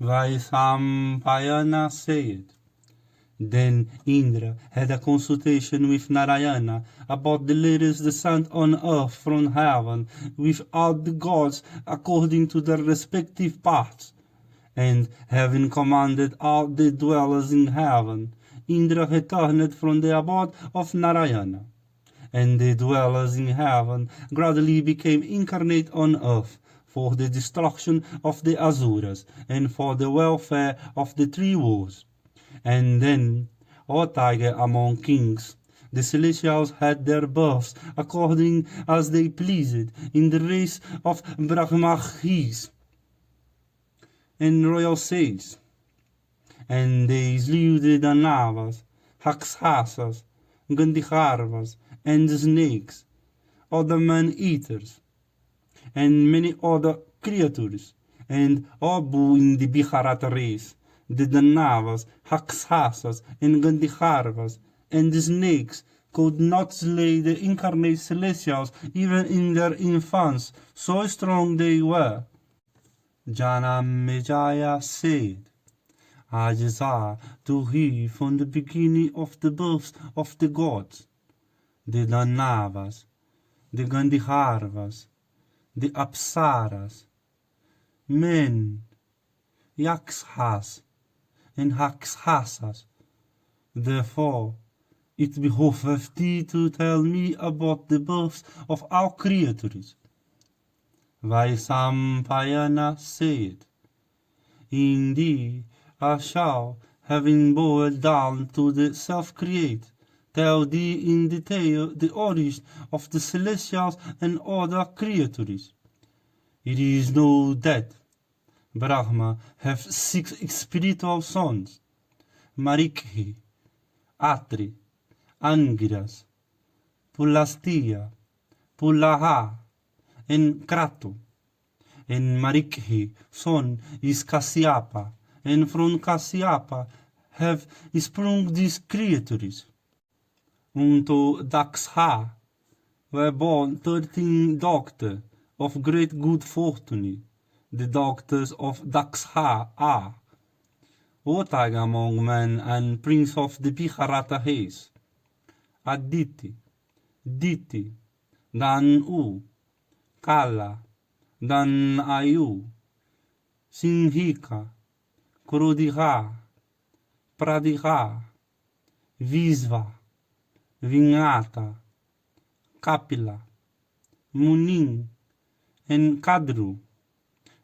Vaisampayana said. Then Indra had a consultation with Narayana about the latest descent on earth from heaven with all the gods according to their respective parts. And having commanded all the dwellers in heaven, Indra returned from the abode of Narayana. And the dwellers in heaven gradually became incarnate on earth for the destruction of the Asuras and for the welfare of the three worlds. And then, O tiger among kings, the celestials had their births according as they pleased in the race of Brahmachis and royal sages. And they slew the Danavas, Rakshasas, Gandharvas, and the snakes, other man-eaters, and many other creatures, and Abu in the Mahabharata race, the Danavas, Rakshasas, and Gandharvas, and the snakes could not slay the incarnate celestials even in their infants, so strong they were. Janamejaya said, Ajza to he from the beginning of the births of the gods, the Danavas, the Gandharvas, the Apsaras, men, Yakshas, and Rakshasas. Therefore, it behoveth thee to tell me about the births of all creatures. Vaisampayana said, Indeed, I shall, having bowed down to the self-create, tell thee in detail the origin of the celestials and other creatures. It is known that Brahma have 6 spiritual sons, Marikhi, Atri, Angiras, Pulastia, Pulaha, and Krato. And Marikhi son is Kasyapa, and from Kasyapa have sprung these creatures. Unto Daksha were born 13 doctors of great good fortune. The doctors of Daksha are Otag among men and prince of the Mahabharata race, Aditi, Diti, Dan-u, Kala, Dan-ayu, Singhika, Krodira, Pradira, Visva, Vinata, Kapila, Munin, and Kadru.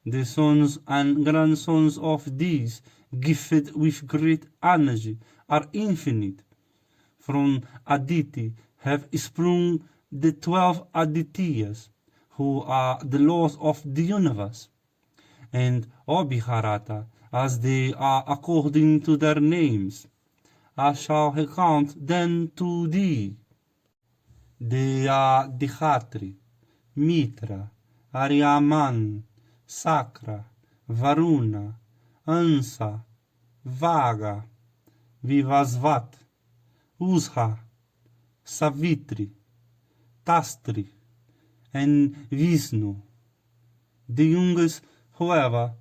The sons and grandsons of these, gifted with great energy, are infinite. From Aditi have sprung the 12 Adityas, who are the laws of the universe. And O Mahabharata, as they are according to their names, I shall recount them to thee. They are Dikhatri, Mitra, Aryaman, Sakra, Varuna, Ansa, Vaga, Vivasvat, Usha, Savitri, Tastri, and Vishnu. The youngest, however,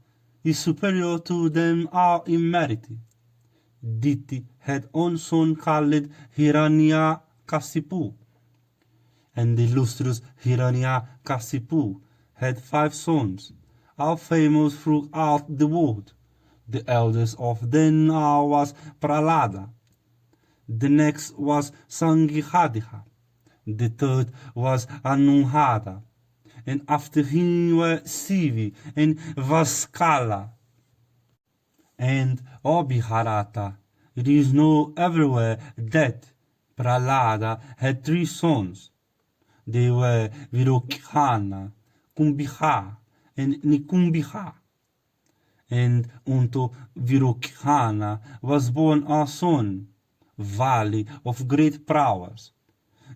is superior to them all in merit. Diti had one son called Hiranyakasipu, and the illustrious Hiranyakasipu had 5 sons, all famous throughout the world. The eldest of them all was Prahlada. The next was Sanghihadiha. The third was Anuhada. And after him were Sivi and Vaskala. And O Mahabharata, it is known everywhere that Prahlada had 3 sons. They were Virokhana, Kumbhiha, and Nikumbhiha. And unto Virokhana was born a son, Vali, of great prowess.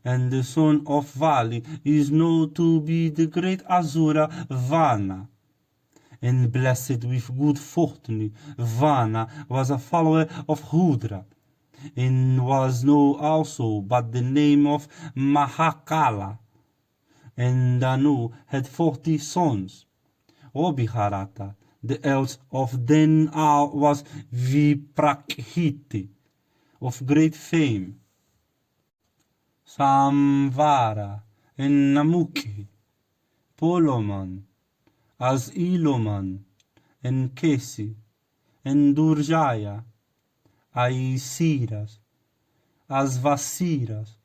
And the son of Vali is known to be the great Asura Vana. And blessed with good fortune, Vana was a follower of Rudra, and was known also by the name of Mahakala. And Danu had 40 sons. O Mahabharata, The else of then was Viprakhiti, of great fame. Sambhava and Namukhi, Poloman, as Iloman, and Kesi, and Durjaya, Aisiras, as Vasiras,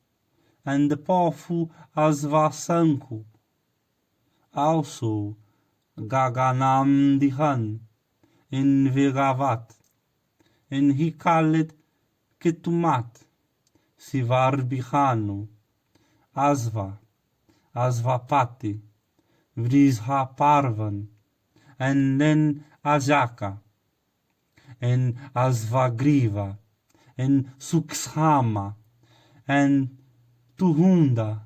and the powerful as Vasanku. Also Gaganam Dihan, in Vegavat, and he called Ketumat, Sivar Bihanu, Asvapati, Vrisha Parvan, and then Ajaka, and Asvagriva, and Sukshama, and Tuhunda,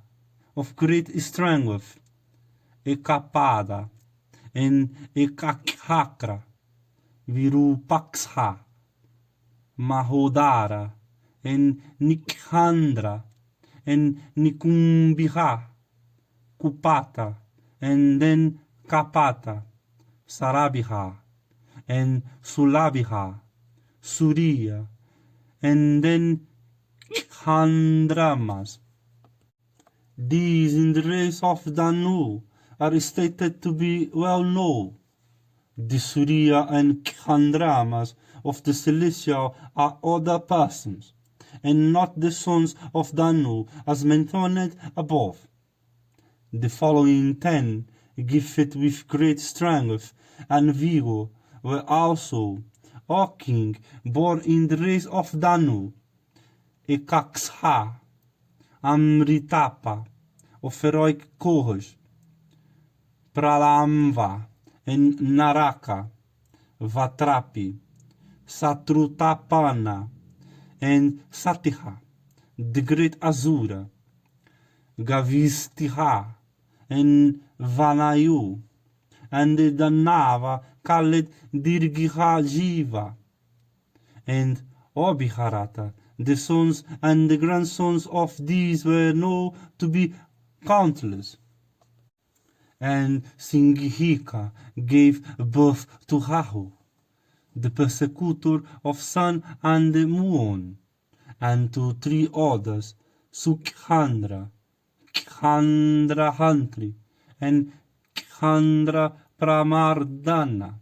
of great strength, Ekapada, and Ekakhakra, Virupaksha, Mahodara, and Nikhandra, and Nikumbiha, Kupata, and then Kapata, Sarabiha, and Sulabiha, Suriya, and then Khandramas. These in the race of Danu are stated to be well known. The Surya and Khandramas of the Cilicia are other persons, and not the sons of Danu as mentioned above. The following 10, gifted with great strength and vigor, were also, O king, born in the race of Danu: Ekaksha, Amritapa, of heroic courage, Pralamva, and Naraka, Vatrapi, Satrutapana, and Satiha, the great Asura, Gavistiha, and Vanayu, and the Danava called Dirgihajiva, and Obhiharata. The sons and the grandsons of these were known to be countless. And Singhika gave birth to Hahu, the persecutor of Sun and the Moon, and to 3 others, Sukhandra, Khandrahantri, and Khandra Pramardana,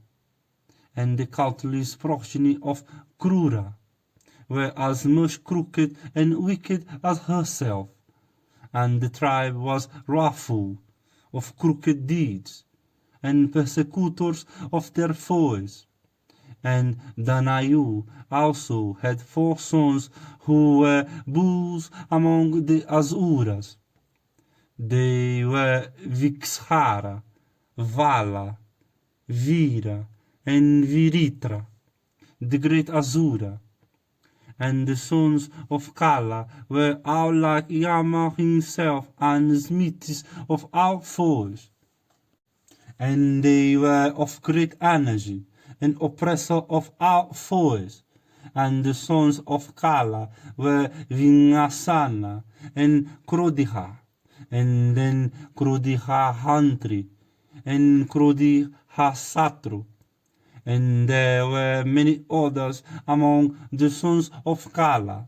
and the countless progeny of Krura were as much crooked and wicked as herself, and the tribe was wrathful of crooked deeds, and persecutors of their foes. And Danayu also had 4 sons who were bulls among the Asuras. They were Vikshara, Vala, Vira, and Viritra, the great Asura. And the sons of Kala were all like Yama himself and smithies of our foes. And they were of great energy, and oppressor of our foes. And the sons of Kala were Vinasana and Krodiha, and then Krodiha Hantri, and Krodiha Satru. And there were many others among the sons of Kala,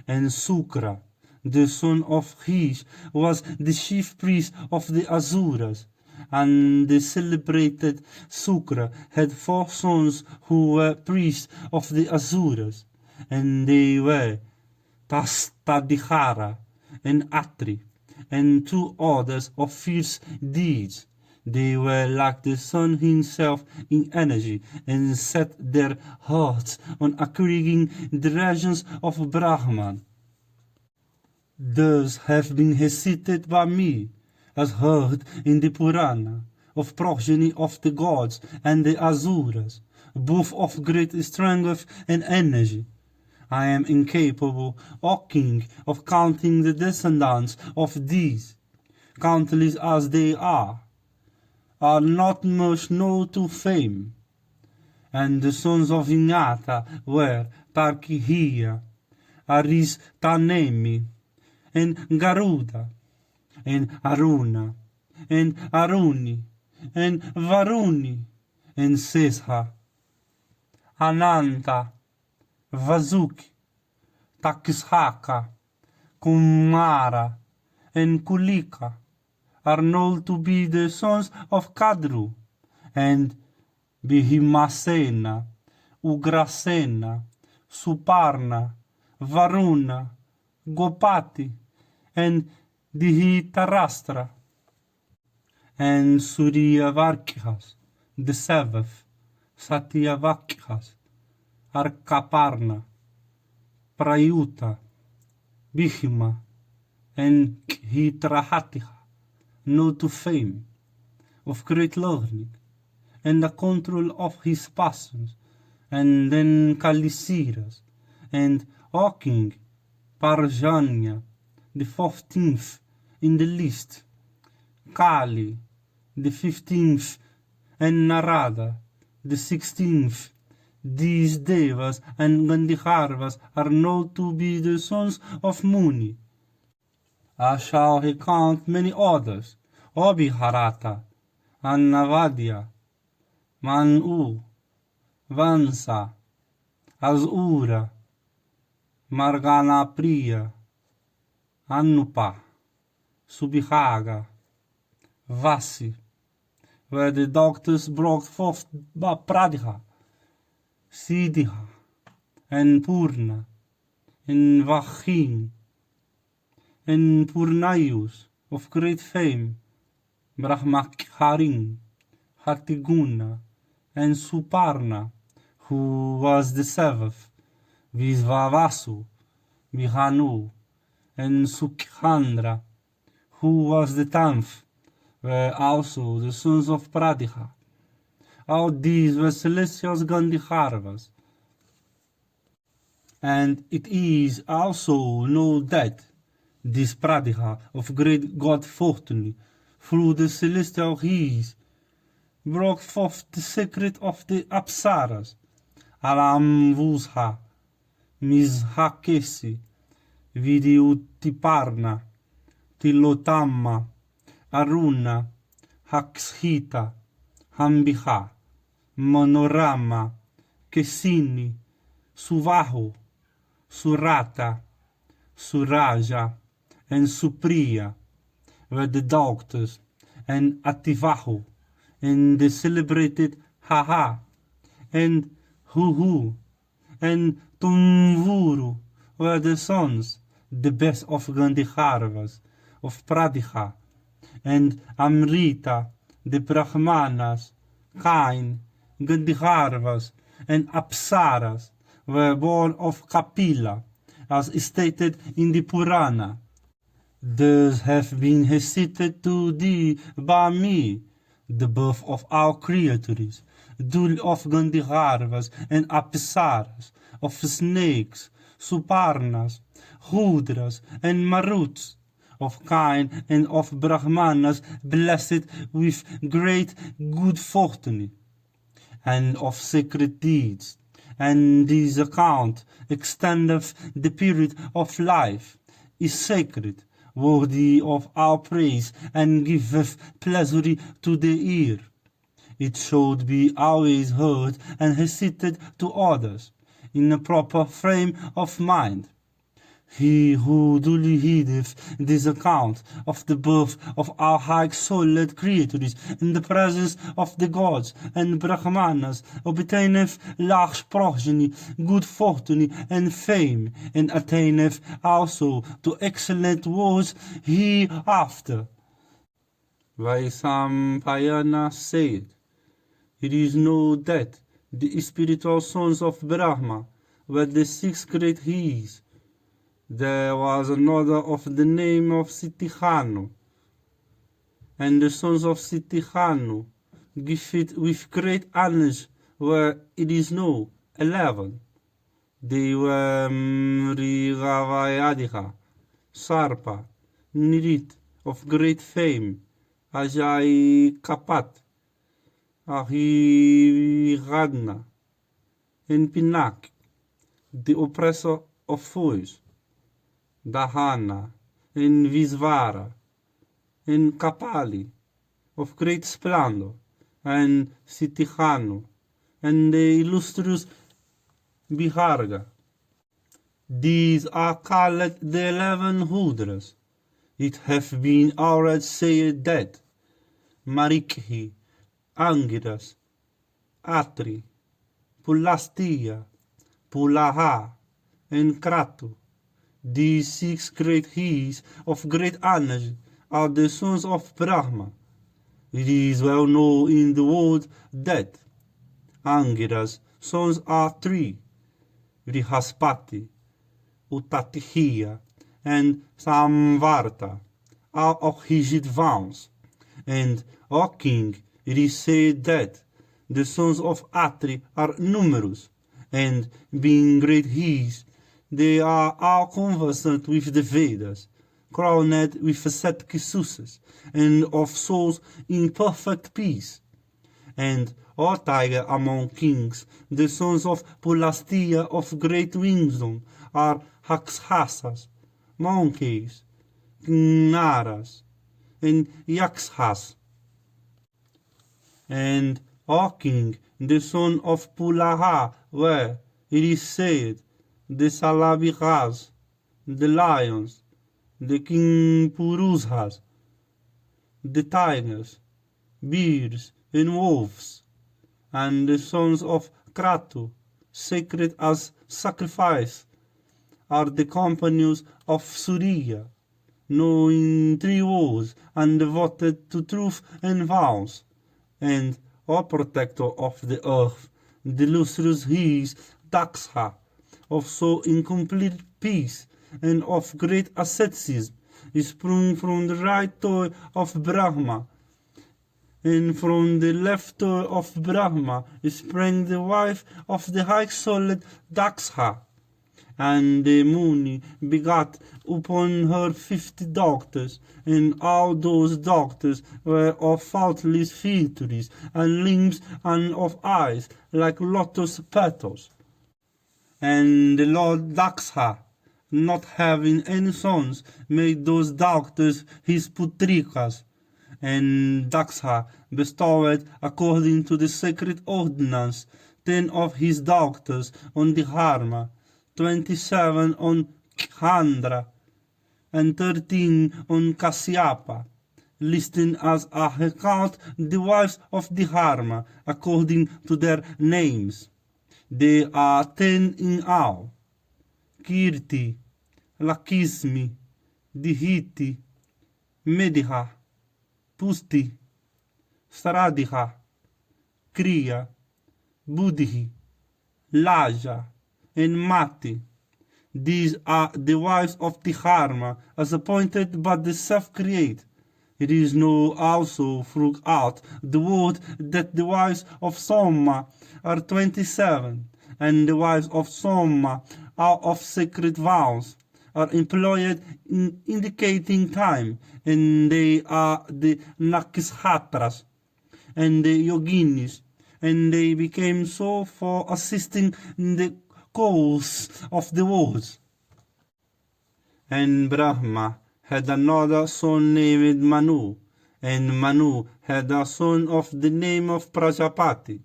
and Sukra, the son of Hish, was the chief priest of the Asuras, and the celebrated Sukra had 4 sons who were priests of the Asuras, and they were Tastadihara and Atri, and 2 others of fierce deeds. They were like the sun himself in energy, and set their hearts on acquiring the regions of Brahman. Thus have been recited by me, as heard in the Purana, of progeny of the gods and the Asuras, both of great strength and energy. I am incapable, O king, of counting the descendants of these, countless as they are not much known to fame. And the sons of Vinata were Tarkihia, Aristanemi, and Garuda, and Aruna, and Aruni, and Varuni, and Sesha, Ananta, Vasuki, Takishaka, Kumara, and Kulika are known to be the sons of Kadru, and Bhimasena, Ugrasena, Suparna, Varuna, Gopati, and Dihitarastra, and Suryavarkihas, the seventh, Satyavakhas, Arkaparna, Prayuta, Bhima, and Hitrahatiha, known to fame, of great learning, and the control of his passions, and then Kalisiras, and Oking, Parjanya, the 14th in the list, Kali, the 15th, and Narada, the 16th. These devas and Gandhirvas are known to be the sons of Muni. I shall recount many others, Abhiharata, Annavadya, Manu, Vansa, Azura, Marganapriya, Anupa, Subhihaga, Vasi, where the doctors brought forth Pradha, Siddha, and Purna, and Vachin, and Purnayus, of great fame, Brahmakharin, Hatiguna, and Suparna, who was the seventh, Visvavasu, Vihanu, and Sukhandra, who was the 10th, were also the sons of Pradha. All these were celestial Gandhirvas. And it is also known that this Pradha of great god fortune, through the celestial rays, brought forth the secret of the Apsaras, Alamvusha, Mizhakesi, Vidyutiparna, Tilotamma, Aruna, Hakshita, Hambiha, Manorama, Kesini, Suvahu, Surata, Suraja, and Supriya were the doctors, and Ativahu, and the celebrated Haha, and Huhu, and Tumvuru were the sons, the best of Gandhirvas, of Pradha, and Amrita, the Brahmanas, Kain, Gandhirvas, and Apsaras were born of Kapila, as stated in the Purana. These have been recited to thee by me, the birth of our creatures, dual of Gandhirvas and Apsaras, of snakes, Suparnas, Rudras, and Maruts, of Kain and of Brahmanas blessed with great good fortune, and of sacred deeds. And this account extendeth the period of life, is sacred, worthy of our praise, and giveth pleasure to the ear. It should be always heard and recited to others, in a proper frame of mind. He who duly heedeth this account of the birth of our high-souled creatures in the presence of the gods and Brahmanas obtaineth large progeny, good fortune, and fame, and attaineth also to excellent words hereafter. Vaisampayana said, it is known that the spiritual sons of Brahma were the 6 great He's. There was another of the name of Sitihanu, and the sons of Sitihanu, gifted with great honors, were, it is known, 11. They were Mrigavayadiha, Sarpa, Nirit, of great fame, Ajay Kapat, Ahiradna, and Pinak, the oppressor of fools, Dahana, and Visvara, and Kapali, of great splendor, and Sitihano, and the illustrious Biharga. These are called the 11 Hudras. It hath been already said that Marikhi, Angiras, Atri, Pulastia, Pulaha, and Kratu, these 6 great he's of great energy, are the sons of Brahma. It is well known in the world that Angira's sons are 3, Vrihaspati, Utatihiya, and Samvarta, are of his vows. And, O king, it is said that the sons of Atri are numerous, and being great he's, they are all conversant with the Vedas, crowned with ascetic success, and of souls in perfect peace. And, O tiger among kings, the sons of Pulastia of great wisdom are Rakshasas, monkeys, Naras, and Yakshas. And, O king, the son of Pulaha were, it is said, the Salabihas, the lions, the king Purusas, the tigers, bears, and wolves, and the sons of Kratu, sacred as sacrifice, are the companions of Surya, knowing 3 words and devoted to truth and vows. And, O protector of the earth, the illustrious he is Daksha, of so incomplete peace and of great asceticism, is sprung from the right toe of Brahma, and from the left toe of Brahma sprang the wife of the high-souled Daksha. And the Muni begat upon her 50 daughters, and all those daughters were of faultless features, and limbs, and of eyes like lotus petals. And the Lord Daksha, not having any sons, made those daughters his putrikas. And Daksha bestowed, according to the sacred ordinance, 10 of his daughters on the Dharma, 27 on Khandra, and 13 on Kasyapa, listing as a account the wives of the Dharma according to their names. They are 10 in all: Kirti, Lakismi, Dihiti, Mediha, Pusti, Saradhiha, Kriya, Buddhi, Laja, and Mati. These are the wives of the Dharma as appointed by the self-create. It is known also throughout the world that the wives of Soma are 27, and the wives of Soma are of sacred vows, are employed in indicating time, and they are the Nakshatra and the Yoginis, and they became so for assisting in the course of the world. And Brahma had another son named Manu, and Manu had a son of the name of Prajapati,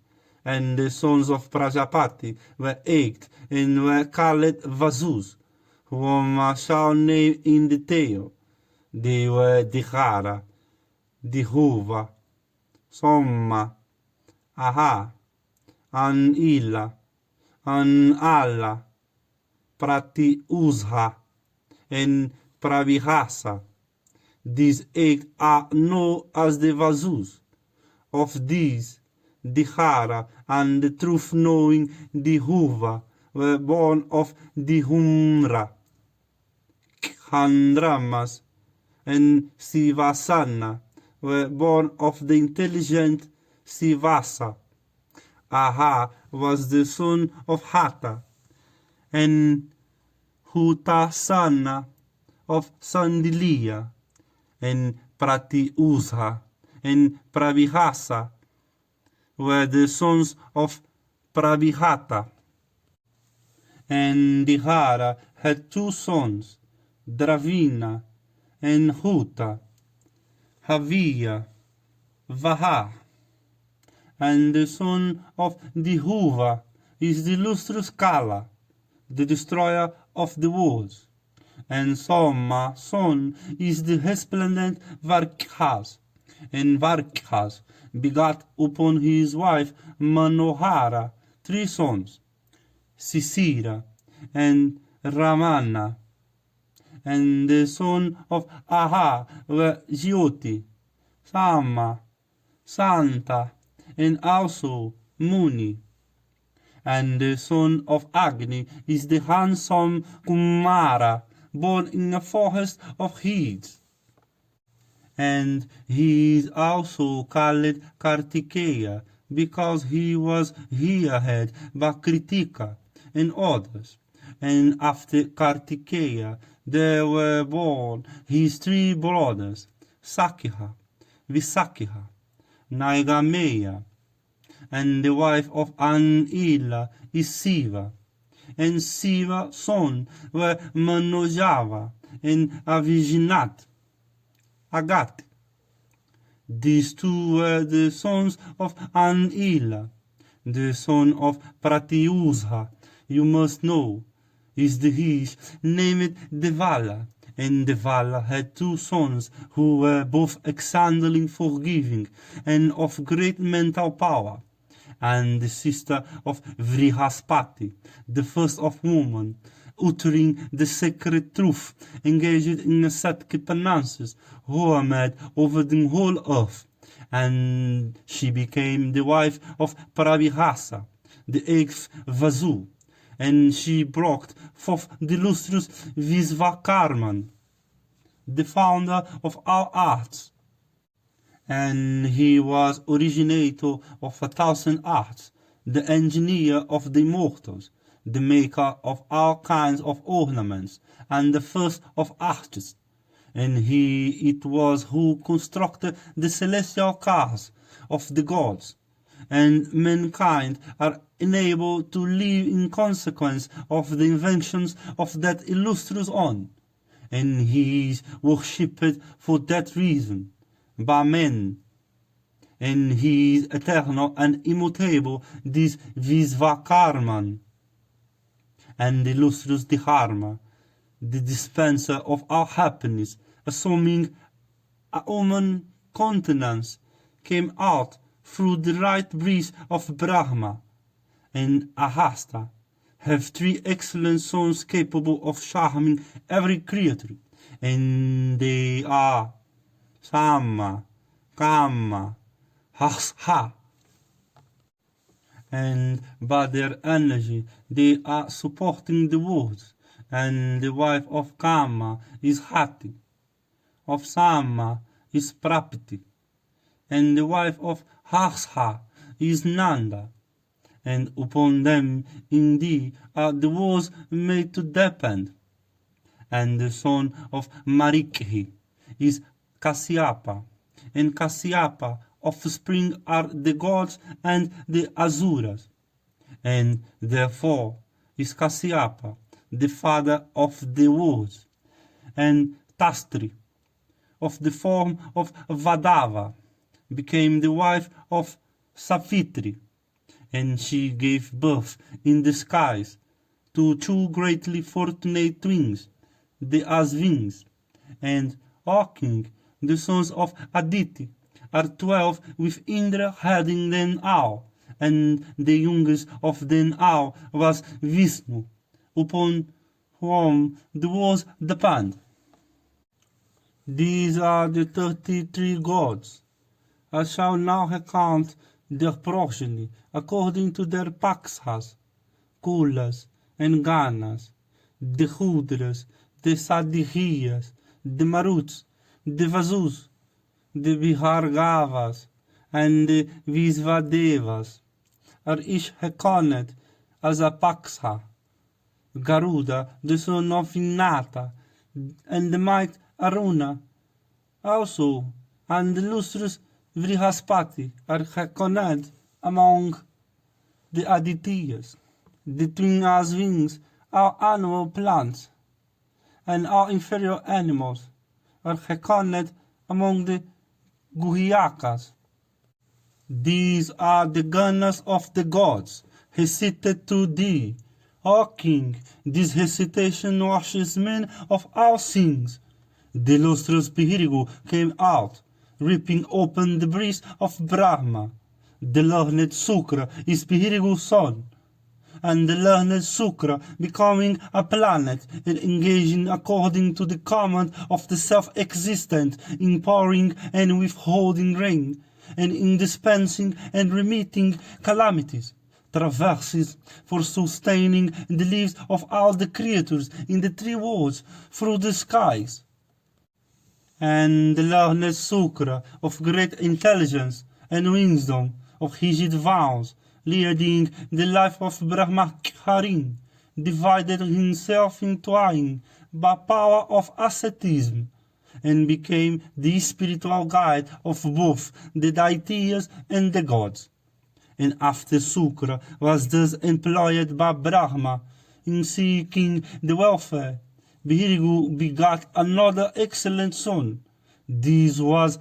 and the sons of Prajapati were 8, and were called Vasus, whom I shall name in detail. They were Dihara, Dihuva, Somma, Aha, Anila, Anala, Pratiusha, and Pravihasa. These 8 are known as the Vasus. Of these, Dihara and the truth-knowing Dihuva were born of Dihumra, Khandramas, and Sivasana were born of the intelligent Sivasa. Aha was the son of Hata, and Hutasana of Sandiliya, and Pratiusha and Pravihasa were the sons of Pravihata. And Dihara had 2 sons, Dravina and Huta, Haviya, Vaha. and the son of Jehovah is the illustrious Kala, the destroyer of the worlds. And Somma's son is the resplendent Varkhas, and Varkhas begot upon his wife Manohara 3 sons, Sisira and Ramana. And the son of Aha were Jyoti, Sama, Santa, and also Muni. And the son of Agni is the handsome Kumara, born in a forest of heaths. And he is also called Kartikeya, because he was herehead by Kritika and others. And after Kartikeya there were born his 3 brothers, Sakya, Visakya, Naigameya, and the wife of Anila is Siva. And Siva's son were Manojava and Avijinat, Agat. These 2 were the sons of Anila. The son of Pratiusha, you must know, is the Hish named Devala. And Devala had 2 sons who were both exceedingly forgiving and of great mental power. And the sister of Vrihaspati, the first of women, uttering the sacred truth, engaged in ascetic penances, who are made over the whole earth. And she became the wife of Parabhasa, the 8th Vasu, and she brought forth the illustrious Visvakarman, the founder of all arts. And he was originator of 1,000 arts, the engineer of the immortals, the maker of all kinds of ornaments, and the first of artists. And he it was who constructed the celestial cars of the gods, and mankind are enabled to live in consequence of the inventions of that illustrious one. And he is worshipped for that reason by men, and he is eternal and immutable, this Visvakarman, and the illustrious Dharma, the dispenser of our happiness, assuming a human countenance, came out through the right breeze of Brahma. And Ahasta have 3 excellent sons capable of charming every creature, and they are Sama, Kama, Hasha. And by their energy they are supporting the worlds. And the wife of Kama is Hati, of Sama is Prapti, and the wife of Hasha is Nanda. And upon them indeed are the worlds made to depend. And the son of Marikhi is Kasyapa, and Kasyapa offspring are the gods and the Asuras. And therefore is Kasyapa the father of the worlds. And Tastri, of the form of Vadava, became the wife of Savitri, and she gave birth in the skies to 2 greatly fortunate twins, the Asvins. And O king, the sons of Aditi are 12, with Indra heading them all, and the youngest of them all was Vishnu, upon whom the worlds depend. These are the 33 gods. I shall now recount their progeny according to their paksas, kulas, and ganas, the Hudras, the Sadhiyas, the Maruts, the Vasus, the Vihargavas, and the Visvadevas, are each reckoned as a paksa. Garuda, the son of Vinata, and the might Aruna, also, and the illustrious Vrihaspati are reckoned among the Adityas. The twin Asvins are animal plants, and all inferior animals are reckoned among the Guhyakas. These are the gunners of the gods, hesitate to thee. O king, this hesitation washes men of our sins. The illustrious Pihirigu came out, ripping open the breast of Brahma. The learned Sukra is Pihirigu's son, and the learned Sukra, becoming a planet and engaging according to the command of the self-existent in pouring and withholding rain, and in dispensing and remitting calamities, traverses for sustaining the lives of all the creatures in the three worlds through the skies. And the learned Sukra of great intelligence and wisdom, of rigid vows, leading the life of Brahmacharin, divided himself in twain by power of asceticism, and became the spiritual guide of both the deities and the gods. And after Sukra was thus employed by Brahma in seeking the welfare, Bhirigu begot another excellent son. This was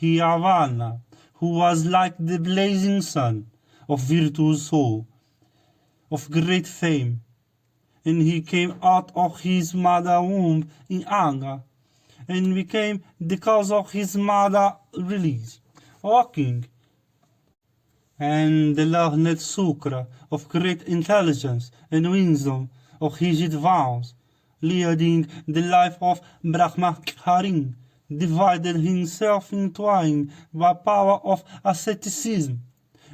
Hyavana, who was like the blazing sun, of virtuous soul, of great fame. And he came out of his mother's womb in anger, and became the cause of his mother's release. O king, and the learned Sukra, of great intelligence and wisdom, of rigid vows, leading the life of Brahmacharin, divided himself in twain by power of asceticism,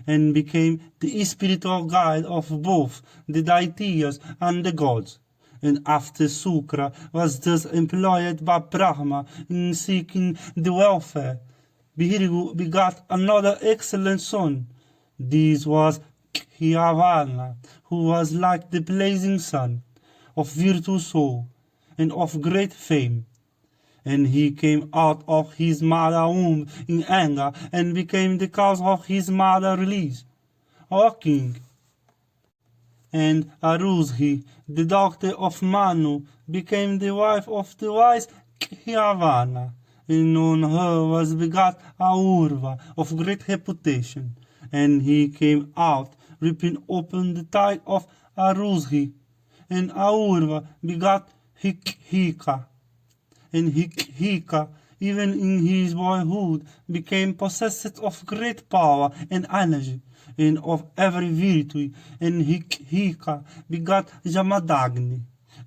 and became the spiritual guide of both the deities and the gods. And after Sukra was thus employed by Brahma in seeking the welfare, Bhirigu begot another excellent son. This was Hyavana, who was like the blazing sun, of virtuous soul, and of great fame. And he came out of his mother's womb in anger, and became the cause of his mother's release. O king, and Aruzhi, the daughter of Manu, became the wife of the wise Hyavana, and on her was begot Aurva, of great reputation. And he came out, ripping open the thigh of Aruzhi, and Aurva begot Hikhika. And Hikhika, even in his boyhood, became possessed of great power and energy, and of every virtue, and Hikhika begot Jamadagni.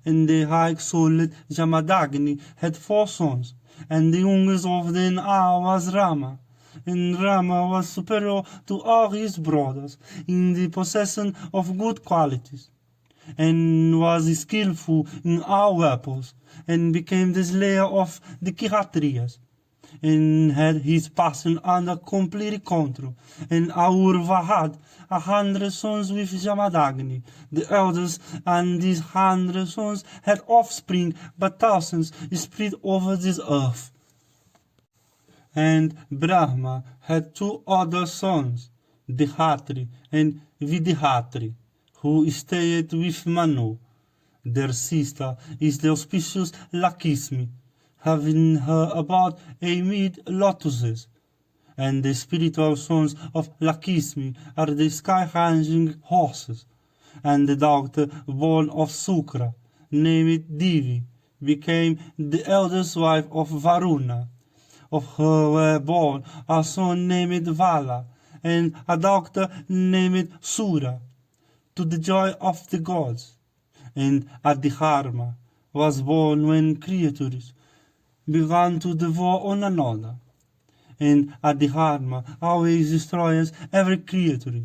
And the high-souled Jamadagni had 4 sons, and the youngest of them was Rama. And Rama was superior to all his brothers in the possession of good qualities, and was skillful in all weapons, and became the slayer of the Kshatriyas, and had his passion under complete control. And Aurva had 100 sons with Jamadagni, the eldest, and these 100 sons had offspring by thousands spread over this earth. And Brahma had 2 other sons, Dihatri and Vidhatri, who stayed with Manu. Their sister is the auspicious Lakshmi, having her about amid lotuses. And the spiritual sons of Lakshmi are the sky-ranging horses. And the daughter born of Sukra, named Divi, became the eldest wife of Varuna. Of her were born a son named Vala, and a daughter named Sura, to the joy of the gods. And Adhiharma was born when creatures began to devour one another. And Adhiharma always destroys every creature.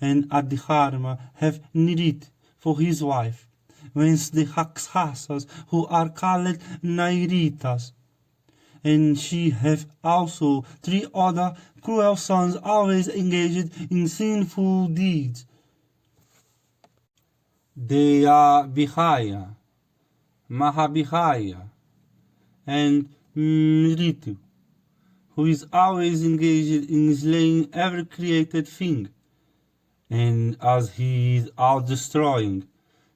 And Adhiharma have Nirit for his wife, whence the Rakshasas, who are called Nairitas. And she have also 3 other cruel sons, always engaged in sinful deeds. They are Vihaya, Mahabharata, and Mritu, who is always engaged in slaying every created thing. And as he is all-destroying,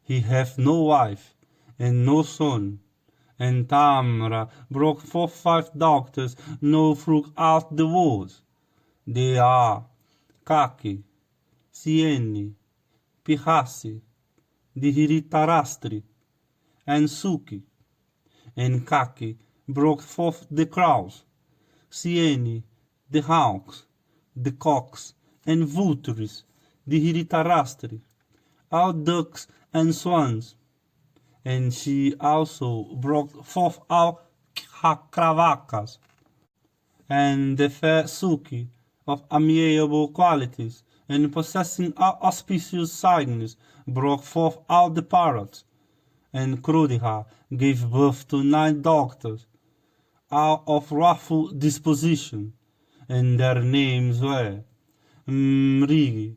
he hath no wife and no son. And Tamra broke 4 5 daughters, no throughout the world. They are Kaki, Sieni, Pihasi, Dihiritarastri, and Suki. And Kaki broke forth the crows, Sieni, the hawks, the cocks, and vultures, Dihiritarastri, all ducks and swans. And she also brought forth all kravacas, and the fair Suki, of amiable qualities, and possessing all auspicious signs, brought forth all the parrots. And Krudiha gave birth to 9 daughters, all of wrathful disposition, and their names were Mrigi,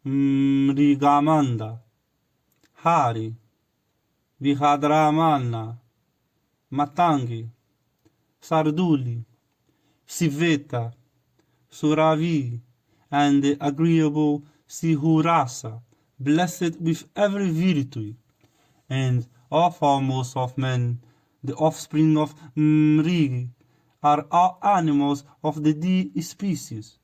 Mrigamanda, Hari, Vihadramana, Matangi, Sarduli, Siveta, Suravi, and the agreeable Sihurasa, blessed with every virtue, and all foremost of men, the offspring of Mrigi, are all animals of the D species,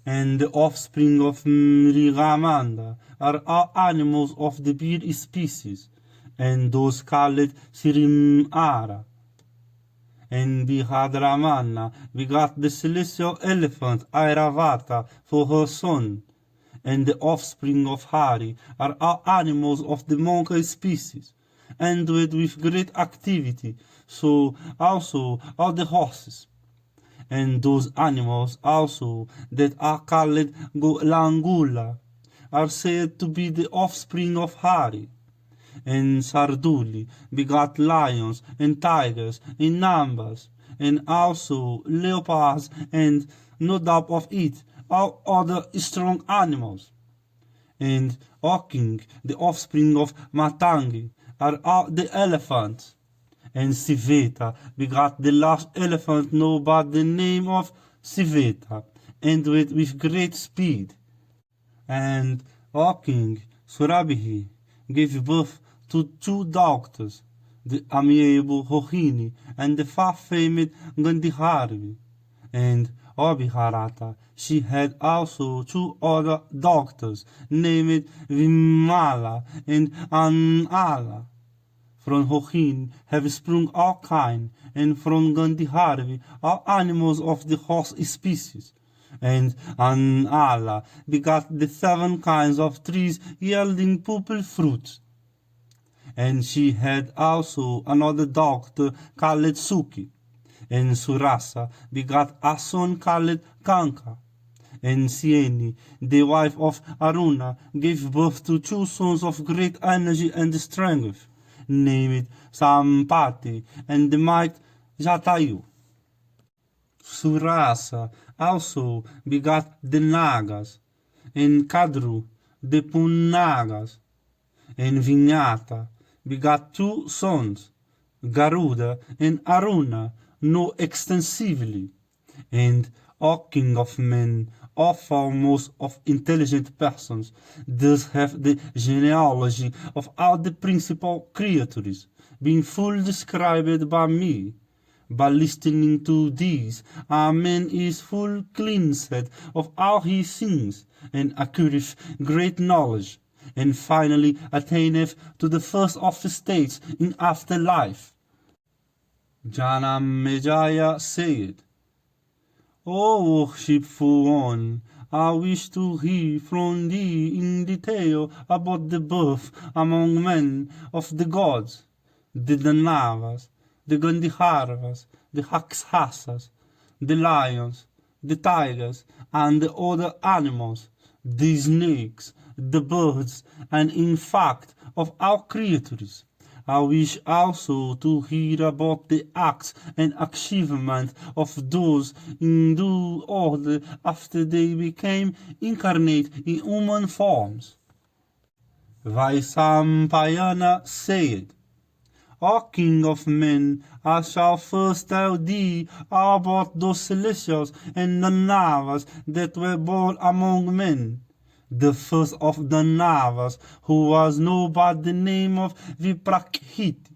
and the offspring of Mrigamanda are all animals of the bear species, and those called Sirimara. And Bihadramana begot the celestial elephant Airavata for her son, and the offspring of Hari are all animals of the monkey species, endowed with great activity, so also are the horses. And those animals also that are called Langula are said to be the offspring of Hari. And Sarduli begot lions and tigers in numbers, and also leopards, and no doubt of it, all other strong animals. And Oking, the offspring of Matangi, are all the elephants. And Siveta begot the last elephant known by the name of Siveta, and with great speed. And Oking, Surabihi, gave birth to 2 daughters, the amiable Hohini and the far-famed Gandhiharvi. And Abhiharata, she had also 2 other daughters, named Vimala and Anala. From Hohin have sprung all kind, and from Gandhiharvi all animals of the horse species. And Anala begot the 7 kinds of trees yielding purple fruits. And she had also another daughter called Suki. And Surasa begot a son called Kanka. And Sieni, the wife of Aruna, gave birth to 2 sons of great energy and strength, named Sampati and the might Jatayu. Surasa also begot the Nagas, and Kadru the Punnagas, and Vinyata begot 2 sons, Garuda and Aruna, know extensively, and O king of men, O foremost of intelligent persons, thus have the genealogy of all the principal creatures, being fully described by me. By listening to these, a man is full cleansed of all his sins, and acquireth great knowledge, and finally attaineth to the first of the states in after life. Janamejaya said, O worshipful one, I wish to hear from thee in detail about the birth among men of the gods, the Danavas, the Gandhiharvas, the Rakshasas, the lions, the tigers, and the other animals, the snakes, the birds, and in fact of all creatures. I wish also to hear about the acts and achievements of those in due order after they became incarnate in human forms. Vaisampayana said, O king of men, I shall first tell thee about those celestials and the Navas that were born among men. The first of the Navas, who was known by the name of Viprakhiti,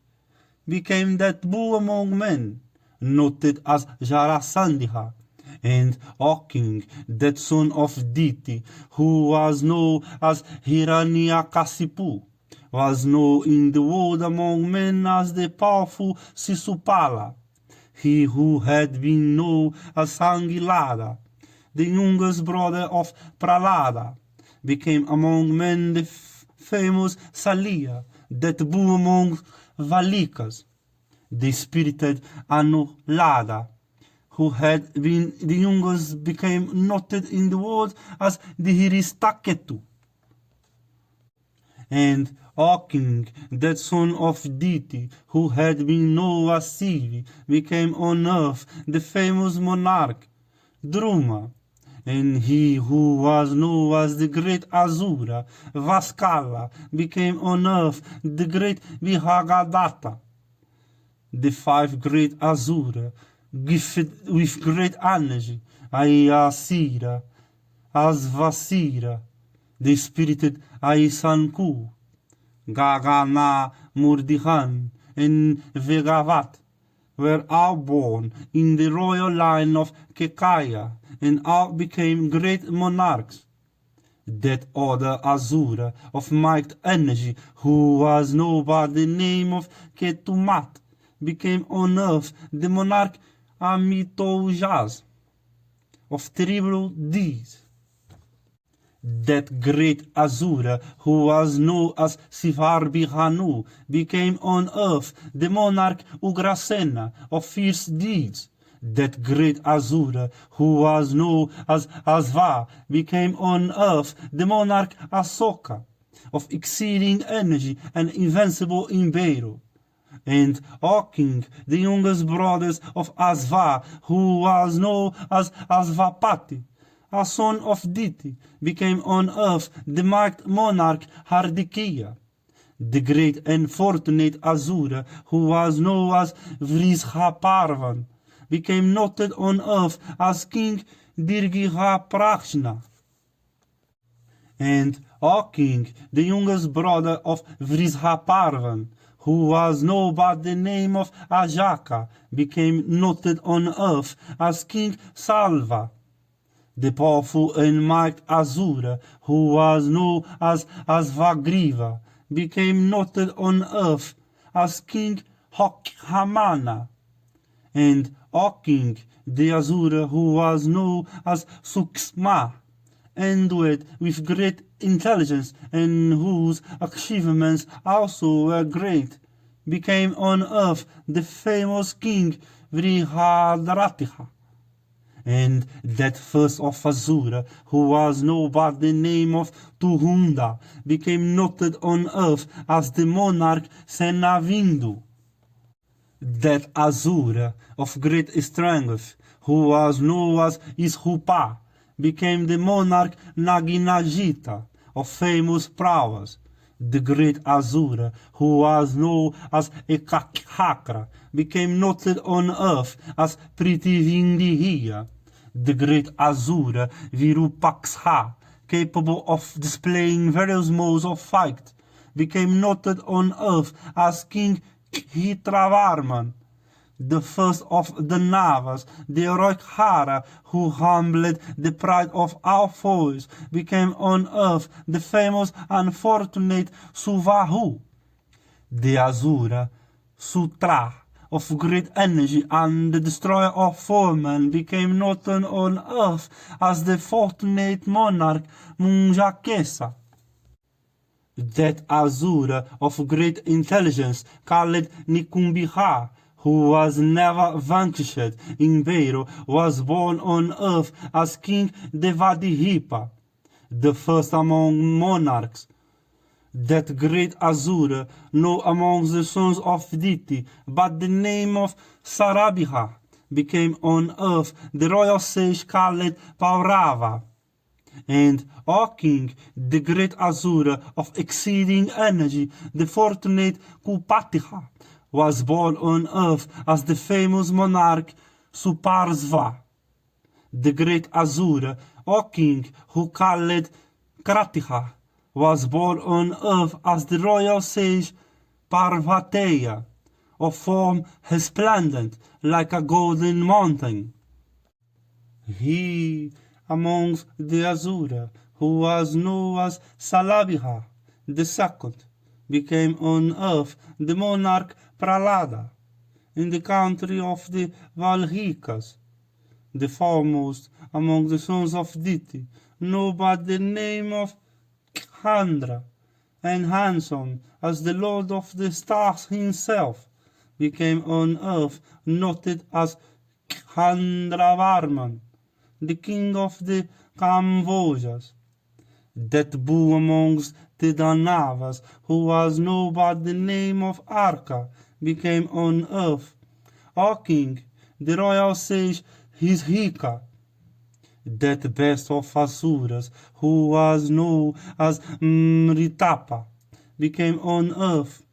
became that bull among men, noted as Jarasandha, And O king, that son of Diti, who was known as Hiranyakasipu, was known in the world among men as the powerful Sisupala, he who had been known as Sangilada, the youngest brother of Pralada, became among men the famous Salia, that bore among Valikas, the spirited Anulada, who had been the youngest, became noted in the world as the Hiristaketu. And O king, that son of Diti, who had been known as Sivi, became on earth the famous monarch, Druma. And he who was known as the great Asura, Vaskala, became on earth the great Vihagadatta. The five great Asura, gifted with great energy, Ayasira, Asvasira, the spirited Aisanku, Gagana, Murdihan, and Vegavat, were all born in the royal line of Kekaya, and all became great monarchs. That other Asura of might energy, who was known by the name of Ketumat, became on earth the monarch Amitoujas, of terrible deeds. That great Asura, who was known as Sivarbihanu, became on earth the monarch Ugrasena, of fierce deeds. That great Asura, who was known as Asva, became on earth the monarch Asoka, of exceeding energy and invincible in battle. And O king, the youngest brothers of Asva, who was known as Asvapati, a son of Diti, became on earth the mighty monarch Hardikiya. The great and fortunate Asura, who was known as Vrishaparvan, became noted on earth as King Dirgihaprachna. And O king, the youngest brother of Vrishaparvan, who was known by the name of Ajaka, became noted on earth as King Salva. The powerful and mighty Asura, who was known as Asvagriva, became noted on earth as King Hokhamana. And O king, the Asura, who was known as Suksma, endowed with great intelligence and whose achievements also were great, became on earth the famous King Vrihadratha. And that first of Asura, who was known by the name of Tuhunda, became noted on earth as the monarch Senavindu. That Asura of great strength, who was known as Ishupa, became the monarch Naginajita, of famous prowess. The great Asura, who was known as Ekakhakra, became noted on earth as Prithivindihya. The great Asura Virupaksha, capable of displaying various modes of fight, became noted on earth as King Hitravarman. The first of the Navas, the heroic Hara, who humbled the pride of our foes, became on earth the famous unfortunate Suvahu. The Asura Sutra, of great energy and the destroyer of foemen, became noted on earth as the fortunate monarch Munjakesa. That Asura of great intelligence, called Nikumbiha, who was never vanquished in battle, was born on earth as King Devadihipa, the first among monarchs. That great Asura, known among the sons of Diti by the name of Sarabiha, became on earth the royal sage called Paurava. And O king, the great Asura of exceeding energy, the fortunate Kupatiha, was born on earth as the famous monarch Suparsva. The great Asura, O king, who called Kratiha, was born on earth as the royal sage Parvateya, of form resplendent like a golden mountain. He amongst the Asura, who was known as Salabiha the second, became on earth the monarch Pralada, in the country of the Valhikas, the foremost among the sons of Diti, known by the name of Khandra, and handsome as the Lord of the Stars himself, became on earth noted as Khandravarman, the king of the Kambojas. That bull amongst the Danavas, who was known by the name of Arka, became on earth our king, the royal sage Hishika. That best of Asuras, who was known as Mritapa, became on earth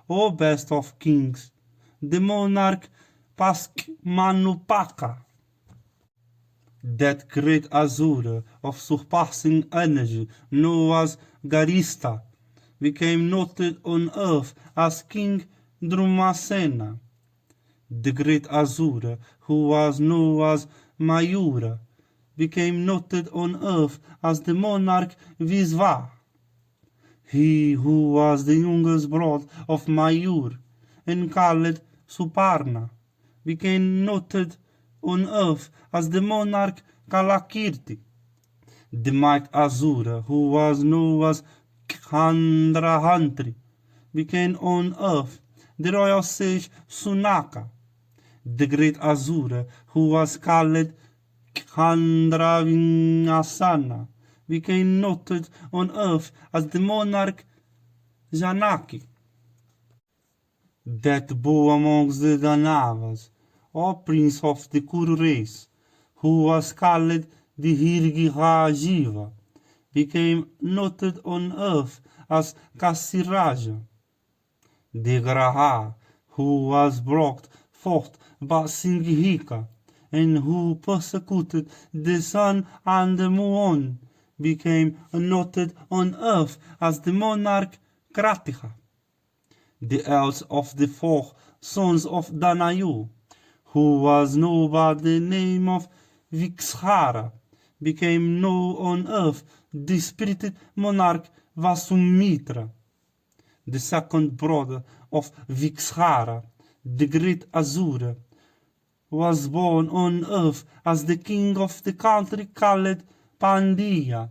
our best of kings, the monarch Paskmanupaka. That great Asura of surpassing energy, known as Garista, became noted on earth as King Drumasena. The great Asura, who was known as Mayura, became noted on earth as the monarch Visva. He who was the youngest brother of Mayur and called Suparna became noted on earth as the monarch Kalakirti. The might Asura, who was known as Khandrahantri, became on earth the royal sage Sunaka. The great Asura, who was called Khandravinasana, became noted on earth as the monarch Janaki. That bull amongst the Danavas, or prince of the Kuru race, who was called the Hirgirajiva, became noted on earth as Kasiraja. The Graha, who was brought forth by Singhika, and who persecuted the sun and the moon, became noted on earth as the monarch Kratiha. The eldest of the four sons of Danayu, who was known by the name of Vikshara, became known on earth the spirited monarch Vasumitra. The second brother of Vikshara, the great Asura, was born on earth as the king of the country called Pandya.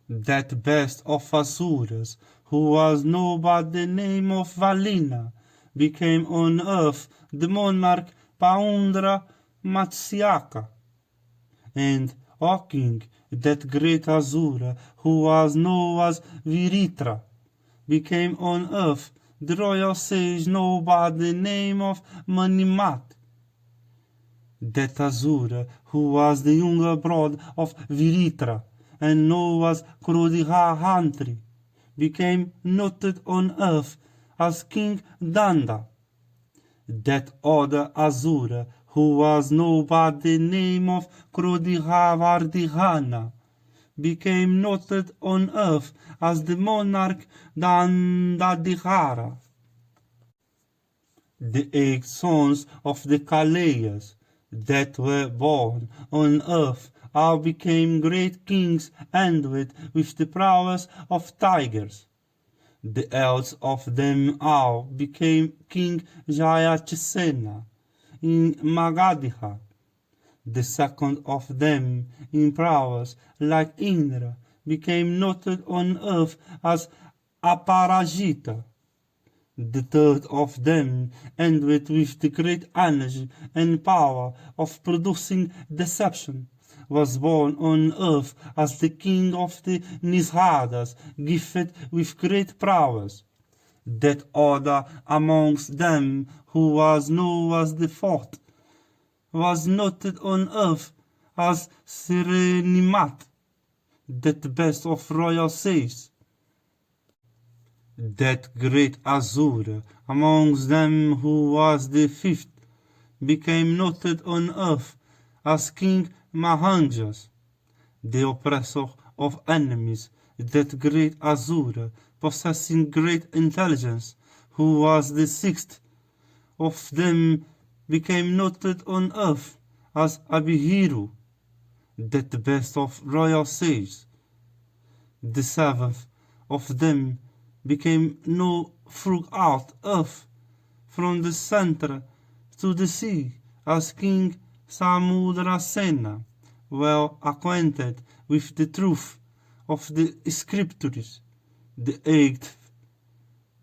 That best of Asuras, who was known by the name of Valina, became on earth the monarch Paundra Matsyaka. And our king, that great Asura, who was known as Viritra, became on earth the royal sage known by the name of Manimat. That Asura, who was the younger brother of Viritra, and known as Krodihahantri, became noted on earth as King Danda. That other Asura, who was known by the name of Krodihavardihana, became noted on earth as the monarch Dandadihara. The 8 sons of the Kalayas that were born on earth all became great kings endowed with the prowess of tigers. The eldest of them all became King Jayachisena in Magadha. The second of them in prowess, like Indra, became noted on earth as Aparajita. The third of them, endowed with the great energy and power of producing deception, was born on earth as the king of the Nishadas, gifted with great prowess. That other amongst them, who was known as the fourth, was noted on earth as Serenimat, that best of royal sages. That great Asura amongst them, who was the fifth, became noted on earth as King Mahanjas, the oppressor of enemies. That great Asura, possessing great intelligence, who was the sixth of them, became noted on earth as Abihiru, that the best of royal sages. The seventh of them became no fruit out of, from the center to the sea, as King Samudrasena, well acquainted with the truth of the scriptures. The eighth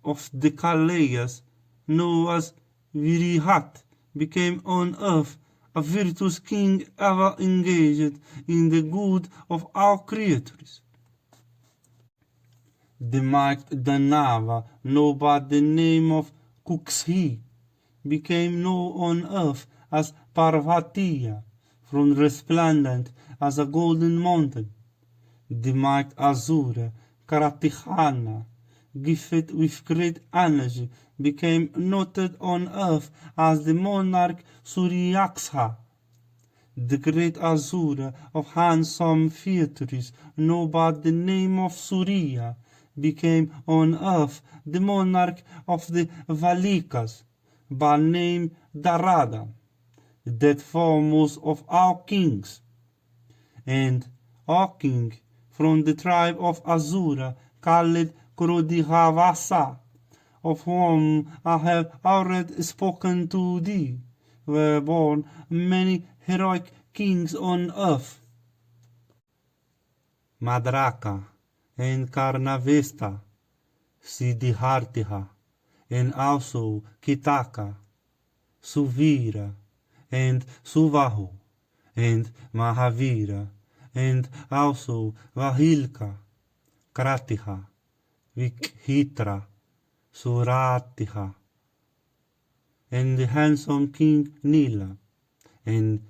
of the Kalayas, known as Virihat, became on earth a virtuous king ever engaged in the good of all creatures. The might Danava, known by the name of Kuxhi, became known on earth as Parvatiya, from resplendent as a golden mountain. The might Azura, Karatihana, gifted with great energy, became noted on earth as the monarch Suryaksha. The great Azura of handsome features, known by the name of Surya, became on earth the monarch of the Valikas, by name Darada, that foremost of all kings. And a king from the tribe of Azura, called Krodihavasa, of whom I have already spoken to thee, were born many heroic kings on earth. Madraka and Karnavesta, Siddhartha, and also Kitaka, Suvira, and Suvahu, and Mahavira, and also Vahilka, Kratiha, Vikhitra, Suratiha, and the handsome King Nila, and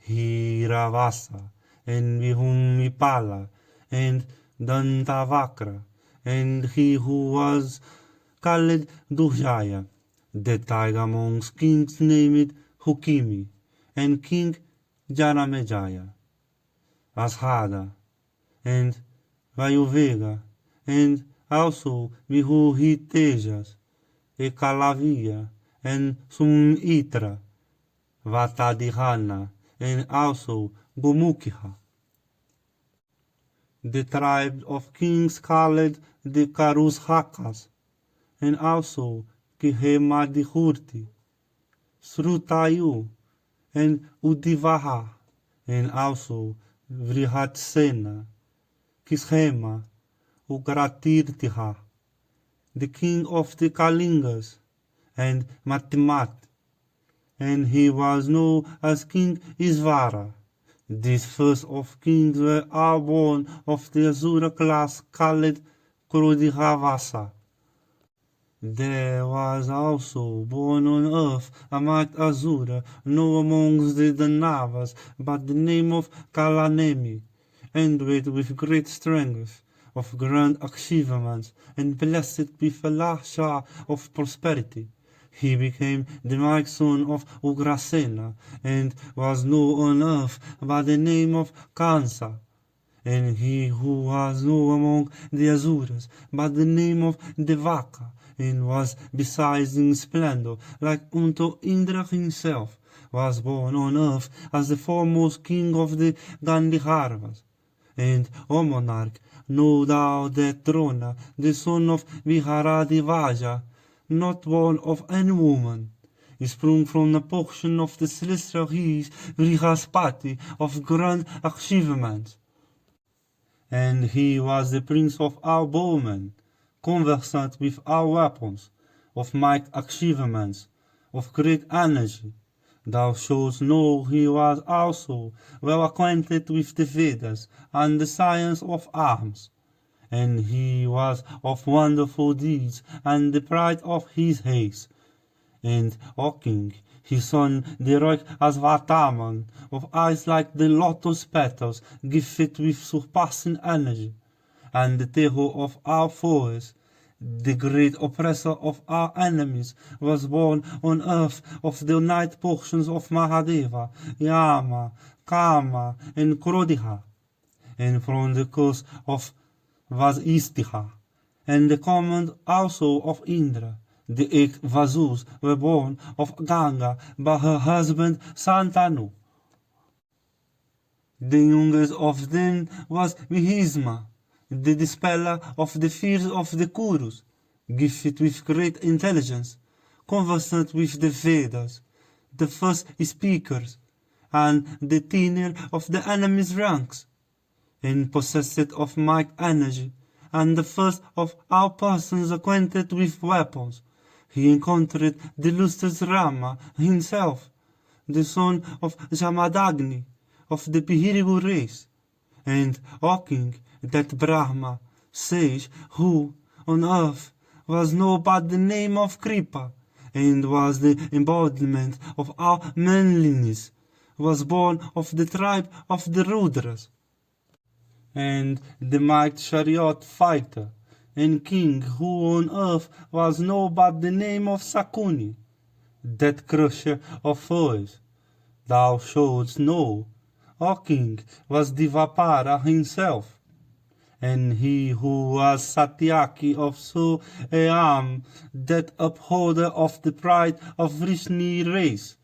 Hiravasa, and Vihumipala, and Dantavakra, and he who was called Durjaya, the tiger amongst kings named Hukimi, and King Janamejaya, Ashada, and Vayuvega, and also Vihuhitejas, Ekalavia, and Sumitra, Vatadihana, and also Gomukha. The tribe of kings called the Karushakas, and also Kihemadihurti, Srutayu, and Udivaha, and also Vrihatsena, Kishema, Ugratirtiha, the king of the Kalingas, and Matimat, and he was known as King Isvara. These first of kings were all born of the Azura class called Krodihavasa. There was also born on earth a might Azura, known amongst the Danavas by the name of Kalanemi, endowed with great strength, of grand achievements, and blessed with a lasha of prosperity. He became the mighty son of Ugrasena, and was known on earth by the name of Kansa. And he who was known among the Azuras by the name of Devaka, and was besides in splendor like unto Indra himself, was born on earth as the foremost king of the Gandhiharvas. And, O monarch, know thou that Drona, the son of Viharadivaja, not born of any woman, is sprung from a portion of the celestial race Vrihaspati of grand achievements. And he was the prince of all bowmen, conversant with all weapons, of might achievements, of great energy. Thou shouldst know he was also well acquainted with the Vedas and the science of arms. And he was of wonderful deeds and the pride of his race. And, O king, his son, the heroic Asvataman, of eyes like the lotus petals, gifted with surpassing energy, and the terror of our foes, the great oppressor of our enemies, was born on earth of the night portions of Mahadeva, Yama, Kama, and Krodiha, and from the coast of Vasistiha, and the command also of Indra. The 8 Vasus were born of Ganga by her husband Santanu. The youngest of them was Mesma, the dispeller of the fears of the Kurus, gifted with great intelligence, conversant with the Vedas, the first speakers, and the tenor of the enemy's ranks, and possessed of might energy, and the first of all persons acquainted with weapons. He encountered the lustrous Rama himself, the son of Jamadagni, of the Pihirigu race, and O king, that Brahma, sage, who, on earth, was known by the name of Kripa, and was the embodiment of all manliness, was born of the tribe of the Rudras, and the mighty chariot fighter, and king who on earth was known by the name of Sakuni, that crusher of foes. Thou shouldst know, O king, was Divapara himself, and he who was Satyaki of so a arm, that upholder of the pride of Vrishni race,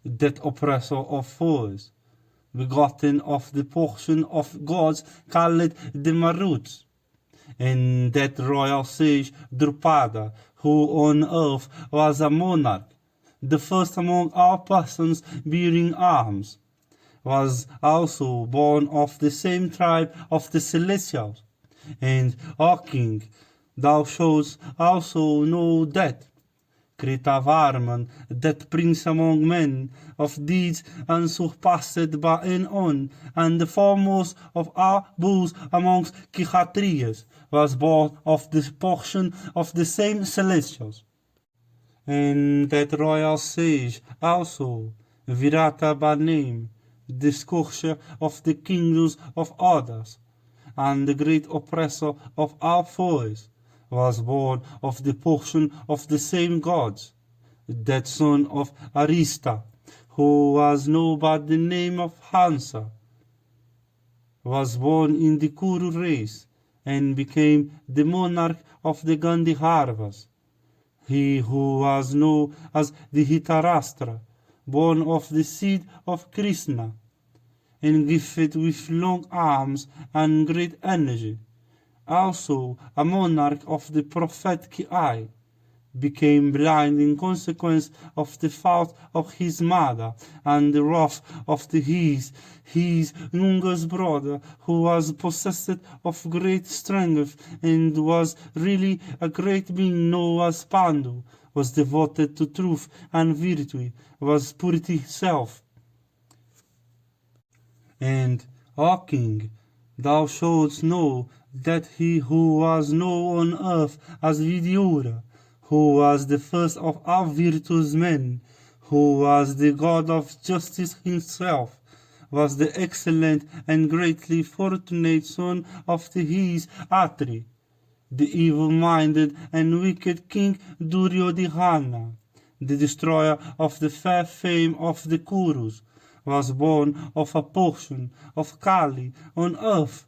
that oppressor of foes, begotten of the portion of gods called the Maruts, and that royal sage Drupada, who on earth was a monarch, the first among all persons bearing arms, was also born of the same tribe of the Celestials. And, O king, thou shouldst also know that Kritavarman, that prince among men, of deeds unsurpassed by any, and the foremost of all bulls amongst Kshatriyas, was born of the portion of the same Celestials. And that royal sage also, Virata by name, the scourger of the kingdoms of others, and the great oppressor of all foes, was born of the portion of the same gods, that son of Arista, who was known by the name of Hansa, was born in the Kuru race, and became the monarch of the Gandhiharvas. He who was known as the Hitarashtra, born of the seed of Krishna, and gifted with long arms and great energy, also a monarch of the prophetic eye, became blind in consequence of the fault of his mother and the wrath of his youngest brother, who was possessed of great strength and was really a great being known as Pandu, was devoted to truth and virtue, was purity itself. And, O king, thou shouldst know that he who was known on earth as Vidyura, who was the first of all virtuous men, who was the god of justice himself, was the excellent and greatly fortunate son of his Atri, the evil-minded and wicked king Duryodhana, the destroyer of the fair fame of the Kurus, was born of a portion of Kali on earth.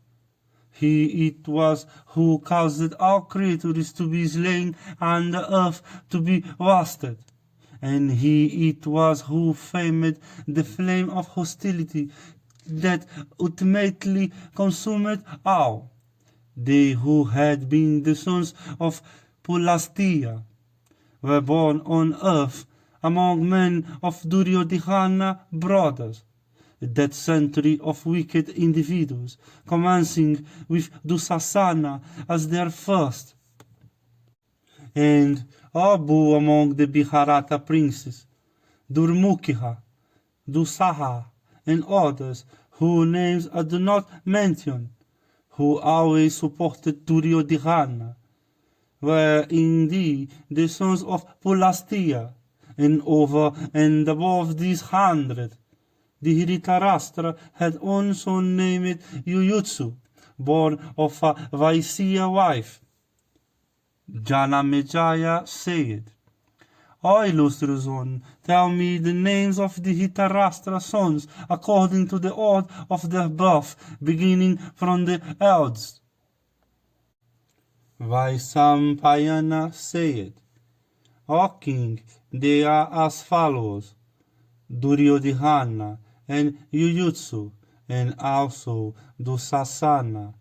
He it was who caused all creatures to be slain and the earth to be wasted. And he it was who famed the flame of hostility that ultimately consumed all. They who had been the sons of Pulastia were born on earth among men of Duryodhana brothers, that century of wicked individuals, commencing with Dusasana as their first. And Abu among the Bharata princes, Durmukha, Dusaha, and others, whose names I do not mention, who always supported Duryodhana, were indeed the sons of Pulastia, and over and above these 100, the Dhritarashtra had one son named Yuyutsu, born of a Vaisya wife. Janamejaya said, O illustrious one, tell me the names of the Dhritarashtra sons according to the order of their birth, beginning from the eldest. Vaisampayana said, O king, they are as follows: Duryodhana and Yuyutsu, and also do Sasana,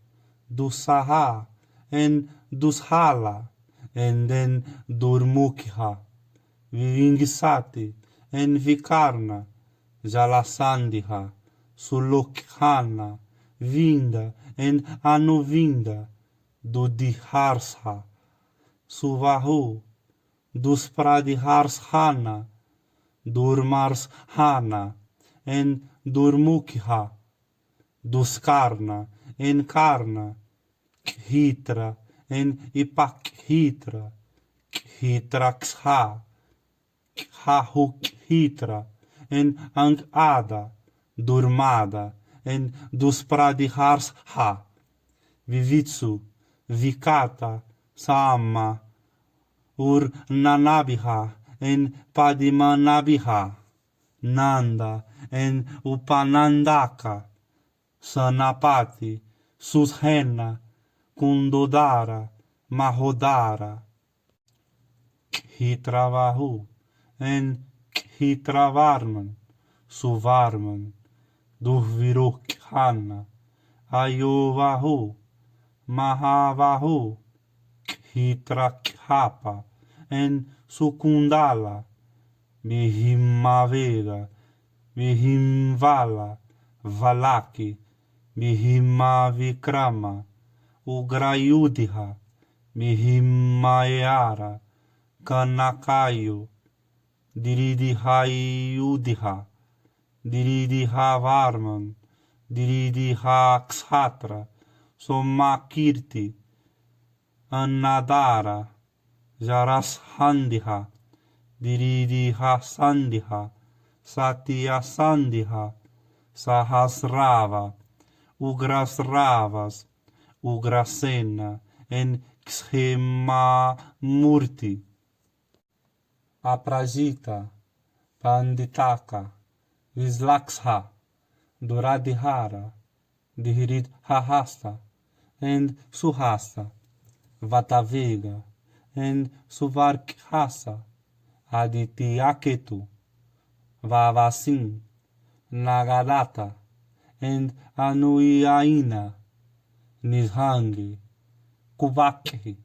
do Saha, and do Shala, and then Durmukha, Vivingisati, and Vikarna, Jalasandiha, Sulokhana, Vinda, and Anuvinda, do Diharsha, Suvahu, dus Pradiharshana, Durmarshana, and Durmukha, Duskarna, and Karna, Khitra, and Ipakhitra, Khitraksha, Khahukitra, and Angada, Durmada, and Duspradhiharsha, Vivitsu, Vikata, Sama, Urnanabiha, and Padimanabiha, Nanda, and Upanandaka, Sanapati, Sushena, Kundodara, Mahodara, Khitravahu, and Khitravarman, Suvarman, Durvirokhana, Ayovahu, Mahavahu, Khitrakhapa, and Sukundala, Mihimaveda, Mihimvala, Valaki, Mihimavikrama, Ugrayudiha, Mihimayara, Kanakayu, Diridihayudiha, Diridihavarman, Diridihaksatra, Somakirti, Annadara, Jarashandiha, Diridihasandiha, Satyasandiha, Sahasrava, Ugrasravas, Ugrasena, and Kshemamurti, Aprajita, Panditaka, Vislaksha, Duradihara, Dihiridhahasta, and Suhasta, Vatavega, and Suvarkhasa, Adityaketu, Vavasin, Nagadata, and Anuyaina, Nidhangi, Kuvakhi,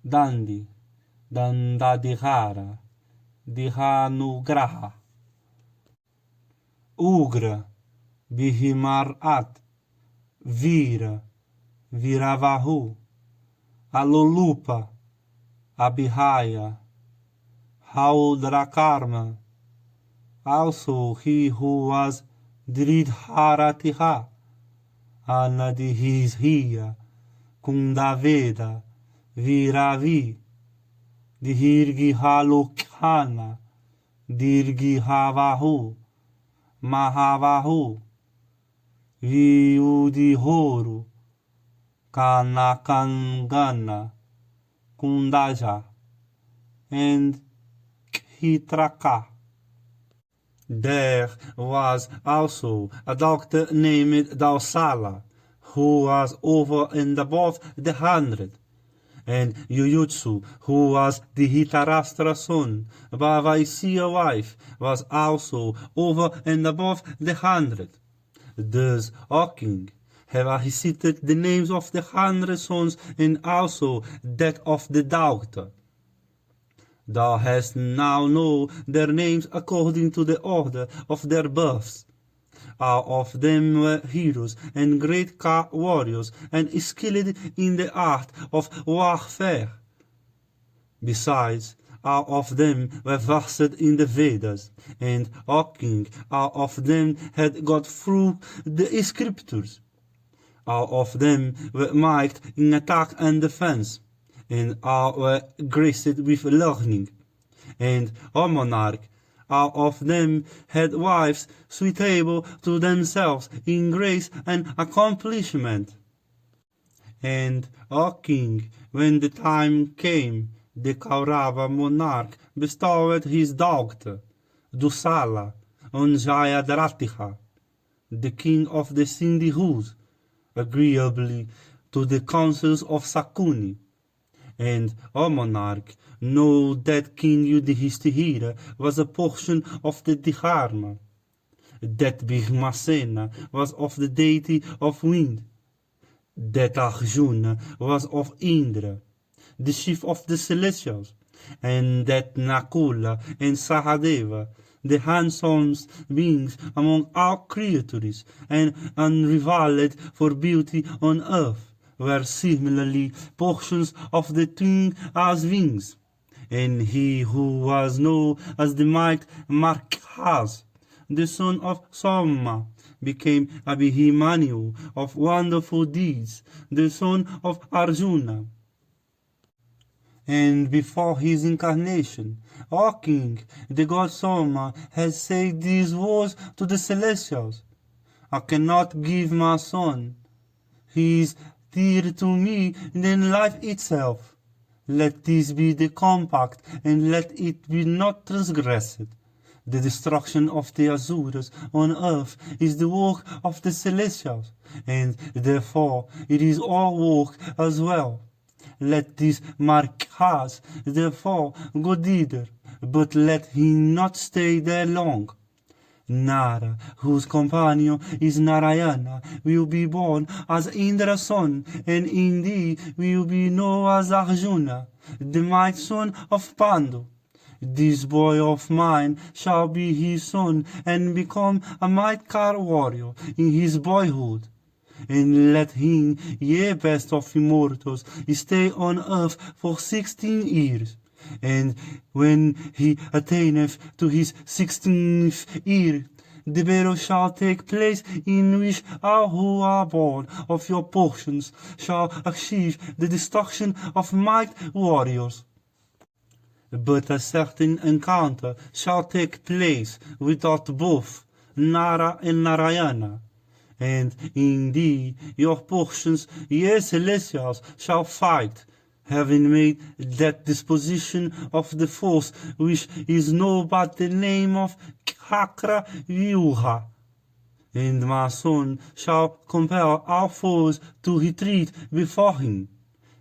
Dandi, Dandadihara, Dihanugraha, Ugra, Bihimarat, Vira, Viravahu, Alolupa, Abhaya, Haudrakarma, also he who was Dridharatiha, Anadihizhiya, Kundaveda, Viravi, Dihirgihalokhana, Dirgihavahu, Mahavahu, Viudihoru, Kanakangana, Kundaja, and Khitraka. There was also a doctor named Dausala, who was over and above the 100, and Yuyutsu, who was the Hitarashtra son, Bavaisia's wife, was also over and above the 100. Thus, O king, have I cited the names of the 100 sons and also that of the doctor. Thou hast now known their names according to the order of their births. All of them were heroes and great warriors and skilled in the art of warfare. Besides, all of them were versed in the Vedas, and, O king, all of them had got through the scriptures. All of them were mighty in attack and defense, and all were graced with learning. And, O monarch, all of them had wives suitable to themselves in grace and accomplishment. And, O king, when the time came, the Kaurava monarch bestowed his daughter, Dusala, on Jayadratha, the king of the Sindhus, agreeably to the counsels of Sakuni. And, O monarch, know that King Yudhishthira was a portion of the Dharma, that Bhishmasena was of the deity of wind, that Arjuna was of Indra, the chief of the celestials, and that Nakula and Sahadeva, the handsomest beings among all creatures, and unrivaled for beauty on earth, were similarly portions of the twin as wings. And he who was known as the mighty Markhas, the son of Soma, became Abhimanyu of wonderful deeds, the son of Arjuna. And before his incarnation, O king, the god Soma has said these words to the celestials: I cannot give my son. He is dearer to me than life itself. Let this be the compact, and let it be not transgressed. The destruction of the Asuras on earth is the work of the celestials, and therefore it is our work as well. Let this Markhas therefore go thither, but let him not stay there long. Nara, whose companion is Narayana, will be born as Indra's son, and in thee will be known as Arjuna, the mighty son of Pandu. This boy of mine shall be his son, and become a mighty warrior in his boyhood. And let him, ye best of immortals, stay on earth for 16 years. And when he attaineth to his 16th year, the battle shall take place in which all who are born of your portions shall achieve the destruction of mighty warriors. But a certain encounter shall take place without both Nara and Narayana. And in thee your portions, ye celestials, shall fight, having made that disposition of the force which is known by the name of Chakra Vyuha. And my son shall compel our foes to retreat before him.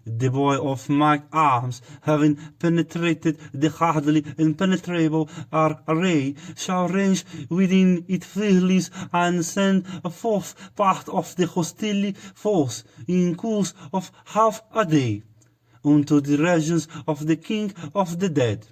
The boy of mighty arms, having penetrated the hardly impenetrable array, shall range within its fearless and send forth part of the hostile force in course of half a day, unto the regions of the king of the dead.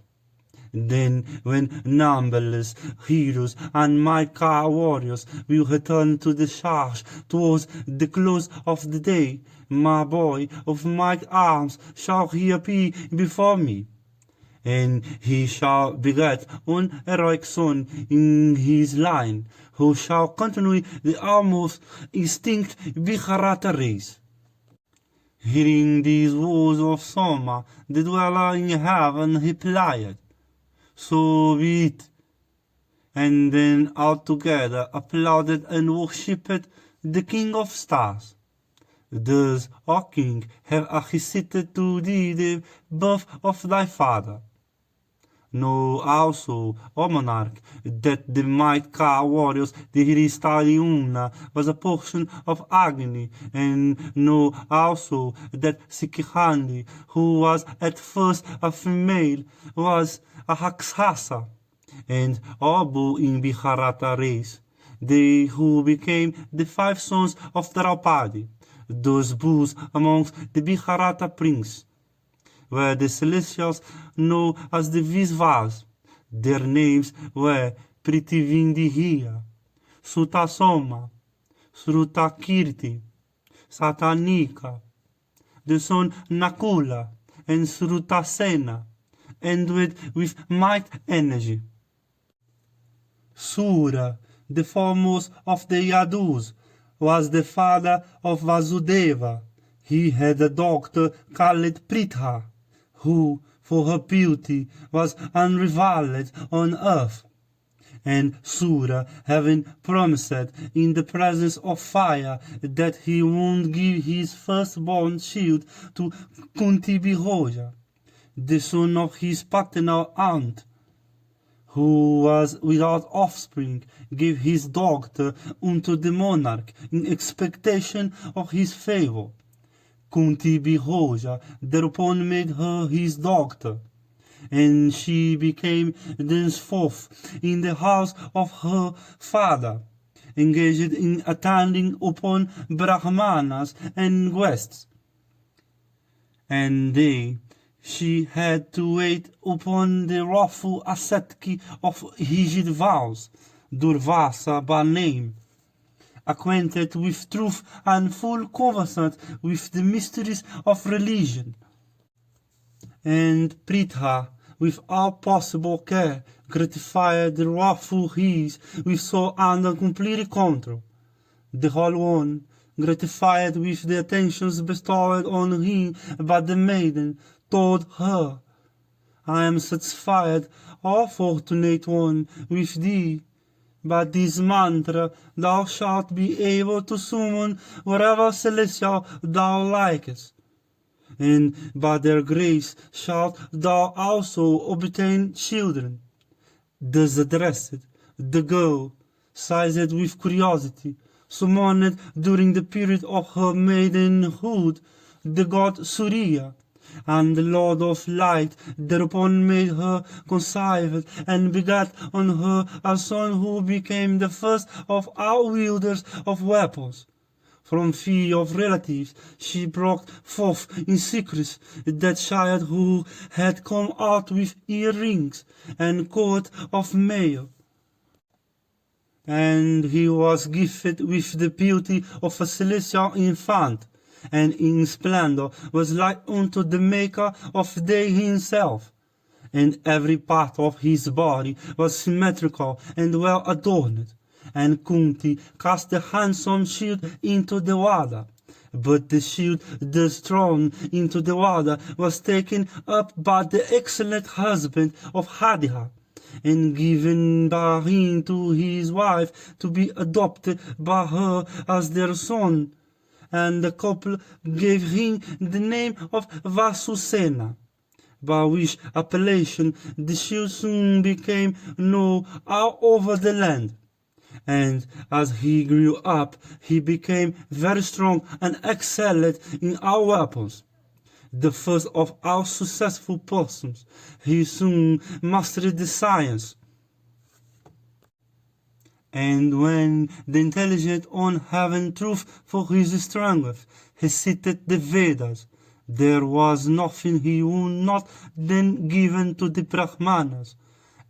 Then, when numberless heroes and mighty warriors will return to the charge towards the close of the day, my boy of mighty arms shall reappear before me. And he shall beget an heroic son in his line, who shall continue the almost extinct Mahabharata race. Hearing these words of Soma, the dweller in heaven replied, So be it. And then altogether applauded and worshipped the King of Stars. Thus, O King, have I recited to thee the birth of thy father. Know also, O monarch, that the mighty warriors, the Hiristariuna, was a portion of Agni, and know also that Sikhandi, who was at first a female, was a Rakshasa, and Abu in Mahabharata race, they who became the 5 sons of Draupadi, those bulls amongst the Mahabharata prince, were the celestials known as the Visvas. Their names were Prithivindihya, Sutasoma, Srutakirti, Satanika, the son Nakula, and Srutasena, endowed with might energy. Sura, the foremost of the Yadus, was the father of Vasudeva. He had a daughter called Pritha, who, for her beauty, was unrivaled on earth. And Sura, having promised in the presence of fire that he would give his firstborn shield to Kunti Bhiroja, the son of his paternal aunt, who was without offspring, gave his daughter unto the monarch in expectation of his favor. Kunti Bhiroja thereupon made her his daughter, and she became thenceforth in the house of her father, engaged in attending upon Brahmanas and guests. And she had to wait upon the wrathful ascetic of rigid vows, Durvasa by name, acquainted with truth and full conversant with the mysteries of religion. And Pritha, with all possible care, gratified the wrathful his with so under complete control. The Holy One, gratified with the attentions bestowed on him by the maiden, told her, I am satisfied, O fortunate one, with thee. By this mantra thou shalt be able to summon whatever celestial thou likest, and by their grace shalt thou also obtain children. Thus addressed, the girl, seized with curiosity, summoned during the period of her maidenhood the god Surya, and the Lord of Light thereupon made her conceive and begat on her a son who became the first of all wielders of weapons. From fear of relatives, she brought forth in secret that child who had come out with earrings and coat of mail. And he was gifted with the beauty of a celestial infant, and in splendor was like unto the Maker of day himself, and every part of his body was symmetrical and well adorned. And Kunti cast the handsome shield into the water, but the shield thus thrown into the water was taken up by the excellent husband of Hadiha, and given by him to his wife to be adopted by her as their son. And the couple gave him the name of Vasusena, by which appellation the shield soon became known all over the land. And as he grew up, he became very strong and excelled in all weapons. The first of all successful persons, he soon mastered the science. And when the intelligent one, having truth for his strength, he cited the Vedas, there was nothing he would not then given to the Brahmanas.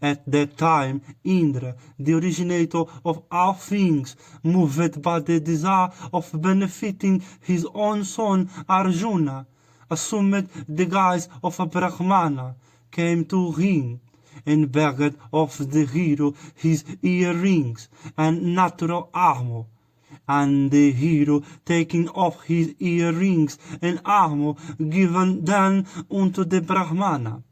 At that time, Indra, the originator of all things, moved by the desire of benefiting his own son Arjuna, assumed the guise of a Brahmana, came to him, and begged of the hero his earrings and natural armor. And the hero, taking off his earrings and armor, given them unto the Brahmana.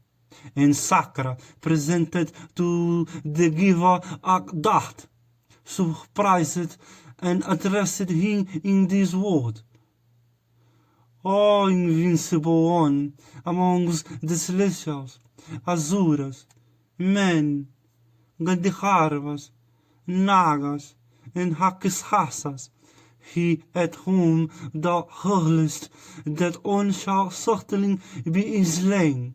And Sakra presented to the giver a dart, surprised and addressed him in this word: O invincible one amongst the celestials, Asuras, men, Gandharvas, Nagas, and Rakshasas, he at whom thou hurlest that one shall certainly be slain.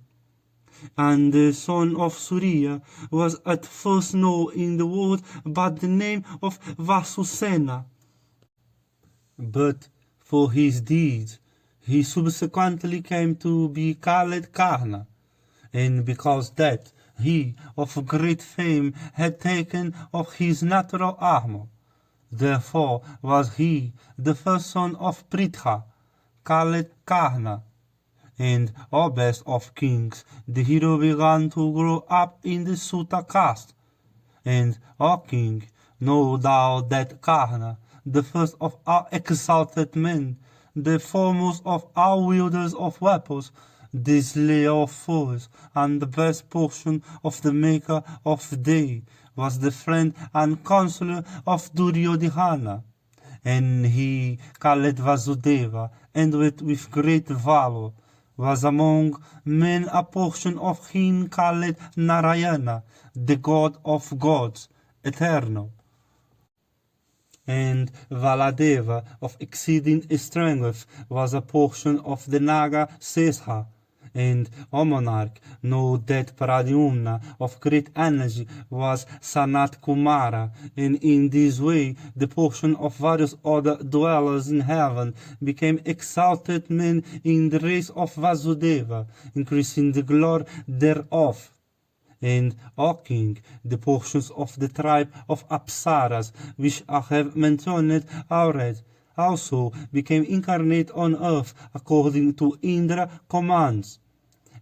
And the son of Surya was at first known in the world by the name of Vasusena. But for his deeds he subsequently came to be called Karna, and because that he of great fame had taken of his natural armor, therefore was he the first son of Pritha, called Karna. And, O best of kings, the hero began to grow up in the Sutta caste. And, O king, know thou that Karna, the first of all exalted men, the foremost of all wielders of weapons, the slayer of foes, and the best portion of the maker of day, was the friend and counselor of Duryodhana. And he, called Vasudeva, and with great valor, was among men a portion of him called Narayana, the god of gods, eternal. And Valadeva, of exceeding strength, was a portion of the Naga Sesha, and a monarch, no dead Pradyumna of great energy was Sanat Kumara, and in this way the portion of various other dwellers in heaven became exalted men in the race of Vasudeva, increasing the glory thereof. And, O king, the portions of the tribe of Apsaras, which I have mentioned already, also became incarnate on earth according to Indra commands.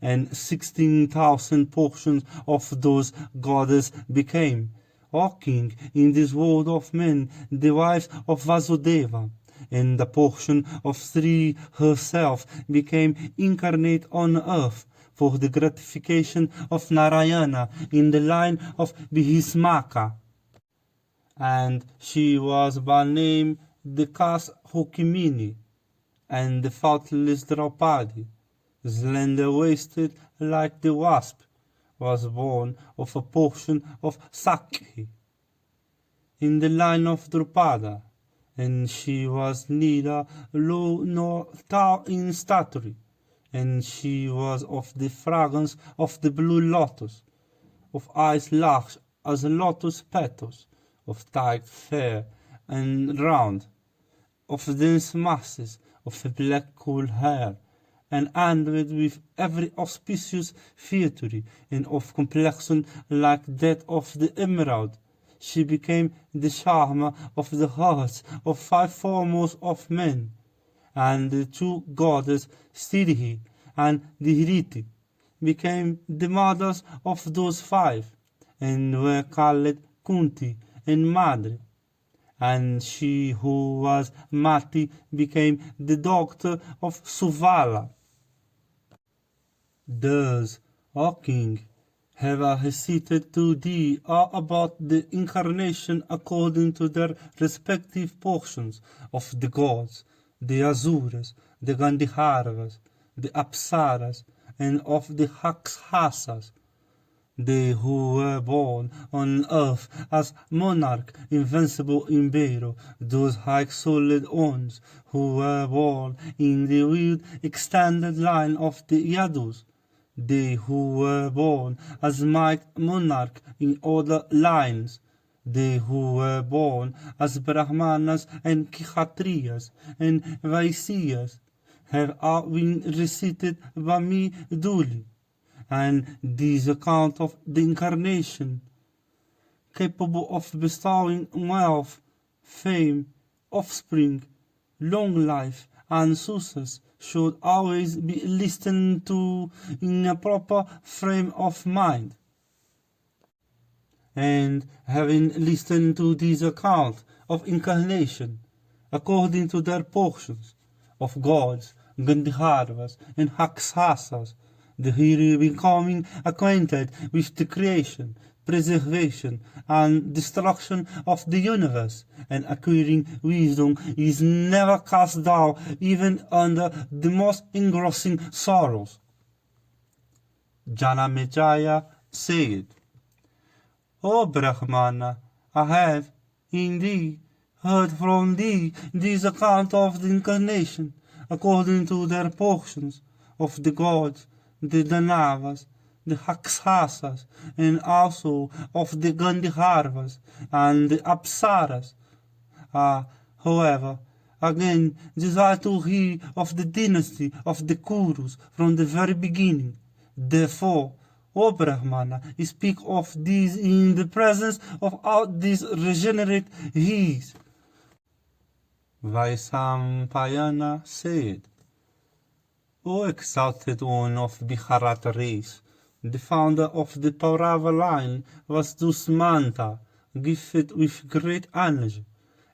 And 16,000 portions of those goddesses became, O king, in this world of men, the wives of Vasudeva. And the portion of Sri herself became incarnate on earth, for the gratification of Narayana in the line of Bhismaka. And she was by name the caste Hokimini, and the faultless Draupadi, slender-waisted like the wasp, was born of a portion of Sakhi in the line of Drupada, and she was neither low nor tall in stature, and she was of the fragrance of the blue lotus, of eyes large as lotus petals, of tight fair and round, of dense masses of black cool hair, and endowed with every auspicious feature, and of complexion like that of the emerald. She became the charmer of the hearts of 5 foremost of men, and the 2 goddesses Siddhi and Dhriti became the mothers of those 5, and were called Kunti and Madri. And she who was Mati became the daughter of Suvala. Thus, O king, have I recited to thee all about the incarnation according to their respective portions of the gods, the Asuras, the Gandharvas, the Apsaras, and of the Rakshasas, they who were born on earth as monarch invincible in battle, those high-souled ones who were born in the wide extended line of the Yadus, they who were born as mighty monarch in other lines, they who were born as Brahmanas and Kshatriyas and Vaisyas, have all been recited by me duly, and this account of the incarnation, capable of bestowing wealth, fame, offspring, long life, and success, should always be listened to in a proper frame of mind. And having listened to this account of incarnation, according to their portions, of gods, Gandharvas, and Rakshasas, the hero becoming acquainted with the creation, preservation, and destruction of the universe, and acquiring wisdom is never cast down even under the most engrossing sorrows. Janamejaya said, O Brahmana, I have, indeed, heard from thee this account of the incarnation, according to their portions, of the gods, the Danavas, the Rakshasas, and also of the Gandharvas and the Apsaras. However, again desire to hear of the dynasty of the Kurus from the very beginning. Therefore, O Brahmana, speak of these in the presence of all these regenerate he's. Vaisampayana said, O exalted one of Bharat race, the founder of the Parva line was Dusmanta, gifted with great energy,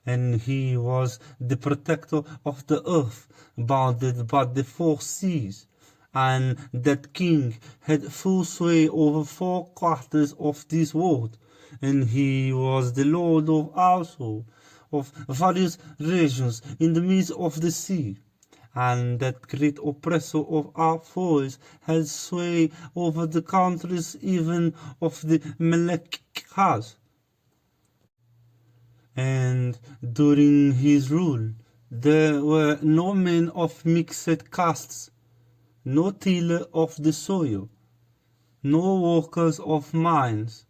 and he was the protector of the earth, bounded by the 4 seas, and that king had full sway over 4 quarters of this world, and he was the lord of also of various regions in the midst of the sea. And that great oppressor of our foes had sway over the countries even of the Melekas. And during his rule there were no men of mixed castes. no tiller of the soil, no workers of mines,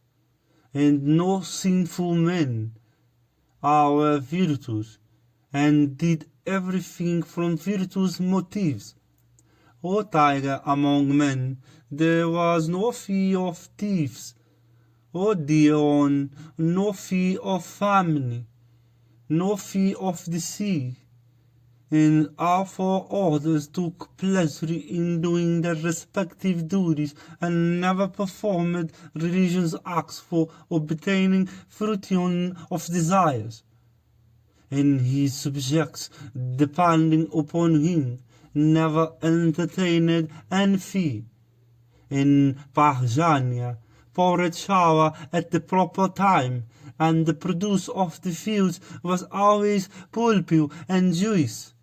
and no sinful men, our virtues, and did everything from virtuous motives. O tiger among men, there was no fear of thieves. O Dion, no fear of famine, no fear of the sea. And our four orders took pleasure in doing their respective duties and never performed religious acts for obtaining fruition of desires. And his subjects, depending upon him, never entertained any fear. In Parjania, poured shower at the proper time, and the produce of the fields was always pulpy and juice.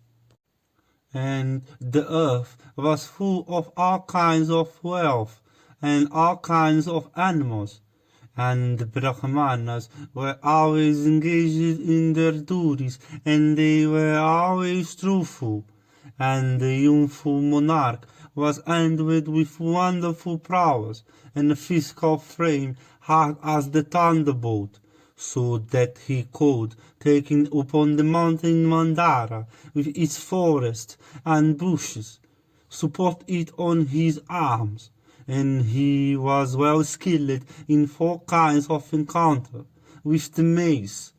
And the earth was full of all kinds of wealth, and all kinds of animals. And the Brahmanas were always engaged in their duties, and they were always truthful. And the youthful monarch was endowed with wonderful powers, and a physical frame hard as the thunderbolt, so that he could, taking upon the mountain Mandara, with its forests and bushes, support it on his arms. And he was well skilled in 4 kinds of encounter with the mace.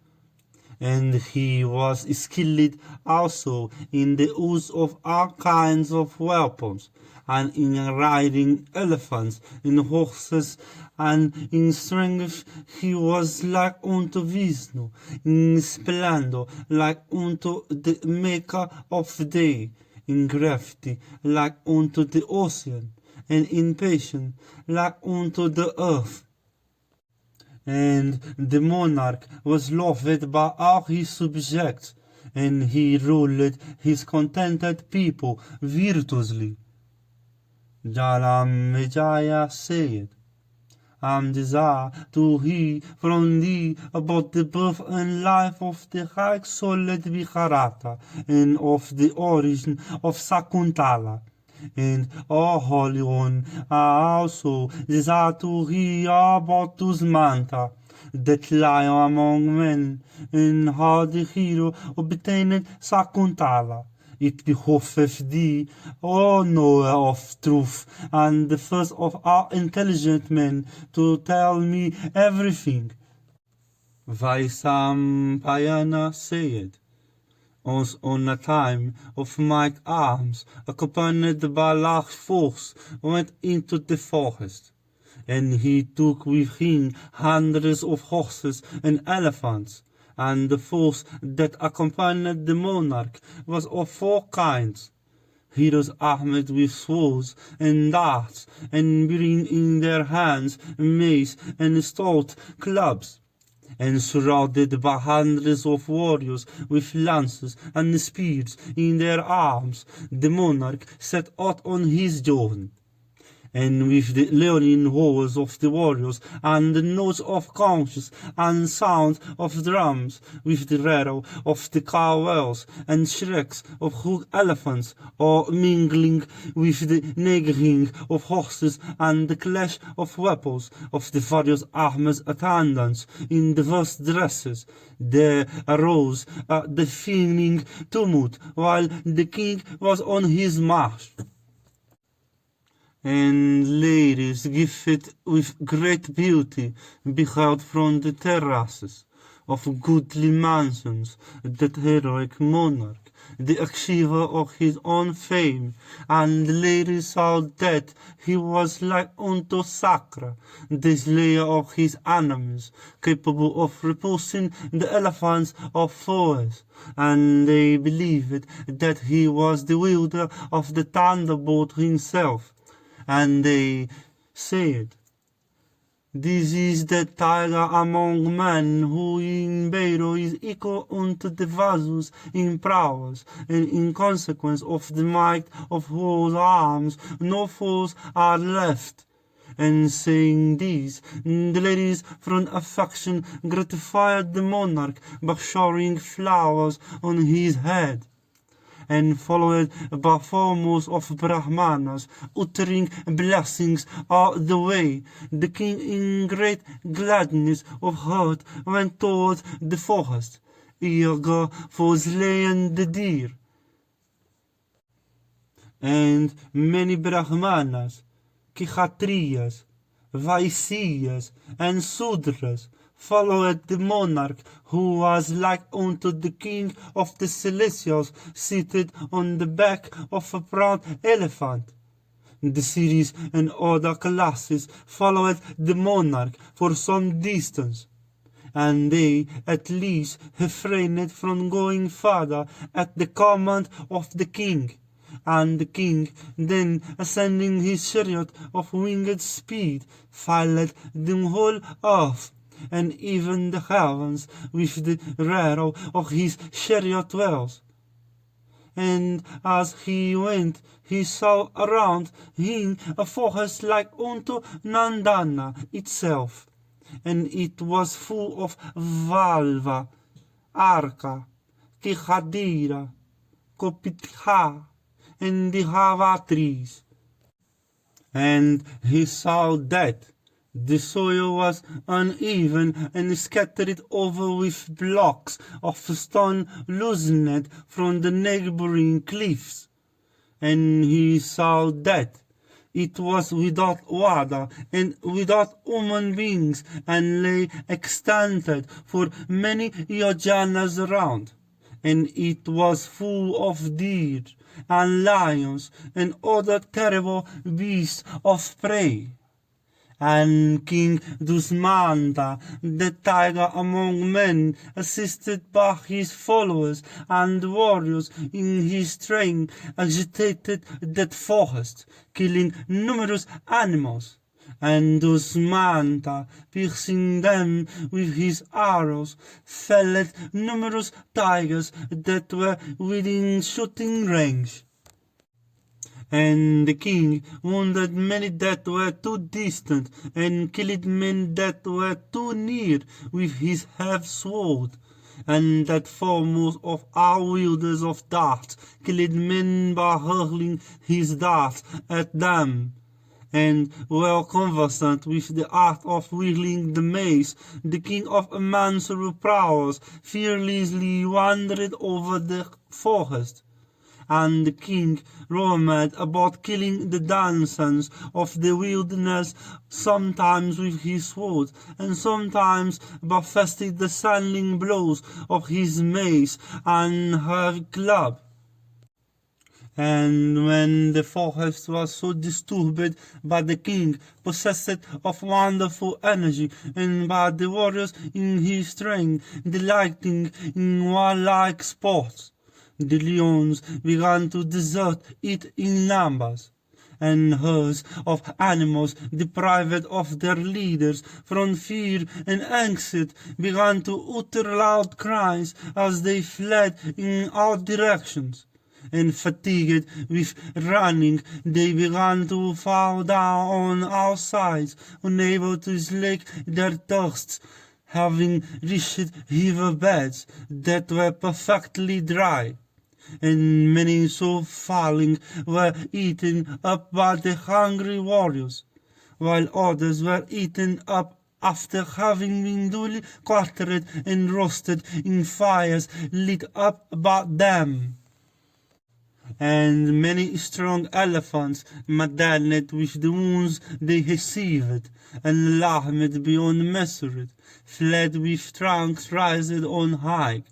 And he was skilled also in the use of all kinds of weapons, and in riding elephants, in horses, and in strength he was like unto Vishnu, in splendor like unto the maker of day, in gravity like unto the ocean, and in patience like unto the earth. And the monarch was loved by all his subjects, and he ruled his contented people virtuously. Jalam Vijaya said, I'm desire to hear from thee about the birth and life of the high solid Viharata, and of the origin of Sakuntala. And, O Holy One, I also desire to hear about Usmanta, that lion among men, and how the hero obtained Sakuntala. It behoveth thee, O knower of truth, and the first of all intelligent men, to tell me everything. Vaisampayana said, Once on a time of might arms, accompanied by large force, went into the forest. And he took with him hundreds of horses and elephants, and the force that accompanied the monarch was of 4 kinds. Heroes armed with swords and darts, and bearing in their hands mace and stout clubs, and surrounded by hundreds of warriors with lances and spears in their arms, the monarch set out on his journey. And with the leonine roars of the warriors, and the notes of conches, and sound of drums, with the rattle of the cowbells, and shrieks of hook elephants, or mingling with the neighing of horses, and the clash of weapons of the various armed attendants in diverse dresses, there arose a deafening tumult, while the king was on his march. And ladies gifted with great beauty beheld from the terraces of goodly mansions that heroic monarch, the achiever of his own fame, and the ladies saw that he was like unto Sakra, the slayer of his enemies, capable of repulsing the elephants of foes, and they believed that he was the wielder of the thunderbolt himself. And they said, This is the tiger among men who in battle is equal unto the Vasus in prowess, and in consequence of the might of whose arms no foes are left. And saying this, the ladies from affection gratified the monarch by showering flowers on his head. and followed by foremost of Brahmanas, uttering blessings all the way. The king in great gladness of heart went towards the forest, eager for slaying the deer. And many Brahmanas, Kshatriyas, Vaisyas, and Sudras followed the monarch, who was like unto the king of the Celestials, seated on the back of a proud elephant. The cities and other classes followed the monarch for some distance, and they at least refrained from going farther at the command of the king. And the king, then ascending his chariot of winged speed, filled the whole earth, and even the heavens, with the rattle of his chariot wheels. And as he went, he saw around him a forest like unto Nandana itself, and it was full of Valva, Arka, Kihadira, Kopitha, and the Hava trees. And he saw that the soil was uneven and scattered over with blocks of stone loosened from the neighboring cliffs. And he saw that it was without water and without human beings, and lay extended for many yojanas around. And it was full of deer and lions and other terrible beasts of prey. And King Dusmanta, the tiger among men, assisted by his followers and warriors in his train, agitated that forest, killing numerous animals. And Dusmanta, piercing them with his arrows, felled numerous tigers that were within shooting range. And the king wounded many that were too distant, and killed men that were too near with his heavy sword. And that foremost of all wielders of darts killed men by hurling his darts at them. And well conversant with the art of wielding the mace, the king of immense prowess fearlessly wandered over the forest. And the king roamed about killing the denizens of the wilderness, sometimes with his sword, and sometimes by festing the sanding blows of his mace and her club. And when the forest was so disturbed by the king, possessed of wonderful energy, and by the warriors in his train, delighting in warlike sports, the lions began to desert it in numbers, and herds of animals deprived of their leaders from fear and anxiety began to utter loud cries as they fled in all directions. And fatigued with running, they began to fall down on all sides, unable to slake their thirsts, having reached river beds that were perfectly dry. And many so falling were eaten up by the hungry warriors, while others were eaten up after having been duly quartered and roasted in fires lit up by them. And many strong elephants, maddened with the wounds they received, and alarmed beyond measure, fled with trunks raised on high.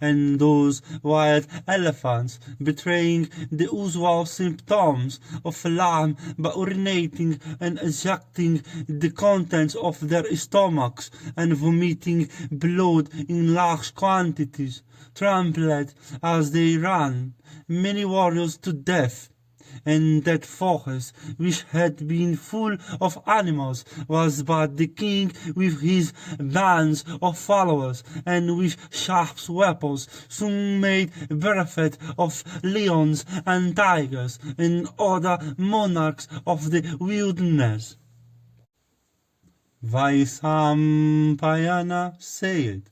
And those wild elephants, betraying the usual symptoms of alarm by urinating and ejecting the contents of their stomachs and vomiting blood in large quantities, trampled as they ran many warriors to death. And that forest, which had been full of animals, was but the king with his bands of followers, and with sharp weapons soon made bereft of lions and tigers and other monarchs of the wilderness. Vaisampayana said,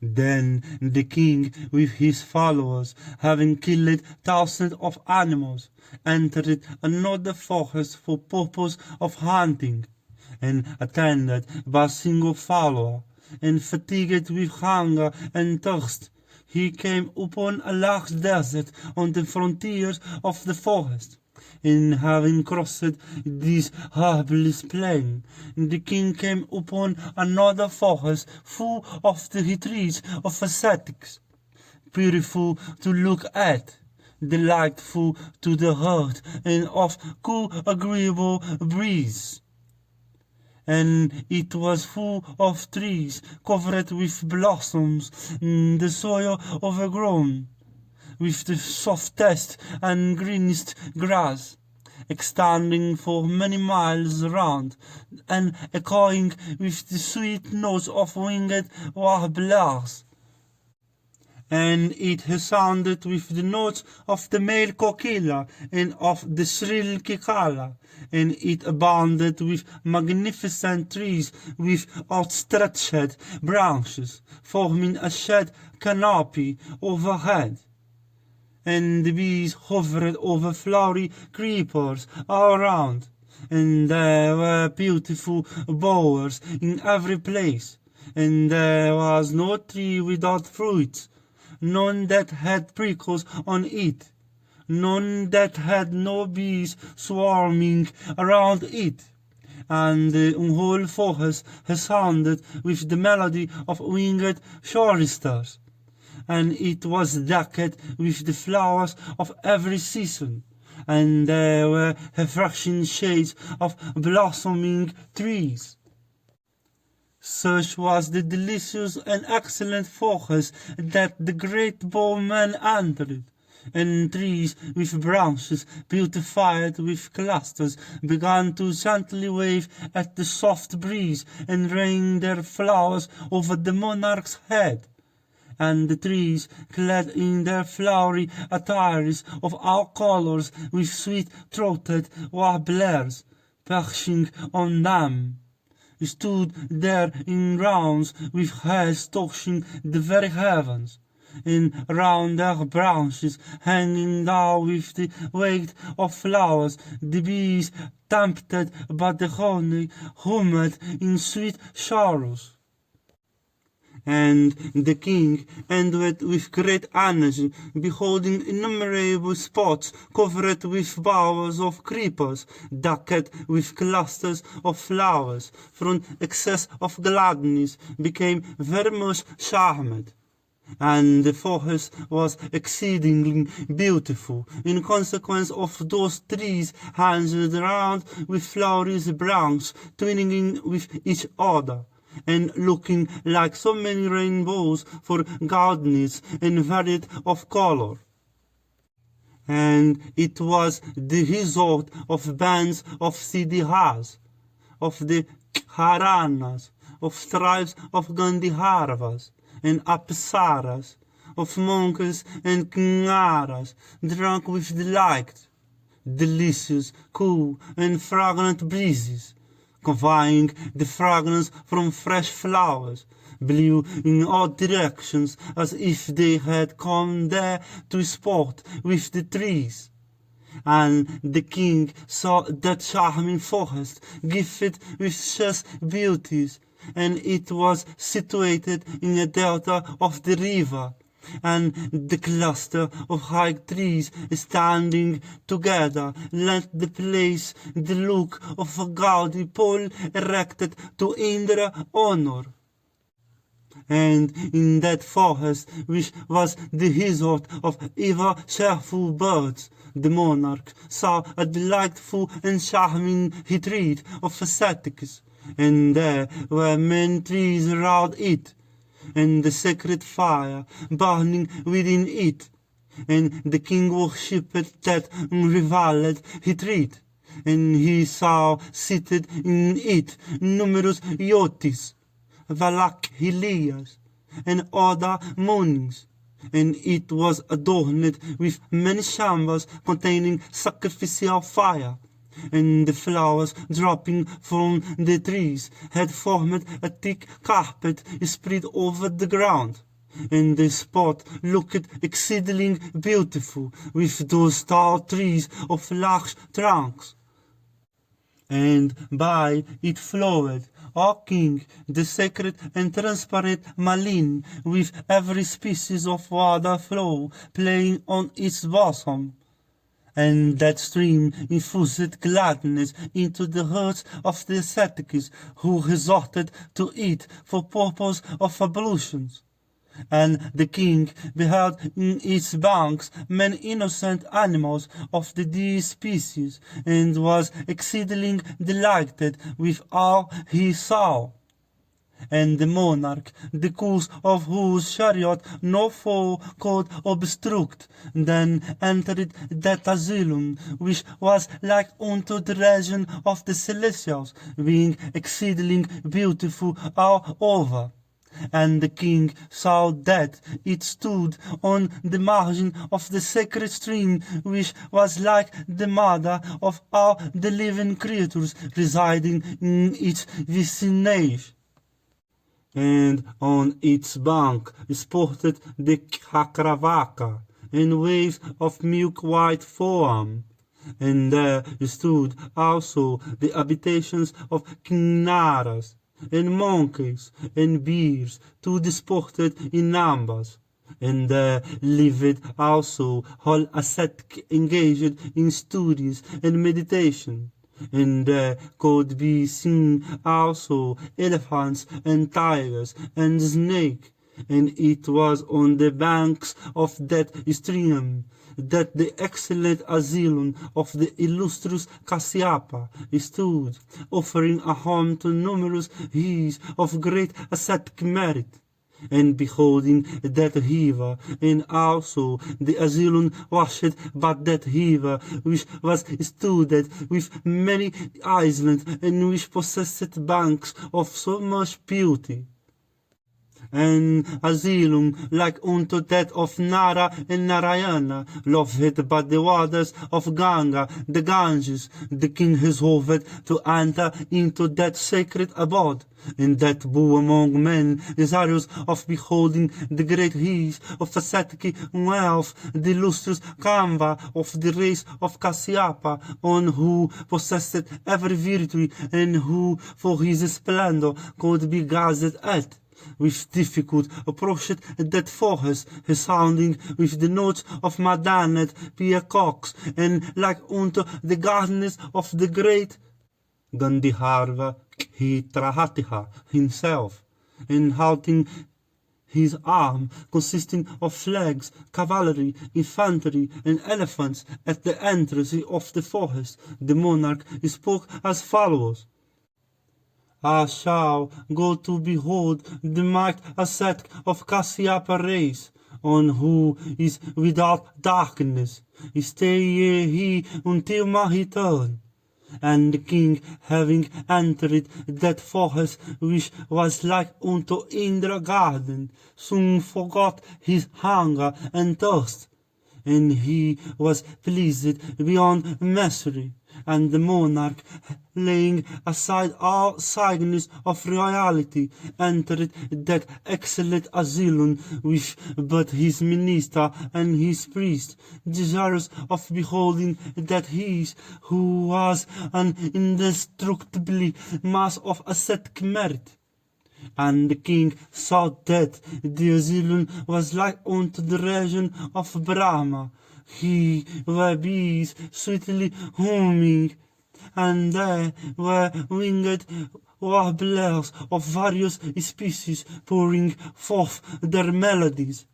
Then the king with his followers, having killed thousands of animals, entered another forest for purpose of hunting, and attended by a single follower, and fatigued with hunger and thirst, he came upon a large desert on the frontiers of the forest. And having crossed this herbless plain, the king came upon another forest full of the trees of ascetics, beautiful to look at, delightful to the heart, and of cool agreeable breeze. And it was full of trees, covered with blossoms, the soil overgrown with the softest and greenest grass, extending for many miles round, and echoing with the sweet notes of winged warblers. And it resounded with the notes of the male kokila and of the shrill kikala, and it abounded with magnificent trees with outstretched branches, forming a shade canopy overhead. And the bees hovered over flowery creepers all around, and there were beautiful bowers in every place, and there was no tree without fruits, none that had prickles on it, none that had no bees swarming around it. And the whole forest resounded with the melody of winged choristers, and it was decked with the flowers of every season, and there were refreshing shades of blossoming trees. Such was the delicious and excellent forest that the great bowman entered, and trees with branches beautified with clusters began to gently wave at the soft breeze and rain their flowers over the monarch's head. And the trees, clad in their flowery attires of all colors, with sweet-throated warblers perching on them, stood there in rounds with heads touching the very heavens, and round their branches, hanging down with the weight of flowers, the bees, tempted by the honey, hummed in sweet sorrows. And the king ended with great energy, beholding innumerable spots covered with bowers of creepers, decked with clusters of flowers, from excess of gladness became very much charmed. And the forest was exceedingly beautiful, in consequence of those trees hanged round with flowery branches, twining with each other, and looking like so many rainbows for gaudiness and variety of color. And it was the resort of bands of Siddhas, of the Haranas, of tribes of Gandharvas and Apsaras, of monkeys and Kingaras, drunk with delight, delicious, cool, and fragrant breezes, conveying the fragrance from fresh flowers, blew in all directions as if they had come there to sport with the trees. And the king saw that charming forest, gifted with such beauties, and it was situated in a delta of the river, and the cluster of high trees standing together lent the place the look of a gaudy pole erected to Indra honor. And in that forest, which was the resort of ever cheerful birds, the monarch saw a delightful and charming retreat of ascetics, and there were many trees around it, and the sacred fire burning within it, and the king worshipped that unrivalled retreat, and he saw seated in it numerous Yotis, Valakhilias, and other Munis, and it was adorned with many chambers containing sacrificial fire, and the flowers dropping from the trees had formed a thick carpet spread over the ground, and the spot looked exceedingly beautiful, with those tall trees of large trunks. And by it flowed, O king, the sacred and transparent Malin, with every species of water flow playing on its bosom. And that stream infused gladness into the hearts of the ascetics who resorted to it for purpose of ablutions. And the king beheld in its banks many innocent animals of the deer species, and was exceedingly delighted with all he saw. And the monarch, the course of whose chariot no foe could obstruct, then entered that asylum, which was like unto the region of the Celestials, being exceedingly beautiful all over. And the king saw that it stood on the margin of the sacred stream, which was like the mother of all the living creatures residing in its vicinage. And on its bank sported the Kakravaka, in waves of milk-white foam. And there stood also the habitations of Kinnaras, and monkeys, and bears, too disported in numbers. And there lived also whole ascetic engaged in studies and meditation. And there could be seen also elephants and tigers and snakes. And it was on the banks of that stream that the excellent asylum of the illustrious Kasyapa stood, offering a home to numerous youths of great ascetic merit. And beholding that river, and also the asylum washed by that river, which was studded with many islands, and which possessed banks of so much beauty. An asylum like unto that of Nara and Narayana, loved by the waters of Ganga, the Ganges. The king resolved to enter into that sacred abode, and that bow among men, desirous of beholding the great heirs of ascetic wealth, the illustrious Kamba of the race of Kasyapa, on who possessed every virtue, and who for his splendor could be gazed at. With difficulty approached that forest, resounding with the notes of maddened peacocks, and like unto the gardens of the great Gandhiharva Hitrahatiha himself, and halting his arm, consisting of flags, cavalry, infantry, and elephants, at the entrance of the forest, the monarch spoke as follows. I shall go to behold the might ascetic of Kasyapa race, on who is without darkness. Stay ye he until my return. And the king, having entered that forest, which was like unto Indra garden, soon forgot his hunger and thirst. And he was pleased beyond measure. And the monarch, laying aside all signs of royalty, entered that excellent asylum with but his minister and his priest, desirous of beholding that he who was an indestructible mass of ascetic merit. And the king saw that the asylum was like unto the region of Brahma, he were bees sweetly humming, and there were winged warblers of various species pouring forth their melodies.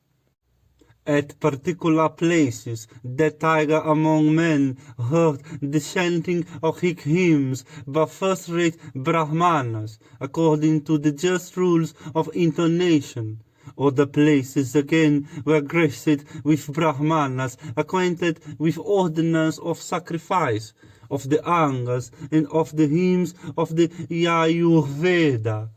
At particular places, the tiger among men heard the chanting of hic hymns by first-rate Brahmanas, according to the just rules of intonation. Other places again were graced with Brahmanas acquainted with ordinance of sacrifice, of the Angas, and of the hymns of the Yajurveda.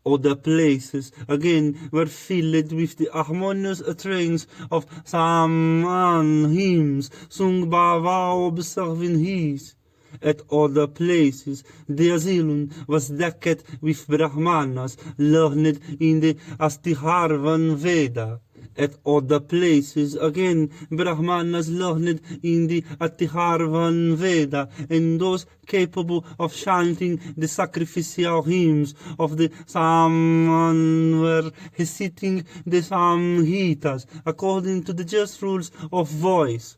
Other places again were filled with the harmonious strains of Saman hymns sung by vow-observing youths. At other places, the asylum was decked with Brahmanas learned in the Astiharvan Veda. At other places, again, Brahmanas learned in the Atiharvan Veda, and those capable of chanting the sacrificial hymns of the Saman were reciting the Samhitas according to the just rules of voice.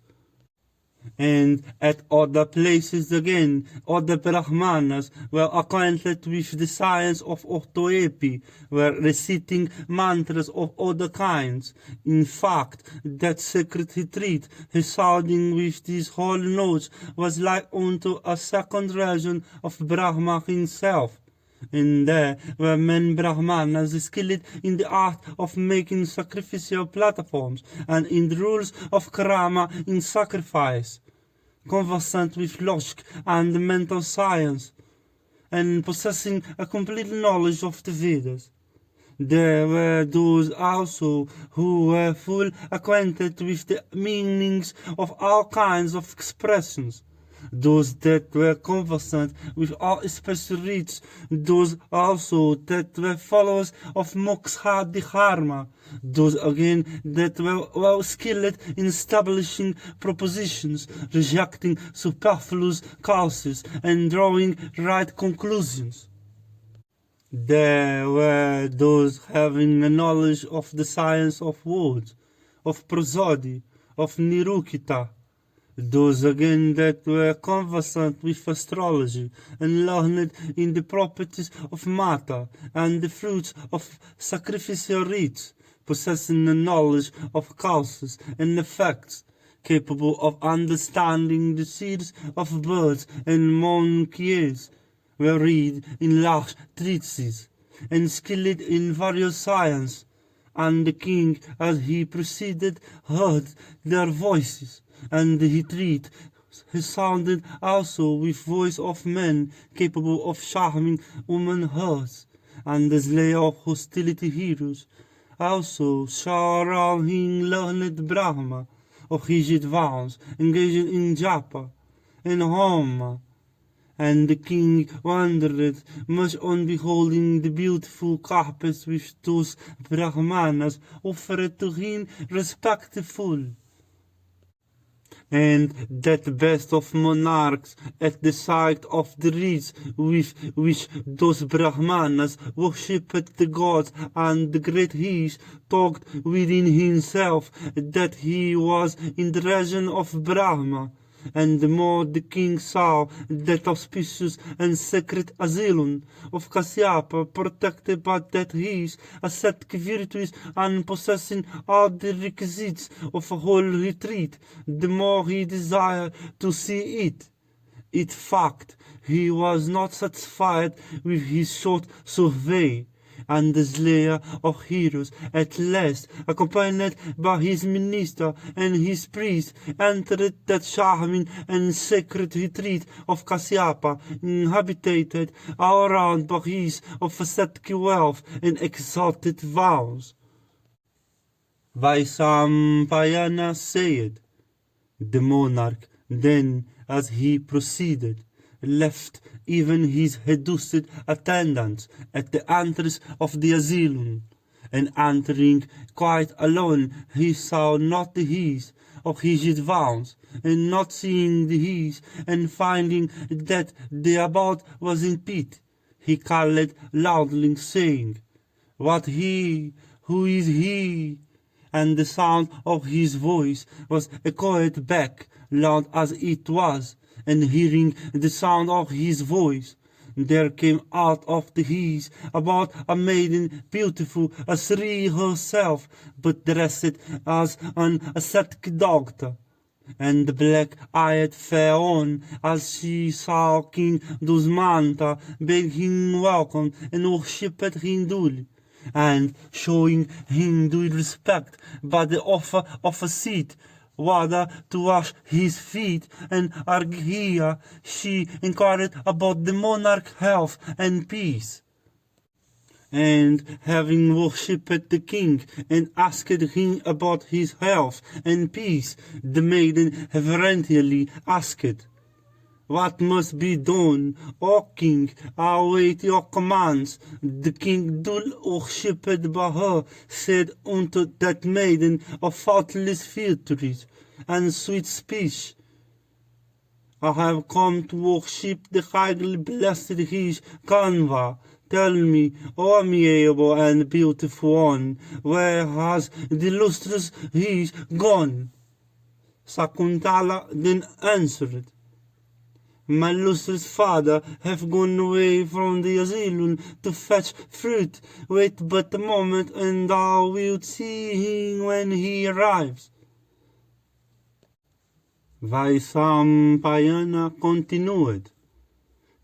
And at other places again, other Brahmanas were acquainted with the science of orthoepy, were reciting mantras of other kinds. In fact, that sacred retreat, resounding with these holy notes, was like unto a second region of Brahma himself. And there were men Brahmanas skilled in the art of making sacrificial platforms and in the rules of karma in sacrifice, conversant with logic and mental science, and possessing a complete knowledge of the Vedas. There were those also who were full acquainted with the meanings of all kinds of expressions, those that were conversant with all special rites, those also that were followers of moksha dharma, those again that were well skilled in establishing propositions, rejecting superfluous causes, and drawing right conclusions. There were those having a knowledge of the science of words, of prosody, of nirukita, those again that were conversant with astrology and learned in the properties of matter and the fruits of sacrificial rites, possessing a knowledge of causes and effects, capable of understanding the seeds of birds and monkeys, were read in large treatises, and skilled in various science. And the king, as he proceeded, heard their voices, and the retreat sounded also with voice of men capable of charming woman hearts, and the slayer of hostility heroes. Also Sharal him learned Brahma, of rigid vows, engaged in japa and homa. And the king wondered much on beholding the beautiful carpets which those Brahmanas offered to him respectful. And that best of monarchs, at the sight of the rites with which those Brahmanas worshipped the gods and the great Hish, thought within himself that he was in the region of Brahma. And the more the king saw that auspicious and sacred asylum of Kasyapa, protected by that his ascetic virtues and possessing all the requisites of a holy retreat, the more he desired to see it. In fact, he was not satisfied with his short survey, and the slayer of heroes at last, accompanied by his minister and his priest, entered that charming and sacred retreat of Kasyapa, inhabited all around by his of ascetic wealth and exalted vows. Vaisampayana said, the monarch then, as he proceeded, left even his reduced attendants at the entrance of the asylum, and entering quite alone, he saw not the his of rigid vows, and not seeing the his, and finding that the abode was in pit, he called loudly, saying, "What he? Who is he?" And the sound of his voice was echoed back, loud as it was. And hearing the sound of his voice, there came out of the his about a maiden beautiful as Sri herself, but dressed as an ascetic doctor. And the black-eyed fair one, as she saw King Dusmanta, bade him welcome and worshipped him duly, and showing him due respect by the offer of a seat, whether to wash his feet, and Arghia, she inquired about the monarch's health and peace. And having worshipped the king and asked him about his health and peace, the maiden reverently asked, what must be done? O king, I await your commands. The king, dull worshipped by her, said unto that maiden of faultless features and sweet speech, I have come to worship the highly blessed his Canva. Tell me, O amiable and beautiful one, where has the lustrous his gone? Sakuntala then answered, my lustrous father hath gone away from the asylum to fetch fruit. Wait but a moment, and thou wilt see him when he arrives. Vaisampayana continued.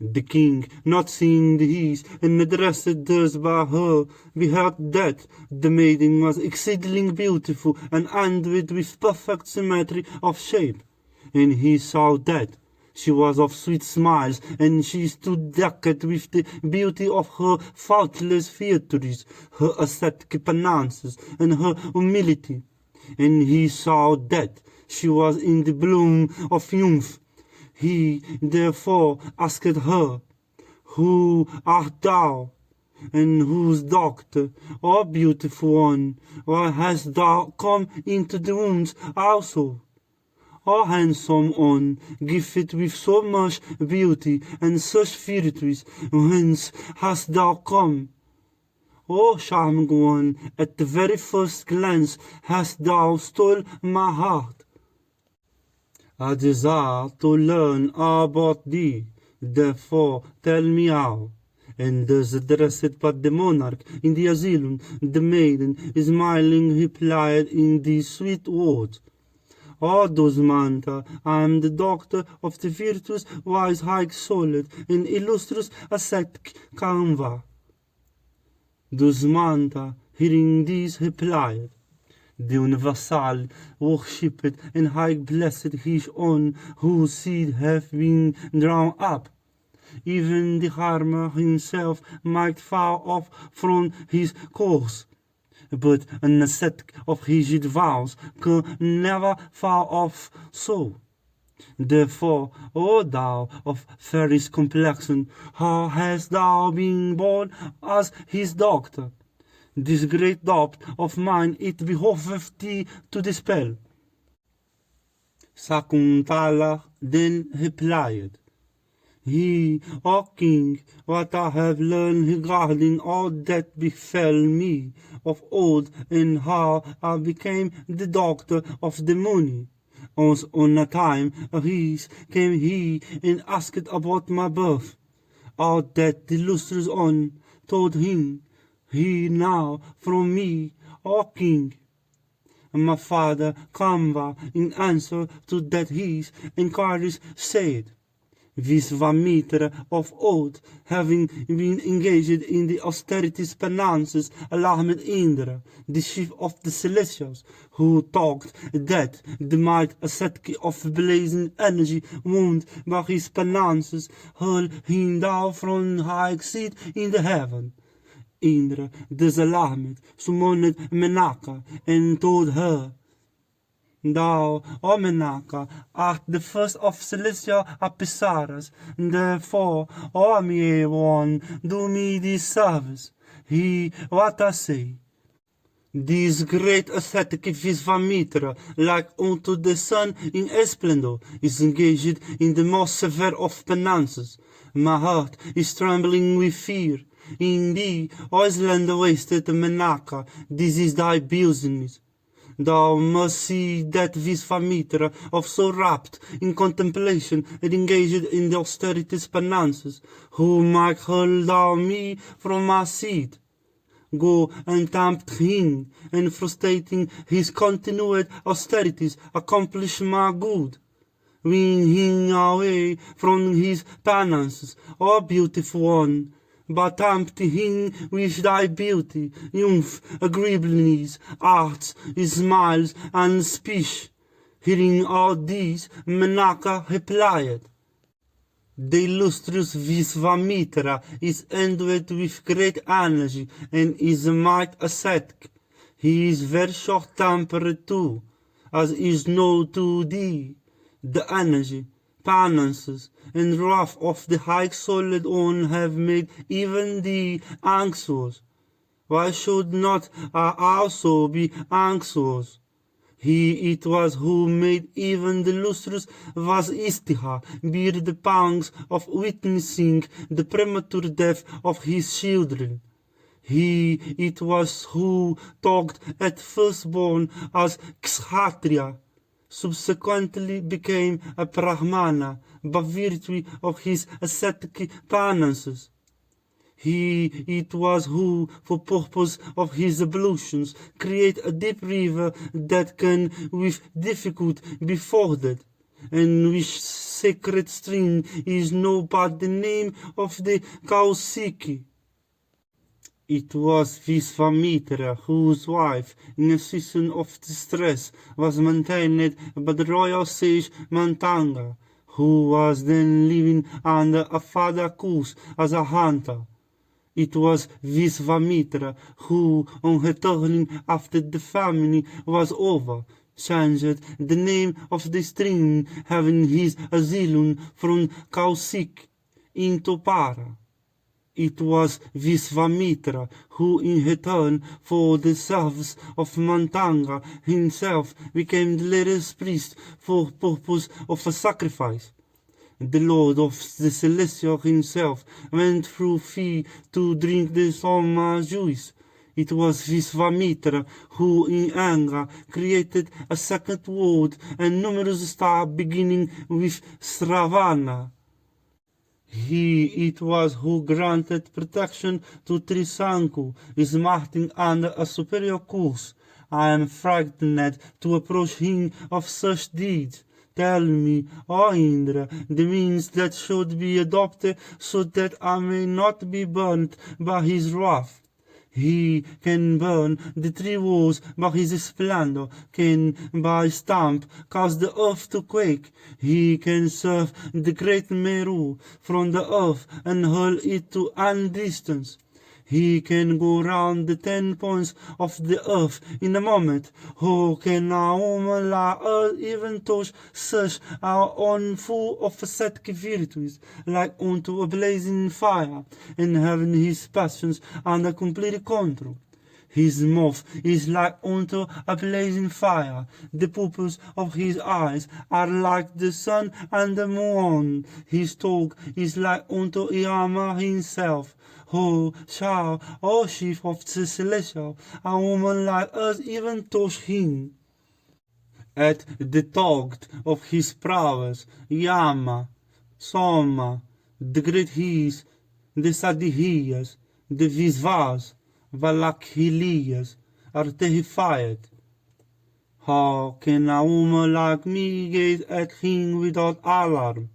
The king, not seeing these, and addressed thus by her, beheld that the maiden was exceedingly beautiful and endowed with perfect symmetry of shape. And he saw that she was of sweet smiles, and she stood decked with the beauty of her faultless features, her ascetic penances, and her humility. And he saw that she was in the bloom of youth. He therefore asked her, who art thou, and whose doctor, O beautiful one? Why hast thou come into the wombs also? O handsome one, gifted with so much beauty and such virtues, whence hast thou come? O charming one, at the very first glance hast thou stole my heart. I desire to learn about thee, therefore tell me how. And thus addressed by the monarch in the asylum, the maiden, smiling, replied in these sweet words, O Dusmanta, I am the doctor of the virtuous, wise, high-souled, and illustrious ascetic Canva. Dusmanta, hearing this, replied, the universal, worshipped, and high-blessed his own, whose seed hath been drawn up. Even the harmer himself might fall off from his course, but an ascetic of rigid vows can never fall off so. Therefore, O thou of fairest complexion, how hast thou been born as his doctor? This great doubt of mine it behoveth thee to dispel. Sakuntala then replied, He, O king, what I have learned regarding all that befell me of old, and how I became the doctor of the money. Once on a time arise came he and asked about my birth. All that the illustrious one told him, he now from me, O king. And my father Canva, in answer to that his inquiries, said, Visvamitra of old, having been engaged in the austerities penances, alarmed Indra, the chief of the Celestials, who talked that the might ascetic of blazing energy, wound by his penances, hurled him down from high seat in the heaven. Indra, thus alarmed, summoned Menaka, and told her, Thou, O Menaka, art the first of celestial Apsaras, therefore, O amiable one, do me this service. Hear what I say. This great ascetic Visvamitra, like unto the sun in splendor, is engaged in the most severe of penances. My heart is trembling with fear. In thee, O slender wasted Menaka, this is thy business. Thou must see that Visvamitra, of so rapt in contemplation and engaged in the austerities penances, who might hurl down me from my seat. Go and tempt him, and frustrating his continued austerities, accomplish my good. Win him away from his penances, O beautiful one, but tempt him with thy beauty, youth, agreeableness, arts, smiles, and speech. Hearing all these, Menaka replied, The illustrious Visvamitra is endowed with great energy, and is a might ascetic. He is very short-tempered too, as is known to thee. The energy, penances, and wrath of the high solid one have made even thee anxious. Why should not I also be anxious? He it was who made even the lustrous Vasistiha bear the pangs of witnessing the premature death of his children. He it was who talked at first born as Kshatriya, subsequently became a Brahmana by virtue of his ascetic penances. He it was who, for purpose of his ablutions, create a deep river that can with difficulty be forded, and which sacred stream is known by the name of the Kausiki. It was Visvamitra whose wife, in a season of distress, was maintained by the royal sage Mantanga, who was then living under a father curse as a hunter. It was Visvamitra who, on returning after the famine was over, changed the name of the stream having his asylum from Kausik into Para. It was Visvamitra who, in return for the service of Mantanga himself, became the latest priest for purpose of a sacrifice. The Lord of the Celestial himself went through fee to drink the Soma juice. It was Visvamitra who, in anger, created a second world and numerous stars beginning with Sravana. He it was who granted protection to Trisanku, smarting under a superior curse. I am frightened to approach him of such deeds. Tell me, O Indra, the means that should be adopted so that I may not be burnt by his wrath. He can burn the three walls by his splendor, can by stamp cause the earth to quake. He can serve the great Meru from the earth and hurl it to any distance. He can go round the 10 points of the earth in a moment. How can a woman like us even touch such our own full of ascetic virtues, like unto a blazing fire, and having his passions under complete control? His mouth is like unto a blazing fire. The pupils of his eyes are like the sun and the moon. His talk is like unto Yama himself. How shall, O chief of the celestial, a woman like us even touch him? At the thought of his prowess, Yama, Soma, the great His, the Sadihiyas, the Visvas, Valakhilias are terrified. How can a woman like me gaze at him without alarm?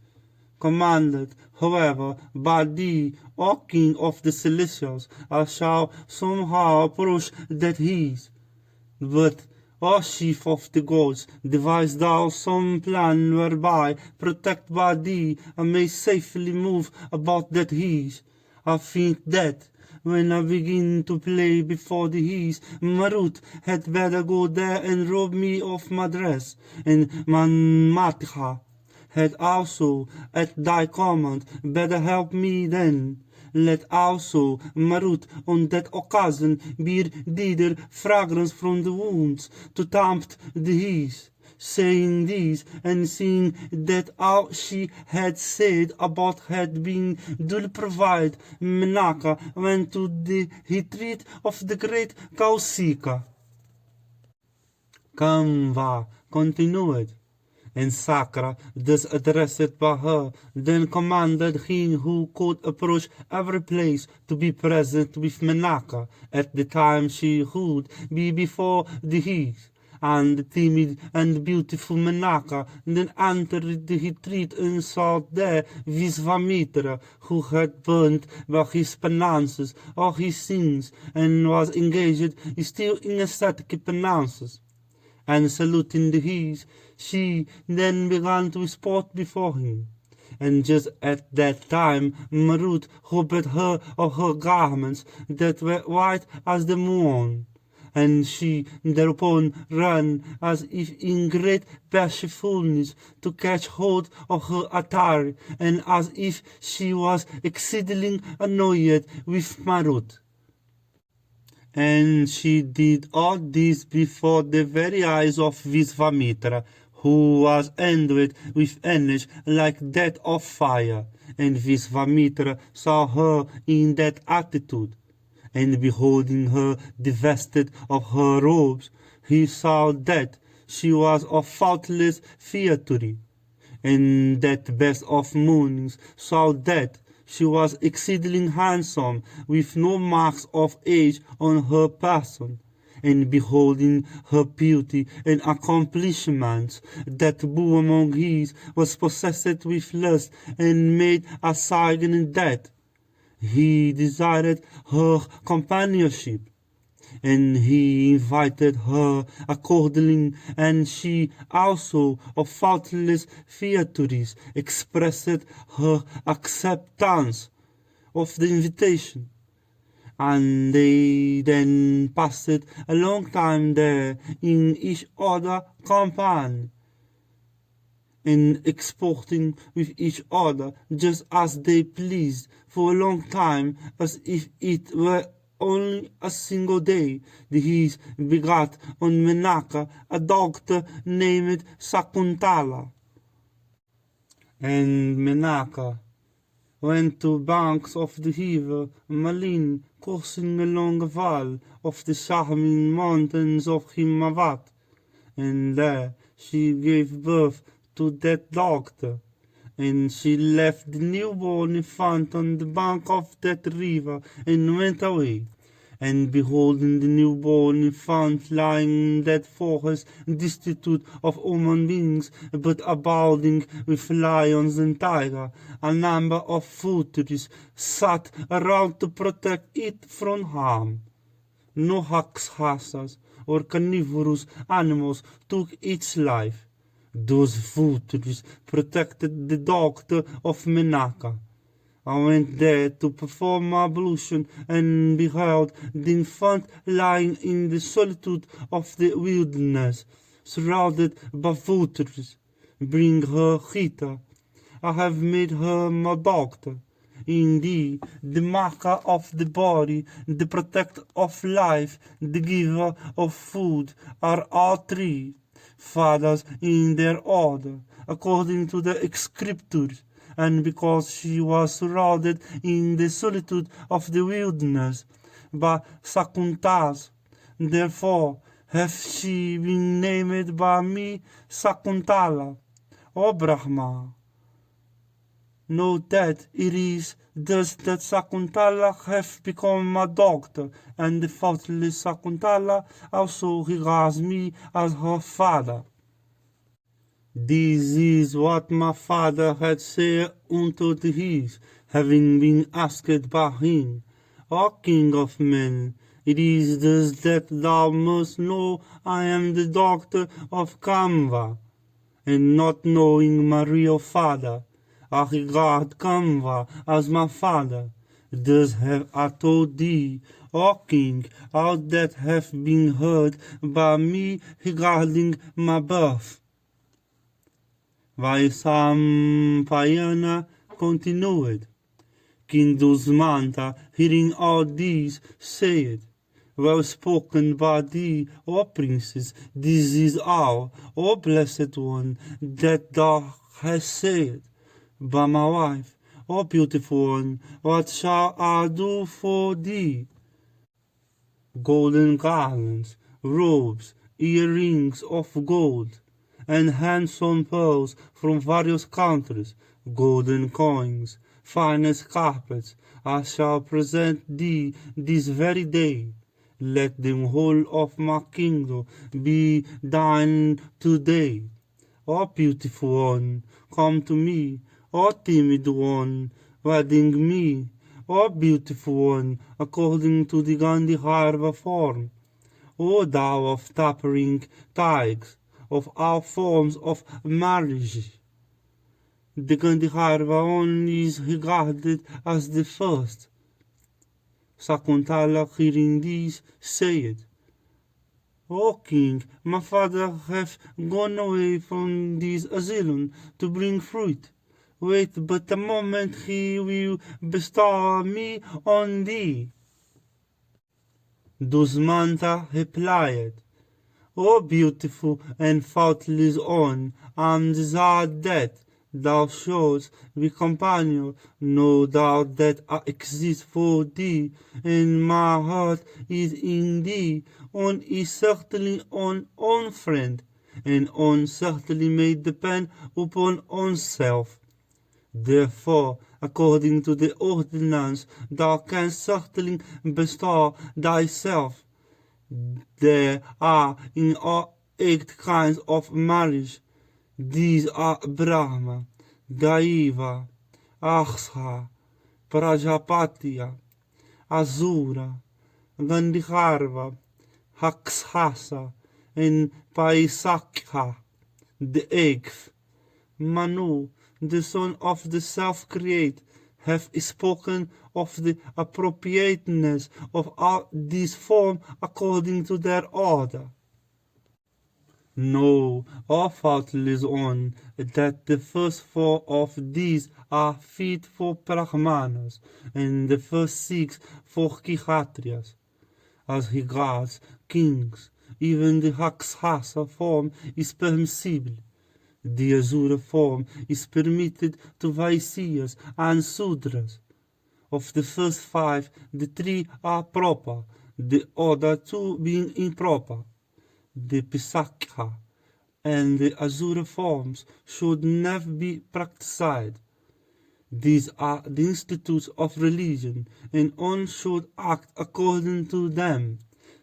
Commanded, however, by thee, O King of the Celestials, I shall somehow approach that His. But, O Chief of the Gods, devise thou some plan whereby, protected by thee, I may safely move about that His. I think that, when I begin to play before the His, Marut had better go there and rob me of my dress, and Manmatha had also, at thy command, better help me then. Let also Marut on that occasion bear thither fragrance from the wounds, to tempt the His. Saying this, and seeing that all she had said about had been duly provided, Menaka went to the retreat of the great Kausika. Kamva continued, and Sakra, thus addressed by her, then commanded him who could approach every place to be present with Menaka at the time she would be before the His. And the timid and beautiful Menaka then entered the retreat and saw there Visvamitra, who had burnt by his penances all his sins, and was engaged still in ascetic penances. And saluting the His, she then began to sport before him. And just at that time Marut robbed her of her garments that were white as the moon. and she thereupon ran as if in great bashfulness to catch hold of her attire, and as if she was exceedingly annoyed with Marut. And she did all this before the very eyes of Visvamitra, who was endued with energy like that of fire. And Visvamitra saw her in that attitude. And beholding her divested of her robes, he saw that she was of faultless featory. And that best of mornings saw that she was exceedingly handsome, with no marks of age on her person. And beholding her beauty and accomplishments, that boy among his was possessed with lust, and made a sign that he desired her companionship. And he invited her accordingly, and she also, of faultless features, expressed her acceptance of the invitation. And they then passed a long time there in each other's company, and exporting with each other just as they pleased for a long time, as if it were only a single day. These begat on Menaka a daughter named Sakuntala. And Menaka went to banks of the river Malin, coursing along a valley of the charming mountains of Himavat, and there she gave birth to that daughter. And she left the newborn infant on the bank of that river, and went away. And beholding the newborn infant lying in that forest, destitute of human beings, but abounding with lions and tigers, a number of vultures sat around to protect it from harm. No rakshasas or carnivorous animals took its life. Those vultures protected the daughter of Menaka. I went there to perform my ablution, and beheld the infant lying in the solitude of the wilderness, surrounded by vultures. Bring her hither. I have made her my daughter. Indeed, the maker of the body, the protector of life, the giver of food, are all three fathers in their order, according to the scriptures. And because she was surrounded in the solitude of the wilderness by Sakuntas, therefore hath she been named by me Sakuntala. O Brahma, know that it is thus that Sakuntala hath become my daughter, and the faultless Sakuntala also regards me as her father. This is what my father had said unto his, having been asked by him, O King of men, it is thus that thou must know I am the daughter of Kamva, and not knowing my real father, I regard Kamva as my father. Thus have I told thee, O King, all that hath been heard by me regarding my birth. Vaisampayana continued. King Dusmanta, hearing all these, said, Well spoken by thee, O princess, this is all, O blessed one, that thou hast said. By my wife, O beautiful one, what shall I do for thee? Golden garlands, robes, earrings of gold, and handsome pearls from various countries, golden coins, finest carpets, I shall present thee this very day. Let the whole of my kingdom be thine today. O beautiful one, come to me. O timid one, wedding me. O beautiful one, according to the Gandhara form. O thou of tapering tigers, of all forms of marriage. The Gandhara only is regarded as the first. Sakuntala, hearing this, said, O king, my father hath gone away from this asylum to bring fruit. Wait but a moment, he will bestow me on thee. Dusmanta replied, O beautiful and faultless one, I am desired that thou shouldst be companion. No doubt that I exist for thee, and my heart is in thee. One is certainly on own friend, and on certainly may depend upon oneself. Therefore, according to the ordinance, thou canst certainly bestow thyself. There are in all 8 kinds of marriage. These are Brahma, Daiva, Arsha, Prajapatiya, Asura, Gandharva, Rakshasa, and Paisakha, the 8th. Manu, the son of the self-create, hath spoken of the appropriateness of all these forms according to their order. Know, O faultless one, that the first 4 of these are fit for Brahmanas, and the first 6 for Kshatriyas. As regards kings, even the Rakshasa form is permissible. The Asura form is permitted to Vaishyas and Sudras. Of the first 5, the 3 are proper, the other 2 being improper. The Pisakha and the Asura forms should never be practiced. These are the institutes of religion, and one should act according to them.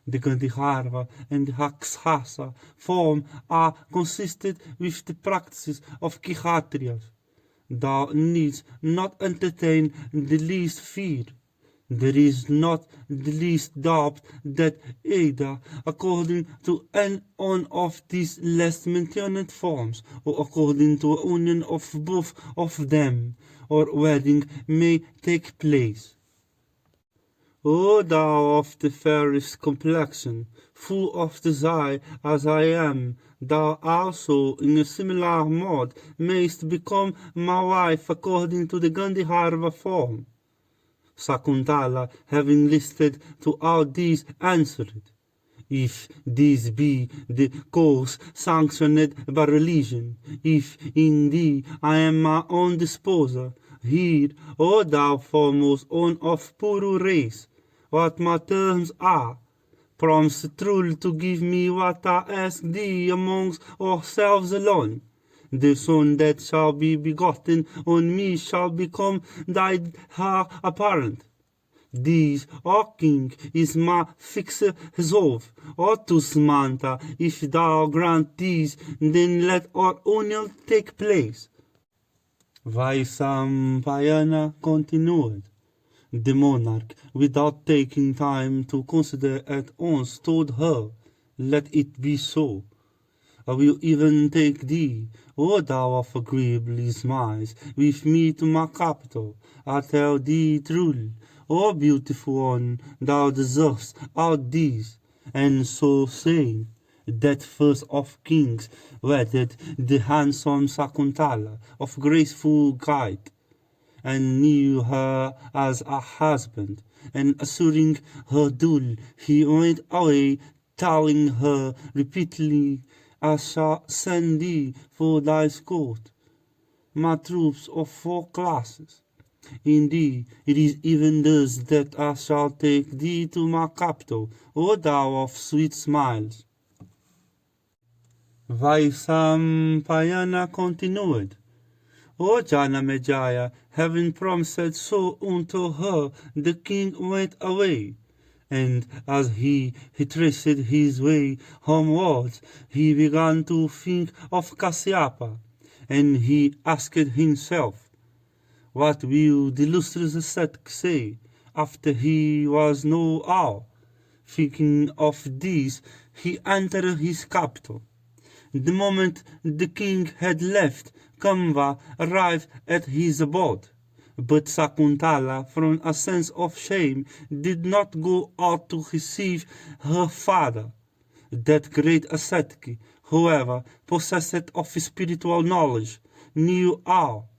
The Gandharva and the Rakshasa form are consistent with the practices of Kshatriyas. Thou needst not entertain the least fear. There is not the least doubt that either according to any one of these last mentioned forms, or according to a union of both of them, or wedding may take place. O thou of the fairest complexion, full of desire as I am, thou also in a similar mode mayst become my wife according to the Gandharva form. Sakuntala, having listened to all these, answered, If this be the course sanctioned by religion, if indeed I am my own disposer, hear, O thou foremost one of Puru race, what my terms are. Promise truly to give me what I ask thee amongst ourselves alone. The son that shall be begotten on me shall become thy heir apparent. This, O king, is my fixed resolve. O Tusmanta, if thou grant these, then let our union take place. Vaisampayana continued. The monarch, without taking time to consider at once, told her, Let it be so. I will even take thee, O thou of agreeable smiles, with me to my capital. I tell thee truly, O beautiful one, thou deservest all these. And so saying, that first of kings wedded the handsome Sakuntala of graceful gait, and knew her as a husband, and assuring her dule, he went away, telling her repeatedly, I shall send thee for thy escort, my troops of 4 classes. Indeed, it is even thus that I shall take thee to my capital, O thou of sweet smiles. Vaisampayana continued. O Janamejaya, having promised so unto her, the king went away. And as he retraced his way homewards, he began to think of Kasyapa, and he asked himself, What will the illustrious ascetic say after he was known all? Thinking of this, he entered his capital. The moment the king had left, Kamva arrived at his abode. But Sakuntala, from a sense of shame, did not go out to receive her father. That great ascetic, however, possessed of spiritual knowledge, knew all.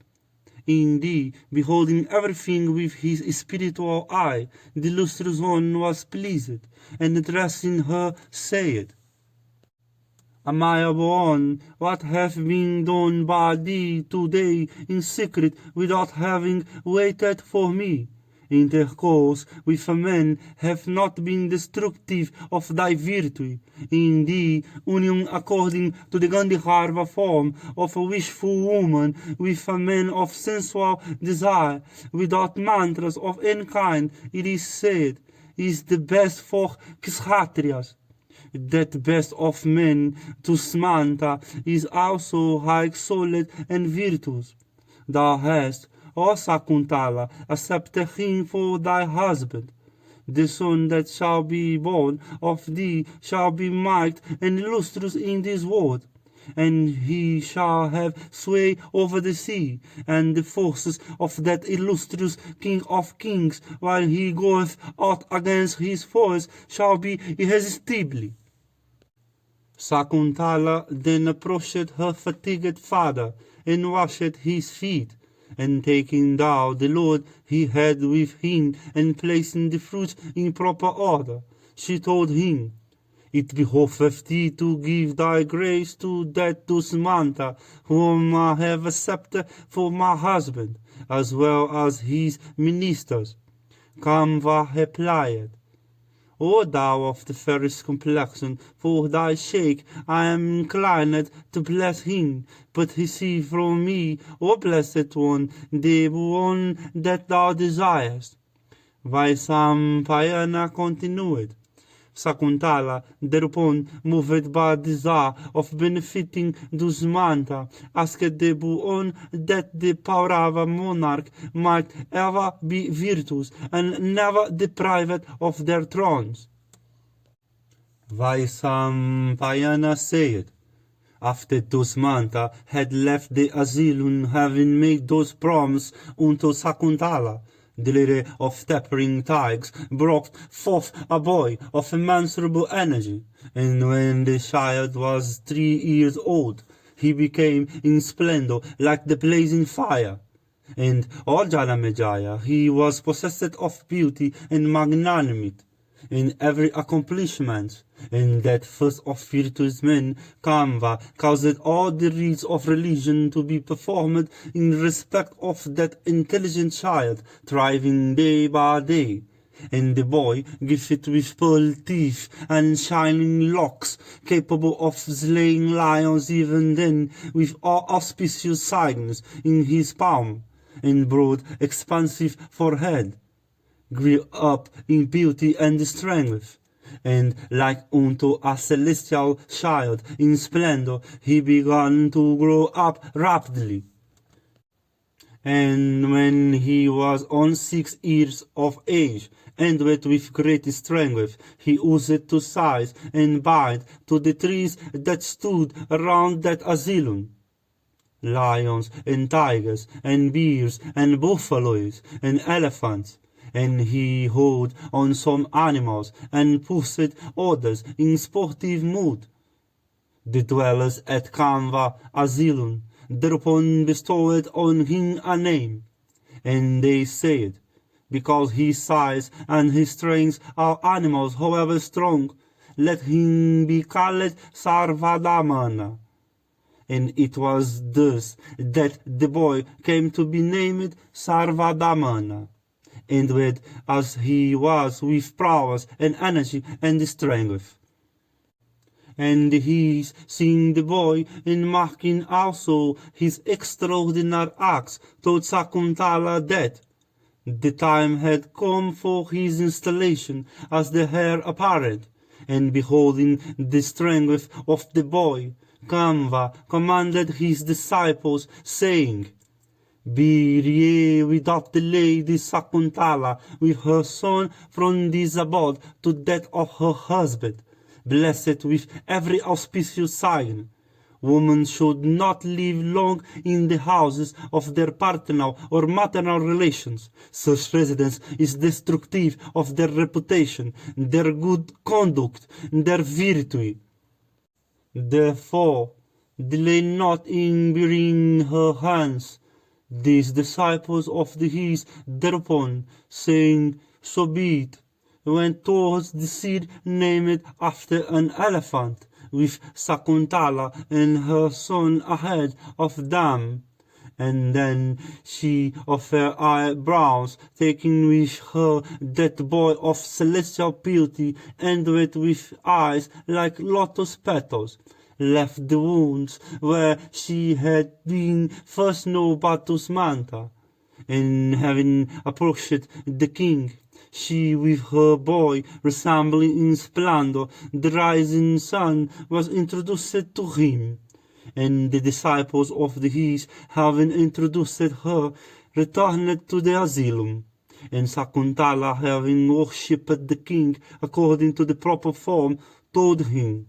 Indeed, beholding everything with his spiritual eye, the illustrious one was pleased, and addressing her said, Amiable one, what hath been done by thee today in secret without having waited for me? Intercourse with a man hath not been destructive of thy virtue. Indeed, union according to the Gandhara form of a wishful woman with a man of sensual desire, without mantras of any kind, it is said, is the best for Kshatriyas. That best of men, to Smanta, is also high solid and virtuous. Thou hast, O Sakuntala, accepted him for thy husband. The son that shall be born of thee shall be mighty and illustrious in this world, and he shall have sway over the sea, and the forces of that illustrious King of kings, while he goeth out against his foes, shall be irresistibly. Sakuntala then approached her fatigued father, and washed his feet, and taking down the load he had with him, and placing the fruits in proper order, she told him, It behoveth thee to give thy grace to that Dusmanta, whom I have accepted for my husband, as well as his ministers. Kamva replied, O thou of the fairest complexion, for thy sake I am inclined to bless him, but receive from me, O blessed one, the one that thou desirest. Vaisampayana continued. Sakuntala, thereupon, moved by desire of benefiting Dusmanta, asked the boon that the Paurava monarch might ever be virtuous and never deprived of their thrones. Vaisampayana said, after Dusmanta had left the asylum, having made those promises unto Sakuntala, the litter of tapering tigers brought forth a boy of immeasurable energy, and when the child was 3 years old, he became in splendor like the blazing fire. And all Janamejaya, he was possessed of beauty and magnanimity in every accomplishment, and that first of virtuous men, Kamva, caused all the rites of religion to be performed in respect of that intelligent child, thriving day by day. And the boy, gifted with pearl teeth and shining locks, capable of slaying lions even then, with all auspicious signs in his palm, and broad, expansive forehead, grew up in beauty and strength, and like unto a celestial child in splendor, he began to grow up rapidly. And when he was on 6 years of age, endowed with great strength, he used to seize and bind to the trees that stood around that asylum, lions and tigers and bears and buffaloes and elephants, and he hold on some animals and pursued others in sportive mood. The dwellers at Kamva Asylum thereupon bestowed on him a name, and they said, because his size and his strength are animals however strong, let him be called Sarvadamana. And it was thus that the boy came to be named Sarvadamana, endowed as he was with prowess and energy and strength. And he, seeing the boy, and marking also his extraordinary acts, told Sakuntala that the time had come for his installation as the heir apparent, and beholding the strength of the boy, Kamva commanded his disciples, saying, Be ye without delay the Sakuntala with her son from this abode to that of her husband, blessed with every auspicious sign. Women should not live long in the houses of their paternal or maternal relations. Such residence is destructive of their reputation, their good conduct, their virtue. Therefore, delay not in bearing her hands. These disciples of the his thereupon, saying, so be it, went towards the seed named after an elephant, with Sakuntala and her son ahead of them. And then she of her eyebrows, taking with her that boy of celestial beauty, and with eyes like lotus petals, left the wounds where she had been first known Batus Manta. And having approached the king, she with her boy, resembling in splendor the rising sun, was introduced to him. And the disciples of the his, having introduced her, returned to the asylum. And Sakuntala, having worshipped the king according to the proper form, told him,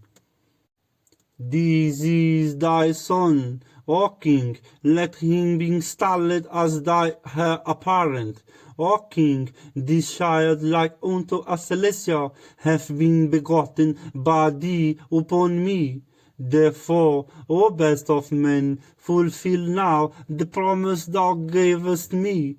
this is thy son, O king, let him be installed as thy heir apparent. O king, this child like unto a celestial hath been begotten by thee upon me. Therefore, O best of men, fulfill now the promise thou gavest me.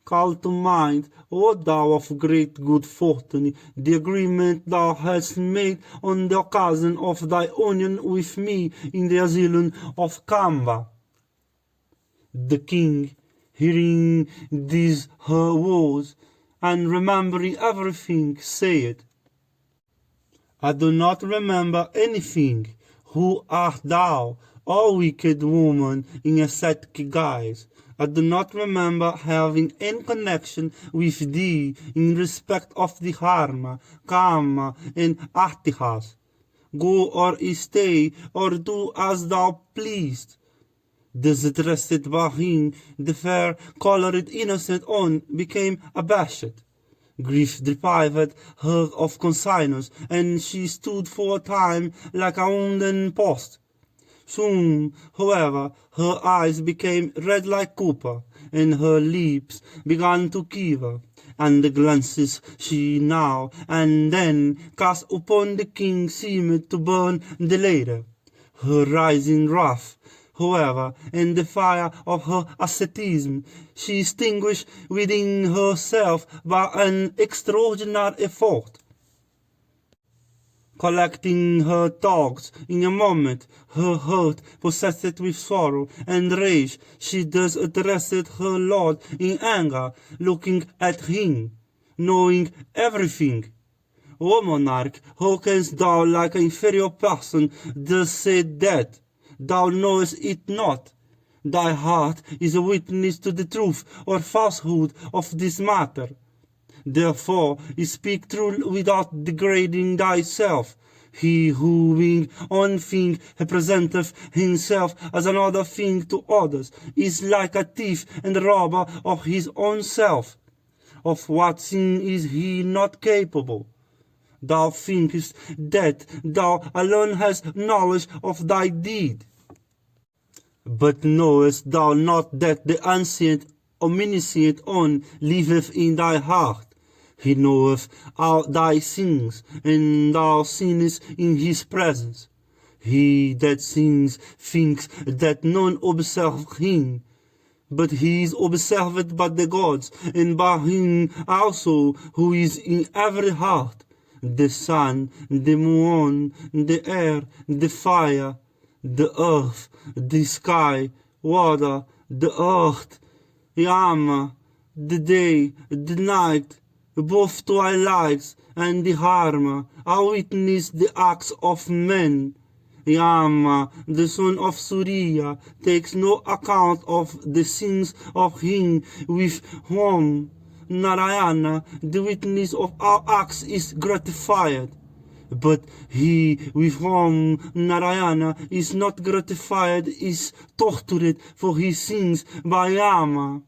Call to mind, O thou of great good fortune, the agreement thou hast made on the occasion of thy union with me in the asylum of Kamba. The king, hearing these her words, and remembering everything, said, I do not remember anything. Who art thou, O wicked woman, in ascetic guise? I do not remember having any connection with thee in respect of the Dharma, Kama, and Artihas. Go or stay, or do as thou pleased. Disinterested Bahin, the fair, colored innocent one, became abashed. Grief deprived her of consciousness, and she stood for a time like a wooden post. Soon, however, her eyes became red like copper, and her lips began to quiver, and the glances she now and then cast upon the king seemed to burn the later. Her rising wrath, however, and the fire of her asceticism, she extinguished within herself by an extraordinary effort. Collecting her thoughts in a moment, her heart possessed with sorrow and rage, she thus addressed her lord in anger, looking at him, knowing everything. O monarch, how canst thou like an inferior person thus say that? Thou knowest it not. Thy heart is a witness to the truth or falsehood of this matter. Therefore, speak true without degrading thyself. He who being one thing representeth himself as another thing to others is like a thief and robber of his own self. Of what sin is he not capable? Thou thinkest that thou alone hast knowledge of thy deed. But knowest thou not that the ancient, omniscient one liveth in thy heart? He knoweth all thy sins, and thou sinnest in his presence. He that sins thinks that none observe him, but he is observed by the gods, and by him also who is in every heart, the sun, the moon, the air, the fire, the earth, the sky, water, the earth, Yama, the day, the night, both twilights and the Dharma, I witness the acts of men. Yama, the son of Surya, takes no account of the sins of him with whom Narayana, the witness of our acts, is gratified. But he with whom Narayana is not gratified is tortured for his sins by Yama.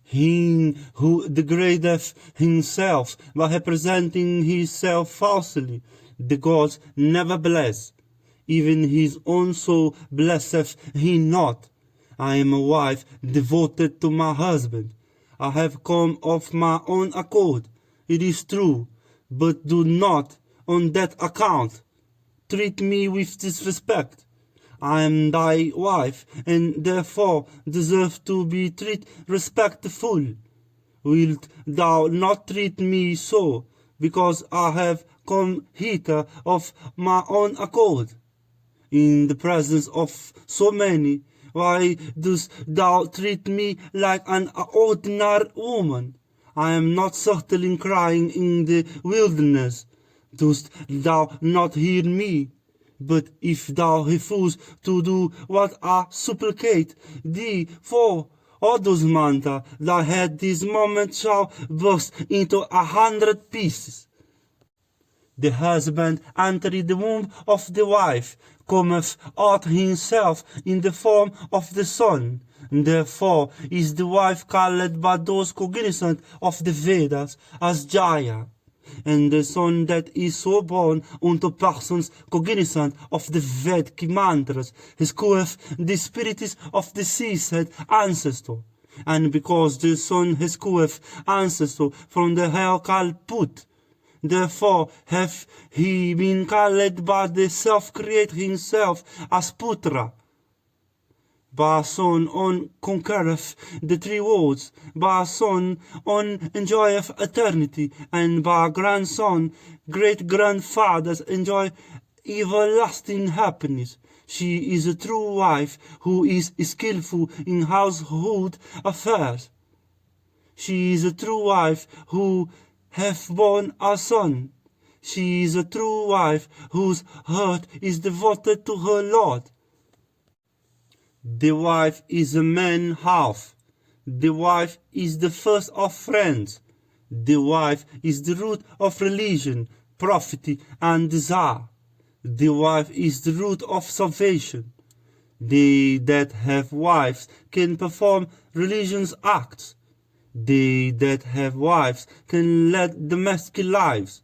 Him who degradeth himself by representing himself falsely, the gods never bless. even his own soul blesseth he not. I am a wife devoted to my husband. I have come of my own accord, it is true, but do not, on that account, treat me with disrespect. I am thy wife, and therefore deserve to be treated respectful. Wilt thou not treat me so, because I have come hither of my own accord? In the presence of so many, why dost thou treat me like an ordinary woman? I am not certainly crying in the wilderness. Dost thou not hear me? But if thou refuse to do what I supplicate thee for, Odusmanta, thy head this moment shall burst into 100 pieces. The husband entering the womb of the wife cometh out himself in the form of the son. Therefore is the wife called by those cognizant of the Vedas as Jaya. And the son that is so born unto persons cognizant of the Vedic mantras escapeth the spirits of the seated ancestor. And because the son escapeth ancestor from the hair called Put, therefore hath he been called by the self-creator himself as Putra. By son on conquereth the three worlds, by son on enjoyeth eternity, and by grandson great-grandfathers enjoy everlasting happiness. She is a true wife who is skillful in household affairs. She is a true wife who hath borne a son. She is a true wife whose heart is devoted to her Lord. The wife is a man half. The wife is the first of friends. The wife is the root of religion, prophecy, and desire. The wife is the root of salvation. They that have wives can perform religious acts. They that have wives can lead domestic lives.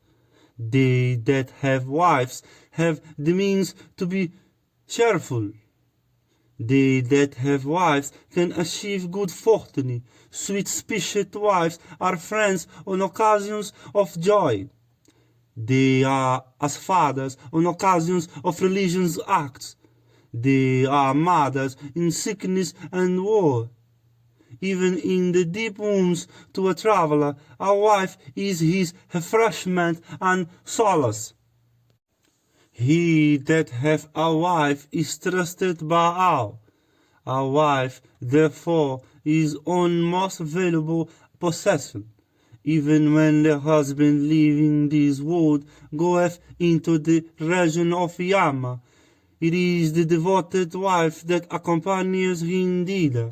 They that have wives have the means to be cheerful. They that have wives can achieve good fortune. Sweet-speeched wives are friends on occasions of joy. They are as fathers on occasions of religious acts. They are mothers in sickness and war. Even in the deep wounds to a traveler, a wife is his refreshment and solace. He that hath a wife is trusted by all. A wife, therefore, is own most valuable possession. Even when the husband leaving this world goeth into the region of Yama, it is the devoted wife that accompanies him thither.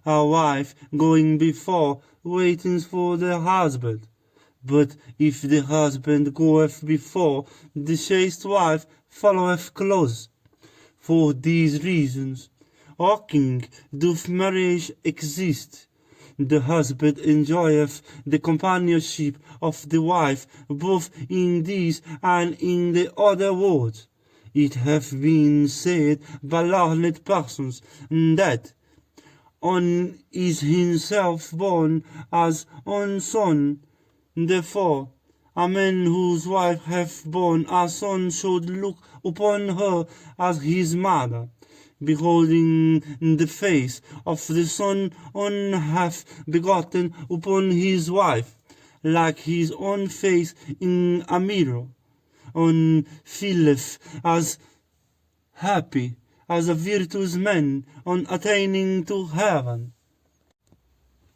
A wife going before waitings for the husband. But if the husband goeth before, the chaste wife followeth close. For these reasons, O king, doth marriage exist. The husband enjoyeth the companionship of the wife both in this and in the other world. It hath been said by learned persons that one is himself born as one son. Therefore, a man whose wife hath borne a son should look upon her as his mother, beholding the face of the son one hath begotten upon his wife, like his own face in a mirror. One feeleth as happy as a virtuous man on attaining to heaven.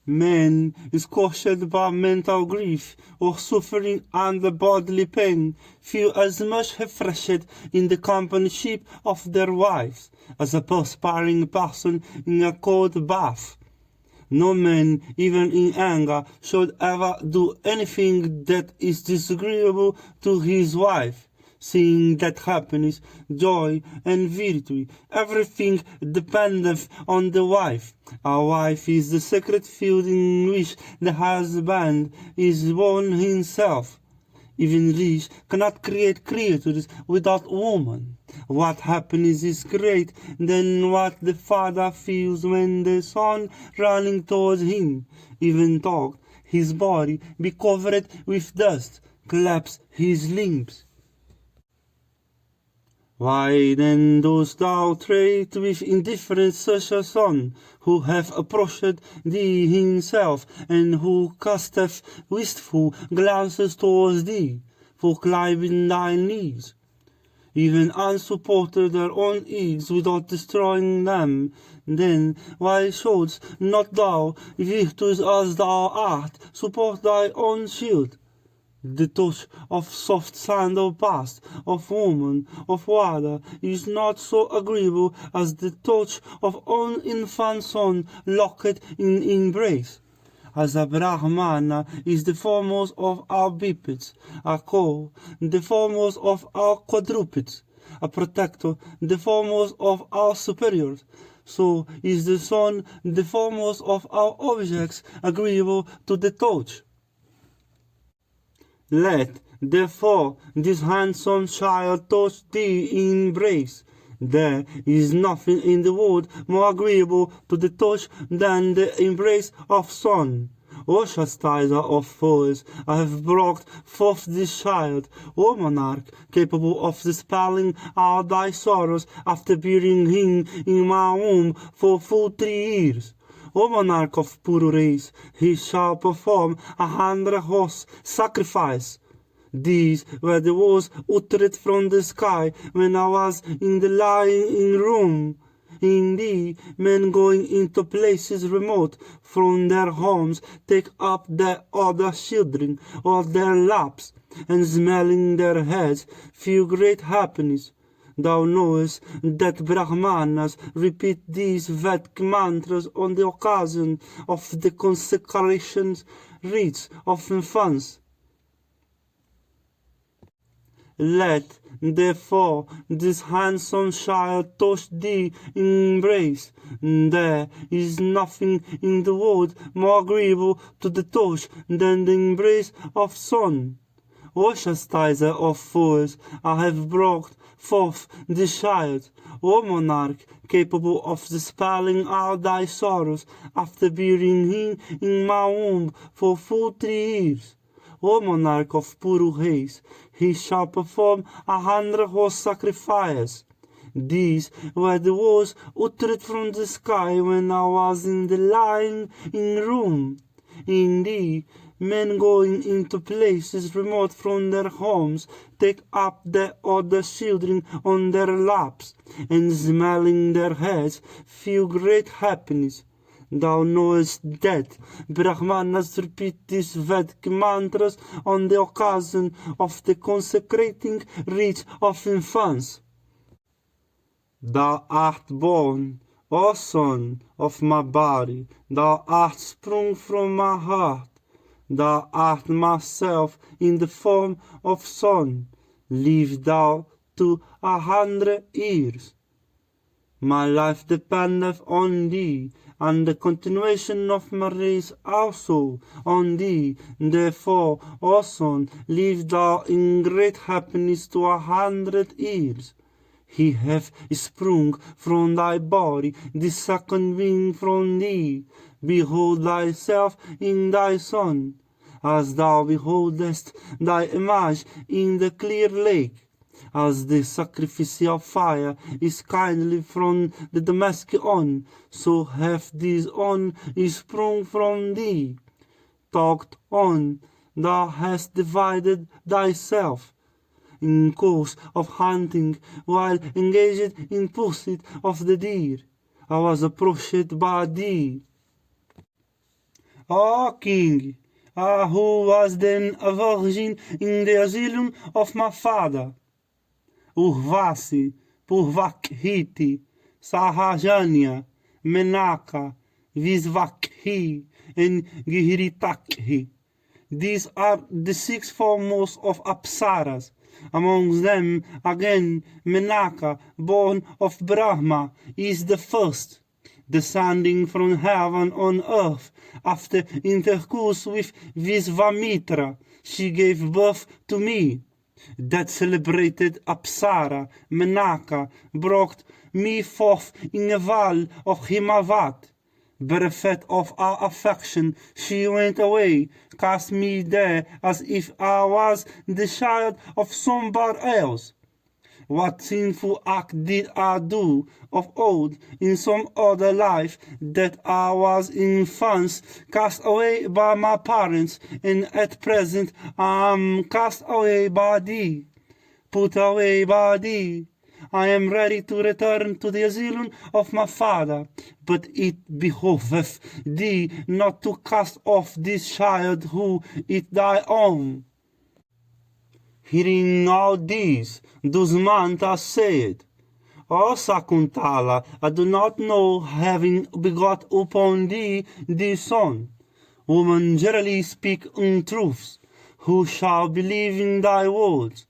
Man is crushed by mental grief or suffering under bodily pain, feel as much refreshed in the companionship of their wives as a perspiring person in a cold bath. No man, even in anger, should ever do anything that is disagreeable to his wife, seeing that happiness, joy, and virtue, everything dependeth on the wife. A wife is the sacred field in which the husband is born himself. Even rich cannot create creatures without woman. What happiness is great than what the father feels when the son running towards him, even though his body be covered with dust, claps his limbs. Why then dost thou treat with indifference such a son, who hath approached thee himself, and who casteth wistful glances towards thee, for climbing thy knees? Even unsupported their own eggs without destroying them, then why shouldst not thou, virtuous as thou art, support thy own shield? The touch of soft sandal past, of woman, of water, is not so agreeable as the touch of own infant son locked in embrace. As a Brahmana is the foremost of our bipeds, a cow the foremost of our quadrupeds, a protector the foremost of our superiors, so is the son the foremost of our objects agreeable to the touch. Let, therefore, this handsome child touch thee in embrace. There is nothing in the world more agreeable to the touch than the embrace of son. O chastiser of foes, I have brought forth this child, O monarch, capable of dispelling all thy sorrows after bearing him in my womb for full 3 years. O monarch of pure race, he shall perform 100 horse sacrifice. These were the words uttered from the sky when I was in the lying room. Indeed, men going into places remote from their homes take up their other children on their laps, and smelling their heads feel great happiness. Thou knowest that Brahmanas repeat these Vedic mantras on the occasion of the consecration rites of infants. Let, therefore, this handsome child touch thee in embrace. There is nothing in the world more agreeable to the touch than the embrace of son. O chastiser of fools, I have brought forth this child, O monarch, capable of dispelling all thy sorrows after bearing him in my womb for full 3 years. O monarch of pure race, he shall perform 100 horse sacrifices. These were the words uttered from the sky when I was in the lying in room. Indeed, men going into places remote from their homes take up their other children on their laps, and smelling their heads feel great happiness. Thou knowest that Brahmanas repeat these Vedic mantras on the occasion of the consecrating rites of infants. Thou art born, O son of my body, thou art sprung from my heart. Thou art myself in the form of son. Live thou to 100 years. My life dependeth on thee, and the continuation of my race also on thee. Therefore, O son, live thou in great happiness to 100 years. He hath sprung from thy body, the second being from thee. Behold thyself in thy son, as thou beholdest thy image in the clear lake. As the sacrificial fire is kindly from the Damascus on, so hath this on sprung from thee. Talked on, thou hast divided thyself. In course of hunting, while engaged in pursuit of the deer, I was approached by thee. O king, who was then a virgin in the asylum of my father, Urvasi, Purvakhiti, Sahajanya, Menaka, Visvakhi, and Gihiritakhi. These are the 6 foremost of Apsaras. Among them, again, Menaka, born of Brahma, is the first, descending from heaven on earth after intercourse with Visvamitra, she gave birth to me. That celebrated Apsara, Menaka, brought me forth in a val of Himavat. Bereft of our affection, she went away, cast me there as if I was the child of somebody else. What sinful act did I do of old in some other life, that I was in infants cast away by my parents, and at present I am cast away by thee, put away by thee? I am ready to return to the asylum of my father, but it behoveth thee not to cast off this child who is thy own. Hearing all this, Dusmanta said, O Sakuntala, I do not know, having begot upon thee this son. Women generally speak untruths. Who shall believe in thy words?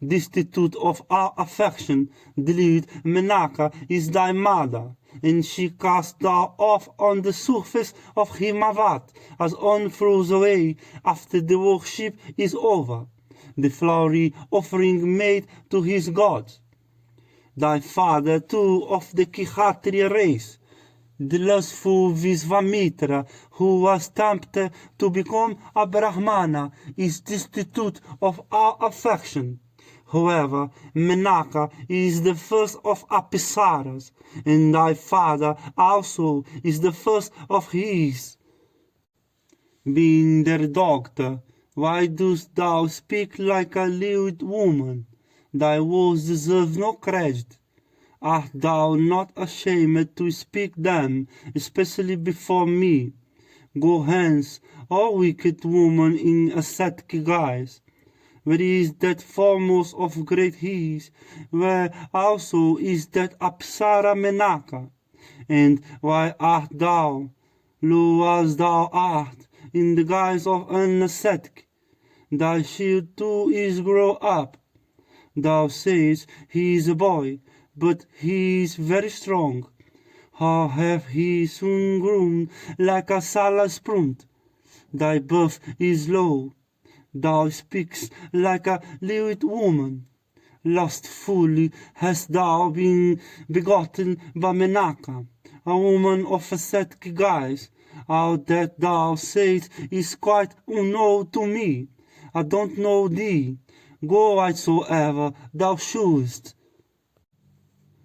Destitute of our affection, delete Menaka is thy mother, and she cast thou off on the surface of Himavat, as one throws away after the worship is over, the flowery offering made to his gods. Thy father too of the Kshatriya race, the lustful Visvamitra, who was tempted to become a Brahmana, is destitute of our affection. However, Menaka is the first of Apsaras, and thy father also is the first of his. Being their doctor, why dost thou speak like a lewd woman? Thy words deserve no credit. Art thou not ashamed to speak them, especially before me? Go hence, O wicked woman in ascetic guise. Where is that foremost of great heaths? Where also is that Apsara Menaka? And why art thou, low as thou art, in the guise of an ascetic? Thy shield too is grown up. Thou sayest he is a boy, but he is very strong. How have he soon grown like a salasprut? Thy birth is low. Thou speakest like a lewd woman. Lustfully hast thou been begotten by Menaka, a woman of ascetic guise. All that thou sayest is quite unknown to me. I don't know thee. Go whatsoever thou shouldst.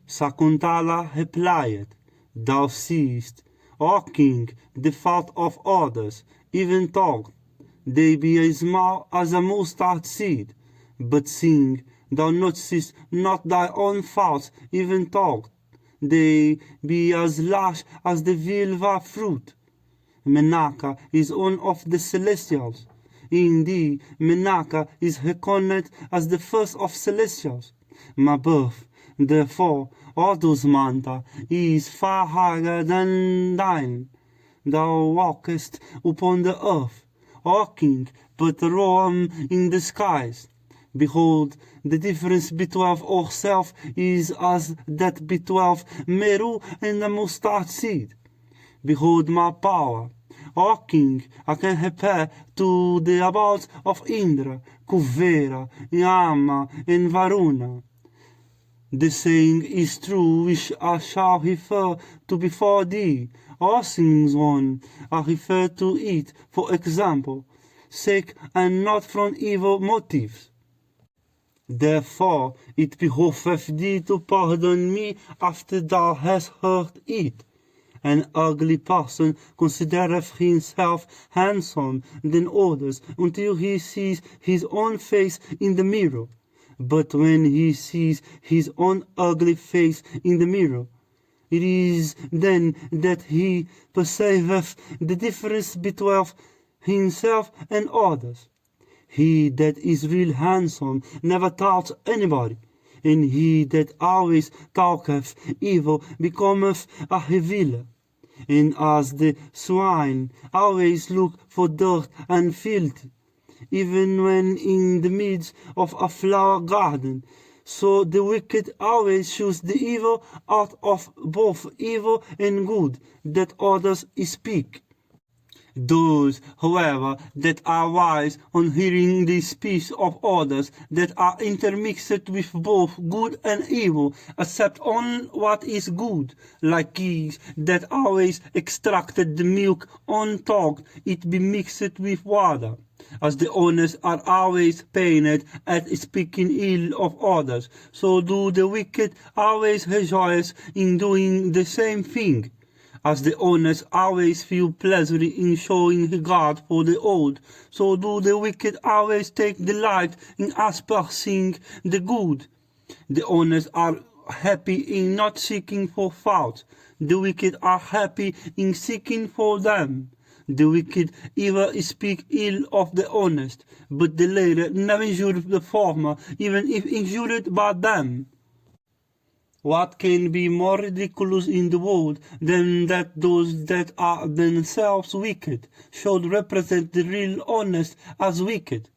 Sakuntala replied, Thou seest, O king, the fault of others, even though they be as small as a mustard seed. But seeing thou noticest not thy own faults, even though they be as large as the vilva fruit. Menaka is one of the celestials. Indeed, Menaka is reckoned as the first of celestials. My birth, therefore, O Dusmanta, is far higher than thine. Thou walkest upon the earth, O king, but roam in the skies. Behold, the difference between ourselves is as that between Meru and the mustard seed. Behold my power. O king, I can compare to the abodes of Indra, Kuvera, Yama, and Varuna. The saying is true which I shall refer to before thee. All things one, I refer to it, for example, sake and not from evil motives. Therefore it behoveth thee to pardon me after thou hast heard it. An ugly person considereth himself handsome than others until he sees his own face in the mirror. But when he sees his own ugly face in the mirror, it is then that he perceiveth the difference between himself and others. He that is real handsome never touches anybody, and he that always talketh evil becometh a revealer. And as the swine always look for dirt and filth, even when in the midst of a flower garden, so the wicked always choose the evil out of both evil and good that others speak. Those, however, that are wise on hearing the speech of others, that are intermixed with both good and evil, accept only what is good, like geese that always extracted the milk untaught, it be mixed with water. As the honest are always pained at speaking ill of others, so do the wicked always rejoice in doing the same thing. As the honest always feel pleasure in showing regard for the old, so do the wicked always take delight in aspersing the good. The honest are happy in not seeking for fault, the wicked are happy in seeking for them. The wicked ever speak ill of the honest, but the latter never injure the former, even if injured by them. What can be more ridiculous in the world than that those that are themselves wicked should represent the real honest as wicked?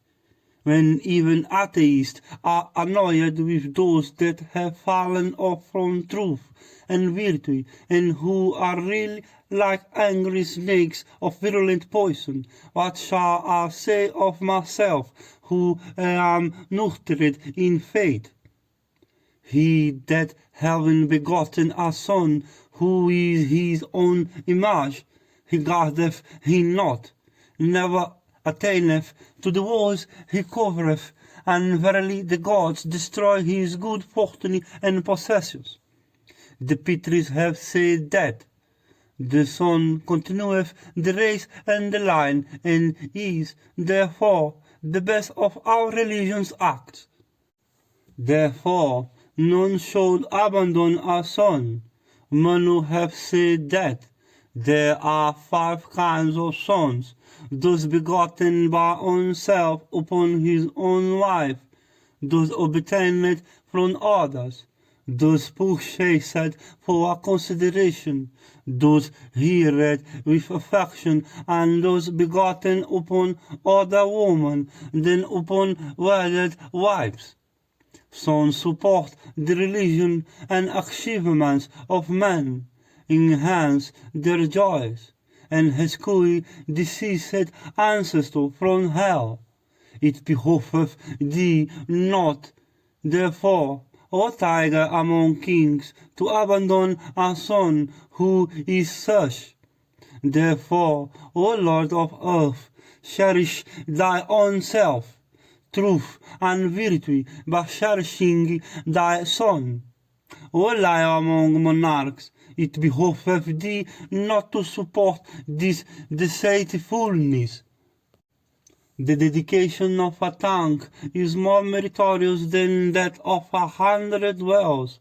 When even atheists are annoyed with those that have fallen off from truth and virtue, and who are really like angry snakes of virulent poison, what shall I say of myself, who am nurtured in faith? He that having begotten a son, who is his own image, regardeth him not, never attaineth to the words he covereth, and verily the gods destroy his good fortune and possessions. The Pitris have said that the Son continueth the race and the line, and is, therefore, the best of our religion's acts. Therefore, none should abandon a son. Manu have said that there are 5 kinds of sons, those begotten by oneself upon his own wife, those obtained from others, those purchased for a consideration, those reared with affection, and those begotten upon other women than upon wedded wives. Sons support the religion and achievements of men, enhance their joys, and rescue deceased ancestors from hell. It behoveth thee not, therefore, O tiger among kings, to abandon a son who is such. Therefore, O Lord of earth, cherish thy own self, truth and virtue, by cherishing thy son. O liar among monarchs, it behoveth thee not to support this deceitfulness. The dedication of a tank is more meritorious than that of 100 wells.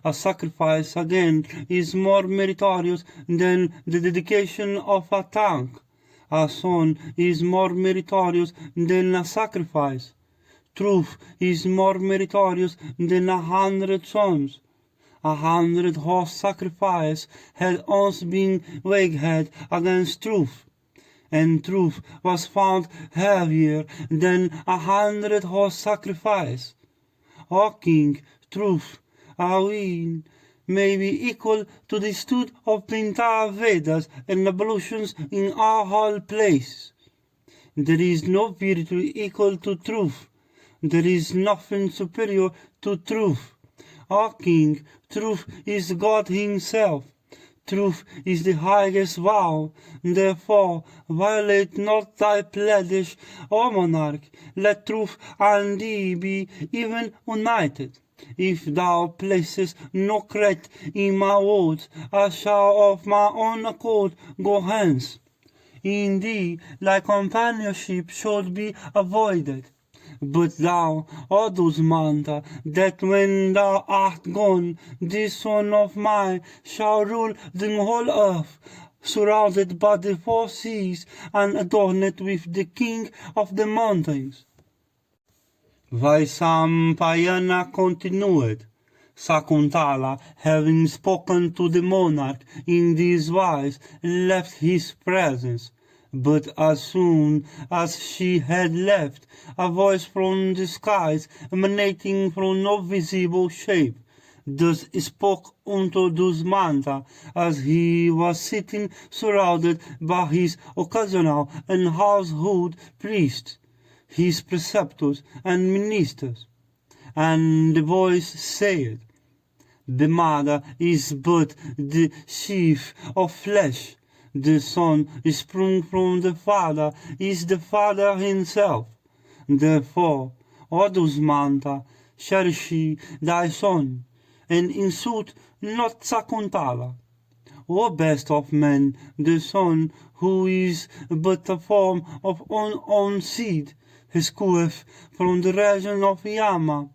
A sacrifice, again, is more meritorious than the dedication of a tank. A son is more meritorious than a sacrifice. Truth is more meritorious than 100 sons. 100 horse sacrifice had once been waged against truth, and truth was found heavier than 100 horse sacrifice. O king, truth, I ween, may be equal to the stud of the entire Vedas and ablutions in our whole place. There is no virtue equal to truth. There is nothing superior to truth. O king, truth is God himself. Truth is the highest vow. Therefore, violate not thy pledge, O monarch. Let truth and thee be even united. If thou placest no credit in my words, I shall of my own accord go hence. In thee thy companionship should be avoided. But thou, O Dusmanta, that when thou art gone, this son of mine shall rule the whole earth, surrounded by the 4 seas, and adorned with the king of the mountains. Vaisampayana continued. Sakuntala, having spoken to the monarch in this wise, left his presence. But as soon as she had left, a voice from the skies, emanating from no visible shape, thus spoke unto Dusmanta, as he was sitting surrounded by his occasional and household priests, his preceptors and ministers. And the voice said, The mother is but the sheaf of flesh, the son is sprung from the father is the father himself. Therefore, O Dusmanta, cherish thy son, and insult not Sakuntala. O best of men, the son, who is but a form of unknown seed, escapeth from the region of Yama.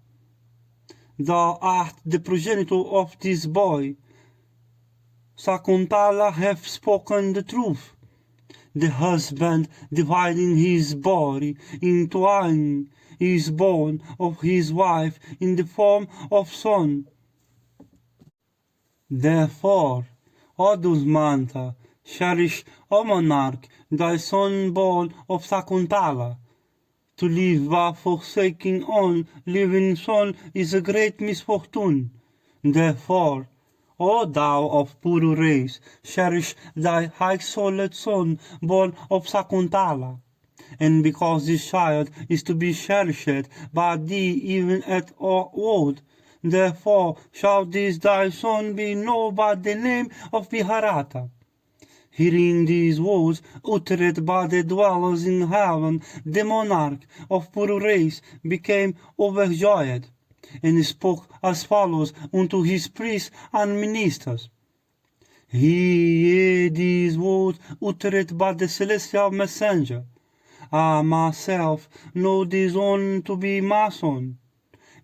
Thou art the progenitor of this boy. Sakuntala hath spoken the truth. The husband, dividing his body in twain, is born of his wife in the form of son. Therefore, O Dusmanta, cherish, O monarch, thy son born of Sakuntala. To live by forsaking on living son is a great misfortune. Therefore, O thou of pure race, cherish thy high-souled son born of Sakuntala. And because this child is to be cherished by thee even at our word, therefore shall this thy son be known by the name of Mahabharata. Hearing these words uttered by the dwellers in heaven, the monarch of pure race became overjoyed, and spoke as follows unto his priests and ministers. Hear these words uttered by the celestial messenger. I myself know this one to be my son.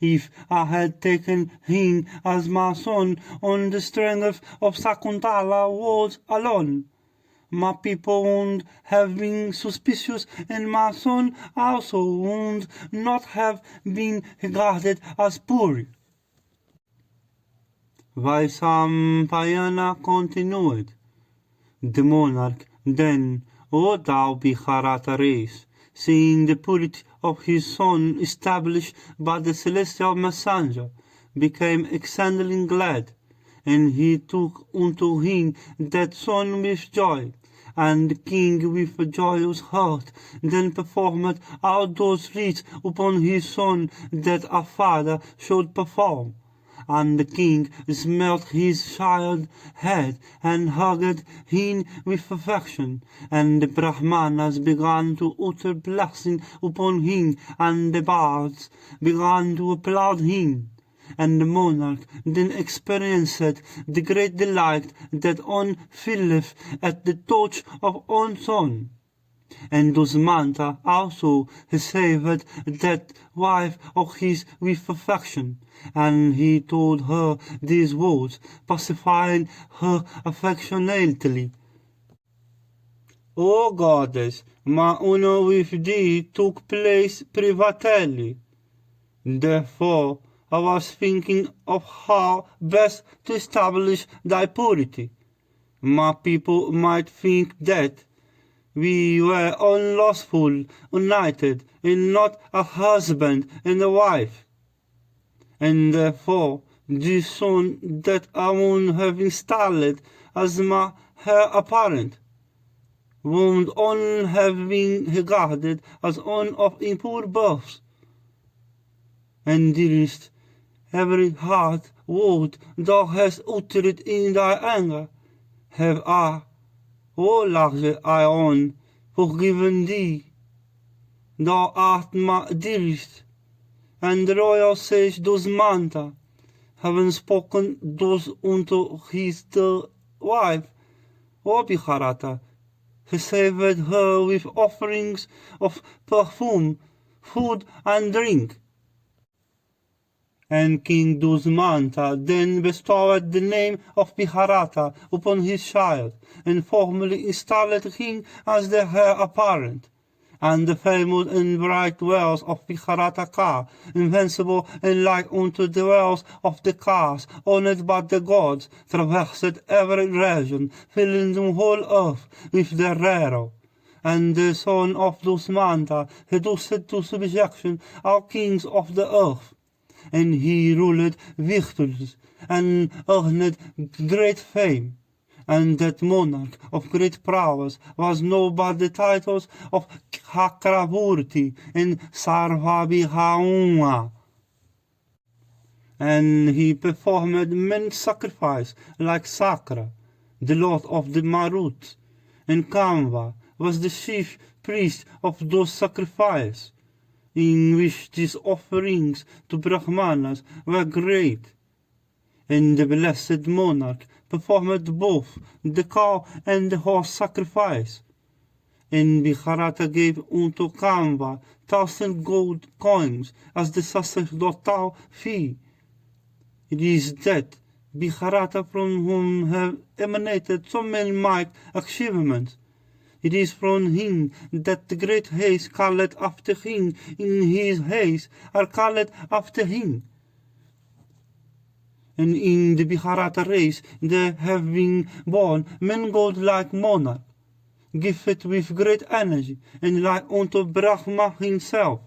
If I had taken him as my son on the strength of Sakuntala words alone, my people would have been suspicious, and my son also would not have been regarded as poor. Vaisampayana continued. The monarch then, O thou Mahabharata race, seeing the purity of his son established by the celestial messenger, became exceedingly glad, and he took unto him that son with joy. And the king with a joyous heart then performed all those rites upon his son that a father should perform. And the king smelt his child's head and hugged him with affection. And the Brahmanas began to utter blessing upon him, and the bards began to applaud him. And the monarch then experienced the great delight that one feeleth at the touch of one son. And Dusmanta also received that wife of his with affection, and he told her these words, pacifying her affectionately. O goddess, my honor with thee took place privately. Therefore, I was thinking of how best to establish thy purity. My people might think that we were unlawful united, and not a husband and a wife. And therefore, this son that I would have installed as my heir apparent would only have been regarded as one of impure birth. And dearest, every hard word thou hast uttered in thy anger, have I, O large Ion, forgiven thee. Thou art my dearest, and the royal sage Dusmanta, having spoken thus unto his dear wife, O Mahabharata, received her with offerings of perfume, food, and drink. And King Dusmanta then bestowed the name of Mahabharata upon his child, and formally installed him as the heir apparent. And the famous and bright wells of Mahabharata Ka, invincible and like unto the wells of the Kas, honored by the gods, traversed every region, filling the whole earth with their raro. And the son of Dusmanta reduced to subjection all kings of the earth. and he ruled victorious, and earned great fame. And that monarch of great prowess was known by the titles of Chakravarti and Sarvabhauma. And he performed many sacrifices like Sakra, the lord of the Marut, and Kamva was the chief priest of those sacrifices, in which these offerings to Brahmanas were great. And the blessed monarch performed both the cow and the horse sacrifice. And Mahabharata gave unto Kamva 1,000 gold coins as the sacerdotal fee. It is that Mahabharata from whom have emanated so many mighty achievements. It is from him that the great heirs called after him in his heirs are called after him. And in the Mahabharata race there have been born men godlike monarchs, gifted with great energy, and like unto Brahma himself.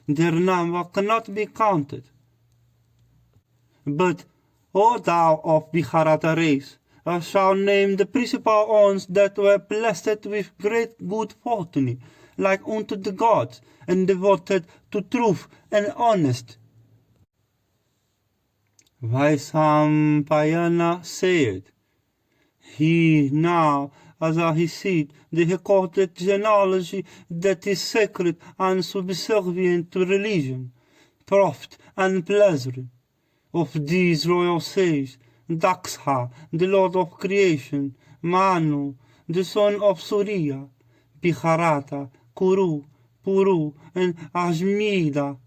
Their number cannot be counted. But, O thou of Mahabharata race, I shall name the principal ones that were blessed with great good fortune, like unto the gods, and devoted to truth and honesty. Vaisampayana said, he now, as he said, the recorded genealogy that is sacred and subservient to religion, profit and pleasure. Of these royal sages, Daksha, the lord of creation, Manu, the son of Surya, Mahabharata, Kuru, Puru, and Ashmida,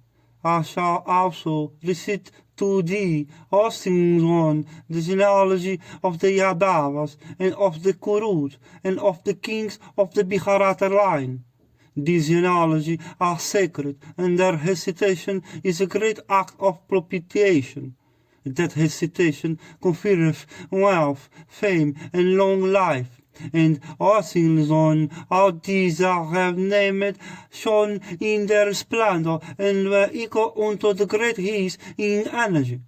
I shall also recite to thee, O things one, the genealogy of the Yadavas, and of the Kurus, and of the kings of the Mahabharata line. These genealogy are sacred, and their hesitation is a great act of propitiation. That hesitation conferreth wealth, fame, and long life. And all things on all these I have named shone in their splendor, and were equal unto the great heirs in energy.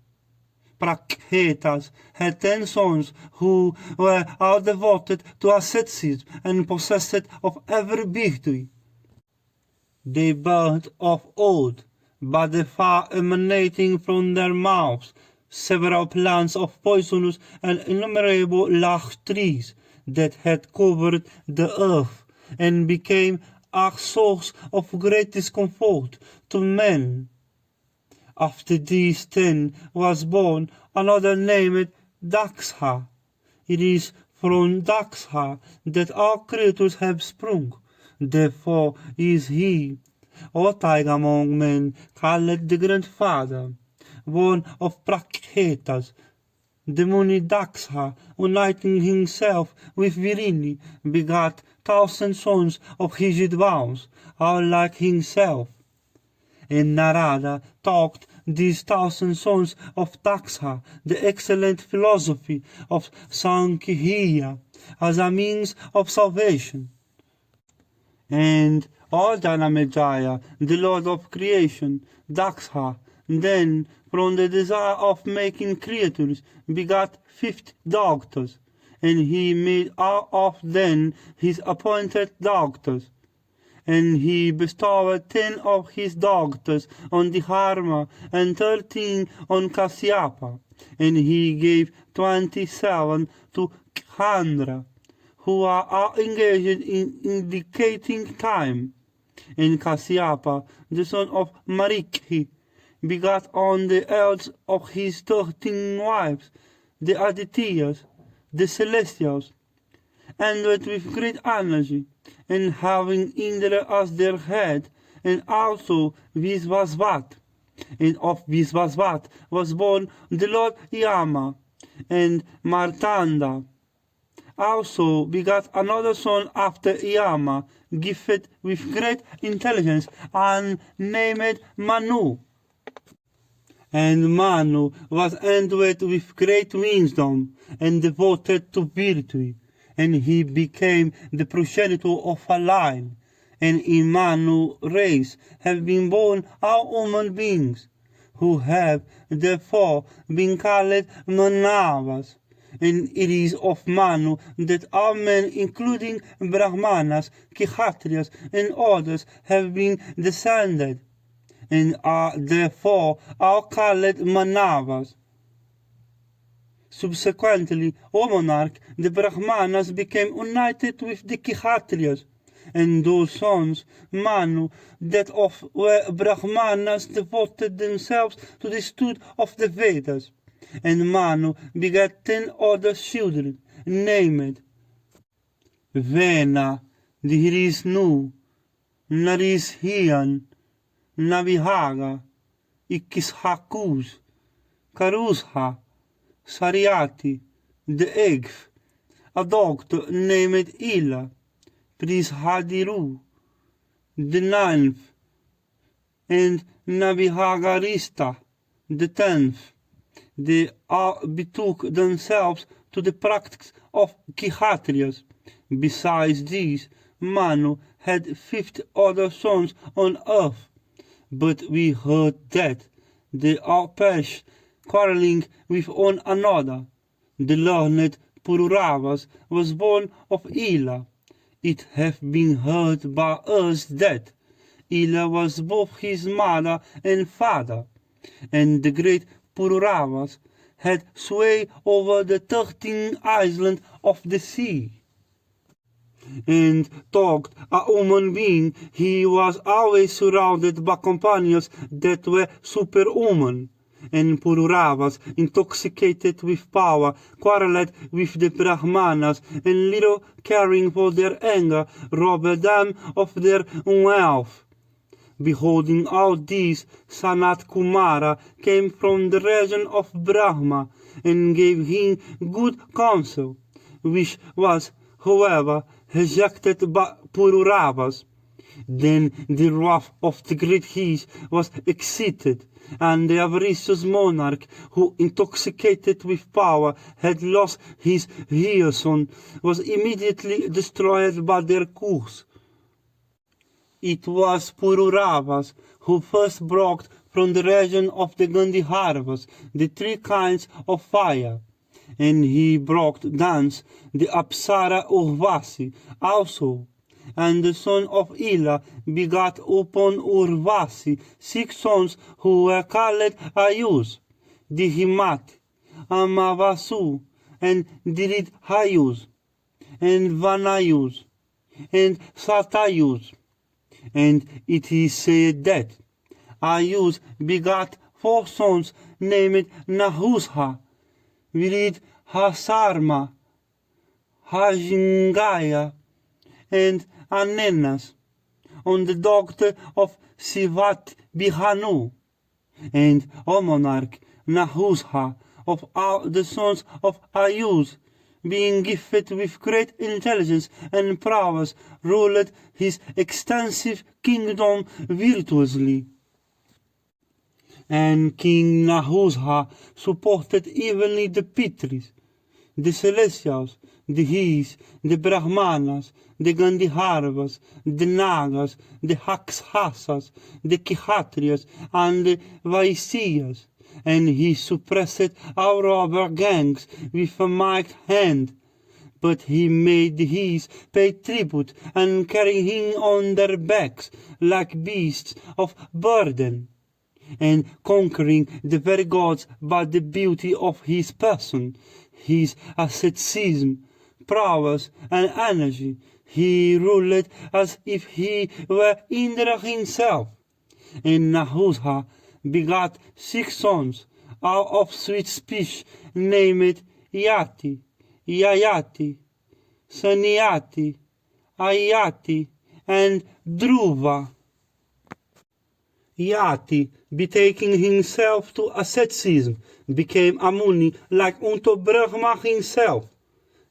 Prakhetas had 10 sons who were all devoted to asceticism and possessed of every virtue. They burned of old, by the fire emanating from their mouths, several plants of poisonous and innumerable large trees that had covered the earth, and became a source of great discomfort to men. After these 10 was born another named Daksha. It is from Daksha that all creatures have sprung. Therefore is he, O tiger among men, called the grandfather, born of Prakhetas. The Muni Daksha, uniting himself with Virini, begat 1,000 sons of rigid vows, all like himself. And Narada taught these 1,000 sons of Daksha the excellent philosophy of Sankhya as a means of salvation. And O Janamejaya, the Lord of creation, Daksha, then from the desire of making creatures begat 50 doctors, and he made all of them his appointed doctors. And he bestowed 10 of his doctors on Dharma and 13 on Kasyapa, and he gave 27 to Chandra, who are all engaged in indicating time. And Kasyapa, the son of Marikhi, begat on the eldest of his 13 wives, the Adityas, the Celestials, and with great energy, and having Indra as their head, and also Visvasvat. And of Visvasvat was born the Lord Yama, and Martanda also begat another son after Yama, gifted with great intelligence, and named Manu. And Manu was endowed with great wisdom, and devoted to virtue, and he became the progenitor of a line. And in Manu race have been born all human beings, who have therefore been called Manavas. And it is of Manu that all men, including Brahmanas, Kshatriyas, and others, have been descended, and are therefore all called Manavas. Subsequently, O monarch, the Brahmanas became united with the Kshatriyas, and those sons, Manu, that of were Brahmanas, devoted themselves to the study of the Vedas. And Manu begat 10 other children, named Vena, Dhirisnu, Narishian, Navihaga, Ikishakus, Karusha, Sariati, the Egf, a doctor named Ila, Prishadiru, the 9th, and Navihagarista, the 10th. They all betook themselves to the practice of Kshatriyas. Besides these, Manu had 50 other sons on earth, but we heard that they all perished, quarreling with one another. The learned Pururavas was born of Ila. It hath been heard by us that Ila was both his mother and father, and the great Pururavas had sway over the 13 islands of the sea. And talked a human being, he was always surrounded by companions that were superhuman. And Pururavas, intoxicated with power, quarreled with the Brahmanas, and little caring for their anger, robbed them of their wealth. Beholding all these, Sanat Kumara came from the region of Brahma, and gave him good counsel, which was, however, rejected by Pururavas. Then the wrath of the great Hish was excited, and the avaricious monarch, who, intoxicated with power, had lost his reason, was immediately destroyed by their curse. It was Pururavas who first brought from the region of the Gandhiharvas the 3 kinds of fire, and he brought thence the Apsara Urvasi also, and the son of Ila begat upon Urvasi 6 sons who were called Ayus, Dihimati, Amavasu, and Diridhayus, and Vanayus, and Satayus. And it is said that Ayus begat 4 sons named Nahusha, Viridhasarma, Hajingaya, and Anenas, on the daughter of Sivat Bihanu. And, O monarch, Nahusha, of all the sons of Ayus, being gifted with great intelligence and prowess, ruled his extensive kingdom virtuously. And King Nahusha supported evenly the Pitris, the Celestials, the His, the Brahmanas, the Gandhiharvas, the Nagas, the Hakshasas, the Kshatriyas, and the Vaisyas, and he suppressed our robber gangs with a mighty hand. But he made his pay tribute and carry him on their backs like beasts of burden, and conquering the very gods by the beauty of his person, his asceticism, prowess, and energy, he ruled as if he were Indra himself. And Nahusha begat 6 sons, all of sweet speech, named Yati, Yayati, Saniati, Ayati, and Dhruva. Yati, betaking himself to asceticism, became a Muni like unto Brahma himself.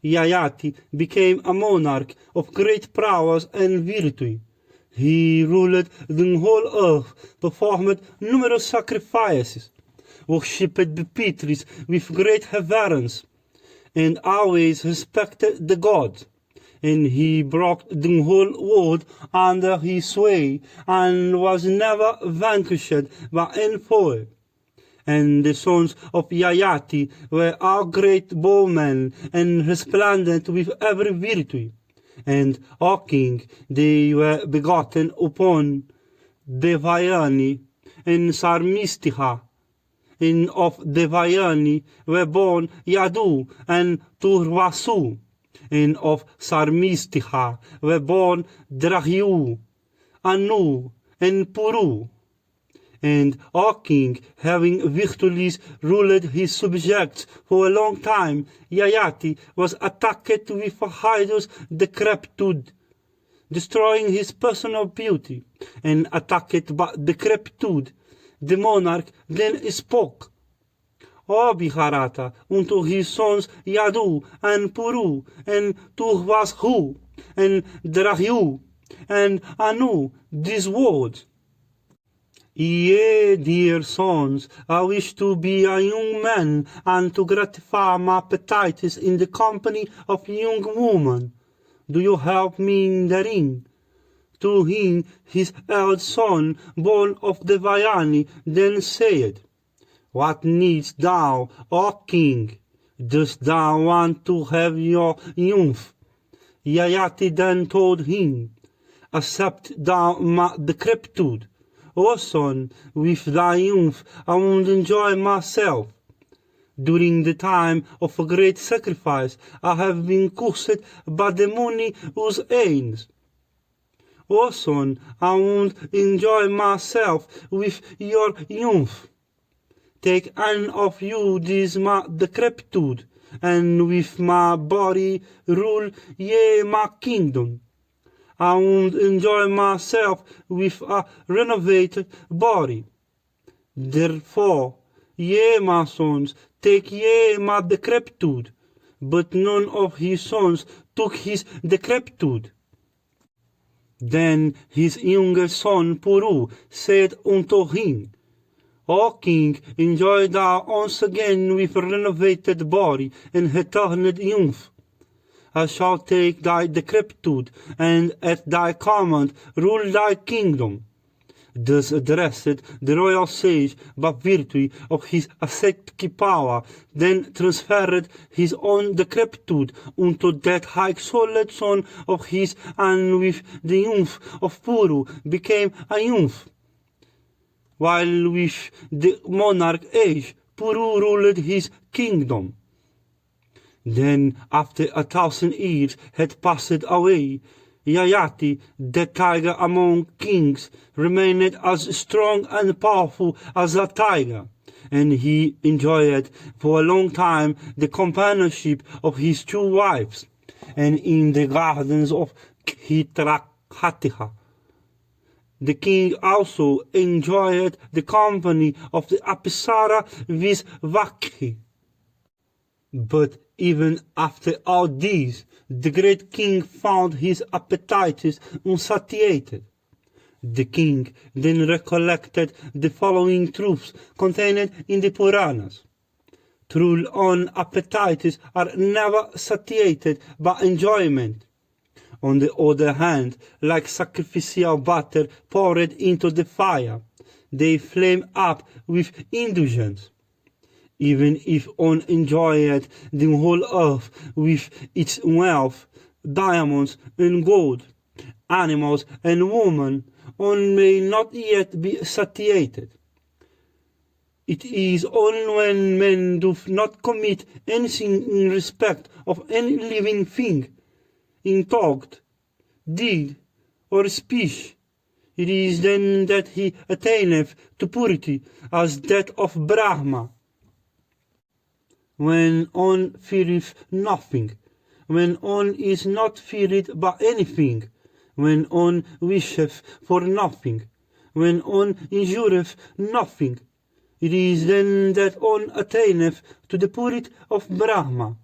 Yayati became a monarch of great prowess and virtue. He ruled the whole earth, performed numerous sacrifices, worshipped the Pitris with great reverence, and always respected the gods. And he brought the whole world under his sway, and was never vanquished by any foe. And the sons of Yayati were all great bowmen, and resplendent with every virtue. And, O king, they were begotten upon Devayani and Sarmistiha. And of Devayani were born Yadu and Turvasu. And of Sarmistiha were born Drahyu, Anu, and Puru. And, O king, having victoriously ruled his subjects for a long time, Yayati was attacked with a hideous decrepitude, destroying his personal beauty. And attacked by decrepitude, the monarch then spoke, O Mahabharata, unto his sons Yadu and Puru, and Turvashu, and Drahyu, and Anu, these words. Ye, dear sons, I wish to be a young man, and to gratify my appetites in the company of young woman. Do you help me therein? To him his eldest son, born of Devayani, then said, What needst thou, O king? Dost thou want to have your youth? Yayati then told him, Accept thou my decrepitude. O son, with thy youth I would enjoy myself. During the time of a great sacrifice I have been cursed by the money usans. O son, I would enjoy myself with your youth. Take an of you this my decrepitude, and with my body rule ye my kingdom. I would enjoy myself with a renovated body. Therefore, ye my sons, take ye my decrepitude. But none of his sons took his decrepitude. Then his younger son Puru said unto him, O king, enjoy thou once again with a renovated body and returned youth. I shall take thy decrepitude, and at thy command rule thy kingdom. Thus addressed the royal sage by virtue of his ascetic power, then transferred his own decrepitude unto that high-souled son of his, and with the youth of Puru became a youth. While with the monarch age, Puru ruled his kingdom. Then, after 1,000 years had passed away, Yayati, the tiger among kings, remained as strong and powerful as a tiger, and he enjoyed for a long time the companionship of his 2 wives, and in the gardens of Hitrakatiha. The king also enjoyed the company of the Apsara Visvakhi. But even after all these, the great king found his appetites unsatiated. The king then recollected the following truths contained in the Puranas. True own appetites are never satiated by enjoyment. On the other hand, like sacrificial butter poured into the fire, they flame up with indulgence. Even if one enjoyed the whole earth with its wealth, diamonds and gold, animals and women, one may not yet be satiated. It is only when men do not commit anything in respect of any living thing, in thought, deed, or speech, it is then that he attaineth to purity as that of Brahma. When one feareth nothing, when one is not feared by anything, when one wisheth for nothing, when one injureth nothing, it is then that one attaineth to the purity of Brahma.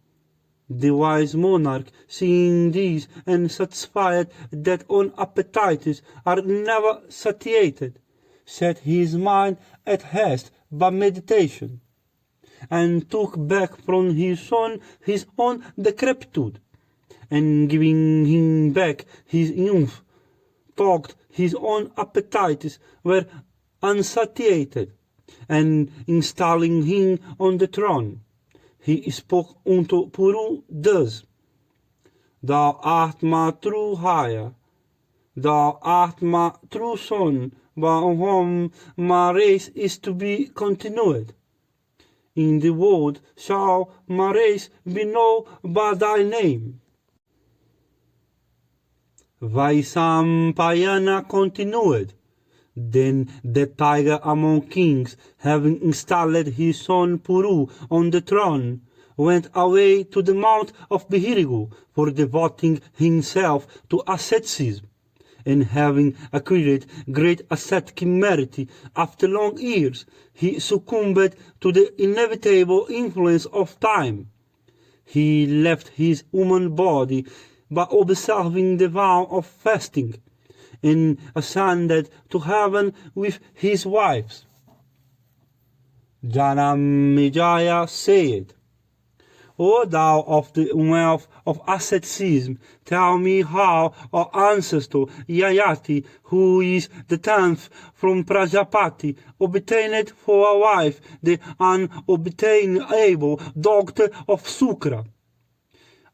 The wise monarch, seeing this and satisfied that own appetites are never satiated, set his mind at rest by meditation, and took back from his son his own decrepitude, and giving him back his youth, thought his own appetites were unsatiated, and installing him on the throne. He spoke unto Puru thus: Thou art my true hire, thou art my true son, by whom my race is to be continued. In the world shall my race be known by thy name. Vaisampayana continued. Then the tiger among kings, having installed his son Puru on the throne, went away to the mount of Behirigu for devoting himself to asceticism, and having acquired great ascetic merit after long years, he succumbed to the inevitable influence of time. He left his human body by observing the vow of fasting, and ascended to heaven with his wives. Janamejaya said, O thou of the wealth of asceticism, tell me how our ancestor Yayati, who is the 10th from Prajapati, obtained for a wife the unobtainable daughter of Sukra.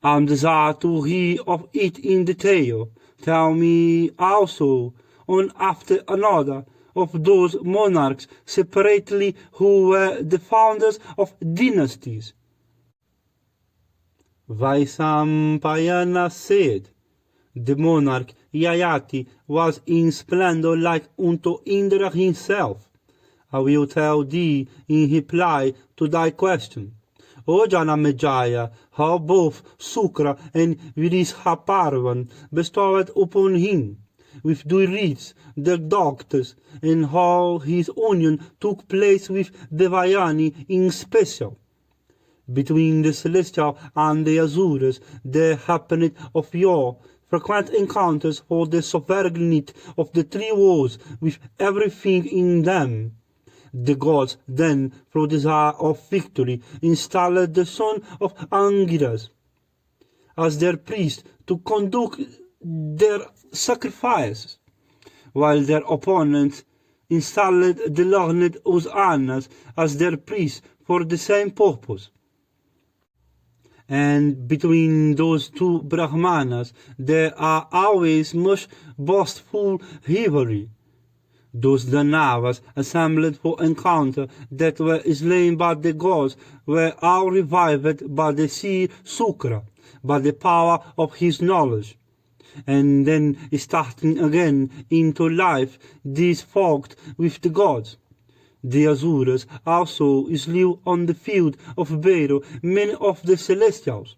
I desire to hear of it in detail. Tell me also, one after another, of those monarchs separately who were the founders of dynasties. Vaisampayana said, the monarch Yayati was in splendor like unto Indra himself. I will tell thee in reply to thy question. O Janamejaya, how both Sukra and Virishhaparvan bestowed upon him, with due rites, their daughters, and how his union took place with Devayani in special. Between the Celestial and the Asuras there happened of yore frequent encounters for the sovereignty of the three worlds with everything in them. The gods then, through desire of victory, installed the son of Angiras as their priest to conduct their sacrifices, while their opponents installed the learned Usanas as their priests for the same purpose. And between those two Brahmanas there are always much boastful rivalry. Those Danavas assembled for encounter that were slain by the gods were all revived by the seer Sukra, by the power of his knowledge. And then starting again into life, these fought with the gods. The Asuras also slew on the field of battle many of the Celestials.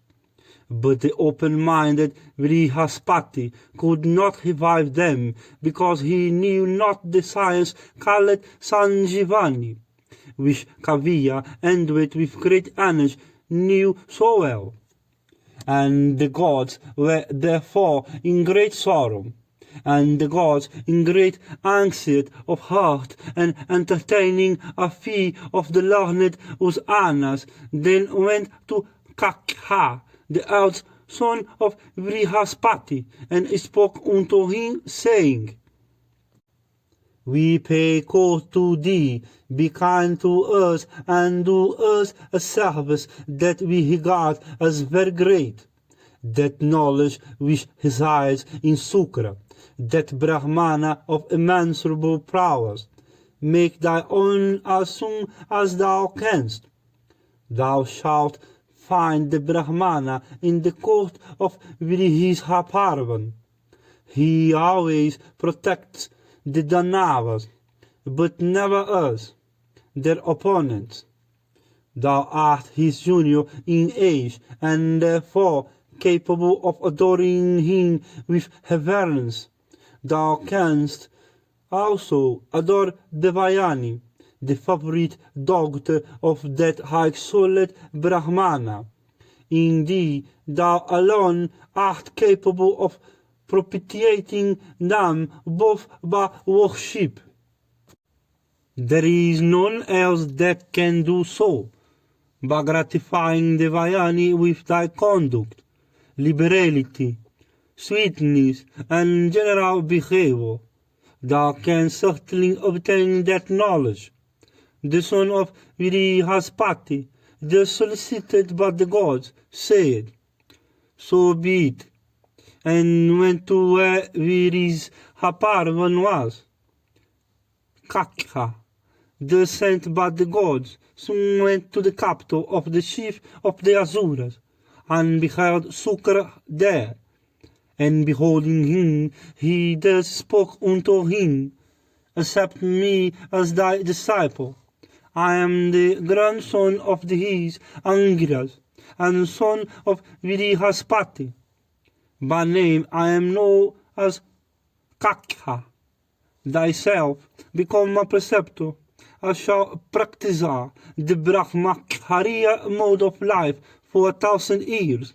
But the open-minded Vrihaspati could not revive them, because he knew not the science called Sanjivani, which Kaviya, endowed with great energy, knew so well. And the gods were therefore in great sorrow, and the gods in great anxiety of heart, and entertaining a fear of the learned Usanas, then went to Kakha, the eldest son of Vrihaspati, and spoke unto him, saying, We pay court to thee, be kind to us, and do us a service that we regard as very great. That knowledge which resides in Sukra, that Brahmana of immeasurable prowess, make thy own as soon as thou canst. Thou shalt find the Brahmana in the court of Virishhaparvan. He always protects the Danavas, but never us, their opponents. Thou art his junior in age, and therefore capable of adoring him with reverence. Thou canst also adore Devayani, the favorite daughter of that high-souled Brahmana. Indeed, thou alone art capable of propitiating them both by worship. There is none else that can do so, by gratifying Devayani with thy conduct, liberality, sweetness, and general behavior. Thou canst certainly obtain that knowledge. the son of Virihaspati, the solicited by the gods, said, "So be it," and went to where Virihaparvan was. Kakha, the sent by the gods, soon went to the capital of the chief of the Asuras, and beheld Sukra there. And beholding him, he thus spoke unto him, "Accept me as thy disciple. I am the grandson of his Angiras, and son of Virihaspati. By name I am known as Kakha. Thyself become my preceptor. I shall practice the Brahmacharya mode of life for 1,000 years.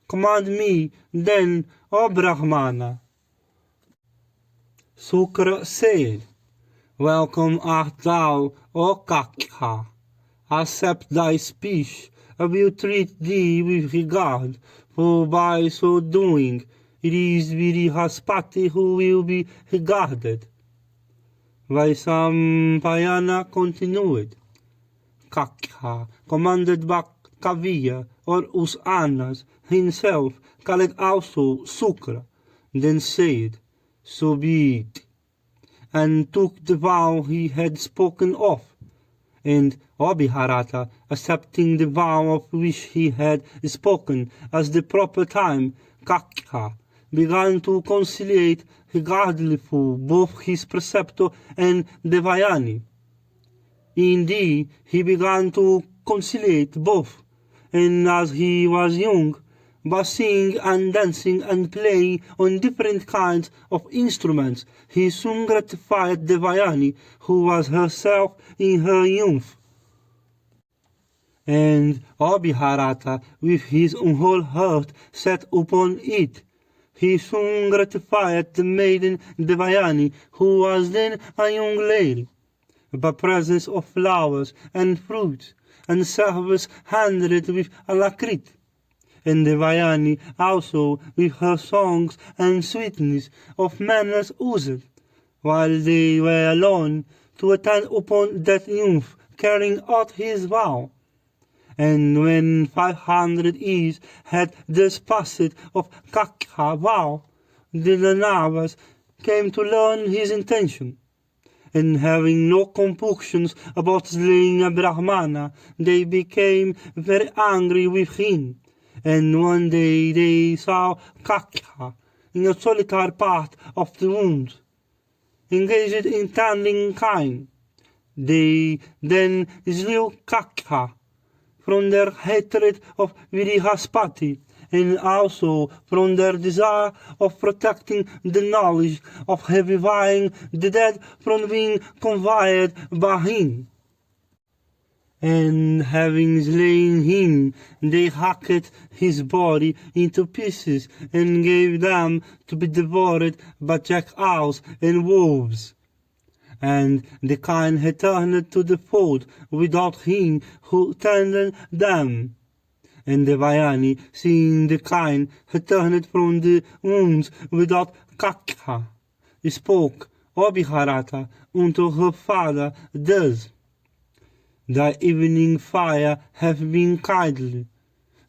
Command me, then, O Brahmana." Sukra said, "Welcome art thou, O Kakha. Accept thy speech. I will treat thee with regard, for by so doing it is Virihaspati who will be regarded." Vaisampayana continued. Kakha, commanded by Kavya or Usanas himself, called also Sukra, then said, "So be it," and took the vow he had spoken of. And Mahabharata, accepting the vow of which he had spoken as the proper time, Kakha began to conciliate regardful both his preceptor and Devayani. Indeed, he began to conciliate both, and as he was young, by singing and dancing and playing on different kinds of instruments, he soon gratified Devayani, who was herself in her youth. And Mahabharata, with his whole heart set upon it, he soon gratified the maiden Devayani, who was then a young lady, by presents of flowers and fruits, and service handled with alacrit. And Devayani also with her songs and sweetness of manners used, while they were alone, to attend upon that youth carrying out his vow. And when 500 years had thus passed of Kakha vow, the Danavas came to learn his intention. And having no compunctions about slaying a Brahmana, they became very angry with him. And one day they saw Kakha in a solitary part of the woods, engaged in tending kine. They then slew Kakha from their hatred of Virihaspati, and also from their desire of protecting the knowledge of reviving the dead from being conveyed by him. And having slain him, they hacked his body into pieces and gave them to be devoured by jackals and wolves. And the kine returned to the fold without him who tended them. And Devayani, seeing the kine returned from the wounds without Kakha, spoke Mahabharata unto her father thus, "Thy evening fire hath been kindled.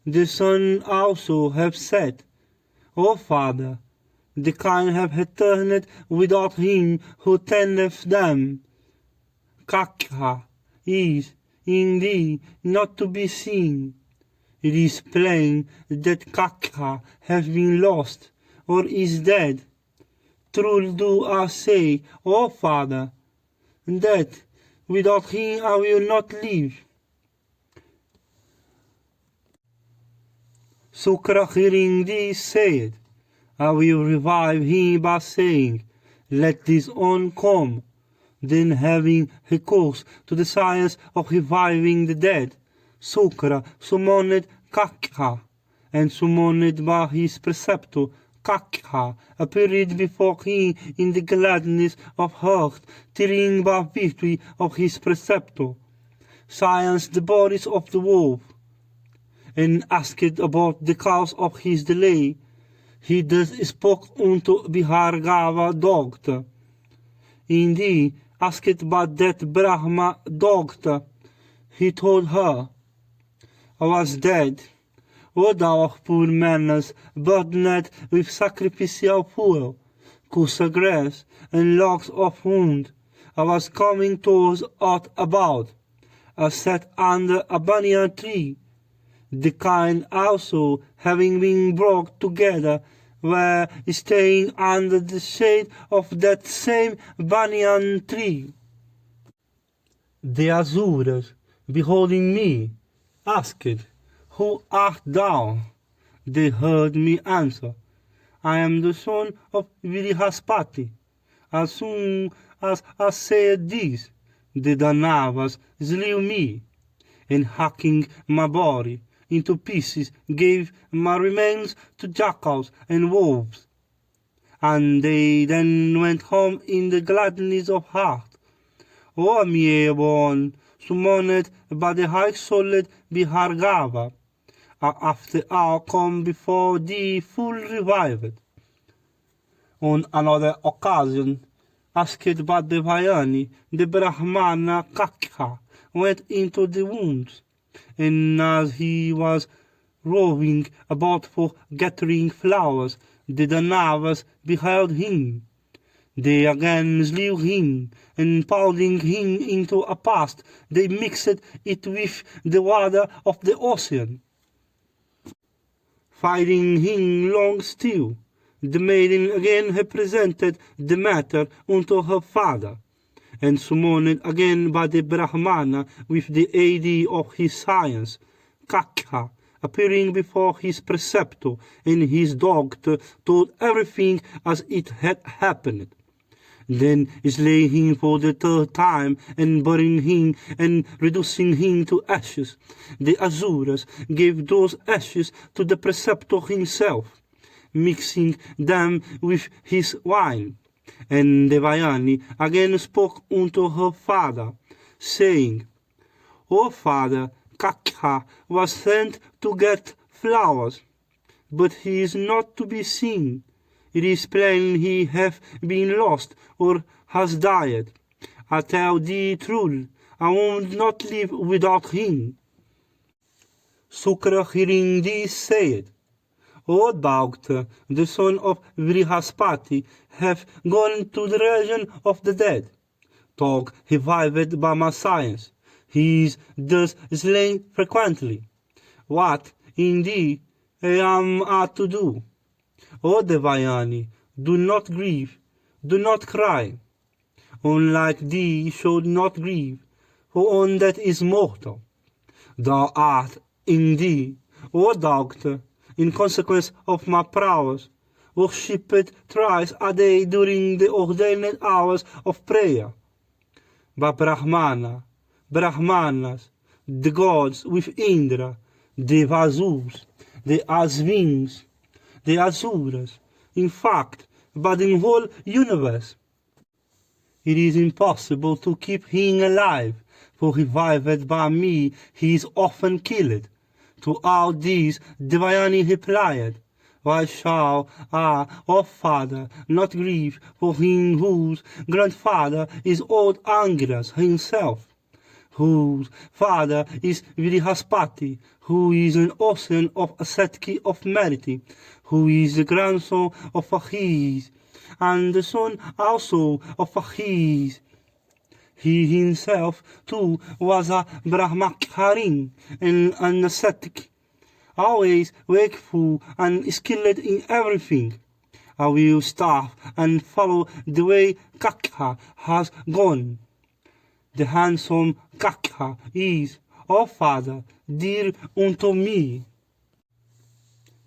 The sun also hath set. O father, the kine have returned without him who tendeth them. Kakha is, indeed, not to be seen. It is plain that Kakha has been lost, or is dead. Truly do I say, O father, that without him I will not live." Sukra, hearing this, said, "I will revive him by saying, Let this on come." Then, having recourse to the science of reviving the dead, Sukra summoned Kakha, and summoned by his preceptor Kakha appeared before him in the gladness of heart, tearing by victory of his preceptor, scienced the bodies of the wolf, and asked about the cause of his delay. He thus spoke unto Bhargava doctor, "Indeed, asked about that Brahma doctor. He told her, I was dead. O thou poor manners, burdened with sacrificial fuel, coarser grass, and logs of wood, I was coming towards earth about. I sat under a banyan tree, the kind also having been brought together, were staying under the shade of that same banyan tree. The Asuras, beholding me, asked, Who art thou? They heard me answer, I am the son of Vrihaspati. As soon as I said this, the Danavas slew me, and hacking my body into pieces gave my remains to jackals and wolves. And they then went home in the gladness of heart. O mere born, summoned by the high-souled Bhargava, after I come before thee full revived. On another occasion, asked by the Vayani, the Brahmana Kakha went into the woods, and as he was roving about for gathering flowers, the Danavas beheld him. They again slew him, and pounding him into a past, they mixed it with the water of the ocean. Finding him long still, the maiden again represented the matter unto her father, and summoned again by the Brahmana with the aid of his science, Kakha, appearing before his preceptor, and his doctor told everything as it had happened. Then slay him for the third time, and burning him, and reducing him to ashes. The Asuras gave those ashes to the preceptor himself, mixing them with his wine. And Devayani again spoke unto her father, saying, O father, Kakha was sent to get flowers, but he is not to be seen. It is plain he hath been lost, or has died. I tell thee truly, I will not live without him. Sukra hearing this said, O doctor, the son of Vrihaspati, hath gone to the region of the dead. Talk revived by my science. He is thus slain frequently. What, indeed, am I to do? O Devayani, do not grieve, do not cry. Unlike thee should not grieve, for one that is mortal. Thou art, indeed, O doctor, in consequence of my prowess, worshipped thrice a day during the ordained hours of prayer. By Brahmanas, the gods with Indra, the Vasus, the Asvins, the Asuras, in fact, by the whole universe. It is impossible to keep him alive, for revived by me he is often killed. To all these Devayani replied, Why shall I, O father, not grieve for him whose grandfather is old Angras himself, whose father is Vrihaspati, who is an ocean of ascetic of merit, who is the grandson of Achilles, and the son also of Achilles. He himself, too, was a Brahmacharin and an ascetic, always wakeful and skilled in everything. I will starve and follow the way Kakha has gone. The handsome Kakha is, O father, dear unto me.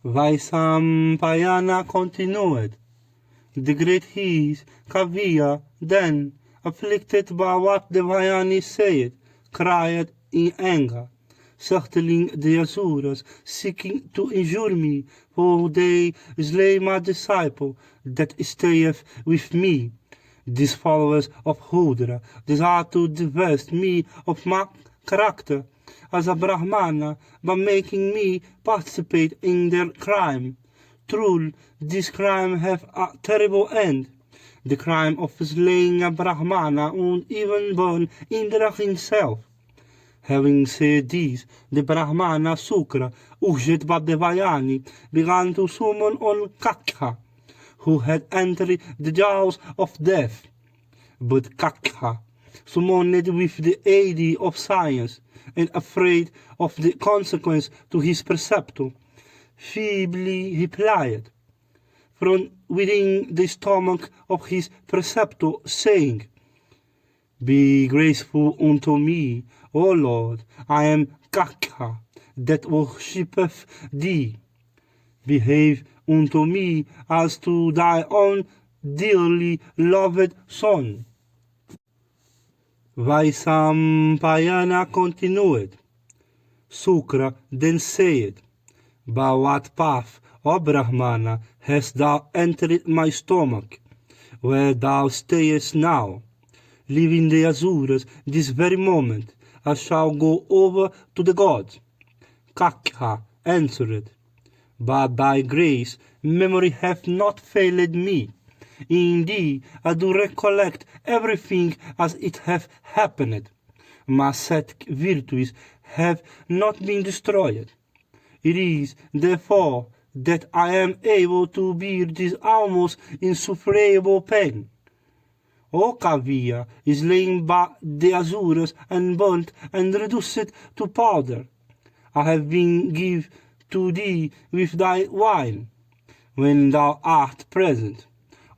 Vaisampayana continued. The great His, Kavya, then, afflicted by what the Vayani said, cried in anger, circling the Asuras, seeking to injure me, for they slay my disciple that stayeth with me. These followers of Rudra desire to divest me of my character as a Brahmana by making me participate in their crime. Truly, this crime hath a terrible end. the crime of slaying a Brahmana and even burn Indra himself. Having said this, the Brahmana Sukra, urged by the Vayani, began to summon on Kakha, who had entered the jaws of death. But Kakha, summoned with the aid of science, and afraid of the consequence to his preceptor, feebly replied from within the stomach of his preceptor, saying, Be graceful unto me, O Lord, I am Kakha, that worshippeth thee. Behave unto me as to thy own dearly loved son. Vaisampayana continued. Sukra then said, By what path, O Brahmana, hast thou entered my stomach, where thou stayest now? Leaving the Asuras this very moment, I shall go over to the gods. Kakha answered, By thy grace, memory hath not failed me. Indeed, I do recollect everything as it hath happened. My ascetic virtues have not been destroyed. It is, therefore, that I am able to bear this almost insufferable pain. O Kavya is slain by the Asuras and burnt and reduced to powder. I have been given to thee with thy wine, when thou art present.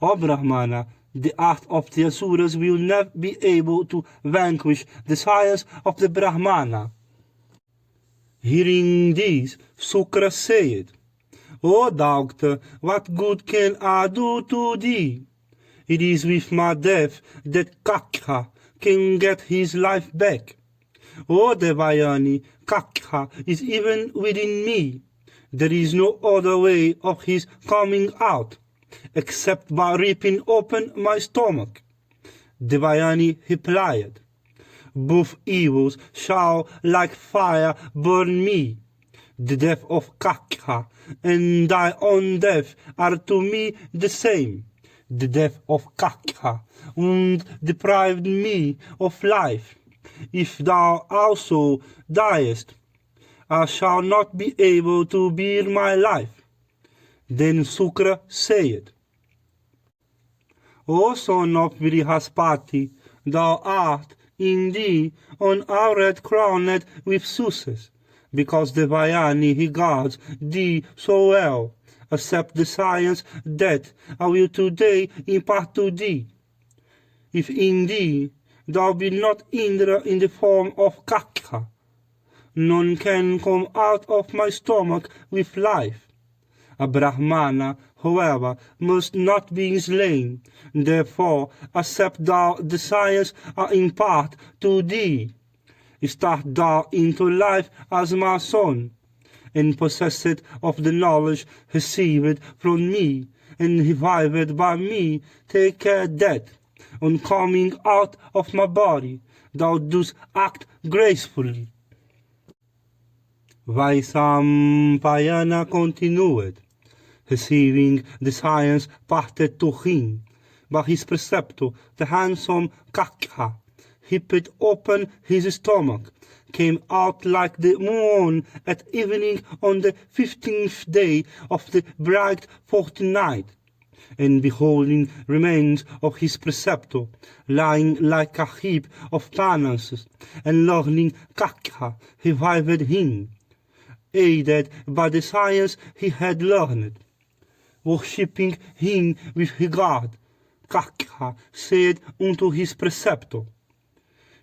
O Brahmana, the art of the Asuras will never be able to vanquish the science of the Brahmana. Hearing this, Sukra said, O doctor, what good can I do to thee? It is with my death that Kakha can get his life back. O Devayani, Kakha is even within me. There is no other way of his coming out, except by ripping open my stomach. Devayani replied, Both evils shall like fire burn me. The death of Kakha and thy own death are to me the same. The death of Kakha and deprived me of life. If thou also diest, I shall not be able to bear my life. Then Sukra said, O son of Vrihaspati, thou art indeed an auret crowned with success, because the Vayani regards thee so well. Accept the science that I will today impart to thee. If indeed thou be not Indra in the form of Kakha, none can come out of my stomach with life. A Brahmana, however, must not be slain. Therefore, accept thou the science I impart to thee. Start thou into life as my son, and possessed of the knowledge received from me, and revived by me, take care that, on coming out of my body, thou dost act gracefully. Vaisampayana continued. Receiving the science parted to him by his preceptor, the handsome Kakha, he put open his stomach, came out like the moon at evening on the 15th day of the bright fortnight, and beholding remains of his preceptor, lying like a heap of penances, and learning Kakha revived him, aided by the science he had learned. Worshipping him with regard, Kakha said unto his preceptor,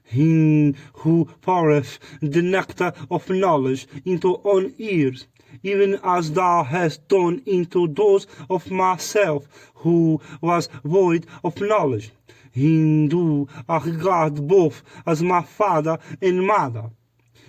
Him who poureth the nectar of knowledge into on ears, even as thou hast done into those of myself who was void of knowledge, him do I regard both as my father and mother.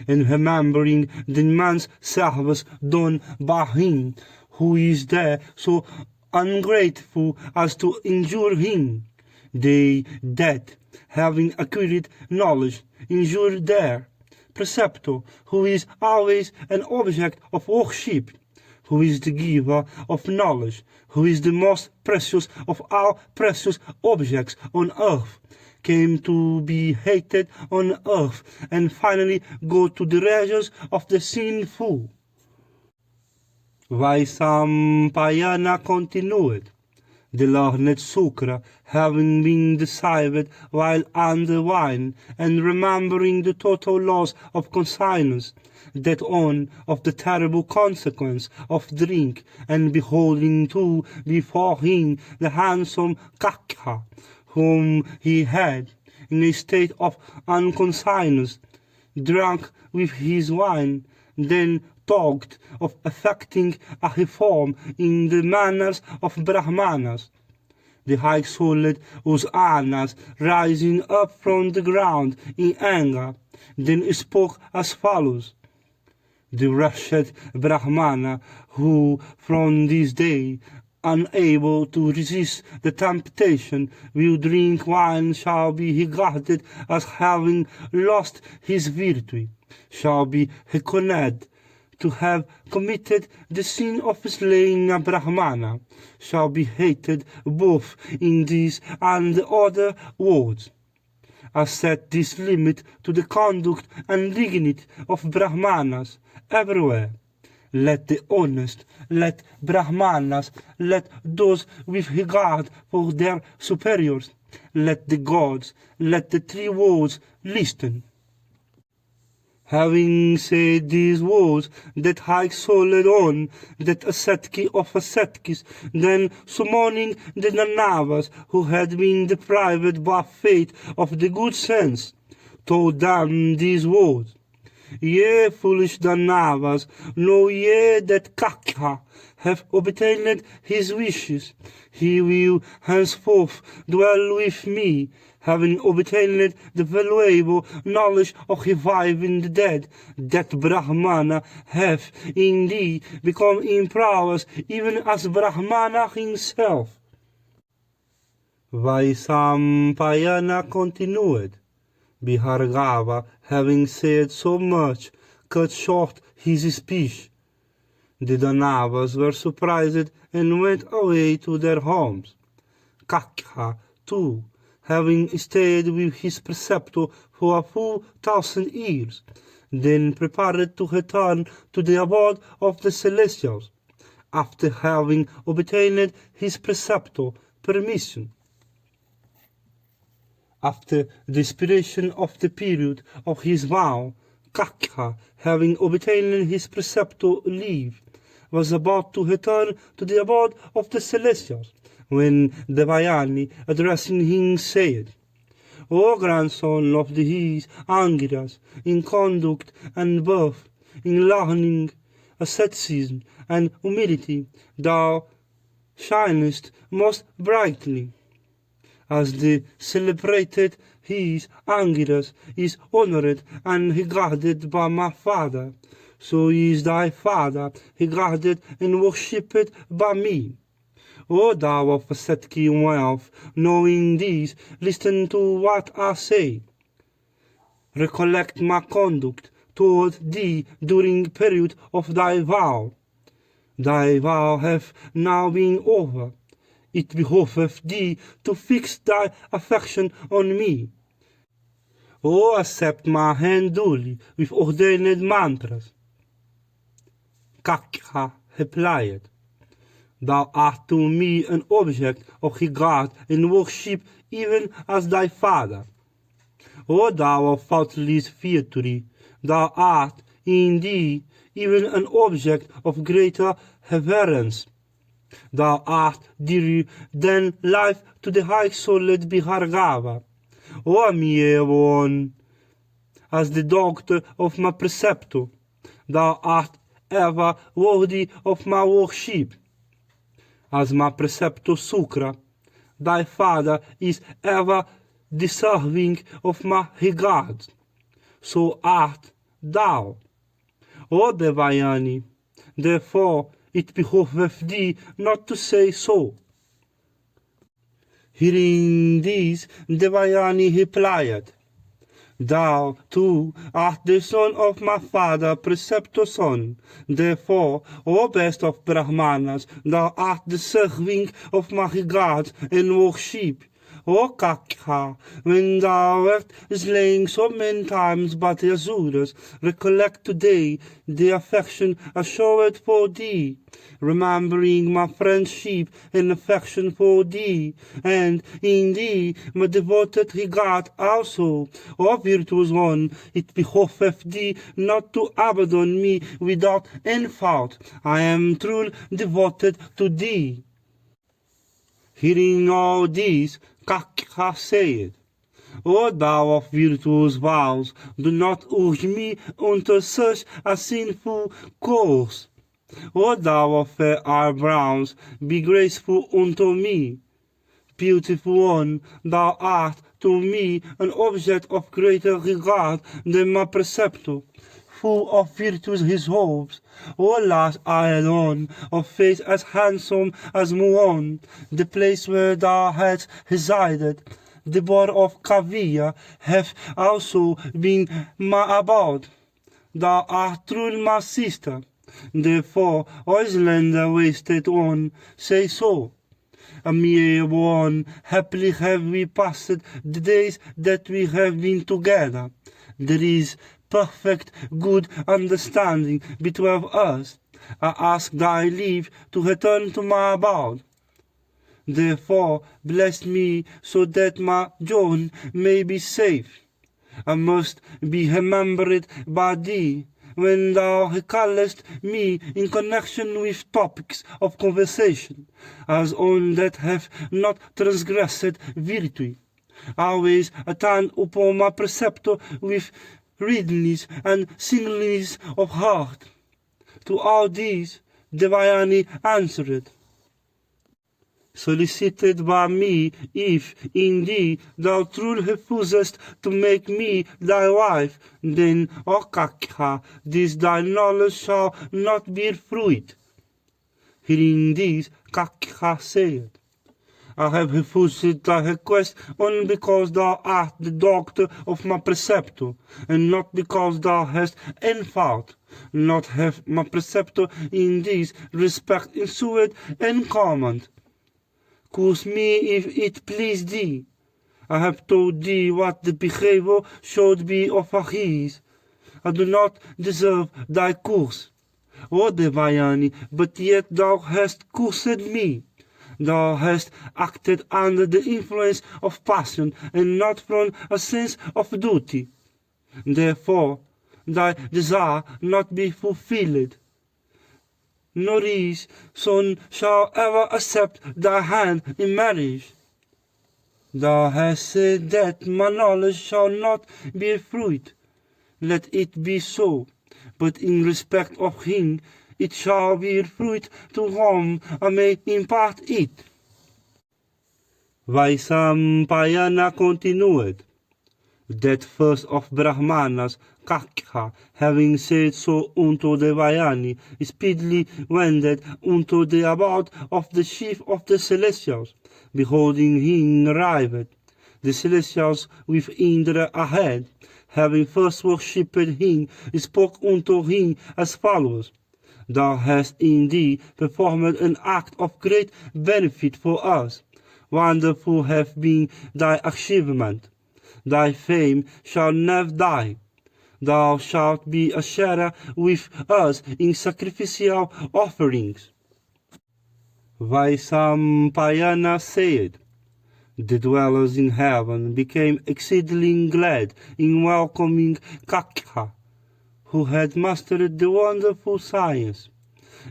And remembering the immense service done by him, who is there so ungrateful as to injure him, they that, having acquired knowledge, injure their preceptor, who is always an object of worship, who is the giver of knowledge, who is the most precious of all precious objects on earth, came to be hated on earth and finally go to the regions of the sinful. Vaisampayana continued. The learned Sukra, having been deceived while under wine, and remembering the total loss of consciousness, that on of the terrible consequence of drink, and beholding too before him the handsome Kakha, whom he had, in a state of unconsciousness, drunk with his wine, then talked of effecting a reform in the manners of Brahmanas. The high-souled Usanas, rising up from the ground in anger, then spoke as follows. The wretched Brahmana, who from this day, unable to resist the temptation, will drink wine, shall be regarded as having lost his virtue, shall be reckoned to have committed the sin of slaying a Brahmana, shall be hated both in this and the other worlds. I set this limit to the conduct and dignity of Brahmanas everywhere. Let the honest, let Brahmanas, let those with regard for their superiors, let the gods, let the three worlds listen. Having said these words, that high-souled on, that ascetic of ascetics, then summoning the Danavas, who had been deprived by fate of the good sense, told them these words. Ye foolish Danavas, know ye that Kakha hath obtained his wishes. He will henceforth dwell with me, having obtained the valuable knowledge of reviving the dead, that Brahmana hath indeed become in prowess even as Brahmana himself. Vaisampayana continued. Bhargava, having said so much, cut short his speech. The Danavas were surprised and went away to their homes. Kakha, too, having stayed with his preceptor for a full 1,000 years, then prepared to return to the abode of the celestials, after having obtained his preceptor permission. After the expiration of the period of his vow, Kakha, having obtained his preceptor leave, was about to return to the abode of the celestials, when Devayani, addressing him, said, O grandson of his Angiras, in conduct and birth, in learning, asceticism, and humility, thou shinest most brightly. As the celebrated his Angiras is honored and regarded by my father, so is thy father regarded and worshipped by me. O thou of ascetic wealth, knowing this, listen to what I say. Recollect my conduct toward thee during the period of thy vow. Thy vow hath now been over. It behoveth thee to fix thy affection on me. O accept my hand duly with ordained mantras. Kakha replied, Thou art to me an object of regard and worship even as thy father. O thou of faultless virtue, thou art indeed even an object of greater reverence. Thou art dearer than life to the high-souled Bhargava. O mere one, as the doctor of my preceptor, thou art ever worthy of my worship. As my preceptor Sukra, thy father is ever deserving of my regard. So art thou, O Devayani, therefore it behoveth thee not to say so. Hearing this, Devayani replied, Thou, too, art the son of my father, preceptor son. Therefore, O best of Brahmanas, thou art deserving of my regards and worship. O Kakha, when thou wert slain so many times by the Asuras, recollect today the affection I showed for thee, remembering my friendship and affection for thee, and in thee my devoted regard also. O virtuous one, it behoveth thee not to abandon me without any fault. I am truly devoted to thee. Hearing all this, Kakha said, O thou of virtuous vows, do not urge me unto such a sinful course. O thou of fair eyebrows, be graceful unto me. Beautiful one, thou art to me an object of greater regard than my preceptor. Full of virtues his hopes, O last Aedon, of face as handsome as Muon, the place where thou hadst resided, the border of Kavia, hath also been my abode. Thou art truly my sister. Therefore, O slender wasted one, say so. Amiable one, happily have we passed the days that we have been together. There is perfect good understanding between us. I ask thy leave to return to my abode. Therefore, bless me so that my journey may be safe. I must be remembered by thee when thou recallest me in connection with topics of conversation, as on that have not transgressed virtue. Always attend upon my preceptor with readiness and singleness of heart. To all these Devayani answered, solicited by me, if indeed thou truly refusest to make me thy wife, then, O Kakha, this thy knowledge shall not bear fruit. Hearing this, Kakha said, I have refused thy request only because thou art the doctor of my preceptor, and not because thou hast any fault. Not have my preceptor in this respect ensued any comment. Curse me if it please thee. I have told thee what the behavior should be of his. I do not deserve thy curse, O Devayani, but yet thou hast cursed me. Thou hast acted under the influence of passion and not from a sense of duty. Therefore, thy desire not be fulfilled. Nor his son shall ever accept thy hand in marriage. Thou hast said that my knowledge shall not bear fruit. Let it be so, but in respect of him, it shall bear fruit to whom I may impart it. Vaisampayana continued, that first of Brahmanas, Kakha, having said so unto Devayani, speedily wended unto the abode of the chief of the Celestials. Beholding him arrived, the Celestials with Indra ahead, having first worshipped him, spoke unto him as follows. Thou hast indeed performed an act of great benefit for us. Wonderful have been thy achievement. Thy fame shall never die. Thou shalt be a sharer with us in sacrificial offerings. Vaisampayana said, the dwellers in heaven became exceedingly glad in welcoming Kakha, who had mastered the wonderful science.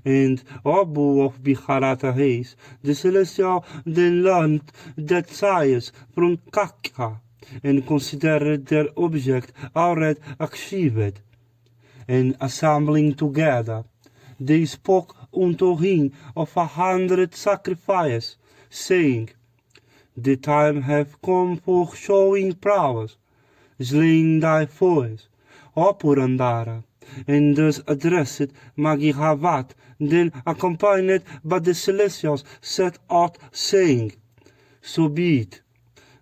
And, O bull of Mahabharata race, the celestial then learned that science from Kakha, and considered their object already achieved. And assembling together, they spoke unto him of 100 sacrifices, saying, the time hath come for showing prowess, slaying thy foes, O Purandara, and thus addressed Magiravat, then accompanied by the celestials, set out saying, so be it.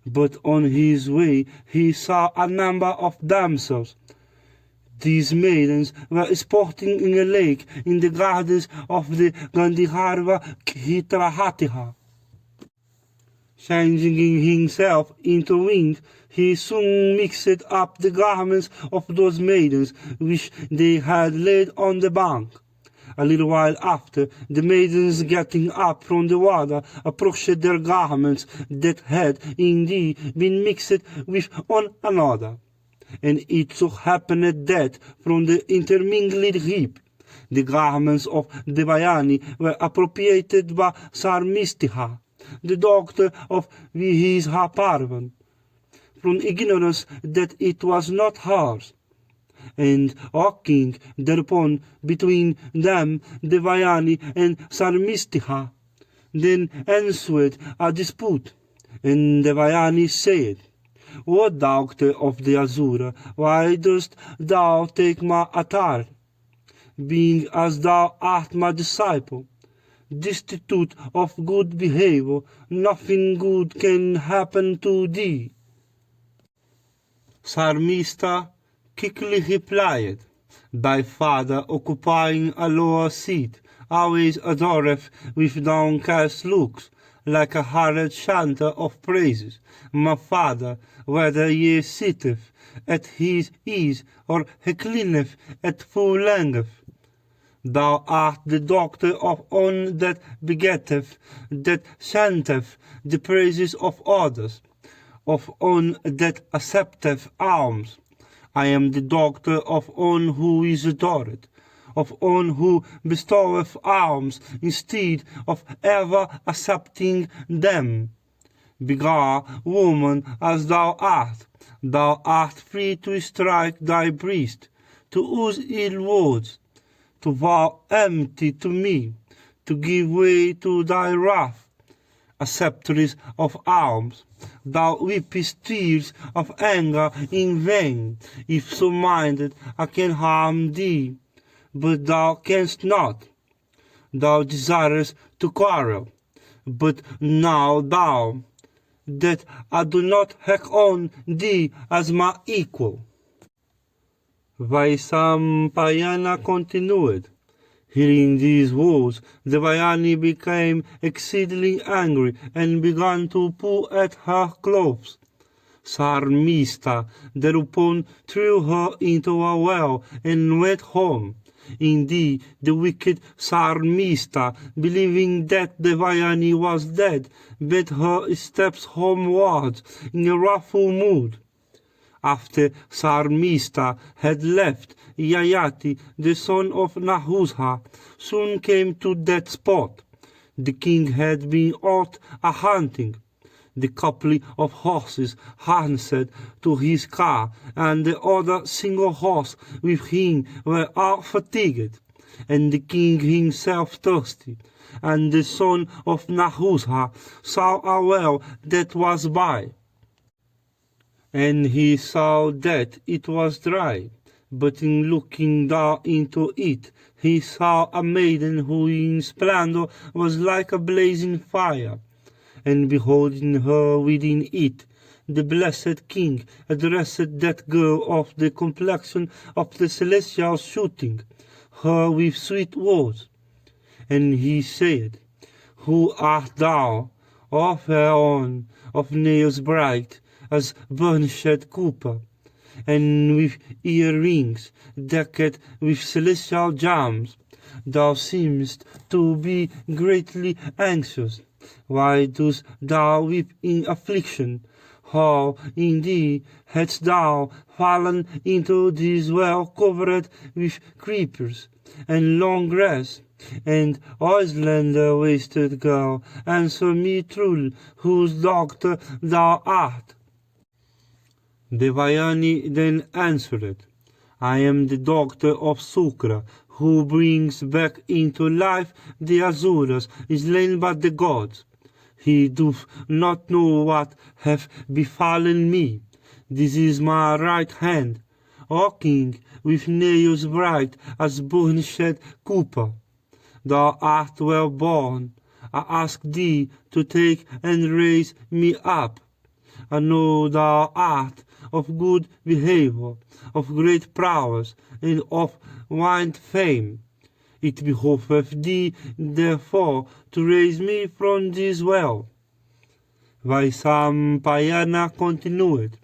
But on his way he saw a number of damsels. These maidens were sporting in a lake in the gardens of the Gandhirva Hitrahatiha. Changing himself into wind, he soon mixed up the garments of those maidens which they had laid on the bank. A little while after, the maidens getting up from the water approached their garments that had indeed been mixed with one another. And it so happened that from the intermingled heap, the garments of Devayani were appropriated by Sarmistiha, the doctor of Vihisha Parva, from ignorance that it was not hers. And O king, thereupon between them Devayani and Sarmistiha then ensued a dispute, and Devayani said, O doctor of the Asura, why dost thou take my attire, being as thou art my disciple? Destitute of good behavior, nothing good can happen to thee. Sarmista quickly replied, Thy father, occupying a lower seat, always adoreth with downcast looks, like a hired chanter of praises. My father, whether he sitteth at his ease, or reclineth at full length, thou art the doctor of one that begetteth, that chanteth the praises of others, of one that accepteth alms. I am the doctor of one who is adored, of one who bestoweth alms instead of ever accepting them. Beggar, woman, as thou art free to strike thy breast, to use ill words, to vow enmity to me, to give way to thy wrath. Acceptress of alms, thou weepest tears of anger in vain. If so minded, I can harm thee, but thou canst not. Thou desirest to quarrel, but now thou, that I do not reckon thee as my equal. Vaisampayana continued. Hearing these words, Devayani became exceedingly angry and began to pull at her clothes. Sarmista thereupon threw her into a well and went home. Indeed, the wicked Sarmista, believing that Devayani was dead, bent her steps homewards in a wrathful mood. After Sarmista had left, Yayati, the son of Nahusha, soon came to that spot. The king had been out a-hunting. The couple of horses harnessed to his car, and the other single horse with him were all fatigued, and the king himself thirsty. And the son of Nahusha saw a well that was by, and he saw that it was dry. But in looking down into it, he saw a maiden who in splendor was like a blazing fire. And beholding her within it, the blessed king addressed that girl of the complexion of the celestial shooting, her with sweet words. And he said, Who art thou, O fair one, of nails bright as burnished copper, and with earrings decked with celestial gems? Thou seemest to be greatly anxious. Why dost thou weep in affliction? How indeed hadst thou fallen into this well covered with creepers and long grass? And, O slender waisted girl, answer me truly, whose doctor thou art. Devayani then answered, I am the doctor of Sukra, who brings back into life the Asuras slain by the gods. He doth not know what hath befallen me. This is my right hand, O king, with nails bright as burnished copper. Thou art well born. I ask thee to take and raise me up. know thou art of good behavior, of great prowess, and of wide fame. It behoveth thee, therefore, to raise me from this well. Vaisampayana continued.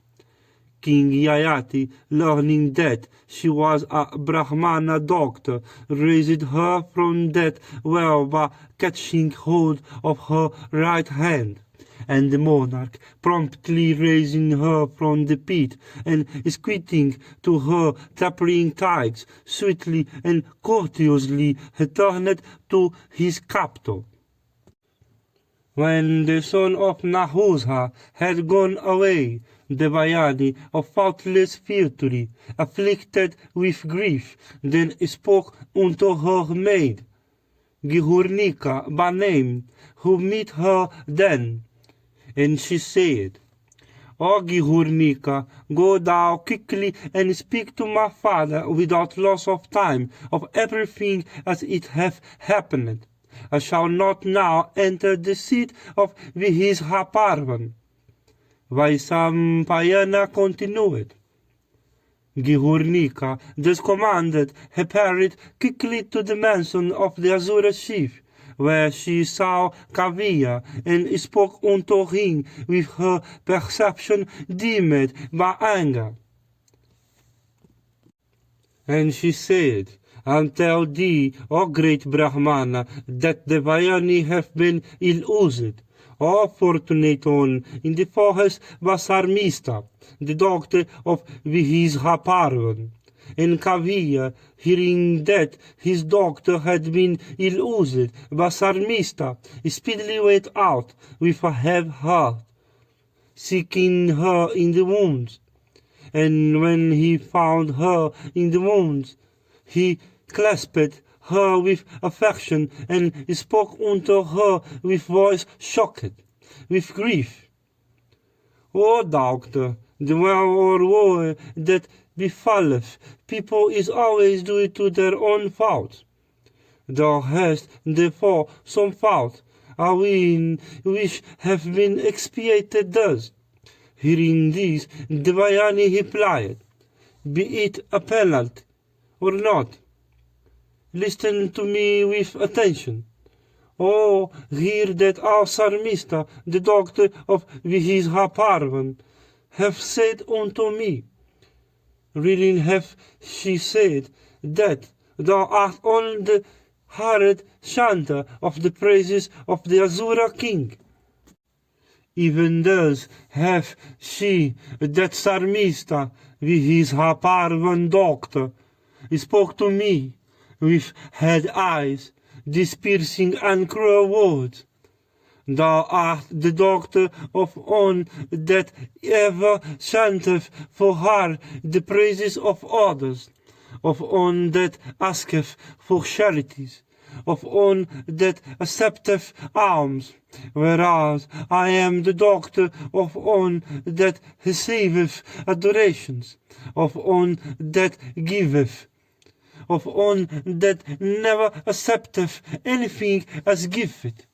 King Yayati, learning that she was a Brahmana doctor, raised her from that well by catching hold of her right hand. And the monarch, promptly raising her from the pit, and squeezing to her tapering thighs, sweetly and courteously returned to his capital. When the son of Nahusha had gone away, Devayani, of faultless virtue, afflicted with grief, then spoke unto her maid, Gihurnika by name, who met her then. And she said, O Gihurnika, go thou quickly and speak to my father without loss of time of everything as it hath happened. I shall not now enter the seat of Vihishaparvan. Vaisampayana continued. Gihurnika thus commanded her hurried quickly to the mansion of the Asura chief, where she saw Kaviya, and spoke unto him with her perception dimmed by anger. And she said, I tell thee, O great Brahmana, that the Vayani have been ill-used. O fortunate one, in the forest was Sarmista, the daughter of Vihishaparvan. And Kaviya, hearing that his daughter had been ill-used by Sarmista, speedily went out with a heavy heart, seeking her in the woods. And when he found her in the woods, he clasped her with affection, and spoke unto her with voice shocked with grief. O daughter, the well or woe that befalleth people is always due to their own fault. Thou hast therefore some fault, I ween, which have been expiated thus. Hearing this, Devayani replied, Be it a penalty or not, listen to me with attention. Oh, hear that our Sarmista, the daughter of Vihishaparvan, hath said unto me. Really hath she said that thou art on the hired chanter of the praises of the Asura king. Even thus hath she, that Sarmista, Vihishaparvan doctor, spoke to me with had eyes, these piercing and cruel words. Thou art the doctor of one that ever chanteth for her the praises of others, of one that asketh for charities, of one that accepteth alms, whereas I am the doctor of one that receiveth adorations, of one that giveth, of one that never accepteth anything as gifted.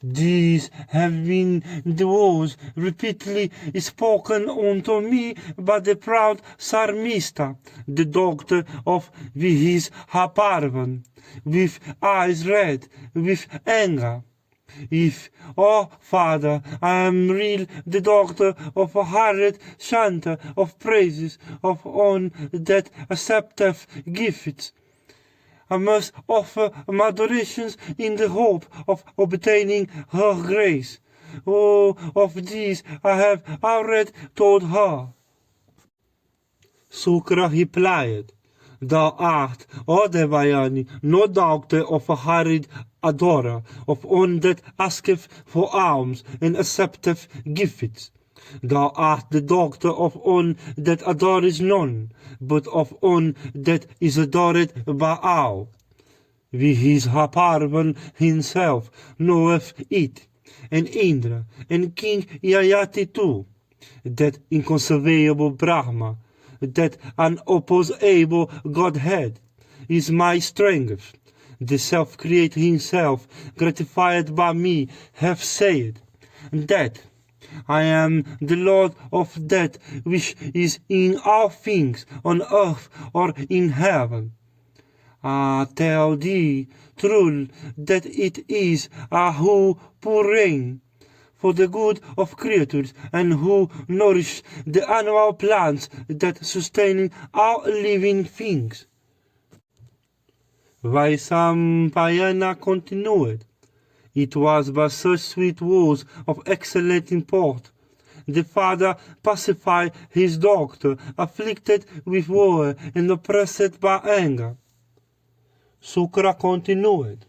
These have been the words repeatedly spoken unto me by the proud Sarmista, the daughter of Vihishaparvan, with eyes red with anger. If, O Father, I am real the daughter of a hired chanter of praises of one that accepteth gifts, I must offer my adorations in the hope of obtaining her grace. Oh, of these I have already told her. Sukra replied, Thou art, O Devayani, no daughter of a hired adorer, of one that asketh for alms and accepteth gifts. Thou art the daughter of one that adores none, but of one that is adored by all. Vihishaparvan himself knoweth it, and Indra, and King Yayati too, that inconceivable Brahma, that unopposable Godhead, is my strength. The self-created himself, gratified by me, hath said, that I am the Lord of that which is in all things, on earth or in heaven. I tell thee truly that it is I who reign for the good of creatures, and who nourish the animal plants that sustain all living things. Vaisampayana continued. It was by such sweet words of excellent import. The father pacified his daughter, afflicted with war and oppressed by anger. Sukra continued.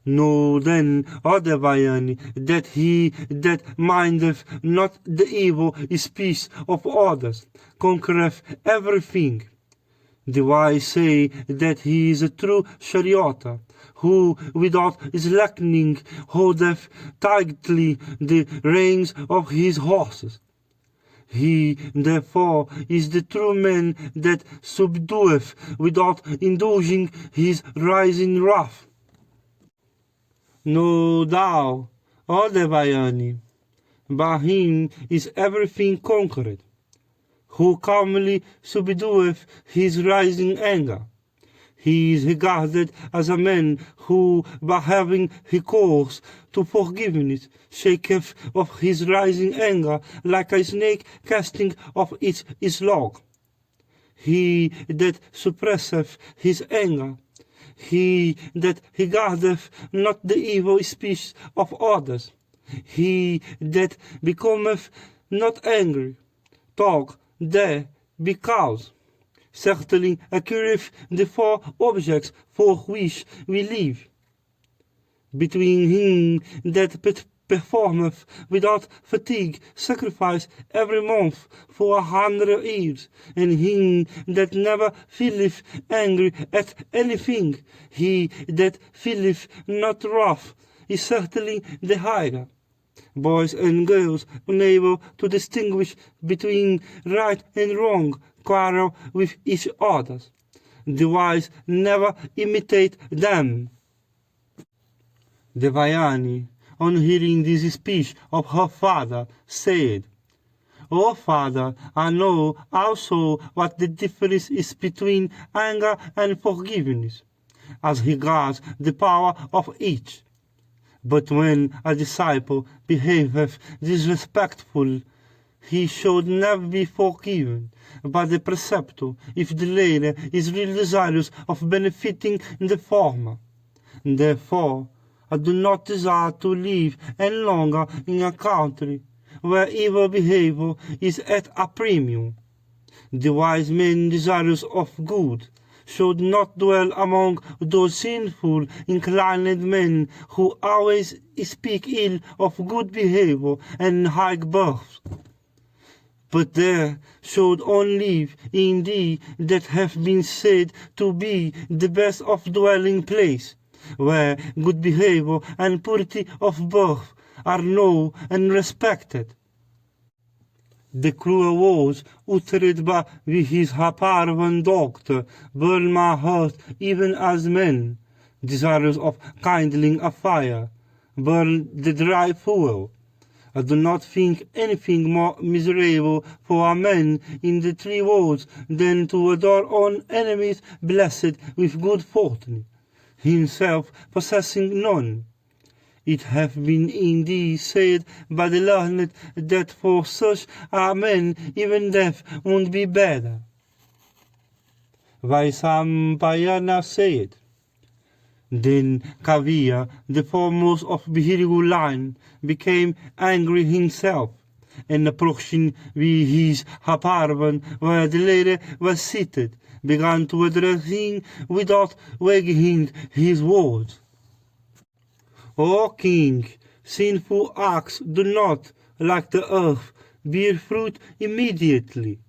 Know then, O Devayani, that he that mindeth not the evil speech of others conquereth everything. The wise say that he is a true charioteer, who without slackening holdeth tightly the reins of his horses. He, therefore, is the true man that subdueth without indulging his rising wrath. Know thou, O Devayani, by him is everything conquered, who calmly subdueth his rising anger. He is regarded as a man who, by having recourse to forgiveness, shaketh off his rising anger like a snake casting off its log. He that suppresseth his anger, he that regardeth not the evil speech of others, he that becometh not angry, talk there because certainly acquireth the four objects for which we live. Between him that performeth without fatigue sacrifice every month for 100 years, and him that never feeleth angry at anything, he that feeleth not wrath, is certainly the higher. Boys and girls, unable to distinguish between right and wrong, quarrel with each other. The wise never imitate them. Devayani, on hearing this speech of her father, said, O father, I know also what the difference is between anger and forgiveness, as regards the power of each. But when a disciple behaveth disrespectful, he should never be forgiven by the preceptor if the latter is really desirous of benefiting the former. Therefore, I do not desire to live any longer in a country where evil behavior is at a premium. The wise man desirous of good should not dwell among those sinful, inclined men who always speak ill of good behavior and high birth. But there should one live in thee that have been said to be the best of dwelling place, where good behavior and purity of birth are known and respected. The cruel words uttered by his Parvan doctor burn my heart even as men, desirous of kindling a fire, burn the dry fuel. I do not think anything more miserable for a man in the three worlds than to adore on enemies blessed with good fortune, himself possessing none. It hath been indeed said by the learned that for such a man even death won't be better. Vaisampayana said. Then Kavya, the foremost of Bihirigu line, became angry himself, and approaching with his Haparvan where the lady was seated, began to address him without wagging his words. O king, sinful acts do not, like the earth, bear fruit immediately,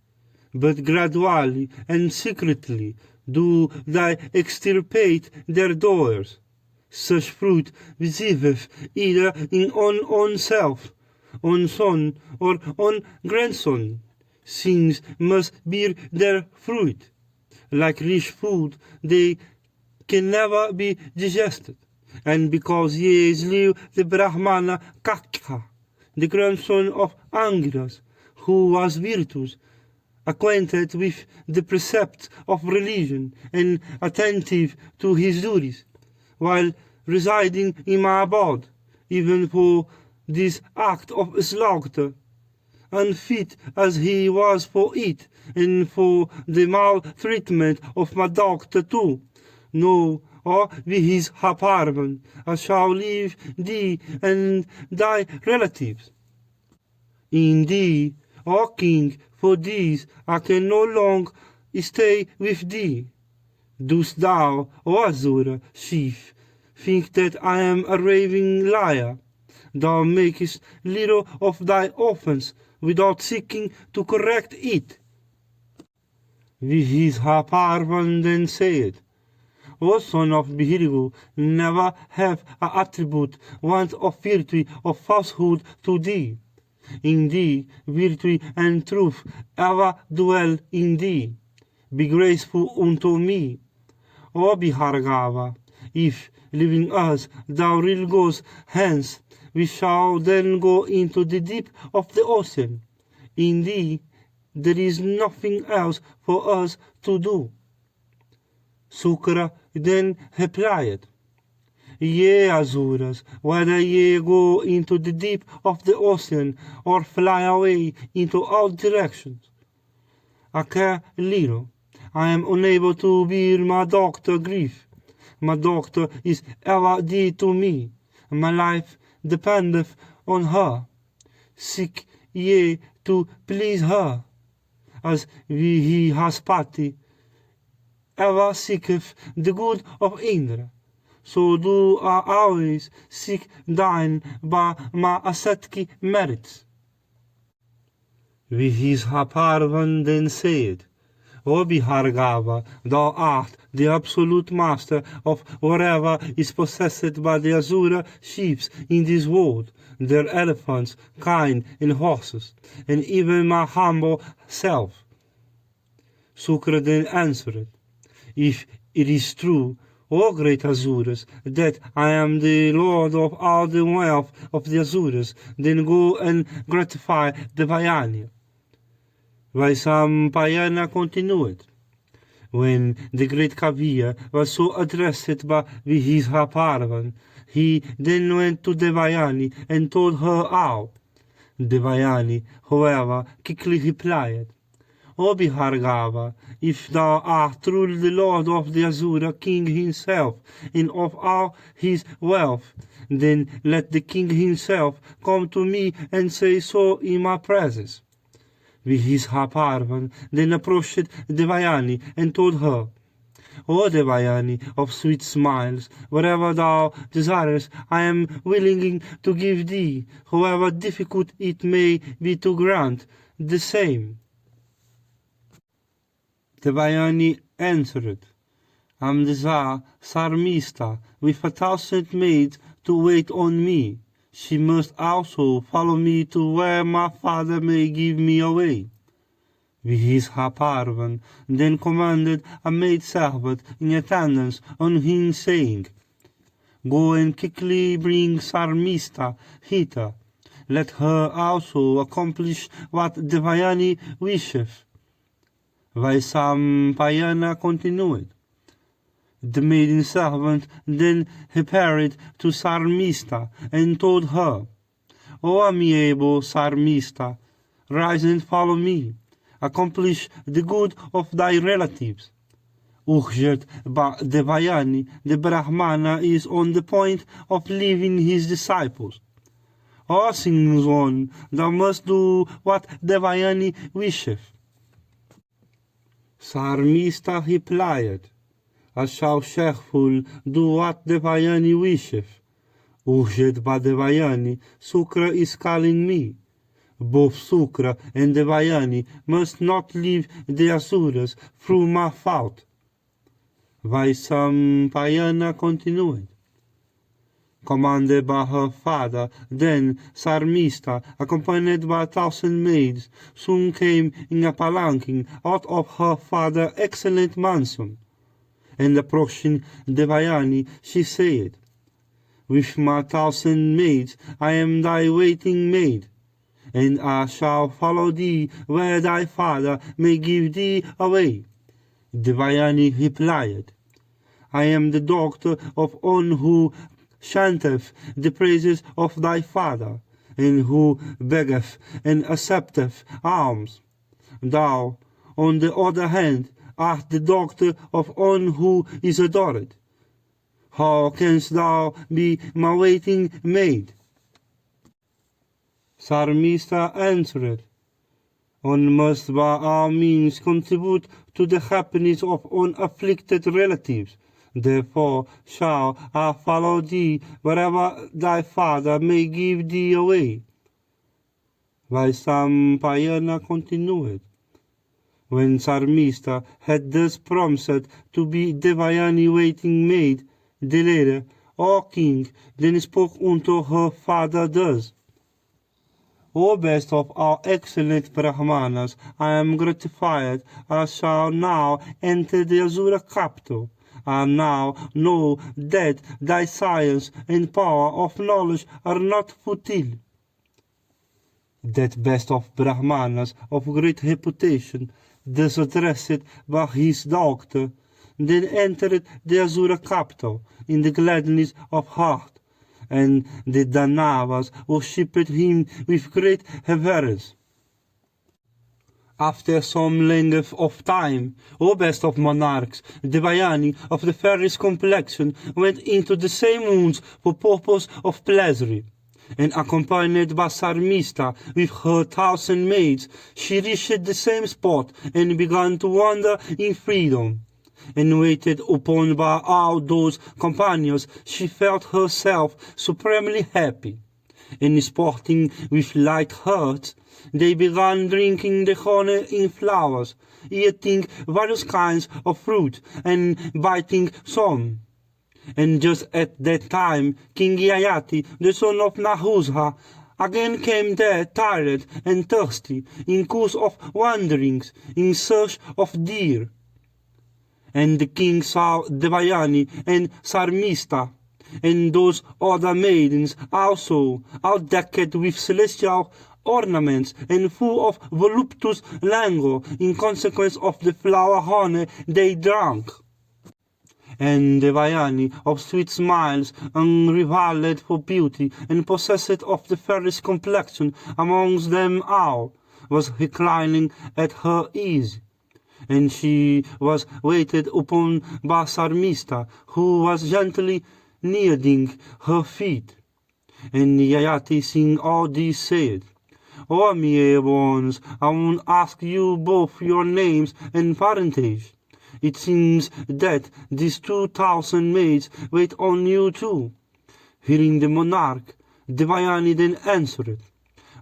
but gradually and secretly do they extirpate their doers. Such fruit receiveth either in on own self, on son, or on grandson. Sins must bear their fruit. Like rich food, they can never be digested. And because ye slew the Brahmana Kakha, the grandson of Angiras, who was virtuous, acquainted with the precepts of religion, and attentive to his duties, while residing in Mahabharat, even for this act of slaughter, unfit as he was for it, and for the maltreatment of my doctor too. No, or with his apartment, I shall leave thee and thy relatives. Indeed, O king, for this I can no longer stay with thee. Dost thou, O Azura, chief, think that I am a raving liar? Thou makest little of thy offense without seeking to correct it. With his apartment then said, O son of Bihirigu, never have a attribute want of virtue or falsehood to thee. In thee, virtue and truth ever dwell in thee. Be graceful unto me. O Bihargava, if, leaving us, thou really goes hence, we shall then go into the deep of the ocean. In thee, there is nothing else for us to do. Sukra then replied, Ye Azuras, whether ye go into the deep of the ocean or fly away into all directions, I care little. I am unable to bear my doctor grief. My doctor is ever dear to me. My life dependeth on her. Seek ye to please her, as he has pity ever seeketh the good of Indra. So do I always seek thine by my ascetic merits. With his apartment then said, O Bihargava, thou art the absolute master of whatever is possessed by the Asura chiefs in this world, their elephants, kine, and horses, and even my humble self. Sukra then answered, If it is true, O great Asuras, that I am the lord of all the wealth of the Asuras, then go and gratify the Vayani. Vaisampayana continued. When the great Kavya was so addressed by his apartment, he then went to Devayani and told her all. Devayani, however, quickly replied, O Bihargava, if thou art truly the lord of the Asura king himself and of all his wealth, then let the king himself come to me and say so in my presence. With his apartment then approached Devayani and told her, O Devayani of sweet smiles, whatever thou desirest, I am willing to give thee, however difficult it may be to grant the same. Devayani answered, I am the Tsar Sarmista, with 1,000 maids to wait on me. She must also follow me to where my father may give me away. With his apartment then commanded a maidservant in attendance on him, saying, Go and quickly bring Sarmista hither. Let her also accomplish what Devayani wisheth. Vaisampayana continued. The maiden servant then repaired to Sarmista and told her, O amiable Sarmista, rise and follow me. Accomplish the good of thy relatives. Urged by Devayani, the Brahmana is on the point of leaving his disciples. O Sin's one, thou must do what Devayani wisheth. Sarmista replied, I shall cheerful do what Devayani wisheth. Urged by Devayani, Sukra is calling me. Both Sukra and Devayani must not leave the Asuras through my fault. Vaisampayana continued. Commanded by her father, then Sarmista, accompanied by 1,000 maids, soon came in a palanquin out of her father's excellent mansion. And approaching Devayani, she said, With my 1,000 maids I am thy waiting maid, and I shall follow thee where thy father may give thee away. Devayani replied, I am the daughter of one who chanteth the praises of thy father, and who beggeth and accepteth alms. Thou, on the other hand, art the daughter of one who is adored. How canst thou be my waiting maid? Sarmista answered, one must by all means contribute to the happiness of unafflicted relatives. Therefore shall I follow thee wherever thy father may give thee away. Vaisampayana continued. When Sarmista had thus promised to be Devayani waiting maid, the lady, O king, then spoke unto her father thus. O best of our excellent Brahmanas, I am gratified. I shall now enter the Asura capital. I now know that thy science and power of knowledge are not futile. That best of Brahmanas of great reputation, thus addressed by his doctor, then entered the Asura capital in the gladness of heart, and the Danavas worshipped him with great reverence. After some length of time, O best of monarchs, Devayani of the fairest complexion went into the same wounds for purpose of pleasure, and accompanied by Sarmista with her 1,000 maids, she reached the same spot and began to wander in freedom. And waited upon by all those companions, she felt herself supremely happy. And sporting with light hearts, they began drinking the honey in flowers, eating various kinds of fruit, and biting some. And just at that time, King Yayati, the son of Nahusha, again came there tired and thirsty, in course of wanderings, in search of deer. And the king saw Devayani and Sarmista, and those other maidens also, all decked with celestial ornaments and full of voluptuous languor in consequence of the flower honey they drank. And Devayani, of sweet smiles, unrivalled for beauty, and possessed of the fairest complexion amongst them all, was reclining at her ease. And she was waited upon by Sarmista, who was gently kneading her feet. And Yayati, seeing all this, said, O mere ones, I will ask you both your names and parentage. It seems that these 2,000 maids wait on you too. Hearing the monarch, Devayani then answered,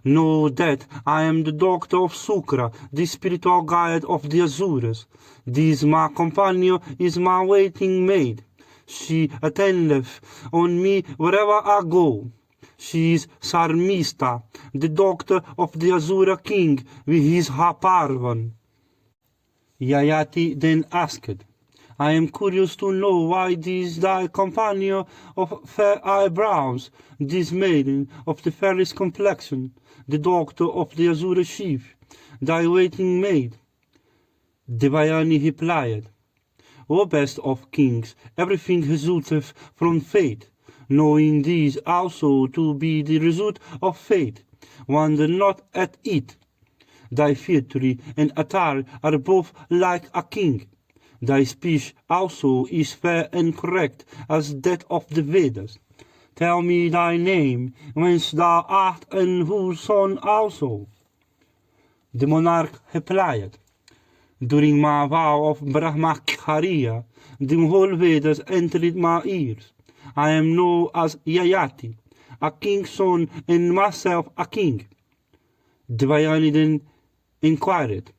Know that I am the doctor of Sukra, the spiritual guide of the Asuras. This my companion is my waiting maid. She attendeth on me wherever I go. She is Sarmista, the doctor of the Asura king with his Parva. Yayati then asked, I am curious to know why this thy companion of fair eyebrows, this maiden of the fairest complexion, the daughter of the Asura chief, thy waiting maid. Devayani replied, O best of kings, everything resulteth from fate. Knowing this also to be the result of fate, wonder not at it. Thy feature and attire are both like a king. Thy speech also is fair and correct as that of the Vedas. Tell me thy name, whence thou art, and whose son also. The monarch replied, During my vow of Brahmacharya, the whole Vedas entered my ears. I am known as Yayati, a king's son, and myself a king. Devayani then inquired,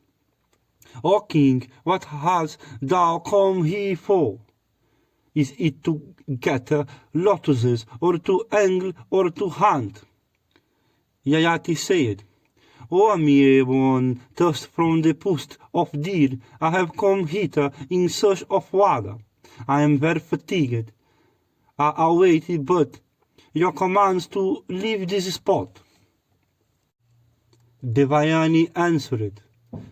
O king, what hast thou come here for? Is it to gather lotuses, or to angle, or to hunt? Yayati said, O mere one, thirst from the pust of deer, I have come hither in search of water. I am very fatigued. I await but your commands to leave this spot. Devayani answered,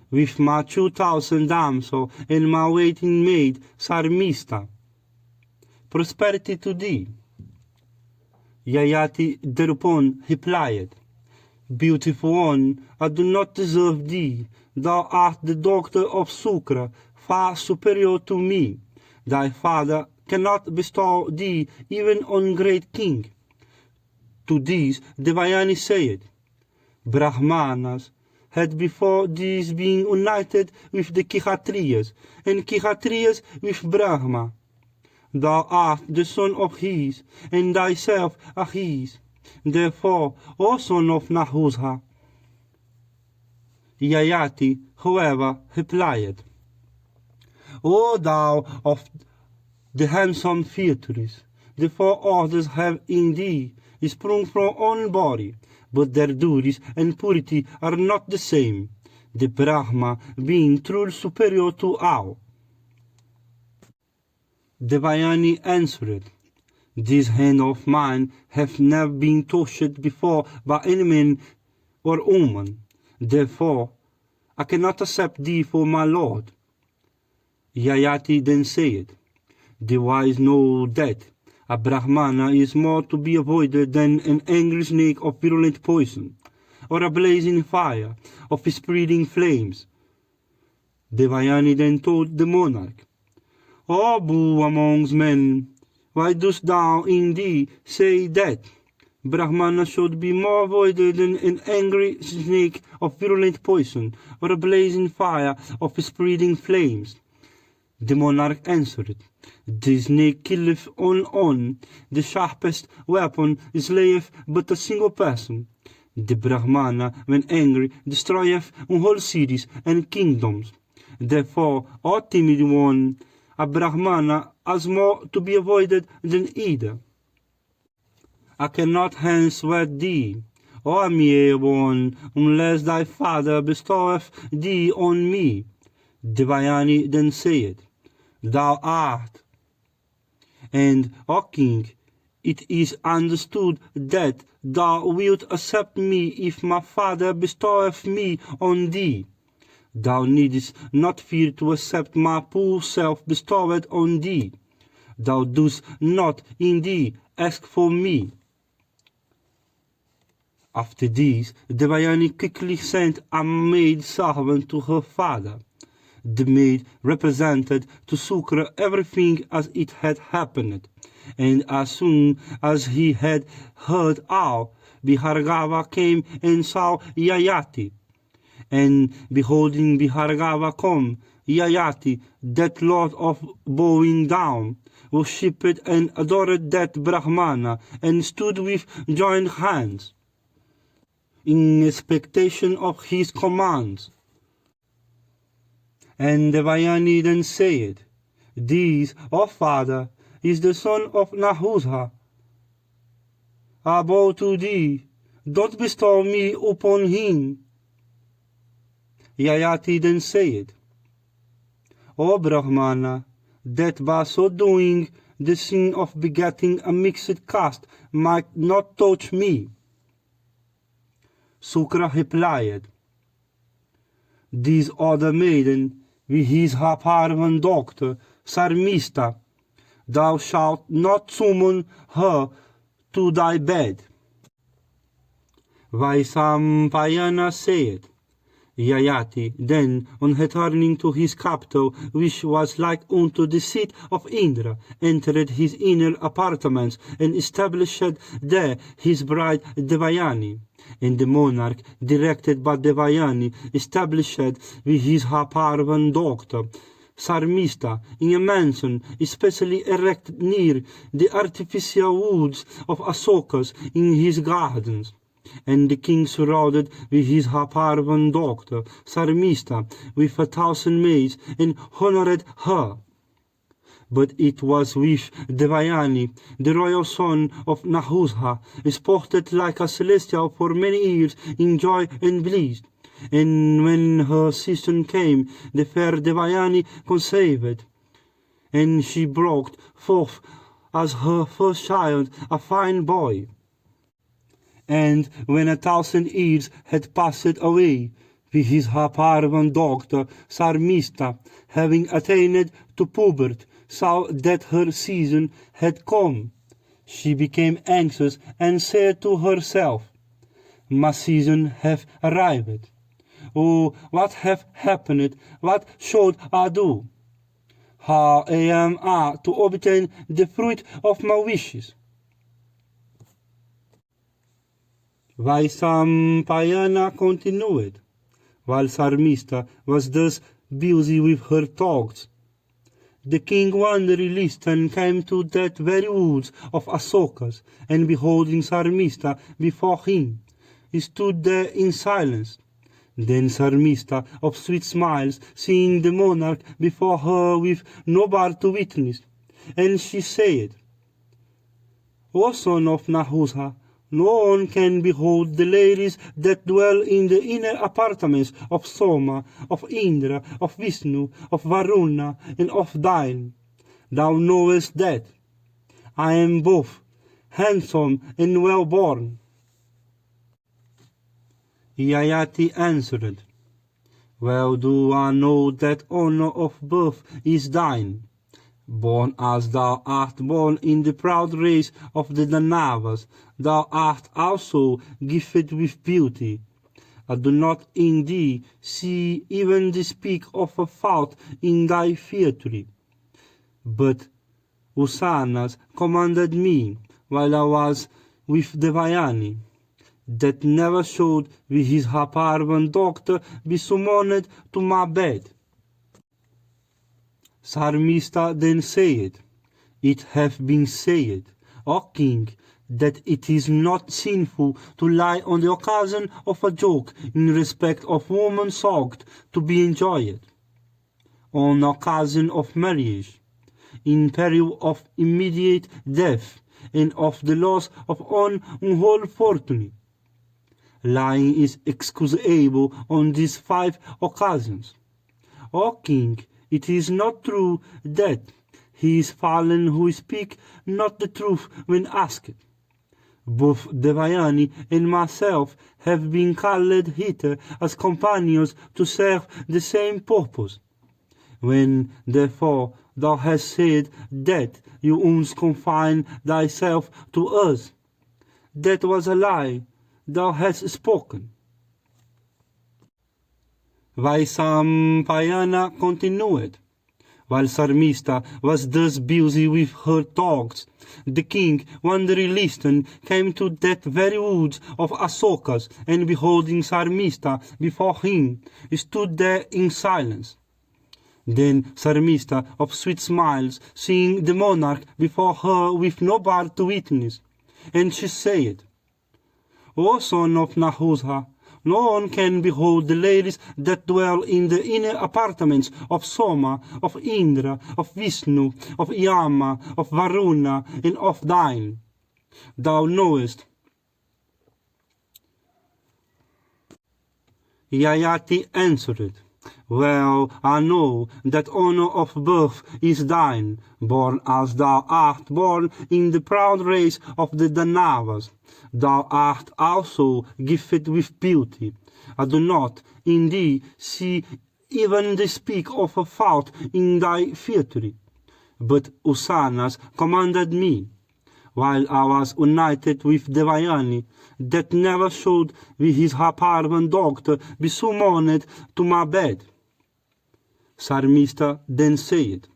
with my 2,000 damsel and my waiting maid Sarmista. Prosperity to thee. Yayati thereupon replied, Beautiful one, I do not deserve thee. Thou art the daughter of Sukra, far superior to me. Thy father cannot bestow thee even on great king. To these Devayani said, Brahmanas had before these been united with the Kshatriyas, and Kshatriyas with Brahma. Thou art the son of his, and thyself a his. Therefore, O son of Nahusha. Yayati, however, replied, O thou of the handsome features, the 4 orders have in thee sprung from one body, but their duties and purity are not the same, the Brahma being truly superior to all. Devayani answered, This hand of mine hath never been touched before by any man or woman. Therefore, I cannot accept thee for my lord. Yayati then said, The wise know that a Brahmana is more to be avoided than an angry snake of virulent poison, or a blazing fire of spreading flames. Devayani then told the monarch, O bull amongst men, why dost thou in thee say that Brahmana should be more avoided than an angry snake of virulent poison, or a blazing fire of spreading flames? The monarch answered, The snake killeth on, the sharpest weapon slayeth but a single person. The Brahmana, when angry, destroyeth whole cities and kingdoms. Therefore, O timid one, a Brahmana is more to be avoided than either. I cannot hence wed thee, O mere one, unless thy father bestoweth thee on me. Devayani then said, Thou art. And, O king, it is understood that thou wilt accept me if my father bestoweth me on thee. Thou needest not fear to accept my poor self bestowed on thee. Thou dost not, indeed, ask for me. After this, Devayani quickly sent a maid servant to her father. The maid represented to Sukra everything as it had happened, and as soon as he had heard all, Bhargava came and saw Yayati. And beholding Bhargava come, Yayati, that lord of bowing down, worshipped and adored that Brahmana, and stood with joined hands, in expectation of his commands. And Devayani then said, This, O father, is the son of Nahusha. I bow to thee, don't bestow me upon him. Yayati then said, O Brahmana, that by so doing the sin of begetting a mixed caste might not touch me. Sukra replied, This other maiden, with his Parvan doctor, Sarmista, thou shalt not summon her to thy bed. Vaisampayana said, Yayati then, on returning to his capital, which was like unto the seat of Indra, entered his inner apartments and established there his bride Devayani. And the monarch, directed by Devayani, established with his Parvan doctor, Sarmista, in a mansion especially erected near the artificial woods of Asokas in his gardens. And the king surrounded with his Parvan doctor, Sarmista, with 1,000 maids, and honored her. But it was with Devayani, the royal son of Nahusha, sported like a celestial for many years in joy and bliss. And when her season came, the fair Devayani conceived, and she brought forth as her first child, a fine boy. And when 1,000 years had passed away, with his Parvan daughter Sarmista, having attained to puberty, saw that her season had come. She became anxious and said to herself, "My season hath arrived. Oh, what hath happened? What should I do? How am I to obtain the fruit of my wishes?" Vaisampayana continued, while Sarmista was thus busy with her thoughts. The king wandering Lista came to that very woods of Asokas, and beholding Sarmista before him, he stood there in silence. Then Sarmista, of sweet smiles, seeing the monarch before her with no bar to witness, and she said, "O son of Nahusha, no one can behold the ladies that dwell in the inner apartments of Soma, of Indra, of Vishnu, of Varuna, and of thine. Thou knowest that I am both handsome and well born." Yayati answered, "Well do I know that honor of birth is thine. Born as thou art born in the proud race of the Danavas, thou art also gifted with beauty. I do not in thee see even the speck of a fault in thy fierty. But Usanas commanded me, while I was with Devayani, that never should with his Parvan doctor be summoned to my bed." Sarmista then said, "It hath been said, O king, that it is not sinful to lie on the occasion of a joke in respect of woman sought to be enjoyed, on occasion of marriage, in peril of immediate death, and of the loss of one's whole fortune. Lying is excusable on these 5 occasions. O king, it is not true that he is fallen who speaks not the truth when asked. Both Devayani and myself have been called hither as companions to serve the same purpose. When, therefore, thou hast said that you once confine thyself to us, that was a lie thou hast spoken." Vaisampayana continued, while Sarmista was thus busy with her thoughts, the king, wandering Listan, came to that very woods of Asokas, and beholding Sarmista before him, stood there in silence. Then Sarmista, of sweet smiles, seeing the monarch before her with no bar to witness, and she said, "O son of Nahusha, no one can behold the ladies that dwell in the inner apartments of Soma, of Indra, of Vishnu, of Yama, of Varuna, and of thine. Thou knowest." Yayati answered, "Well, I know that honor of birth is thine, born as thou art born in the proud race of the Danavas. Thou art also gifted with beauty. I do not in thee see even the speck of a fault in thy fierty. But Usanas commanded me, while I was united with Devayani, that never should with his Parvan doctor be summoned to my bed." Sarmista then said,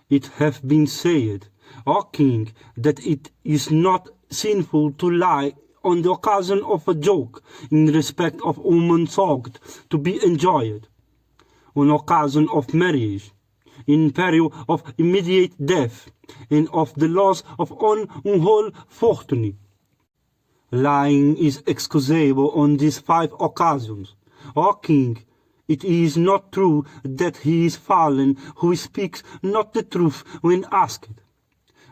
"It hath been said, O king, that it is not sinful to lie on the occasion of a joke in respect of woman sought to be enjoyed, on occasion of marriage, in peril of immediate death, and of the loss of one's whole fortune. Lying is excusable on these 5 occasions. O king, it is not true that he is fallen who speaks not the truth when asked.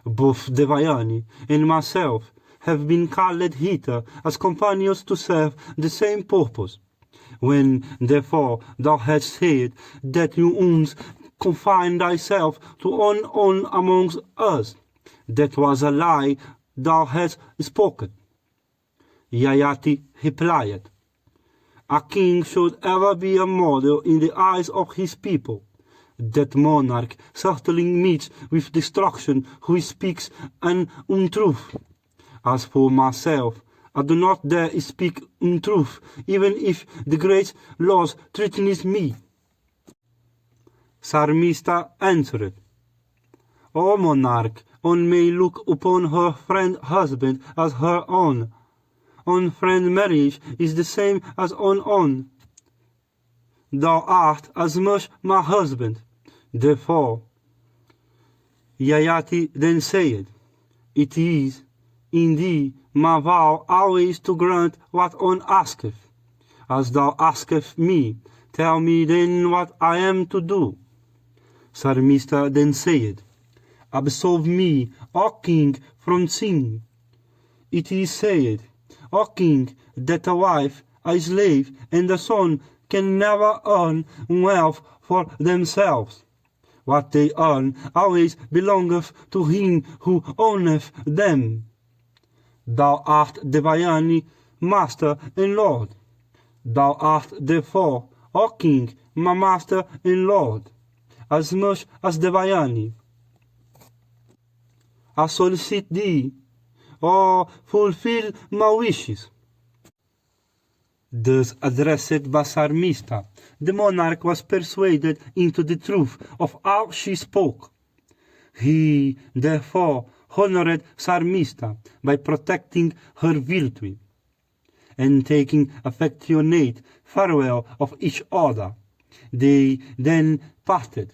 Both Devayani and myself have been called hither as companions to serve the same purpose. When, therefore, thou hast said that you once confine thyself to one amongst us, That was a lie thou hast spoken. Yayati replied, a king should ever be a model in the eyes of his people. That monarch certainly meets with destruction who speaks an untruth. As for myself, I do not dare speak untruth, even if the great laws threatens me. Sarmista answered, O monarch, one may look upon her friend husband as her own. On friend marriage is the same as on own. Thou art as much my husband. Therefore, Yayati then said, it is, indeed, my vow always to grant what one asketh. As thou askest me, tell me then what I am to do. Sarmista then said, absolve me, O king, from sin. It is said, O king, that a wife, a slave, and a son can never earn wealth for themselves. What they earn always belongeth to him who owneth them. Thou art Devayani, master and lord. Thou art therefore, O king, my master and lord, as much as Devayani. I solicit thee, O fulfill my wishes. Thus addressed by Sarmista, the monarch was persuaded into the truth of all she spoke. He, therefore, honored Sarmista by protecting her virtue, and taking affectionate farewell of each other. They then parted,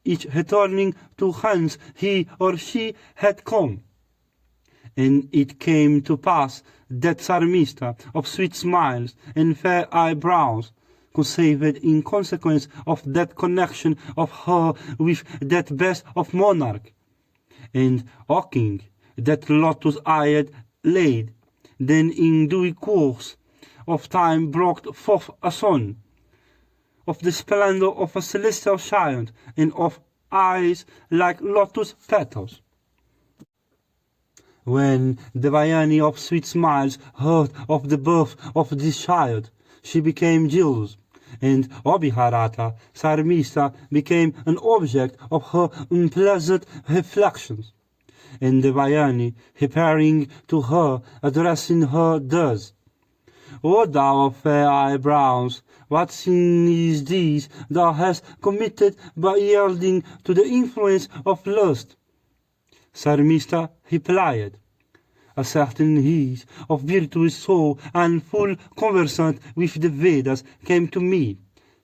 each returning to whence he or she had come. And it came to pass that Sarmista of sweet smiles and fair eyebrows, conceived in consequence of that connection of her with that best of monarch, and, O king, that lotus-eyed laid, then in due course of time brought forth a son, of the splendor of a celestial giant, and of eyes like lotus petals. When Devayani of sweet smiles heard of the birth of this child, she became jealous, and Mahabharata, Sarmista, became an object of her unpleasant reflections. And Devayani, repairing to her, addressing her thus, O thou of fair eyebrows, what sin is this thou hast committed by yielding to the influence of lust? Sarmista replied, a certain heat of virtuous soul and full conversant with the Vedas came to me.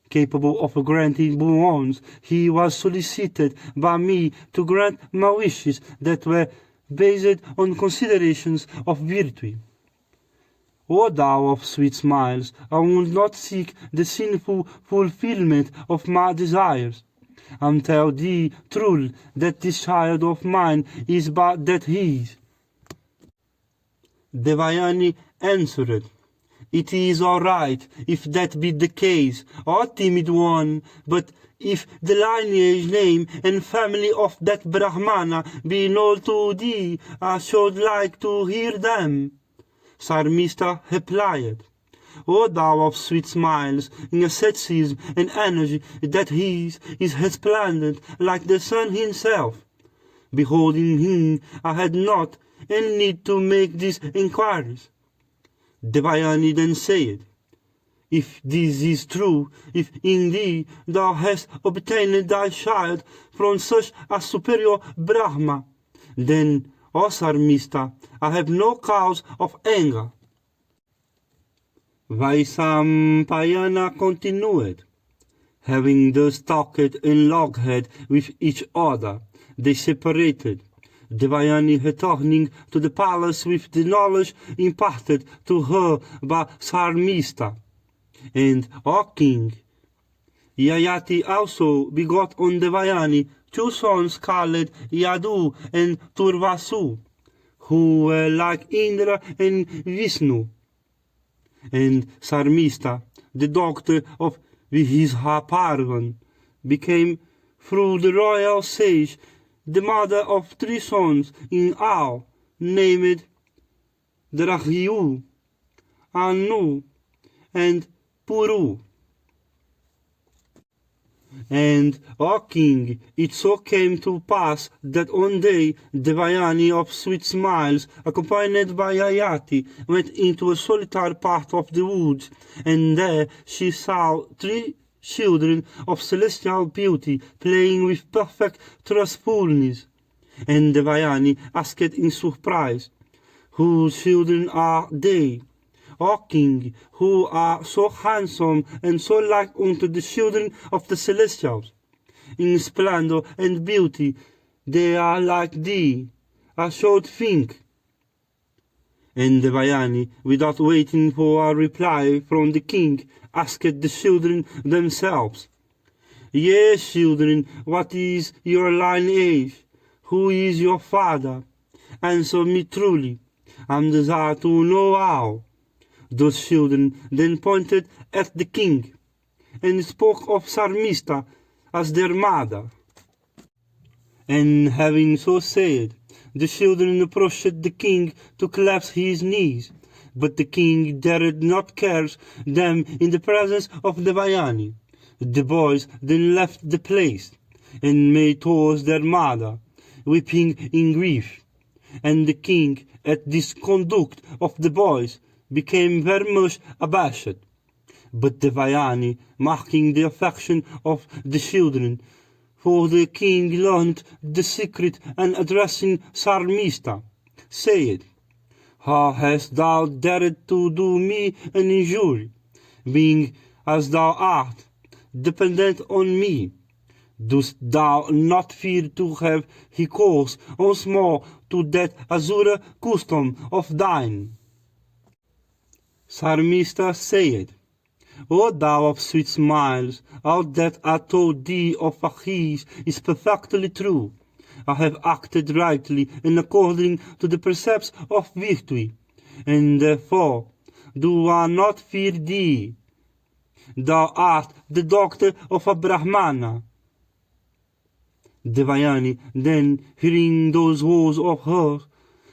Capable of granting boons, he was solicited by me to grant my wishes that were based on considerations of virtue. O thou of sweet smiles, I will not seek the sinful fulfillment of my desires. And tell thee truly that this child of mine is but that his. Devayani answered, it is all right, if that be the case, O timid one, but if the lineage, name, and family of that Brahmana be known to thee, I should like to hear them. Sarmista replied, O thou of sweet smiles, in asceticism and energy, that his is resplendent like the sun himself. Beholding him, I had not any need to make these inquiries. Devayani then said, if this is true, if indeed thou hast obtained thy child from such a superior Brahma, then, O Sarmista, I have no cause of anger. Vaisampayana continued. Having thus talked and loghead with each other, they separated, Devayani returning to the palace with the knowledge imparted to her by Sarmista. And, O king, Yayati also begot on Devayani 2 sons called Yadu and Turvasu, who were like Indra and Vishnu. And Sarmista, the daughter of Vihisha Parvan, became, through the royal sage, the mother of 3 sons in all, named Drahiu, Anu, and Puru. And, O king, it so came to pass that one day Devayani of sweet smiles, accompanied by Ayati, went into a solitary part of the woods, and there she saw 3 children of celestial beauty playing with perfect trustfulness. And Devayani asked in surprise, "Whose children are they, O king, who are so handsome and so like unto the children of the celestials? In splendor and beauty they are like thee, I should think." And Devayani, without waiting for a reply from the king, asked the children themselves, "Yes, children, what is your lineage? Who is your father? Answer me truly. I desire to know all." Those children then pointed at the king, and spoke of Sarmista as their mother. And having so said, the children approached the king to clasp his knees, but the king dared not curse them in the presence of Devayani. The boys then left the place, and made towards their mother, weeping in grief. And the king, at this conduct of the boys, became very much abashed. But Devayani, marking the affection of the children, for the king learned the secret, and addressing Sarmista, said, "How hast thou dared to do me an injury, being as thou art, dependent on me? Dost thou not fear to have recourse once more to that azure custom of thine?" Sarmista said, "O thou of sweet smiles, all that I told thee of Achilles is perfectly true. I have acted rightly and according to the precepts of virtue, and therefore do I not fear thee. Thou art the daughter of a Brahmana." Devayani then, hearing those words of hers,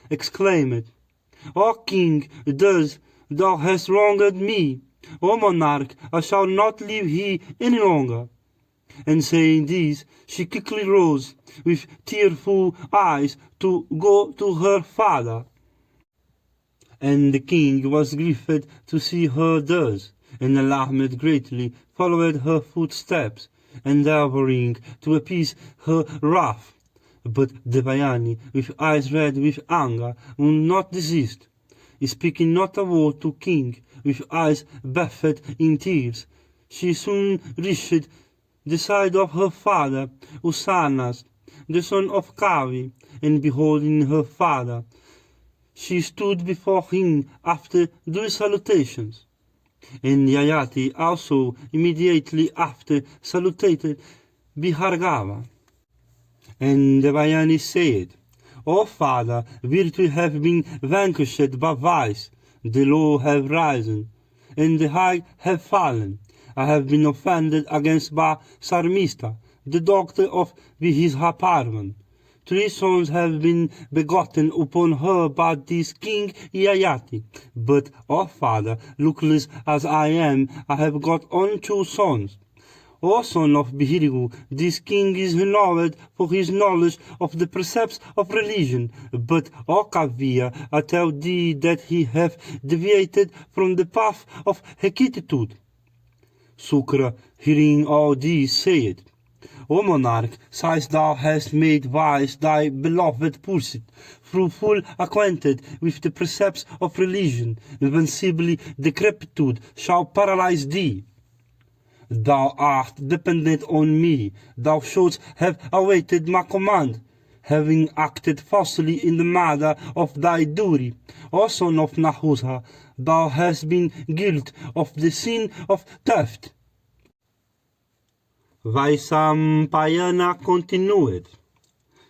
exclaimed, "O king, thus thou hast wronged me. O monarch, I shall not live here any longer." And saying this, she quickly rose, with tearful eyes, to go to her father. And the king was grieved to see her thus, and alarmed greatly, followed her footsteps, endeavoring to appease her wrath. But Devayani, with eyes red with anger, would not desist. Speaking not a word to king, with eyes bathed in tears, she soon reached the side of her father, Usanas, the son of Kavi, and beholding her father, she stood before him after due salutations. And Yayati also immediately after saluted Bhargava. And Devayani said, "O father, virtue have been vanquished by vice, the low have risen, and the high have fallen. I have been offended against by Sarmista, the daughter of Parvan. 3 sons have been begotten upon her by this king Yayati. But, O father, luckless as I am, I have got on 2 sons. O son of Bihirigu, this king is renowned for his knowledge of the precepts of religion. But, O Kavya, I tell thee that he hath deviated from the path of rectitude." Sukra, hearing all this, said, "O monarch, since thou hast made wise thy beloved pursuit, through full acquainted with the precepts of religion, invincibly decrepitude shall paralyze thee. Thou art dependent on me, thou shouldst have awaited my command, having acted falsely in the matter of thy duty. O son of Nahusha, thou hast been guilty of the sin of theft." Vaisampayana continued.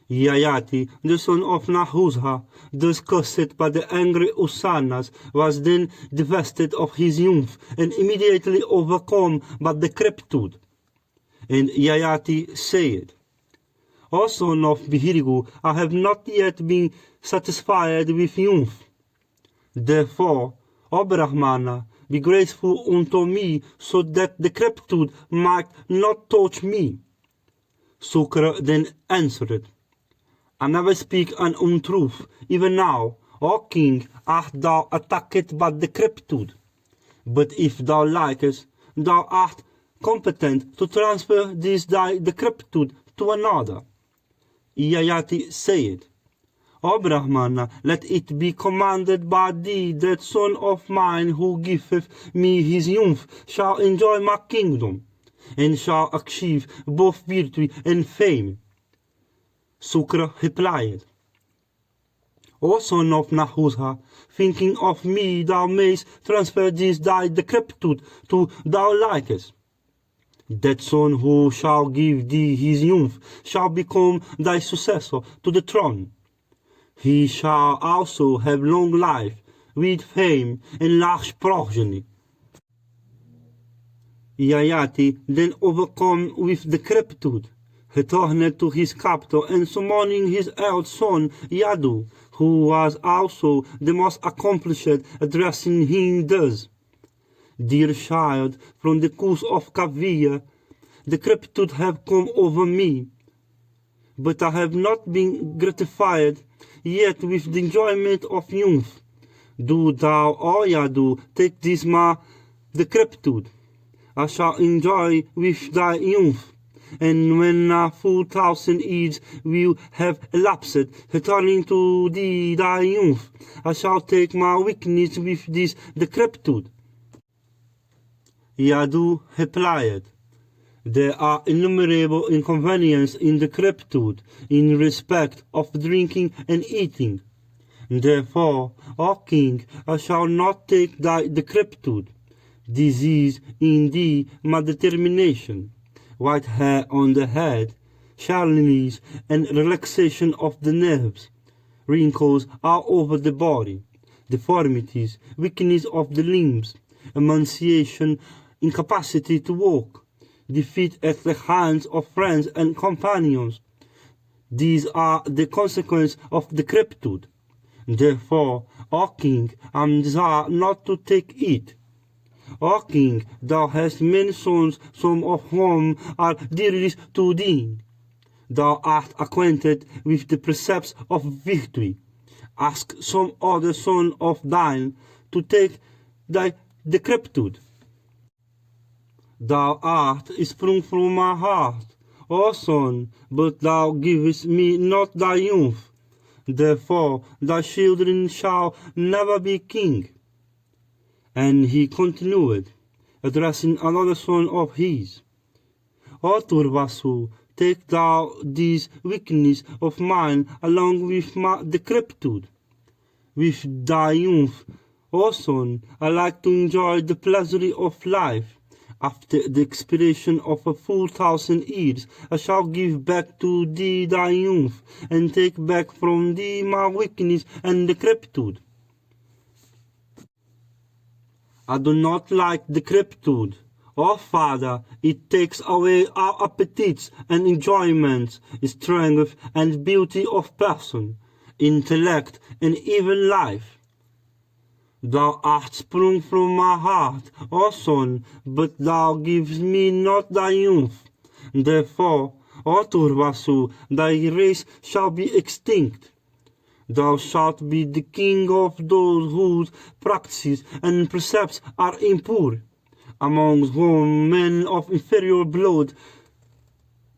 Yayati, the son of Nahusha, thus cursed by the angry Usanas, was then divested of his youth and immediately overcome by decrepitude. And Yayati said, O son of Vihirigu, I have not yet been satisfied with youth. Therefore, O Brahmana, be graceful unto me, so that decrepitude might not touch me. Sukra then answered, I never speak an untruth, even now, O king, art thou attacked by decrepitude. But if thou likest, thou art competent to transfer this thy decrepitude to another. Yayati said, O Brahmana, let it be commanded by thee that son of mine who giveth me his youth shall enjoy my kingdom, and shall achieve both virtue and fame. Sukra replied, O son of Nahusha, thinking of me thou mayst transfer this thy decrepitude to thou likest. That son who shall give thee his youth shall become thy successor to the throne. He shall also have long life, with fame, and large progeny. Yayati, then overcome with decrepitude, returned to his capital and summoning his eldest son Yadu, who was also the most accomplished, addressing him thus, Dear child, from the course of Kavya, decrepitude have come over me, but I have not been gratified yet with the enjoyment of youth. Do thou, O Yadu, take this my decrepitude. I shall enjoy with thy youth, and when a full 1,000 years will have elapsed, returning to thee thy youth, I shall take my weakness with this decrepitude. Yadu replied, There are innumerable inconveniences in decrepitude in respect of drinking and eating. Therefore, O king, I shall not take thy decrepitude. This is indeed my determination. White hair on the head, shallowness and relaxation of the nerves, wrinkles all over the body, deformities, weakness of the limbs, emaciation, incapacity to walk, defeat at the hands of friends and companions. These are the consequences of decrepitude. Therefore, O king, I desire not to take it. O king, thou hast many sons, some of whom are dearest to thee. Thou art acquainted with the precepts of virtue. Ask some other son of thine to take thy decrepitude. Thou art sprung from my heart, O son, but thou givest me not thy youth. Therefore thy children shall never be king. And he continued, addressing another son of his, O Turvasu, take thou this weakness of mine along with my decrepitude. With thy youth, O son, I like to enjoy the pleasure of life. After the expiration of a full 1,000 years, I shall give back to thee thy youth, and take back from thee my weakness and decrepitude. I do not like decrepitude. O father, it takes away our appetites and enjoyments, strength and beauty of person, intellect and even life. Thou art sprung from my heart, O son, but thou givest me not thy youth. Therefore, O Turvasu, thy race shall be extinct. Thou shalt be the king of those whose practices and precepts are impure, among whom men of inferior blood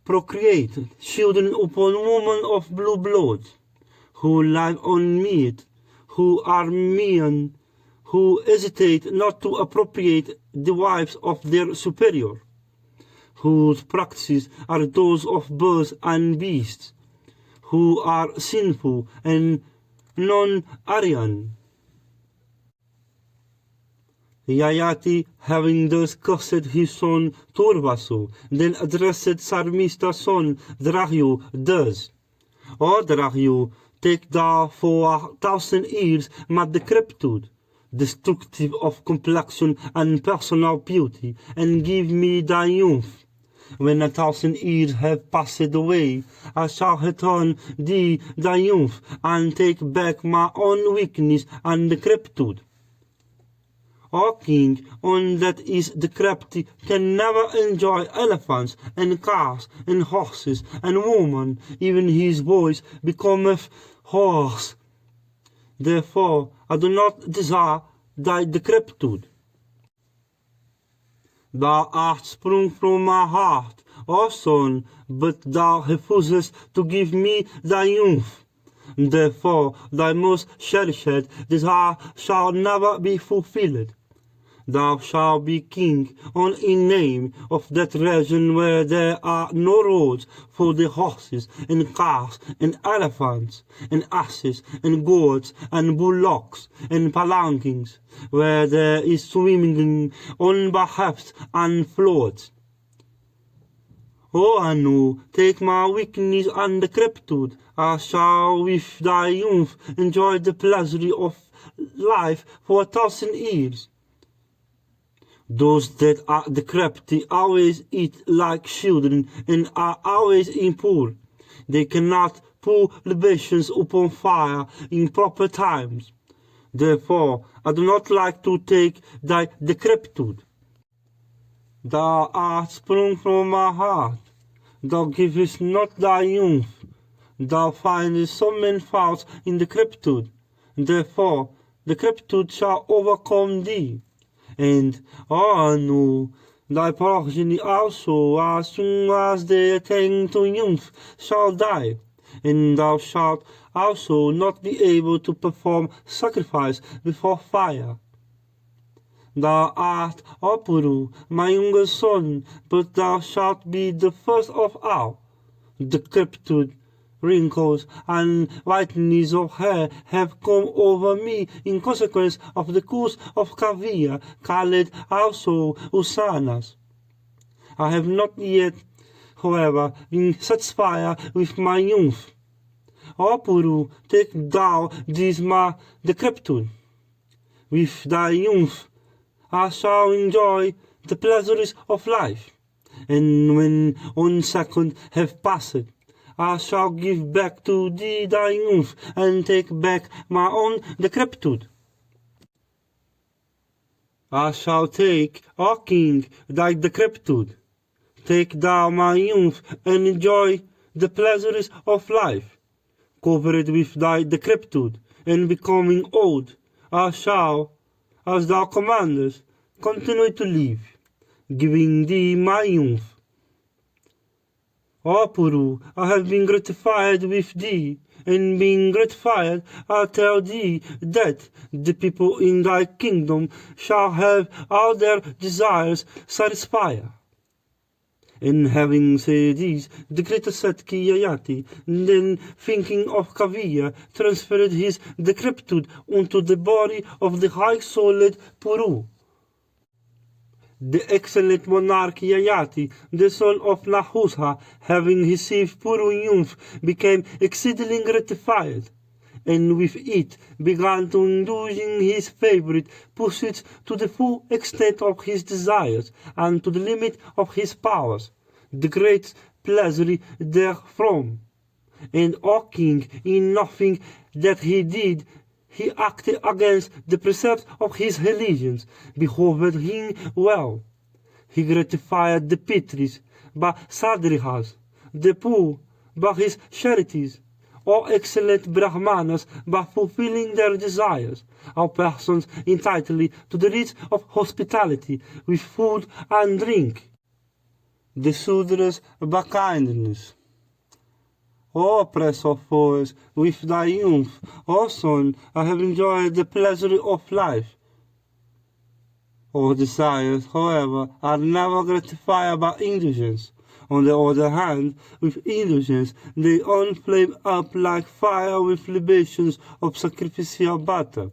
procreate children upon women of blue blood, who live on meat, who are mean, who hesitate not to appropriate the wives of their superior, whose practices are those of birds and beasts, who are sinful and non-Aryan. Yayati, having thus cursed his son Turvasu, then addressed Sarmista's son Drahyu thus, O Drahyu, take thou for 1,000 years my decrepitude, destructive of complexion and personal beauty, and give me thy youth. When 1,000 years have passed away, I shall return thee thy youth, and take back my own weakness and decrepitude. O king, one that is decrepit can never enjoy elephants and cars and horses and women, even his voice becometh hoarse. Therefore I do not desire thy decrepitude. Thou art sprung from my heart, O son, but thou refusest to give me thy youth. Therefore thy most cherished desire shall never be fulfilled. Thou shalt be king only in name of that region where there are no roads for the horses and cars and elephants and asses and goats and bullocks and palanquins, where there is swimming on baths and floods. O Anu, take my weakness and decrepitude. I shall with thy youth enjoy the pleasure of life for 1,000 years. Those that are decrepit always eat like children and are always impure. They cannot pour libations upon fire in proper times. Therefore I do not like to take thy decrepitude. Thou art sprung from my heart. Thou givest not thy youth. Thou findest so many faults in decrepitude. Therefore decrepitude shall overcome thee. And, O Anu, thy progeny also, as soon as they attain to youth, shall die, and thou shalt also not be able to perform sacrifice before fire. Thou art, O Puru, my younger son, but thou shalt be the first of all. Decrepitude, wrinkles, and whiteness of hair have come over me in consequence of the curse of Kavia, called also Usanas. I have not yet, however, been satisfied with my youth. O Puru, take thou this my decrepitude. With thy youth I shall enjoy the pleasures of life, and when 1 second have passed, I shall give back to thee thy youth, and take back my own decrepitude. I shall take, O king, thy decrepitude. Take thou my youth, and enjoy the pleasures of life. Covered with thy decrepitude, and becoming old, I shall, as thou commandest, continue to live, giving thee my youth. O Puru, I have been gratified with thee, and being gratified, I tell thee that the people in thy kingdom shall have all their desires satisfied. And having said this, the great Satki Yayati, then thinking of Kavya, transferred his decrepitude unto the body of the high-souled Puru. The excellent monarch Yayati, the son of Nahusha, having received Puru youth, became exceedingly gratified, and with it began to indulge in his favorite pursuits to the full extent of his desires, and to the limit of his powers, the great pleasure therefrom. And, O king, in nothing that he did, he acted against the precepts of his religion, behoved him well. He gratified the Pitris by Sadrihas, the poor by his charities, all excellent Brahmanas by fulfilling their desires, all persons entitled to the rights of hospitality with food and drink, the Sudras by kindness. O press of foes, with thy youth, O son, I have enjoyed the pleasure of life. All desires, however, are never gratified by indulgence. On the other hand, with indulgence, they flame up like fire with libations of sacrificial butter.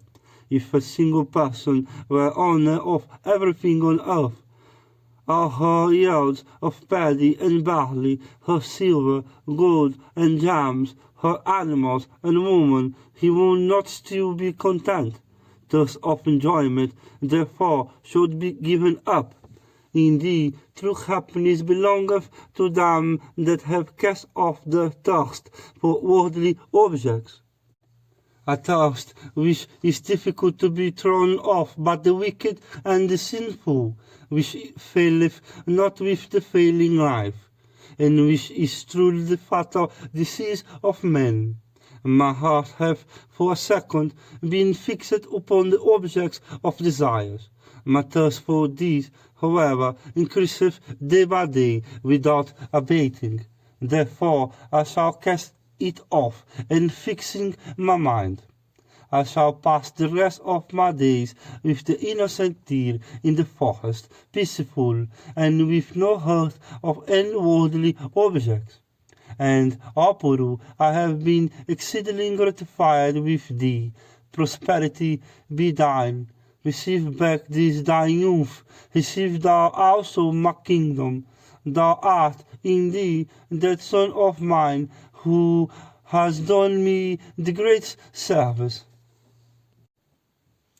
If a single person were owner of everything on earth, all her yields of paddy and barley, her silver, gold, and gems, her animals and women, he would not still be content. Thus of enjoyment, therefore, should be given up. Indeed, true happiness belongeth to them that have cast off the thirst for worldly objects. A thirst which is difficult to be thrown off by the wicked and the sinful, which faileth not with the failing life, and which is truly the fatal disease of man. My heart hath for a second been fixed upon the objects of desires. My thirst for these, however, increaseth day by day without abating. Therefore I shall cast it off, and fixing my mind, I shall pass the rest of my days with the innocent deer in the forest, peaceful, and with no hurt of any worldly objects. And, O Puru, I have been exceedingly gratified with thee. Prosperity be thine. Receive back this thy youth. Receive thou also my kingdom. Thou art, indeed, that son of mine who has done me the greatest service.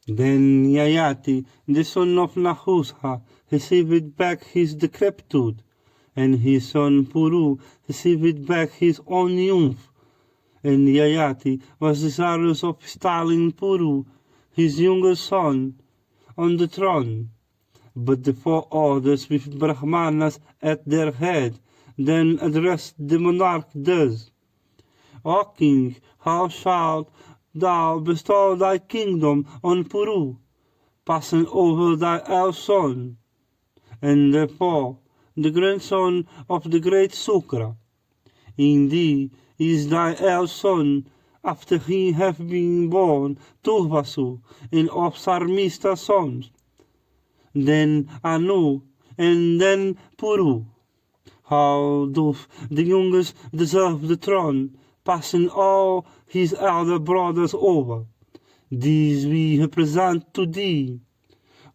Then Yayati, the son of Nahusha, received back his decrepitude, and his son Puru received back his own youth. And Yayati was desirous of installing Puru, his younger son, on the throne. But the four orders with Brahmanas at their head then addressed the monarch thus: O king, how shalt thou bestow thy kingdom on Puru, passing over thy eldest son, and therefore the grandson of the great Sukra? Indeed, is thy eldest son, after he hath been born, Turvasu, and of Sarmista sons, then Anu, and then Puru. How doth the youngest deserve the throne, passing all his elder brothers over? These we represent to thee,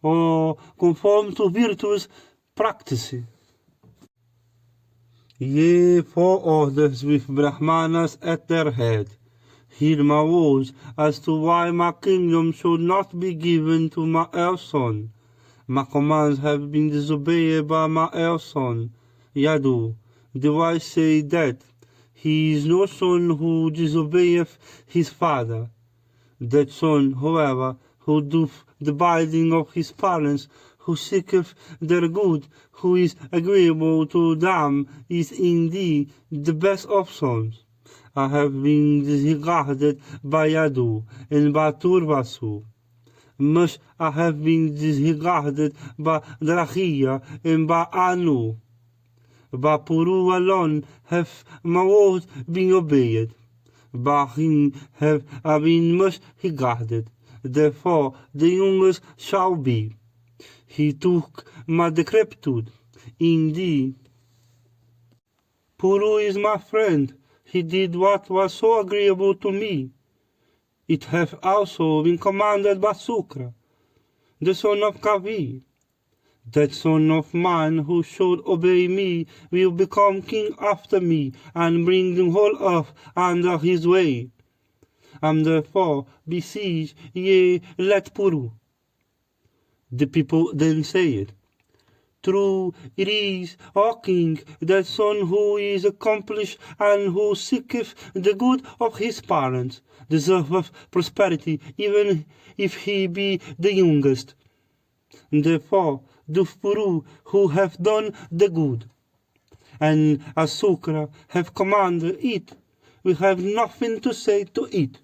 or conform to virtuous practice. Ye four orders with Brahmanas at their head, hear my words as to why my kingdom should not be given to my eldest son. My commands have been disobeyed by my eldest son, Yadu. Do I say that he is no son who disobeyeth his father? That son, however, who doeth the bidding of his parents, who seeketh their good, who is agreeable to them, is indeed the best of sons. I have been disregarded by Yadu and by Turvasu. Much I have been disregarded by Drahia and by Anu. By Puru alone have my words been obeyed. By him have I been much regarded. Therefore the youngest shall be. He took my decrepitude. Indeed, Puru is my friend. He did what was so agreeable to me. It hath also been commanded by Sukra, the son of Kavi. That son of mine who should obey me will become king after me, and bring the whole earth under his sway. And therefore beseech ye let Puru. The people then said, True it is, O king, that son who is accomplished and who seeketh the good of his parents, deserveth prosperity, even if he be the youngest. Therefore doth Puru, who hath done the good, and as Sukra have commanded it, we have nothing to say to it.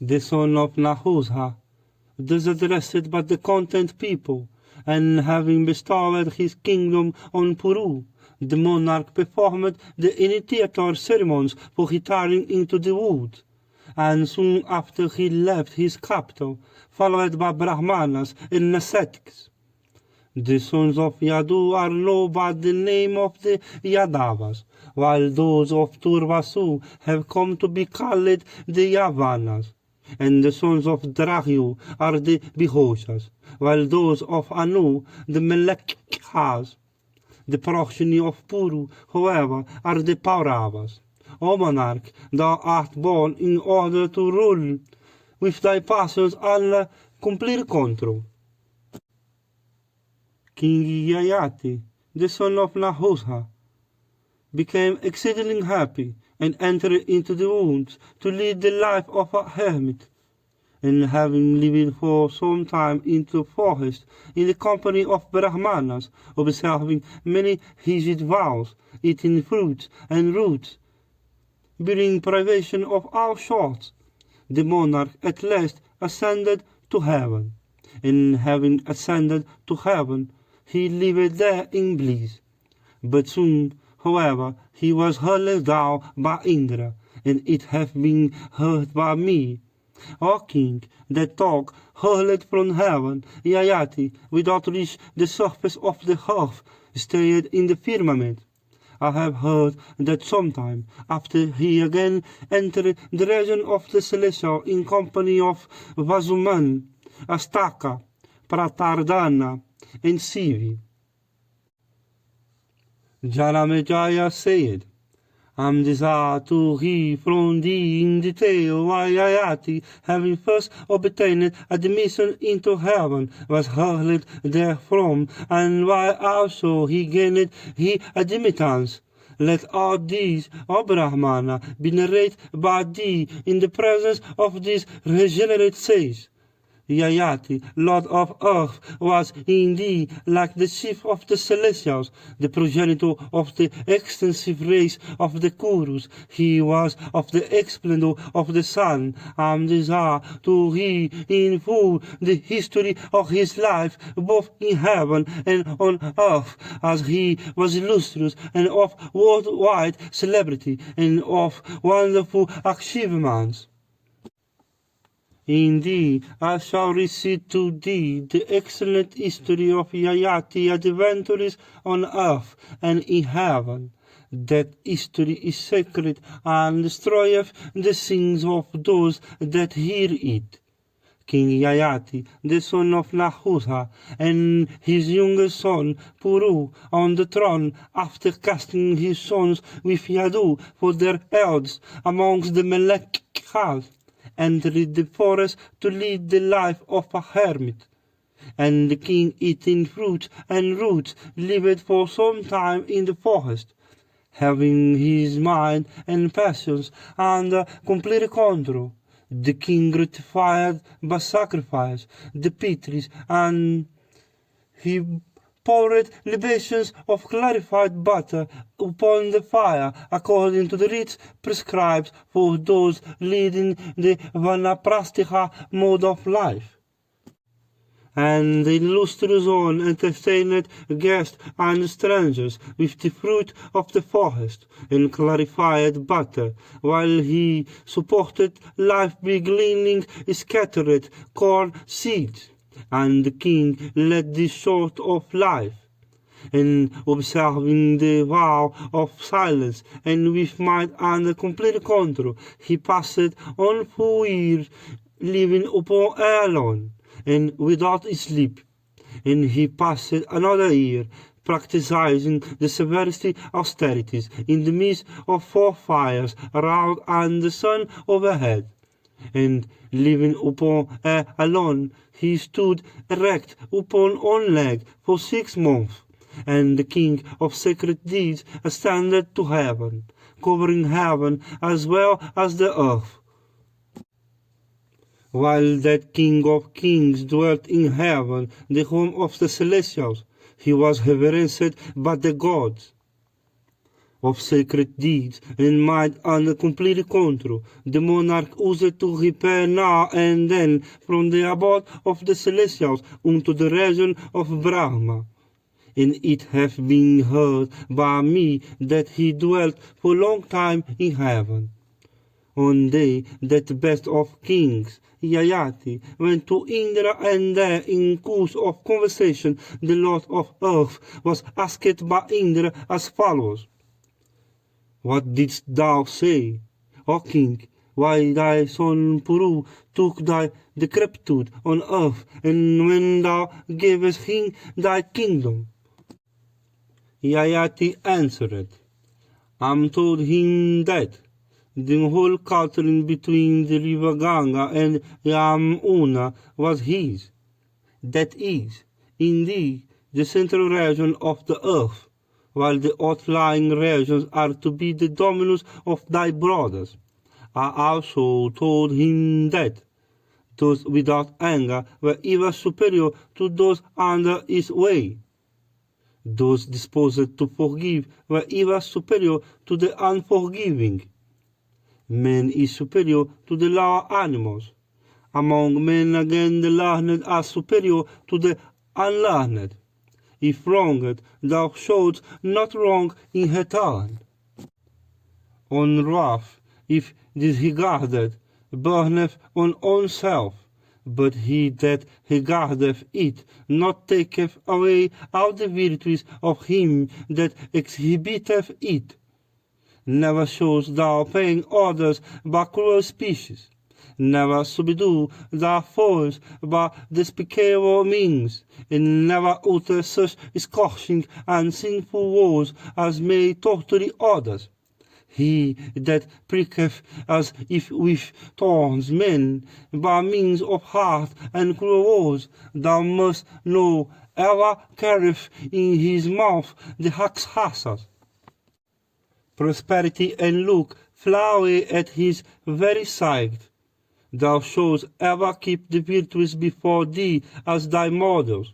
The son of Nahusha, thus addressed by the content people, and having bestowed his kingdom on Puru, the monarch performed the initiatory ceremonies for retiring into the woods, and soon after he left his capital, followed by Brahmanas and ascetics. The sons of Yadu are known by the name of the Yadavas, while those of Turvasu have come to be called the Yavanas. And the sons of Drahyu are the Bihoshas, while those of Anu, the Melekhas. The progeny of Puru, however, are the Pauravas. O monarch, thou art born in order to rule, with thy passions under complete control. King Yayati, the son of Nahusha, became exceedingly happy and entered into the woods to lead the life of a hermit. And having lived for some time in the forest in the company of Brahmanas, observing many rigid vows, eating fruits and roots, bearing privation of all sorts, the monarch at last ascended to heaven. And having ascended to heaven, he lived there in bliss. But soon, however, he was hurled down by Indra, and it hath been heard by me, O king, that dog hurled from heaven, Yayati, without reach the surface of the earth, stayed in the firmament. I have heard that sometime after he again entered the region of the celestial in company of Vasuman, Astaka, Pratardana, and Sivi. Jaramejaya said, I'm desired to hear from thee in detail why Yayati, having first obtained admission into heaven, was hurled therefrom, and why also he gained his admittance. Let all these, O Brahmana, be narrated by thee in the presence of this regenerate sage. Yayati, Lord of Earth, was indeed like the chief of the Celestials, the progenitor of the extensive race of the Kurus. He was of the splendor of the sun. I desire to hear in full the history of his life, both in heaven and on earth, as he was illustrious and of worldwide celebrity and of wonderful achievements. Indeed, I shall recite to thee the excellent history of Yayati adventures on earth and in heaven. That history is sacred and destroyeth the sins of those that hear it. King Yayati, the son of Nahusha, and his youngest son Puru on the throne, after casting his sons with Yadu for their elders amongst the Melekas, entered the forest to lead the life of a hermit. And the king, eating fruits and roots, lived for some time in the forest, having his mind and passions under complete control. The king gratified by sacrifice the Pitris, and he poured libations of clarified butter upon the fire, according to the rites prescribed for those leading the Vanaprastha mode of life. And the illustrious one entertained guests and strangers with the fruit of the forest and clarified butter, while he supported life by gleaning scattered corn seeds. And the king led this sort of life, and observing the vow of silence, and with mind under complete control, he passed on 4 years, living upon air alone, and without sleep. And he passed another year, practicing the severest austerities in the midst of 4 fires around and the sun overhead. And living upon air alone, he stood erect upon one leg for 6 months. And the king of sacred deeds ascended to heaven, covering heaven as well as the earth. While that king of kings dwelt in heaven, the home of the celestials, he was reverenced by the gods. Of sacred deeds and might under complete control, the monarch used to repair now and then from the abode of the celestials unto the region of Brahma. And it hath been heard by me that he dwelt for a long time in heaven. One day that best of kings, Yayati, went to Indra, and there in course of conversation the Lord of Earth was asked by Indra as follows. What didst thou say, O king, why thy son Puru took thy decrepitude on earth, and when thou gavest him thy kingdom? Yayati answered, I told him that the whole country between the river Ganga and Yamuna was his. That is, indeed, the central region of the earth, while the outlying regions are to be the dominions of thy brothers. I also told him that those without anger were even superior to those under his way. Those disposed to forgive were even superior to the unforgiving. Man is superior to the lower animals. Among men again the learned are superior to the unlearned. If wronged, thou shouldst not wrong in return. On wrath, if disregarded, burneth on oneself, but he that regardeth it not taketh away all the virtues of him that exhibiteth it. Never showest thou pain others by cruel speeches. Never subdue thy foes by despicable means, and never utter such scorching and sinful words as may torture others. He that pricketh as if with thorns men by means of hard and cruel words, thou must know ever carrieth in his mouth the haxhasas. Prosperity and luck fly away at his very sight. Thou shouldst ever keep the virtues before thee as thy models.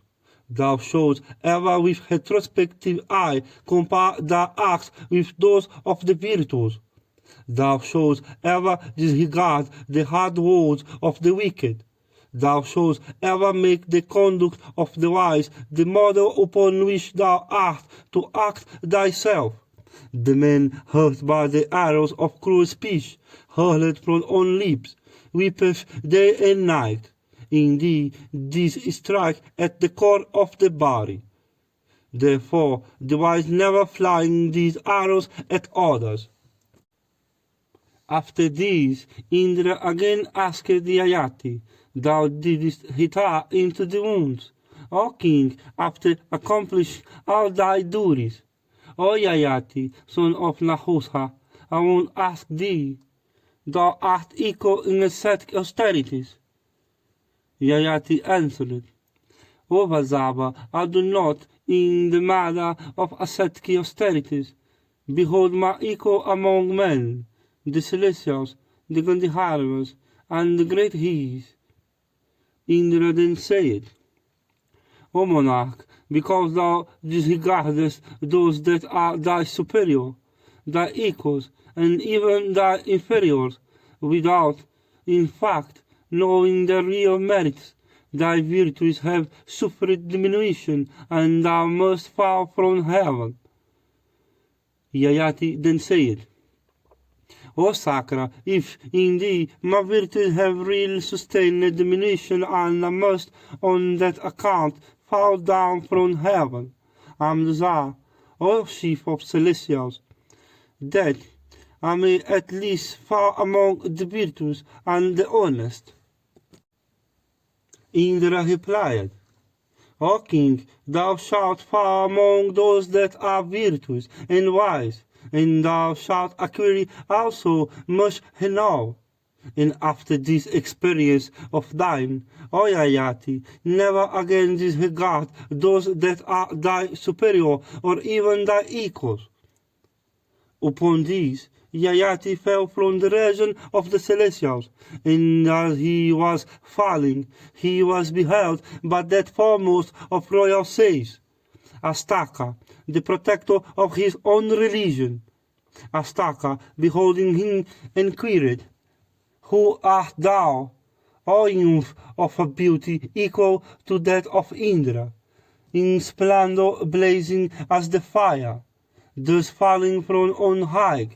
Thou shouldst ever with retrospective eye compare thy acts with those of the virtues. Thou shouldst ever disregard the hard words of the wicked. Thou shouldst ever make the conduct of the wise the model upon which thou art to act thyself. The man hurt by the arrows of cruel speech, hurled from on lips, weepeth day and night. Indeed, these strike at the core of the body. Therefore, the wise never flying these arrows at others. After this, Indra again asked Yayati, Thou didst retire into the wounds, O king, after accomplishing all thy duties. O Yayati, son of Nahusha, I won't ask thee, Thou art equal in ascetic austerities. Yayati answered, O Vazaba, I do not in the matter of ascetic austerities. Behold my equal among men, the Celestials, the Gandharvas, and the great He's. Indra then said, O monarch, because thou disregardest those that are thy superior, thy equals, and even thy inferiors, without, in fact, knowing their real merits, thy virtues have suffered diminution, and thou must fall from heaven. Yayati then said, O Sakra, if indeed my virtues have really sustained a diminution, and I must on that account fall down from heaven, I am desire, O chief of celestials, that I may at least fall among the virtuous and the honest. Indra replied, O king, thou shalt fall among those that are virtuous and wise, and thou shalt acquire also much renown. And after this experience of thine, O Yayati, never again disregard those that are thy superior or even thy equals. Upon this, Yayati fell from the region of the Celestials, and as he was falling, he was beheld by that foremost of royal sages, Astaka, the protector of his own religion. Astaka, beholding him, inquired, Who art thou, O youth of a beauty equal to that of Indra, in splendor blazing as the fire, thus falling from on high?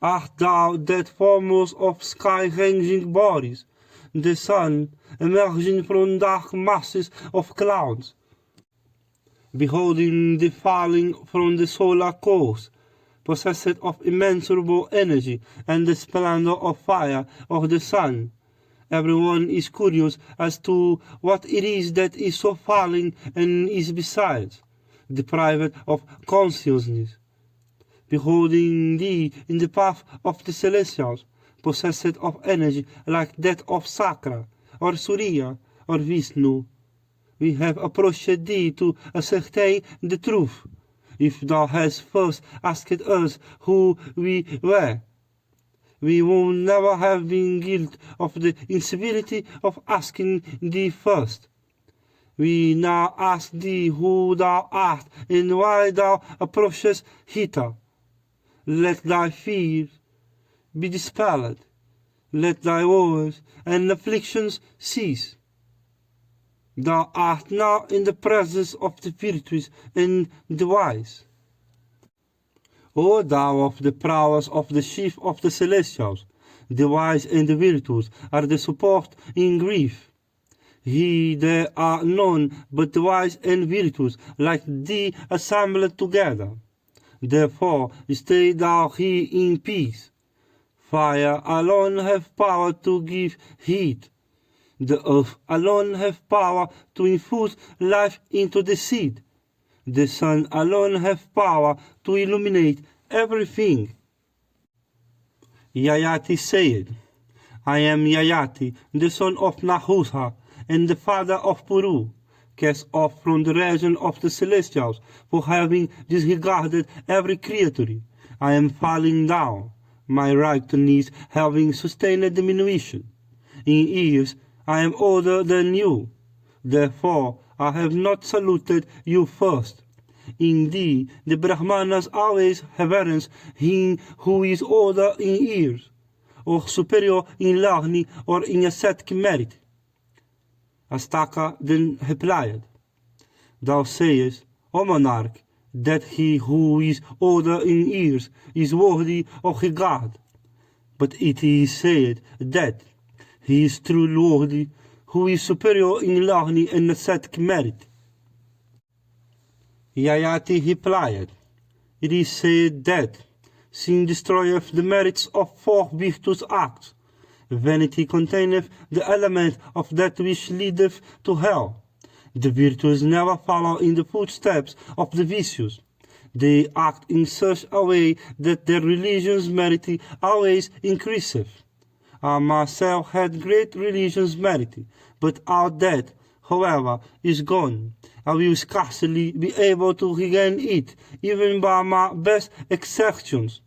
Art thou that foremost of sky-ranging bodies, the sun emerging from dark masses of clouds? Beholding the falling from the solar course, possessed of immeasurable energy and the splendor of fire of the sun, everyone is curious as to what it is that is so falling and is besides deprived of consciousness. Beholding thee in the path of the celestials, possessed of energy like that of Sakra, or Surya, or Vishnu, we have approached thee to ascertain the truth. If thou hast first asked us who we were, we would never have been guilty of the incivility of asking thee first. We now ask thee who thou art and why thou approachest hither. Let thy fears be dispelled. Let thy woes and afflictions cease. Thou art now in the presence of the virtuous and the wise. O thou of the prowess of the chief of the celestials, the wise and the virtuous are the support in grief. There are none but the wise and virtuous like thee assembled together. Therefore stay thou here in peace. Fire alone hath power to give heat. The earth alone hath power to infuse life into the seed. The sun alone hath power to illuminate everything. Yayati said, I am Yayati, the son of Nahusha, and the father of Puru, cast off from the region of the celestials for having disregarded every creature. I am falling down, my rightness having sustained a diminution. In years I am older than you, therefore I have not saluted you first. Indeed, the Brahmanas always reverence him who is older in years, or superior in learning or in ascetic merit. Astaka then replied, Thou sayest, O monarch, that he who is older in years is worthy of regard. But it is said that he is truly worthy who is superior in learning and ascetic merit. Yayati replied, It is said that sin destroyeth the merits of 4 virtuous acts. Vanity containeth the element of that which leadeth to hell. The virtuous never follow in the footsteps of the vicious. They act in such a way that their religion's merit always increaseth. I myself had great religion's merit, but all that, however, is gone. I will scarcely be able to regain it, even by my best exertions.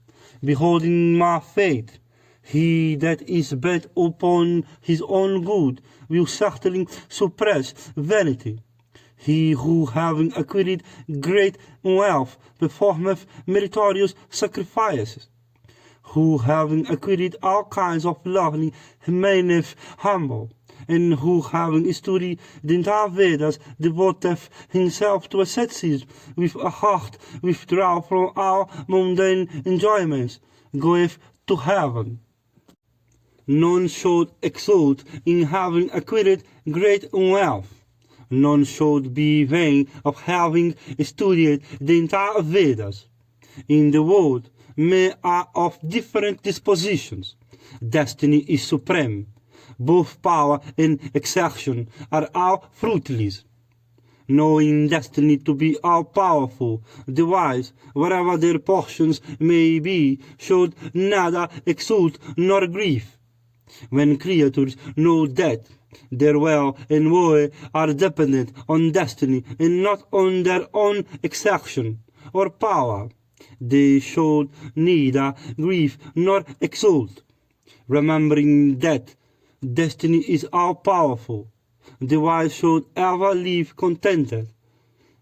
Beholding my fate, he that is bent upon his own good will certainly suppress vanity. He who, having acquired great wealth, performeth meritorious sacrifices. Who, having acquired all kinds of learning, remaineth humble. And who, having studied the entire Vedas, devoteth himself to asceticism with a heart withdrawn from all mundane enjoyments, goeth to heaven. None should exult in having acquired great wealth. None should be vain of having studied the entire Vedas. In the world, men are of different dispositions. Destiny is supreme. Both power and exertion are all fruitless. Knowing destiny to be all-powerful, the wise, wherever their portions may be, should neither exult nor grieve. When creatures know that their well and woe are dependent on destiny and not on their own exertion or power, they should neither grieve nor exult. Remembering that destiny is all-powerful, the wise should ever live contented,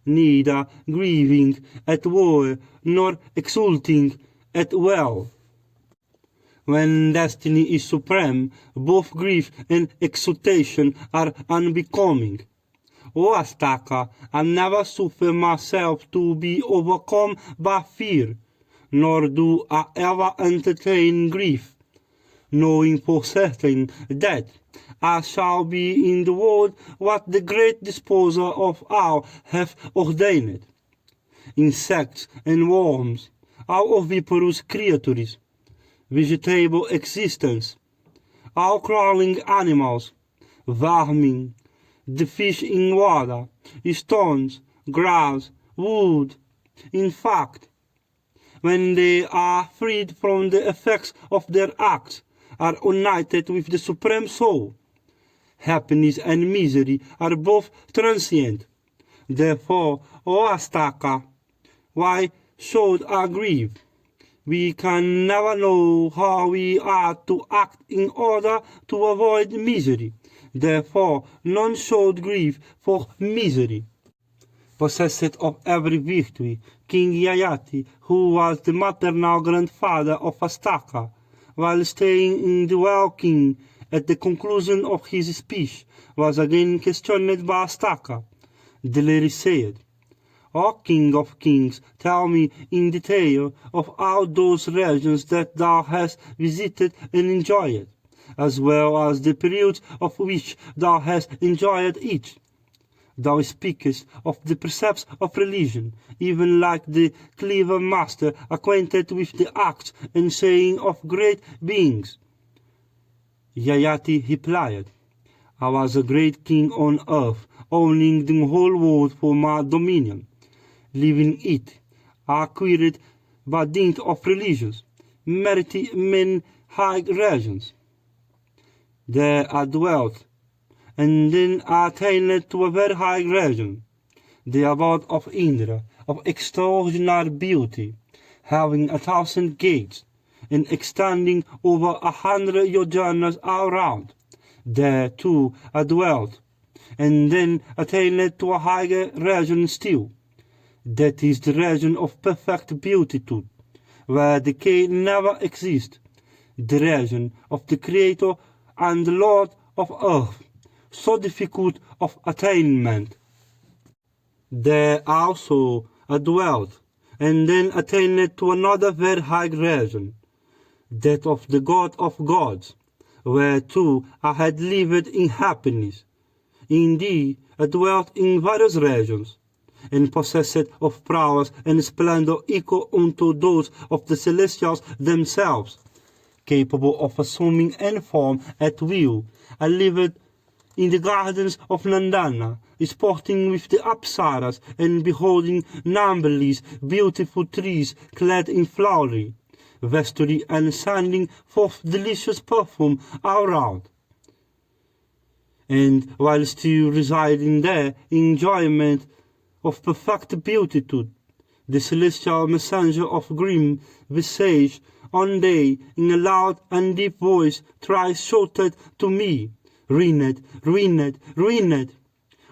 neither grieving at woe nor exulting at well. When destiny is supreme, both grief and exultation are unbecoming. O Astaka, I never suffer myself to be overcome by fear, nor do I ever entertain grief, knowing for certain that I shall be in the world what the great disposer of all hath ordained. Insects and worms, all oviparous creatures, vegetable existence, all crawling animals, vermin, the fish in water, stones, grass, wood. In fact, when they are freed from the effects of their acts, are united with the Supreme Soul, Happiness and misery are both transient. Therefore, O Astaka, why should I grieve? We can never know how we are to act in order to avoid misery. Therefore, none should grieve for misery. Possessed of every virtue, King Yayati, who was the maternal grandfather of Astaka, while staying in the well-king at the conclusion of his speech, was again questioned by Astaka. The lady said, O King of Kings, tell me in detail of all those regions that thou hast visited and enjoyed, as well as the periods of which thou hast enjoyed each. Thou speakest of the precepts of religion, even like the clever master acquainted with the acts and saying of great beings. Yayati replied, I was a great king on earth, owning the whole world for my dominion. Leaving it, I acquired by dint of religions, merited men high regions. There I dwelt, and then I attained to a very high region, the abode of Indra, of extraordinary beauty, having 1,000 gates, and extending over 100 yojanas all round. There too I dwelt, and then attained to a higher region still. That is the region of perfect beatitude, where decay never exists, the region of the Creator and the Lord of earth, so difficult of attainment. There also I dwelt, and then attained to another very high region, that of the God of gods, where too I had lived in happiness. Indeed, I dwelt in various regions, and possessed of prowess and splendor equal unto those of the celestials themselves, capable of assuming any form at will. I lived in the gardens of Nandana, sporting with the apsaras and beholding numberless beautiful trees clad in flowery vestry and sending forth delicious perfume all round. And while still residing there in enjoyment of perfect beatitude, the celestial messenger of grim visage one day in a loud and deep voice thrice shouted to me, Ruined, ruined, ruined!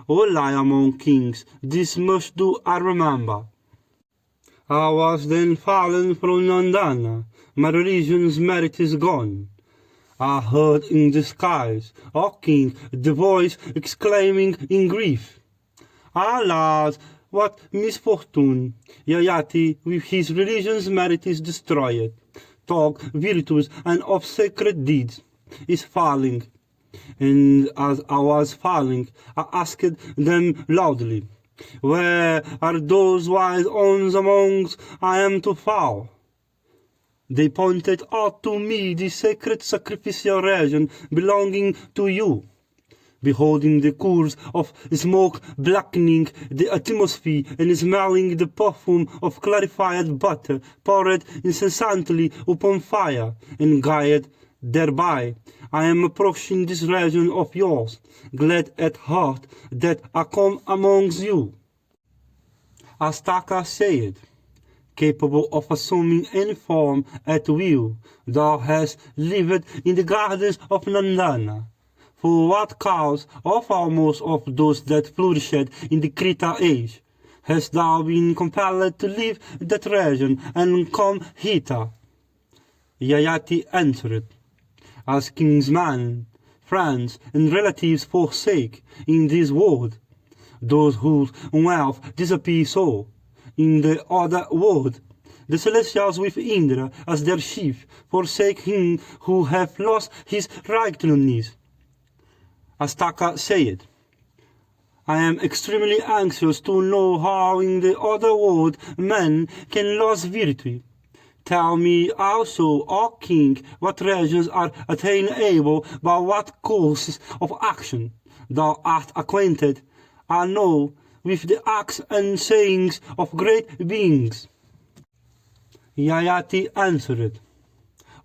O lie among kings, this much do I remember. I was then fallen from Nandana, my religion's merit is gone. I heard in the skies, O king, the voice exclaiming in grief, Alas, what misfortune! Yayati with his religion's merit is destroyed. Talk, virtues, and of sacred deeds is falling. And as I was falling, I asked them loudly, Where are those wise ones amongst I am to fall? They pointed out to me the sacred sacrificial region belonging to you. Beholding the curves of smoke blackening the atmosphere and smelling the perfume of clarified butter poured incessantly upon fire and guided thereby, I am approaching this region of yours, glad at heart that I come amongst you. Astaka said, capable of assuming any form at will, thou hast lived in the gardens of Nandana. For what cause of almost of those that flourished in the Krita age hast thou been compelled to leave that region and come hither? Yayati answered, As kinsmen, friends, and relatives forsake in this world those whose wealth disappears so in the other world. The celestials with Indra as their chief forsake him who hath lost his righteousness. Astaka said, I am extremely anxious to know how in the other world men can lose virtue. Tell me also, O king, what regions are attainable by what courses of action. Thou art acquainted, I know, with the acts and sayings of great beings. Yayati answered,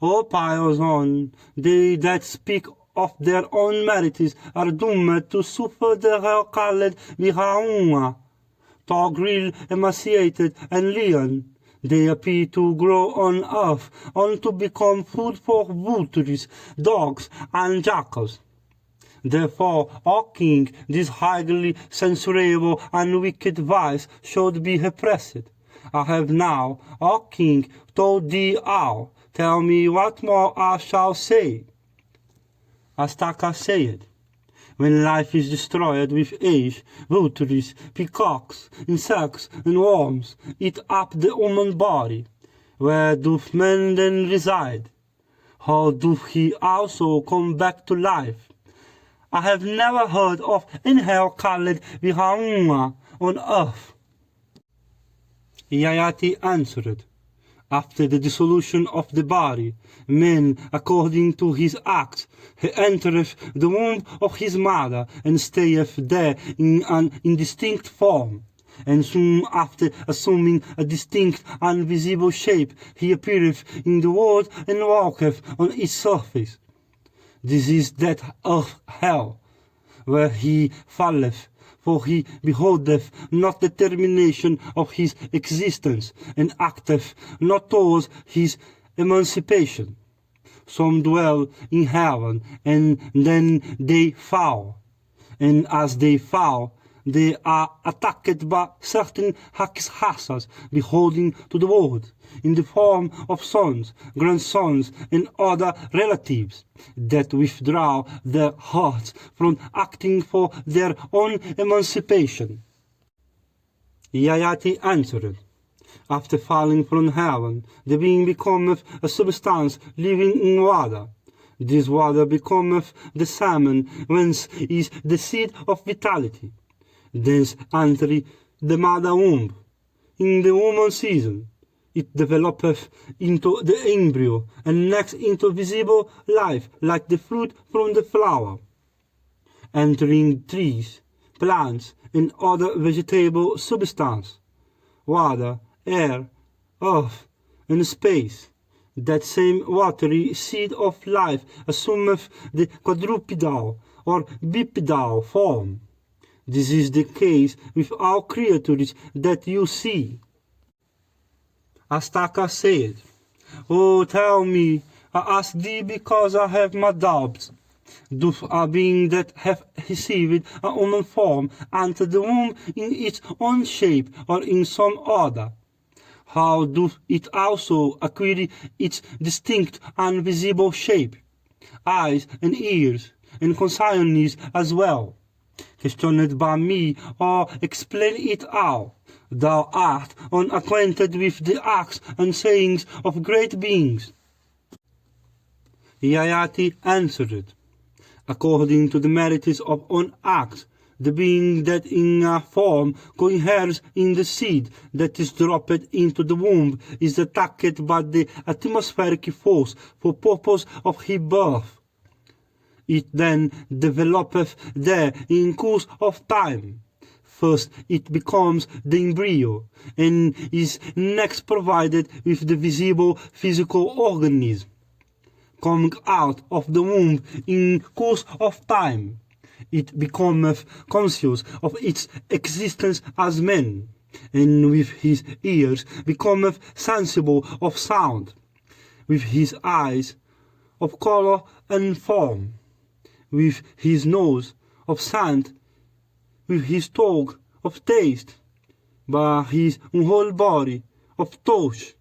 O pious one, they that speak of their own merits are doomed to suffer the called vihaunga. Togril, emaciated and lean, they appear to grow on earth, on to become food for vultures, dogs, and jackals. Therefore, O king, this highly censurable and wicked vice should be repressed. I have now, O king, told thee all. Tell me what more I shall say. Astaka said, when life is destroyed with age, vultures, peacocks, insects, and worms eat up the human body, where doth man then reside? How doth he also come back to life? I have never heard of any hell called Vihaunga on earth. Yayati answered, after the dissolution of the body, man, according to his acts, he entereth the womb of his mother, and stayeth there in an indistinct form. And soon after assuming a distinct and visible shape, he appeareth in the world and walketh on its surface. This is that earth hell, where he falleth, for he beholdeth not the termination of his existence, and acteth not towards his emancipation. Some dwell in heaven, and then they fall. And as they fall, they are attacked by certain Rakshasas beholding to the world, in the form of sons, grandsons, and other relatives, that withdraw their hearts from acting for their own emancipation. Yayati answered, after falling from heaven, the being becometh a substance living in water. This water becometh the semen, whence is the seed of vitality. Thence entering the mother womb. In the woman's season, it developeth into the embryo, and next into visible life, like the fruit from the flower. Entering trees, plants, and other vegetable substance, water, air, earth, and space. That same watery seed of life assumeth the quadrupedal or bipedal form. This is the case with all creatures that you see. Astaka said, Oh, tell me, I ask thee because I have my doubts. Doth a being that hath received a human form enter the womb in its own shape or in some other? How doth it also acquire its distinct and visible shape, eyes and ears, and consciousness as well? Questioned by me, or explain it all. Thou art unacquainted with the acts and sayings of great beings. Yayati answered, according to the merits of own acts, the being that in a form coheres in the seed that is dropped into the womb is attacked by the atmospheric force for purpose of his birth. It then developeth there in course of time. First it becomes the embryo, and is next provided with the visible physical organism. Coming out of the womb in course of time, it becometh conscious of its existence as man, and with his ears becometh sensible of sound, with his eyes of color and form, with his nose of scent, with his tongue of taste, by his whole body of touch,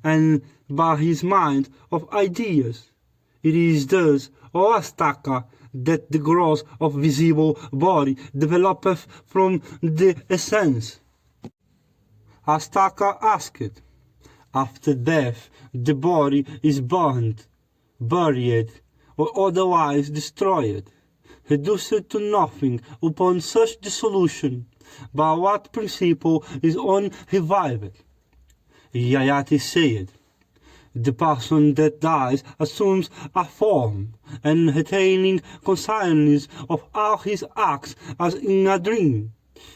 and by his mind of ideas. It is thus, O Astaka, that the growth of visible body developeth from the essence. Astaka asked, after death the body is burned, buried, or otherwise destroyed, reduced to nothing upon such dissolution, by what principle is on revived? Yayati said, the person that dies assumes a form, and retaining consciousness of all his acts as in a dream,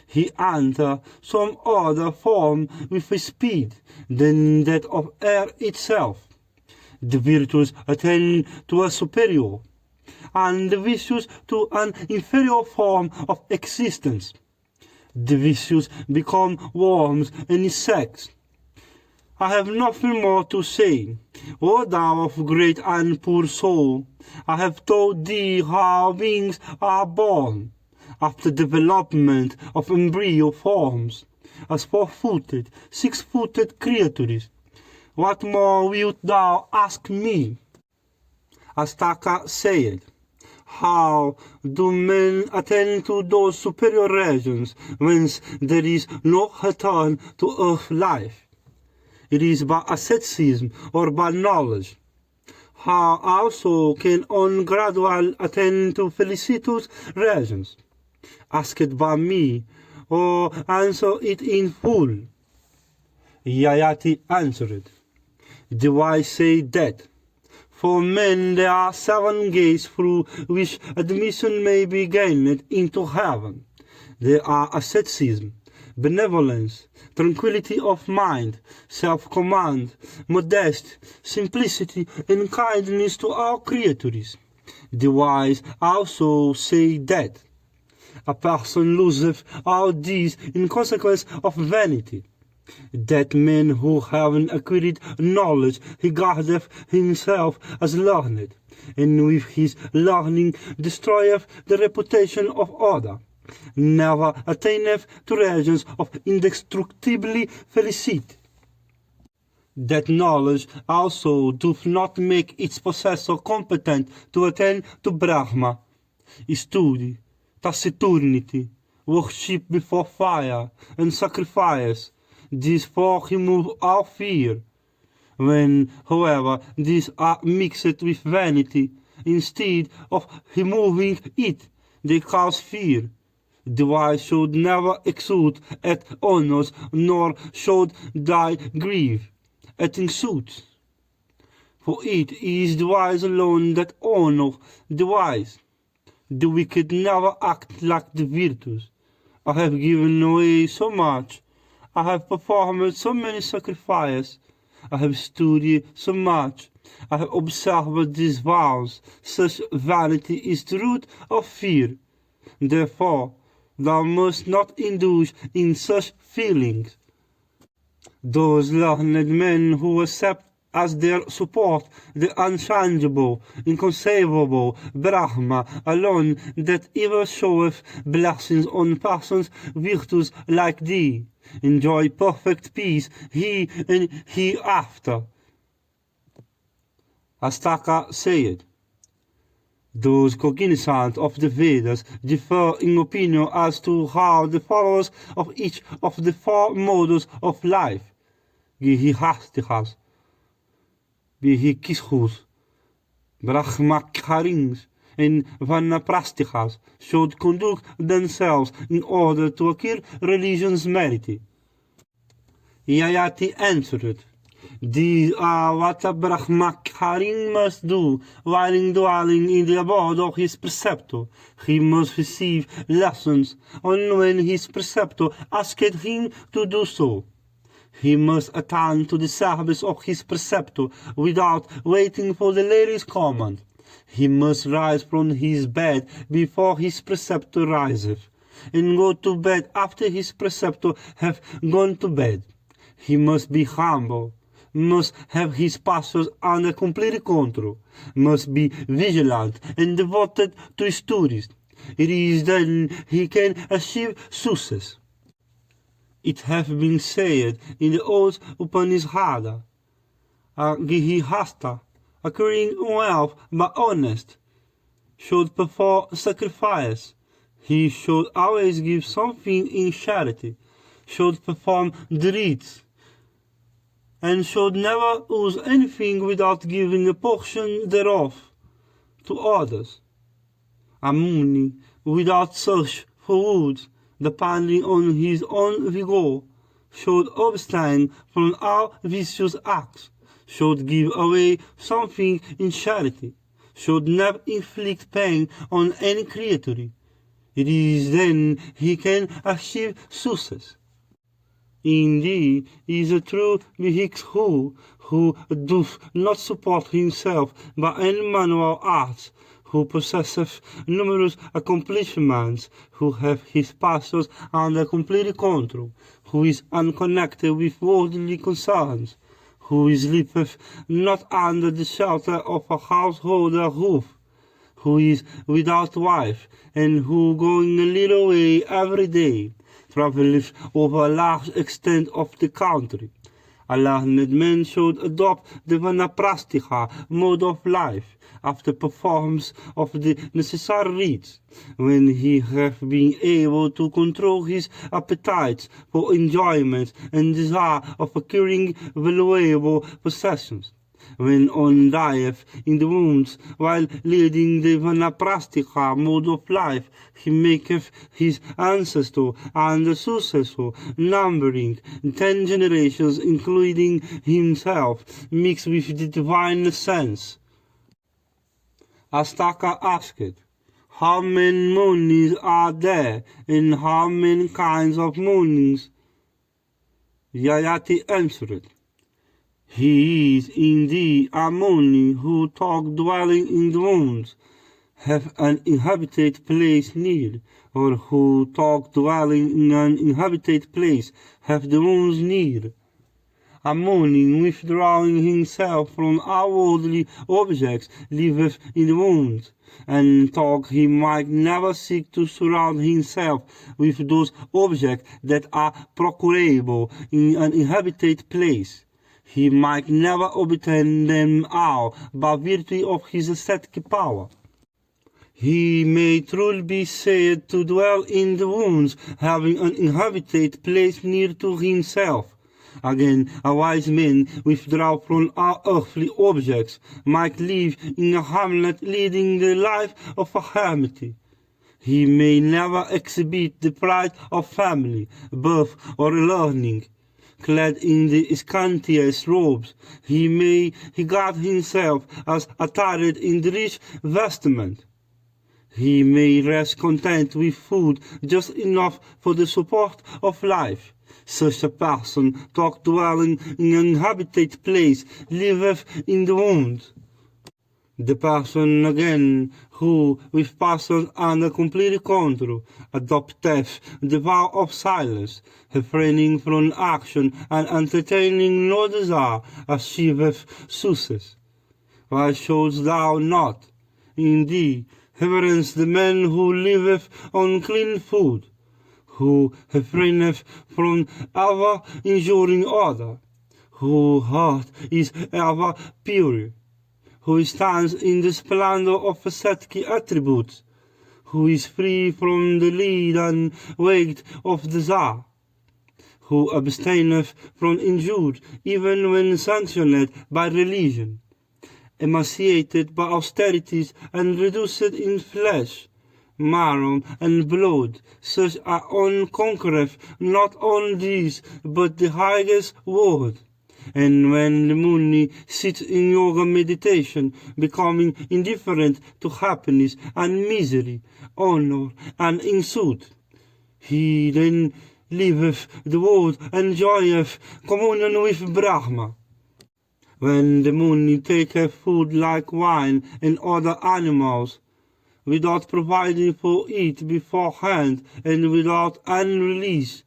he enters some other form with a speed than that of air itself. The virtues attain to a superior, and the vicious to an inferior form of existence. The vicious become worms and insects. I have nothing more to say. O thou of great and poor soul, I have told thee how beings are born, after development of embryo forms, as four-footed, six-footed creatures. What more wilt thou ask me? Astaka said, how do men attain to those superior regions whence there is no return to earth life? It is by asceticism or by knowledge. How also can one gradually attain to felicitous regions? Asked by me, or answer it in full. Yayati answered, the wise say that, for men there are 7 gates through which admission may be gained into heaven. They are asceticism, benevolence, tranquility of mind, self-command, modesty, simplicity, and kindness to all creatures. The wise also say that a person loseth all these in consequence of vanity, that man who having acquired knowledge regardeth himself as learned, and with his learning destroyeth the reputation of other, never attaineth to regions of indestructible felicity. That knowledge also doth not make its possessor competent to attain to Brahma, study, taciturnity, worship before fire, and sacrifice. These four remove all fear. When, however, these are mixed with vanity, instead of removing it, they cause fear. The wise should never exult at honors, nor should they grieve at insults. For it is the wise alone that honor the wise. The wicked never act like the virtuous. I have given away so much. I have performed so many sacrifices. I have studied so much. I have observed these vows. Such vanity is the root of fear. Therefore, thou must not indulge in such feelings. Those learned men who accept as their support the unchangeable, inconceivable Brahma alone, that ever showeth blessings on persons virtuous like thee, enjoy perfect peace he and hereafter. Astaka said, those cognizant of the Vedas differ in opinion as to how the followers of each of the 4 modes of life, Gihihastikas, Bihikishus, Brahmakarins, and Vanaprastikas, should conduct themselves in order to acquire religion's merit. Yayati answered, these are what a Brahmakarin must do while dwelling in the abode of his preceptor. He must receive lessons only when his preceptor asked him to do so. He must attend to the service of his preceptor without waiting for the lady's command. He must rise from his bed before his preceptor riseth, and go to bed after his preceptor hath gone to bed. He must be humble, must have his passions under complete control, must be vigilant and devoted to his studies. It is then he can achieve success. It hath been said in the old Upanishad, a Gihihasta, acquiring wealth by honest, should perform sacrifice. He should always give something in charity, should perform direitos, and should never use anything without giving a portion thereof to others. A Muni, without search for wood, depending on his own vigor, should abstain from all vicious acts, should give away something in charity, should never inflict pain on any creature. It is then he can achieve success. Indeed, is a true vehicle who doth not support himself by any manual arts, who possesseth numerous accomplishments, who hath his passions under complete control, who is unconnected with worldly concerns, who sleepeth not under the shelter of a householder roof, who is without wife, and who, going a little way every day, travelleth over a large extent of the country. A learned man should adopt the vanaprasthiha mode of life, after performance of the necessary rites, when he hath been able to control his appetites for enjoyment and desire of acquiring valuable possessions. When one dieth in the wounds while leading the vanaprasthiha mode of life, he maketh his ancestor and successor, numbering 10 generations, including himself, mixed with the divine essence. Astaka asked, how many moonies are there, and how many kinds of moonies? Yayati answered, he is indeed a Muni who talk dwelling in the wounds, have an inhabited place near, or who talk dwelling in an inhabited place, have the wounds near. A Muni withdrawing himself from all worldly objects liveth in the wounds, and talk he might never seek to surround himself with those objects that are procurable in an inhabited place. He might never obtain them all by virtue of his ascetic power. He may truly be said to dwell in the wounds, having an inhabited place near to himself. Again, a wise man withdraw from all earthly objects might live in a hamlet leading the life of a hermit. He may never exhibit the pride of family, birth, or learning. Clad in the scantiest robes, he may regard himself as attired in the rich vestment. He may rest content with food just enough for the support of life. Such a person, talk dwelling in an inhabited place, liveth in the wound. The person again, who, with passions under complete control, adopteth the vow of silence, refraining from action and entertaining no desire, achieveth success. Why shouldst thou not, indeed, reverence the man who liveth on clean food, who refraineth from ever injuring other, whose heart is ever pure, who stands in the splendor of ascetic attributes, who is free from the leaden weight of desire, who abstaineth from injury even when sanctioned by religion, emaciated by austerities and reduced in flesh, marrow, and blood, such a one conquereth not only these but the highest world. And when the Muni sits in yoga meditation, becoming indifferent to happiness and misery, honor and insult, he then leaveth the world and enjoyeth communion with Brahma. When the Muni taketh food like wine and other animals, without providing for it beforehand and without any release,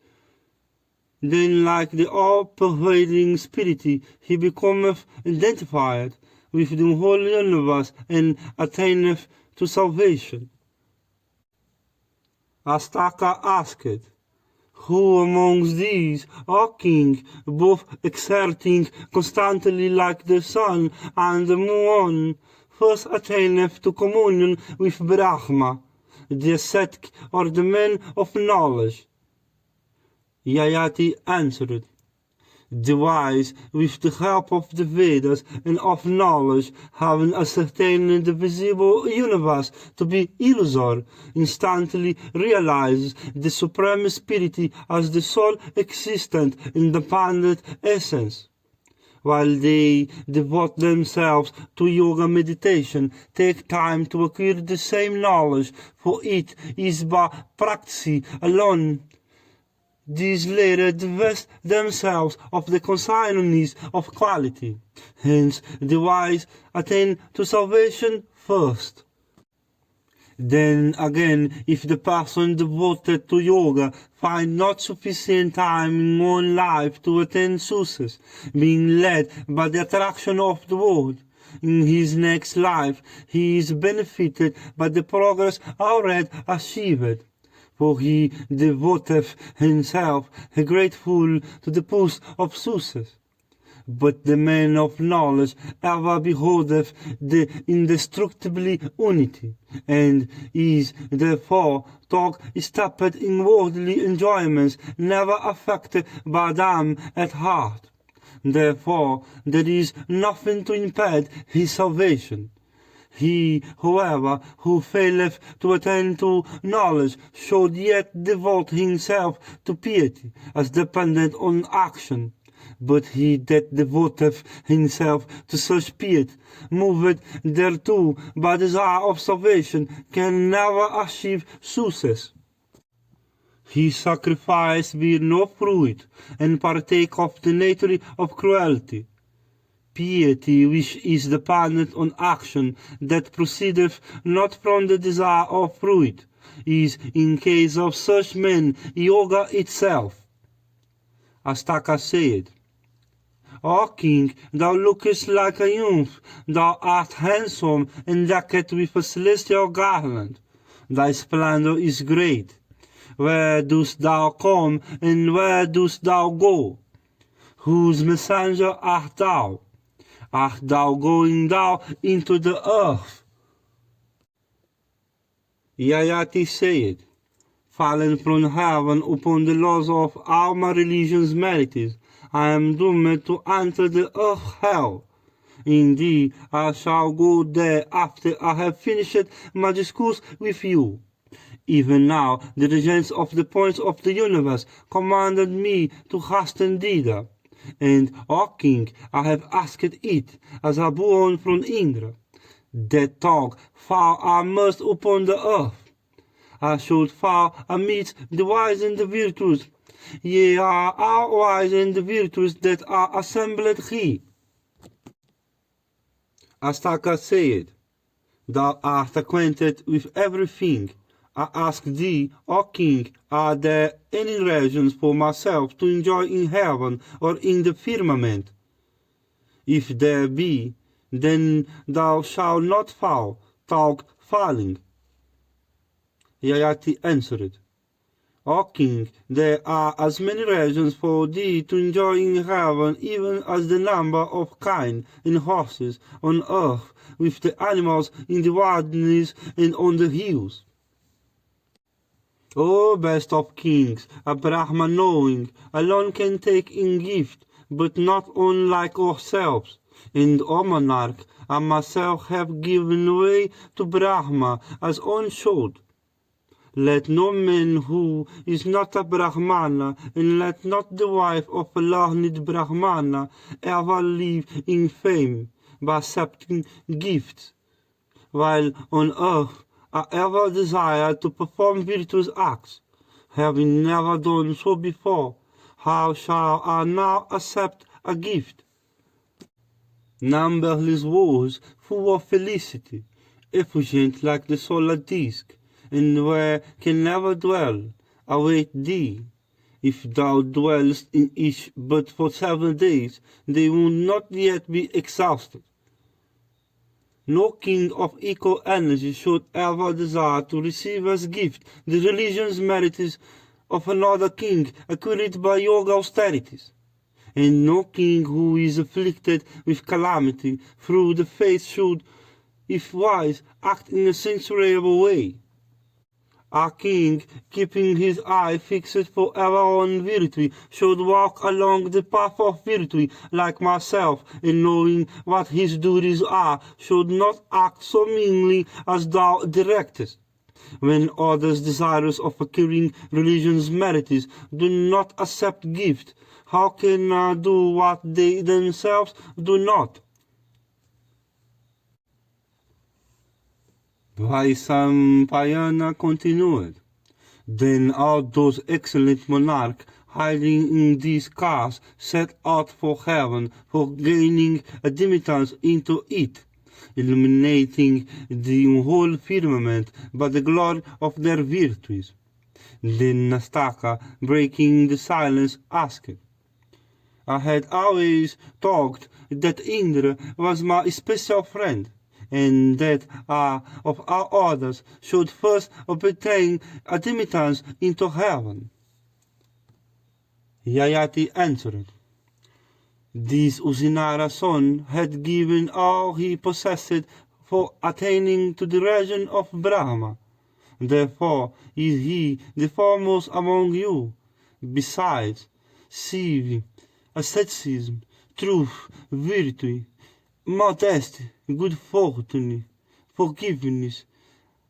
then like the all-pervading spirit he becometh identified with the whole universe and attaineth to salvation. Astaka asked, who amongst these, O king, both exerting constantly like the sun and the moon, first attaineth to communion with Brahma, the ascetic or the man of knowledge? Yayati answered, the wise, with the help of the Vedas and of knowledge, having ascertained the visible universe to be illusory, instantly realize the Supreme Spirit as the sole existent, independent essence. While they devote themselves to yoga meditation, take time to acquire the same knowledge, for it is by practice alone these later divest themselves of the consciousness of quality. Hence, the wise attain to salvation first. Then again, if the person devoted to yoga find not sufficient time in one life to attain success, being led by the attraction of the world, in his next life he is benefited by the progress already achieved, for he devoteth himself grateful to the pursuit of success. But the man of knowledge ever beholdeth the indestructible unity, and is therefore talk stopped in worldly enjoyments, never affected by them at heart. Therefore there is nothing to impede his salvation. He, however, who faileth to attain to knowledge should yet devote himself to piety, as dependent on action. But he that devoteth himself to such piety, moved thereto by desire of salvation, can never achieve success. His sacrifice bear no fruit, and partake of the nature of cruelty. Piety, which is dependent on action, that proceedeth not from the desire of fruit, is, in case of such men, yoga itself. As Taka said, O king, thou lookest like a youth, thou art handsome and decked with a celestial garland. Thy splendor is great. Where dost thou come, and where dost thou go? Whose messenger art thou? Art thou going down into the earth? Yayati said, fallen from heaven upon the laws of all my religion's merits, I am doomed to enter the earth hell. Indeed, I shall go there after I have finished my discourse with you. Even now, the regents of the points of the universe commanded me to hasten thither. And, O king, I have asked it, as a boon from Indra. That talk fall I must upon the earth. I should fall amidst the wise and the virtuous. Ye are all wise and the virtuous that are assembled here. Astaka said, thou art acquainted with everything. I ask thee, O king, are there any regions for myself to enjoy in heaven or in the firmament? If there be, then thou shalt not fall, talk falling. Yayati answered, O king, there are as many regions for thee to enjoy in heaven, even as the number of kine and horses on earth, with the animals in the wilderness and on the hills. O best of kings, a Brahma knowing, alone can take in gift, but not unlike ourselves. And, O monarch, I myself have given way to Brahma as on should. Let no man who is not a Brahmana, and let not the wife of a learned Brahmana, ever live in fame by accepting gifts, while on earth I ever desire to perform virtuous acts, having never done so before. How shall I now accept a gift? Numberless worlds full of felicity, effulgent like the solar disk, and where can never dwell, await thee. If thou dwellest in each but for 7 days, they will not yet be exhausted. No king of equal energy should ever desire to receive as gift the religion's merits of another king acquired by yoga austerities. And no king who is afflicted with calamity through the faith should, if wise, act in a censurable way. A king, keeping his eye fixed forever on virtue, should walk along the path of virtue like myself, and knowing what his duties are, should not act so meanly as thou directest. When others desirous of acquiring religion's merits do not accept gift, how can I do what they themselves do not? Vaisampayana continued. Then all those excellent monarchs hiding in these cars set out for heaven, for gaining admittance into it. illuminating the whole firmament by the glory of their virtues. Then Nastaka, breaking the silence, asked, I had always thought that Indra was my special friend, and that I, of all others, should first obtain admittance into heaven. Yayati answered, This Usinara son had given all he possessed for attaining to the region of Brahma. Therefore is he the foremost among you. Besides, Sivi, asceticism, truth, virtue, modesty, good fortune, forgiveness,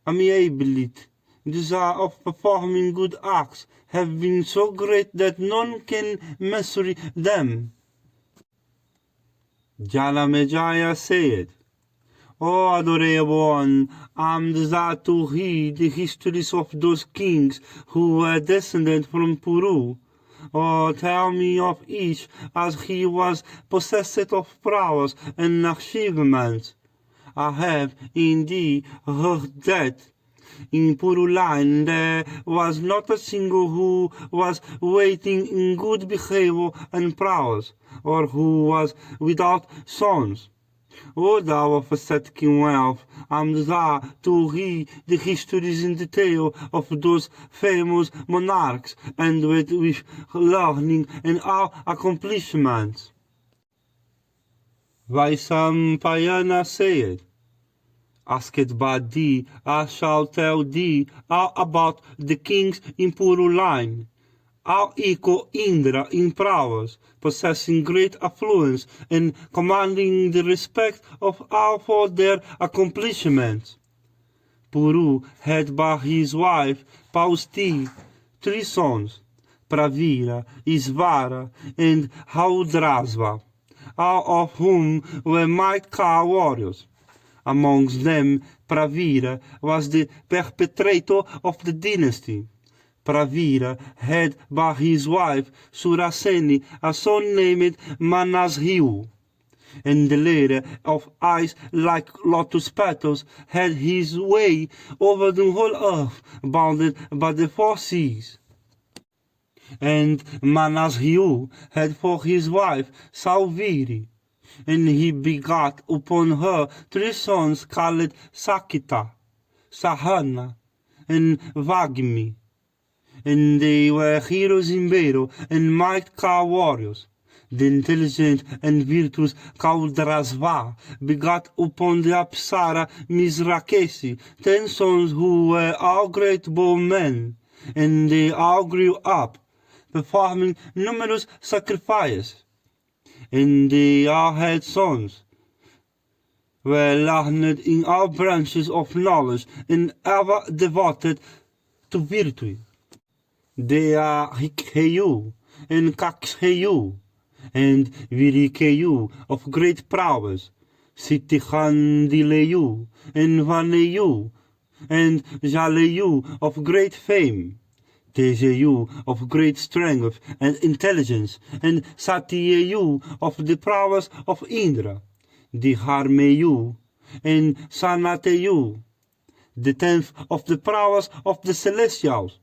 amiability, desire of performing good acts have been so great that none can measure them. Janamejaya said, O adorable one, I am desired to read the histories of those kings who were descended from Puru. Or tell me of each as he was possessed of prowess and achievements. I have indeed heard that in Puruline there was not a single who was waiting in good behavior and prowess, or who was without sons. O thou of ascetic wealth, I am desired to read the histories in detail of those famous monarchs, and with learning and all accomplishments. Vaisampayana said, Asked by thee, I shall tell thee all about the kings in Puruline. All equal Indra in prowess, possessing great affluence and commanding the respect of all for their accomplishments. Puru had by his wife Pausti 3 sons, Pravira, Isvara, and Haudrasva, all of whom were mighty warriors. Amongst them, Pravira was the perpetrator of the dynasty. Pravira had by his wife Suraseni a son named Manasriu, and the latter, of eyes like lotus petals, had his way over the whole earth, bounded by the 4 seas. And Manasriu had for his wife Salviri, and he begot upon her 3 sons called Sakita, Sahana, and Vagmi. And they were heroes in battle and mighty warriors. The intelligent and virtuous Kaudrasva begot upon the Apsara Mizrakesi 10 sons who were all great bold men, and they all grew up, performing numerous sacrifices. And they all had sons, were learned in all branches of knowledge, and ever devoted to virtue. They are Hikheyu and Kaksheyu and Virikeyu of great prowess, Sitihandileyu and Vaneyu and Jaleyu of great fame, Tejeyu of great strength and intelligence, and Satyeyu of the prowess of Indra, Diharmeyu and Sanateyu, the 10th of the prowess of the celestials.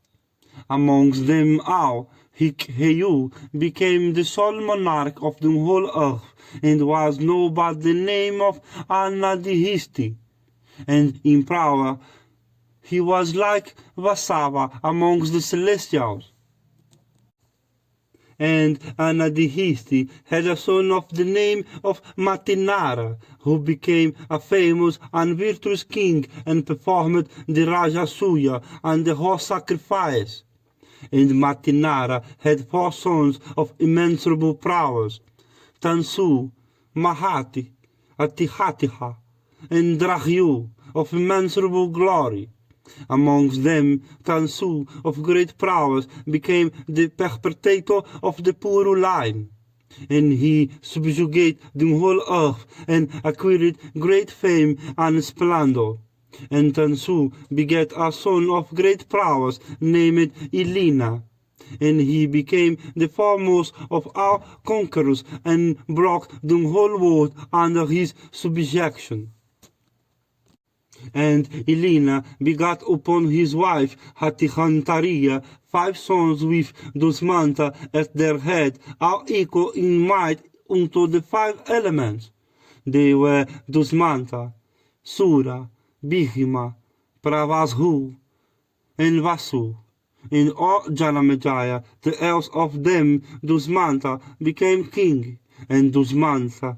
Amongst them all, Hikheyu became the sole monarch of the whole earth, and was known by the name of Anadihisti. And in power he was like Vasava amongst the celestials. And Anadihisti had a son of the name of Matinara, who became a famous and virtuous king, and performed the Rajasuya and the horse sacrifice. And Matinara had 4 sons of immeasurable prowess, Tansu, Mahati, Atihatiha, and Drahyu of immeasurable glory. Amongst them, Tansu of great prowess became the perpetrator of the Puru line, and he subjugated the whole earth and acquired great fame and splendor. And Tansu begat a son of great prowess named Ilina, and he became the foremost of all conquerors and brought the whole world under his subjection. And Elena begat upon his wife Hatihantaria 5 sons with Dusmanta at their head, all equal in might unto the 5 elements. They were Dusmanta, Sura, Bhima, Pravashu, and Vasu. In all Janamejaya, the else of them, Dusmanta, became king, and Dusmanta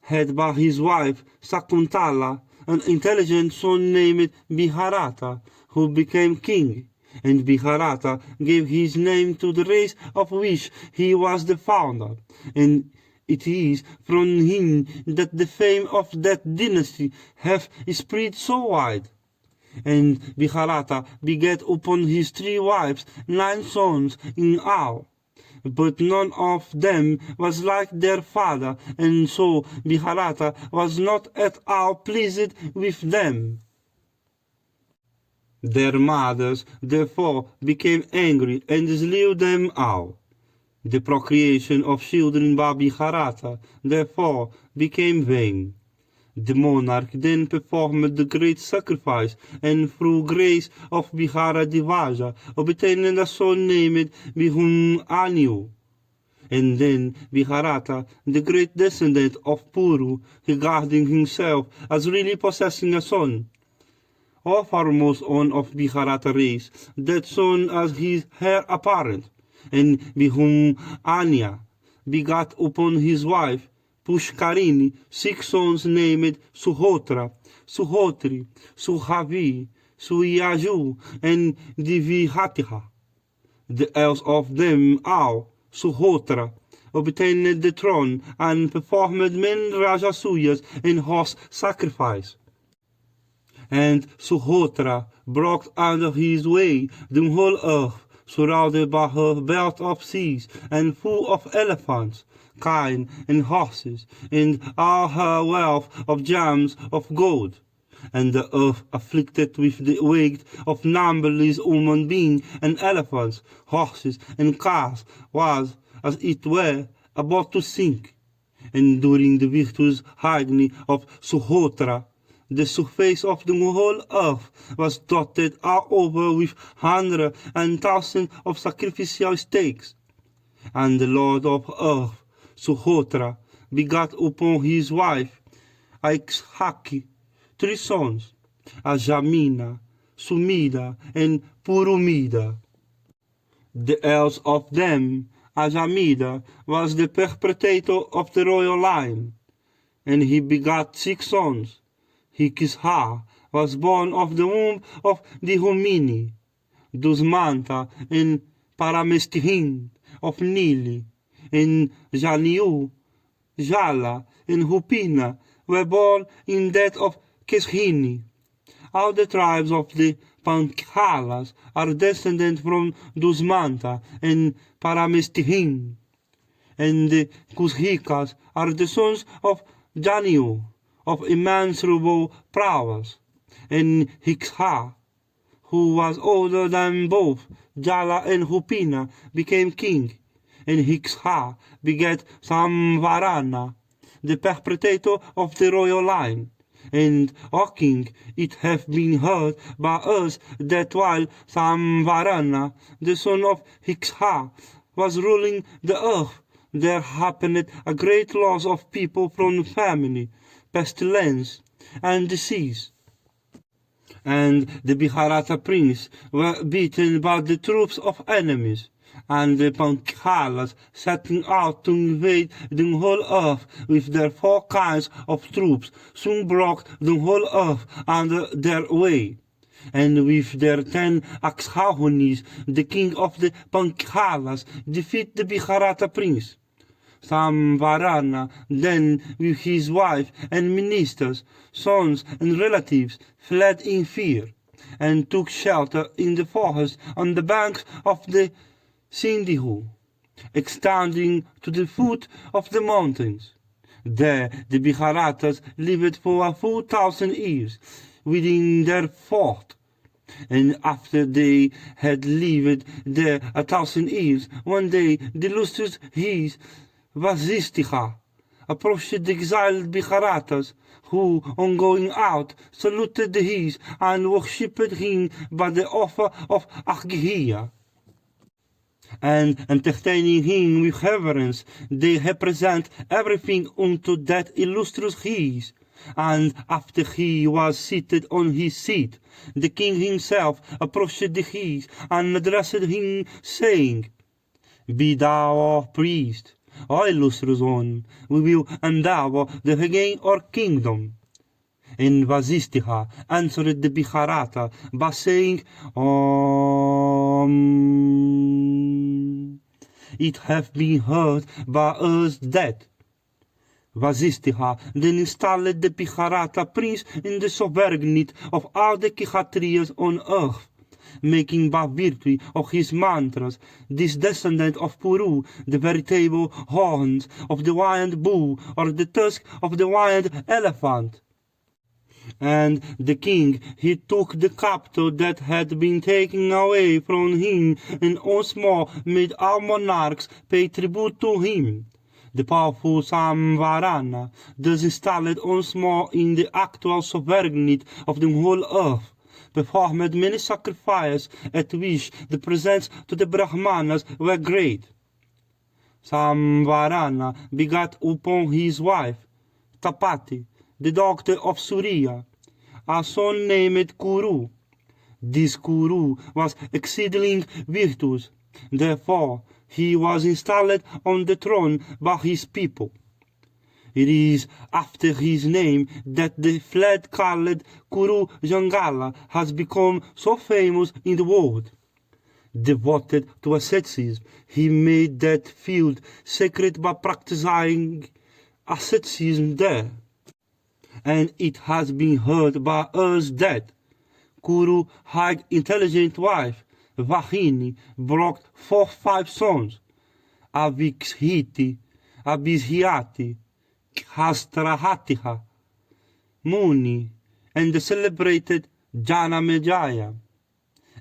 had by his wife Sakuntala an intelligent son named Mahabharata, who became king, and Mahabharata gave his name to the race of which he was the founder, and it is from him that the fame of that dynasty hath spread so wide. And Mahabharata begat upon his 3 wives 9 sons in all, but none of them was like their father, and so Mahabharata was not at all pleased with them. Their mothers therefore became angry and slew them all. The procreation of children by Mahabharata therefore became vain. The monarch then performed the great sacrifice, and through grace of Bihara Divaja obtained a son named Bihun. And then Mahabharata, the great descendant of Puru, regarding himself as really possessing a son, or foremost one of Mahabharata race, that son as his heir apparent, and Bihun begat upon his wife Pushkarini 6 sons named Suhotra, Suhotri, Suhavi, Suyaju, and Divihatiha. The else of them all, Suhotra, obtained the throne and performed many Rajasuyas and horse sacrifice. And Suhotra brought under his way the whole earth, surrounded by her belt of seas and full of elephants, kine, and horses, and all her wealth of gems of gold. And the earth, afflicted with the weight of numberless human beings and elephants, horses, and cars, was, as it were, about to sink. And during the virtuous agony of Suhotra, the surface of the whole earth was dotted all over with hundreds and thousands of sacrificial stakes. And the Lord of earth, Suhotra, begat upon his wife Aikshaki 3 sons, Ajamina, Sumida, and Purumida. The else of them, Ajamida, was the perpetrator of the royal line, and he begat 6 sons. Hikisha was born of the womb of Dihomini, Dusmanta, and Paramestihin of Nili, and Janiu, Jala, and Hupina were born in that of Keshini. All the tribes of the Pankhalas are descended from Dusmanta and Paramestihin, and the Kushikas are the sons of Janiu, of immeasurable prowess, and Hiksha, who was older than both Jala and Hupina, became king, and Hiksha begat Samvarana, the perpetrator of the royal line. And, O king, it hath been heard by us that while Samvarana, the son of Hiksha, was ruling the earth, there happened a great loss of people from famine, pestilence, and disease. And the Mahabharata prince were beaten by the troops of enemies, and the Pankhalas setting out to invade the whole earth with their 4 kinds of troops soon brought the whole earth under their way. And with their 10 Akshahunis, the king of the Pankhalas defeated the Mahabharata prince. Samvarana then with his wife and ministers, sons and relatives fled in fear, and took shelter in the forest on the banks of the Sindhu, extending to the foot of the mountains. There the Maharatas lived for a full 1,000 years within their fort, and after they had lived there 1,000 years, one day the illustrious his Vasishtha approached the exiled Biharatas, who, on going out, saluted him and worshipped him by the offer of Arghya. And entertaining him with reverence, they represent everything unto that illustrious he. And after he was seated on his seat, the king himself approached him and addressed him, saying, Be thou our priest, O illustrious one, we will endeavor to regain our kingdom. And Vasistha answered the Bharata by saying, It hath been heard by us that Vasistha then installed the Bharata prince in the sovereignty of all the Kshatriyas on earth, making by virtue of his mantras this descendant of Puru the veritable horns of the wild bull or the tusk of the wild elephant. And the king, he took the capital that had been taken away from him, and once more made all monarchs pay tribute to him. The powerful Sambhava, thus installed once more in the actual sovereignty of the whole earth, performed many sacrifices at which the presents to the Brahmanas were great. Sambhava begat upon his wife, Tapati, the daughter of Surya, a son named Kuru. This Kuru was exceeding virtuous, therefore he was installed on the throne by his people. It is after his name that the fled called Kuru Jangala has become so famous in the world. Devoted to asceticism, he made that field sacred by practicing asceticism there. And it has been heard by us that Kuru had intelligent wife, Vahini, brought 5 sons, Avikshiti, Abhishyati, Hastrahatiha, Muni, and the celebrated Janamejaya.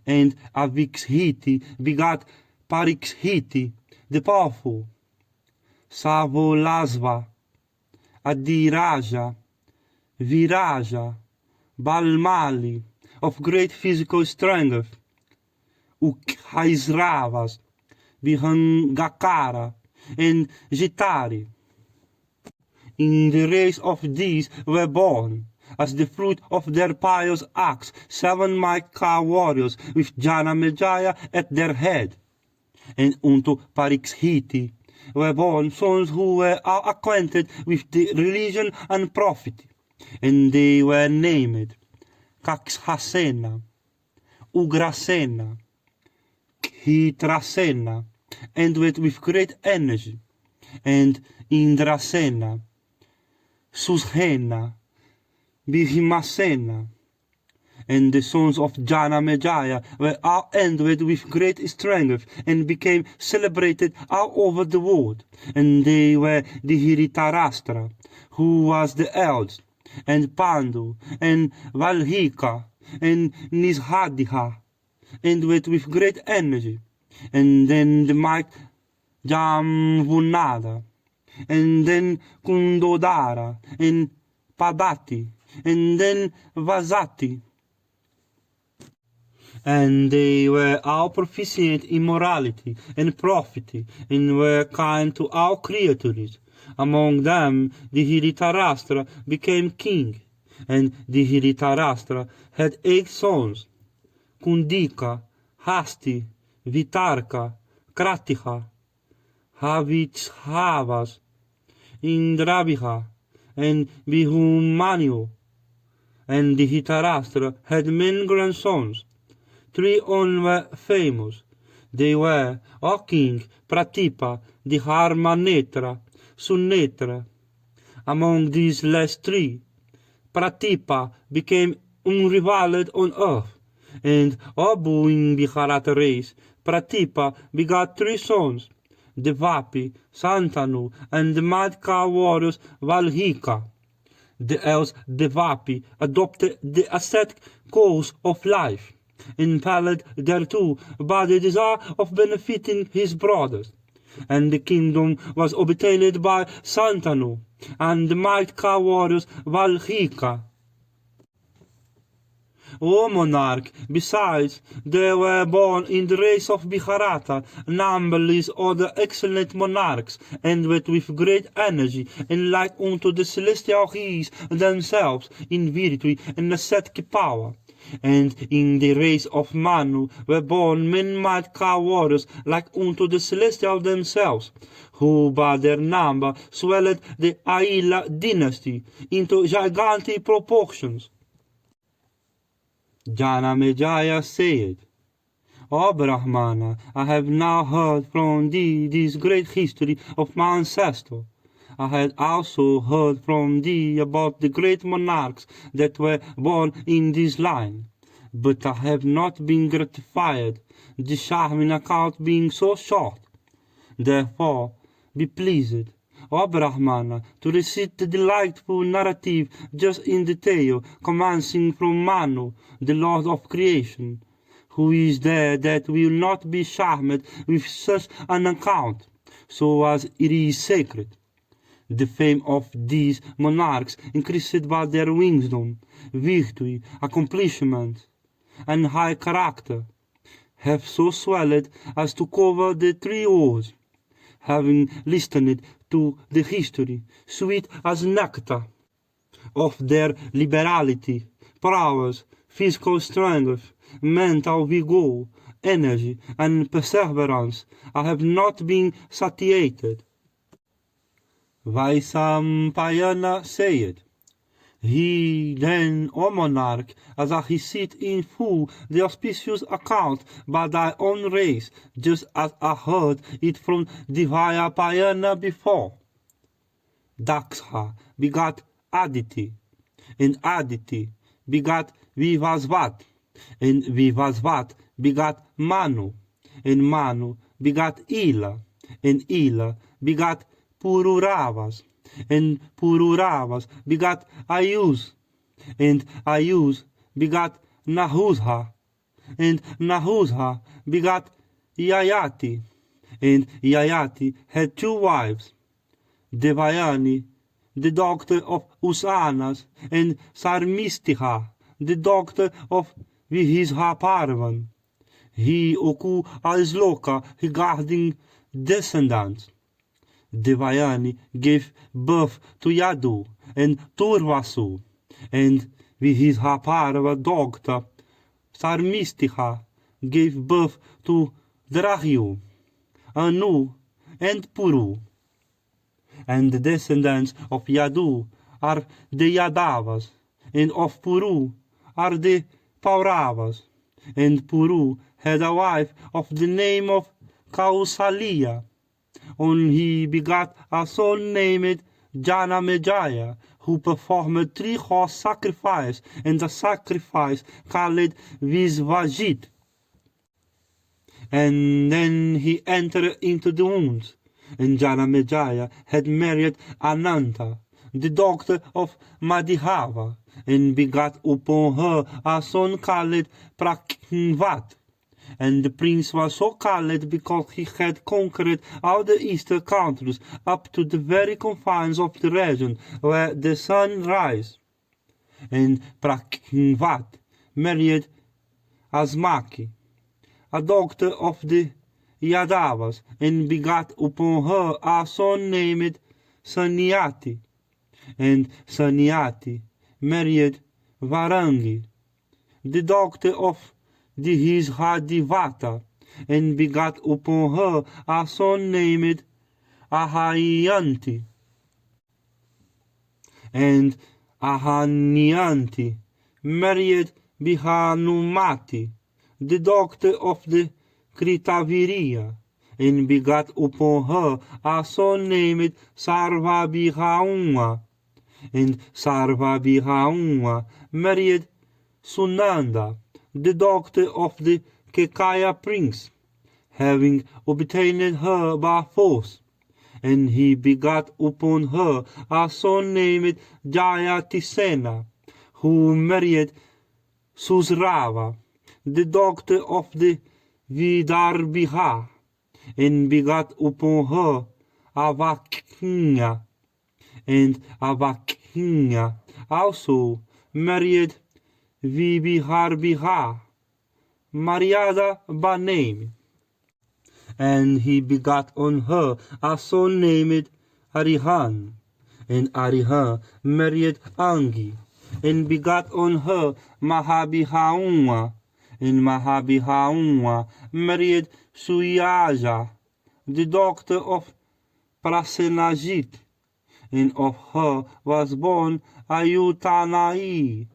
And Avikshiti begat Parikshiti, the powerful, Savolasva, Adiraja, Viraja, Balmali, of great physical strength, Ukhaisravas, Vihangakara, and Jitari. In the race of these were born, as the fruit of their pious acts, 7 Maika warriors with Janamejaya at their head. And unto Parikshiti were born sons who were acquainted with the religion and prophet, and they were named Kakshasena, Ugrasena, Khitrasena, and with great energy, and Indrasena, Sushena, Bhimasena. And the sons of Janamejaya were all endowed with great strength and became celebrated all over the world. And they were the Dhritarashtra, who was the eldest, and Pandu, and Valhika, and Nishadha, and with great energy. And then the might Jamvunada, and then Kundodara, and Padati, and then Vasati. And they were all proficient in morality and prophecy, and were kind to all creatures. Among them the Dhritarashtra became king, and the Dhritarashtra had 8 sons, Kundika, Hasti, Vitarka, Kratiha, Havitshavas, Indrabhiha, and Bhihumanyu. And the Dhritarashtra had many grandsons. 3 only were famous. They were, O king, Pratipa, the Harmanetra, Sunetra. Among these last 3, Pratipa became unrivaled on earth, and of in Bharata race, Pratipa begot 3 sons, Devapi, Santanu, and the Madhka warriors Valhika. The else Devapi adopted the ascetic course of life, impelled thereto by the desire of benefiting his brothers, and the kingdom was obtained by Santanu, and the might car warriors Valhika. O monarch, besides, there were born in the race of Mahabharata numberless other excellent monarchs, and with great energy and like unto the celestial rays themselves in virtue and ascetic power. And in the race of Manu were born many mighty warriors like unto the celestial themselves, who by their number swelled the Aila dynasty into gigantic proportions. Janamejaya said, O Brahmana, I have now heard from thee this great history of my ancestor. I had also heard from thee about the great monarchs that were born in this line, but I have not been gratified, the charming account being so short. Therefore, be pleased, O Brahmana, to recite the delightful narrative just in detail, commencing from Manu, the Lord of creation. Who is there that will not be charmed with such an account, so as it is sacred? The fame of these monarchs, increased by their wisdom, virtue, accomplishment, and high character, have so swelled as to cover the 3 worlds. Having listened to the history, sweet as nectar, of their liberality, prowess, physical strength, mental vigor, energy, and perseverance, I have not been satiated. Vaisampayana said, He then, O monarch, as I recite in full the auspicious account by thy own race, just as I heard it from Divayapayana before. Daksha begat Aditi, and Aditi begat Vivasvat, and Vivasvat begat Manu, and Manu begat Ila, and Ila begat Pururavas, and Pururavas begat Ayus, and Ayus begat Nahusha, and Nahusha begat Yayati, and Yayati had 2 wives, Devayani, the daughter of Usanas, and Sarmistiha, the daughter of Vihishaparvan. He oku Aisloka regarding descendants. Devayani gave birth to Yadu and Turvasu, and Vihishaparva daughter Sarmistiha gave birth to Drahyu, Anu, and Puru. And the descendants of Yadu are the Yadavas, and of Puru are the Pauravas. And Puru had a wife of the name of Kausalya, and he begat a son named Janamejaya, who performed 3 horse sacrifice, and the sacrifice called Visvajit. And then he entered into the wombs, and Janamejaya had married Ananta, the daughter of Madhihava, and begat upon her a son called Prakhinvat. And the prince was so called because he had conquered all the eastern countries up to the very confines of the region where the sun rises. And Prakhinvat married Asmaki, a daughter of the Yadavas, and begat upon her a son named Sanyati. And Sanyati married Varangi, the daughter of Dihishadivata, and begat upon her a son named Ahayanti. And Ahanianti married Bihanumati, the daughter of the Kritaviriya, and begat upon her a son named Sarvabhihauma. And Sarvabhihauma married Sunanda, the daughter of the Kekaya prince, having obtained her by force. And he begat upon her a son named Jayatisena, who married Susrava, the daughter of the Vidarbhiha, and begat upon her a Vakhinya. and Avakinya also married Vibharbiha, Mariada by name. And he begat on her a son named Arihan, and Arihan married Angi, and begat on her Mahabharat, and Mahabharat married Suyaja, the daughter of Prasenajit, and of her was born Ayutanai.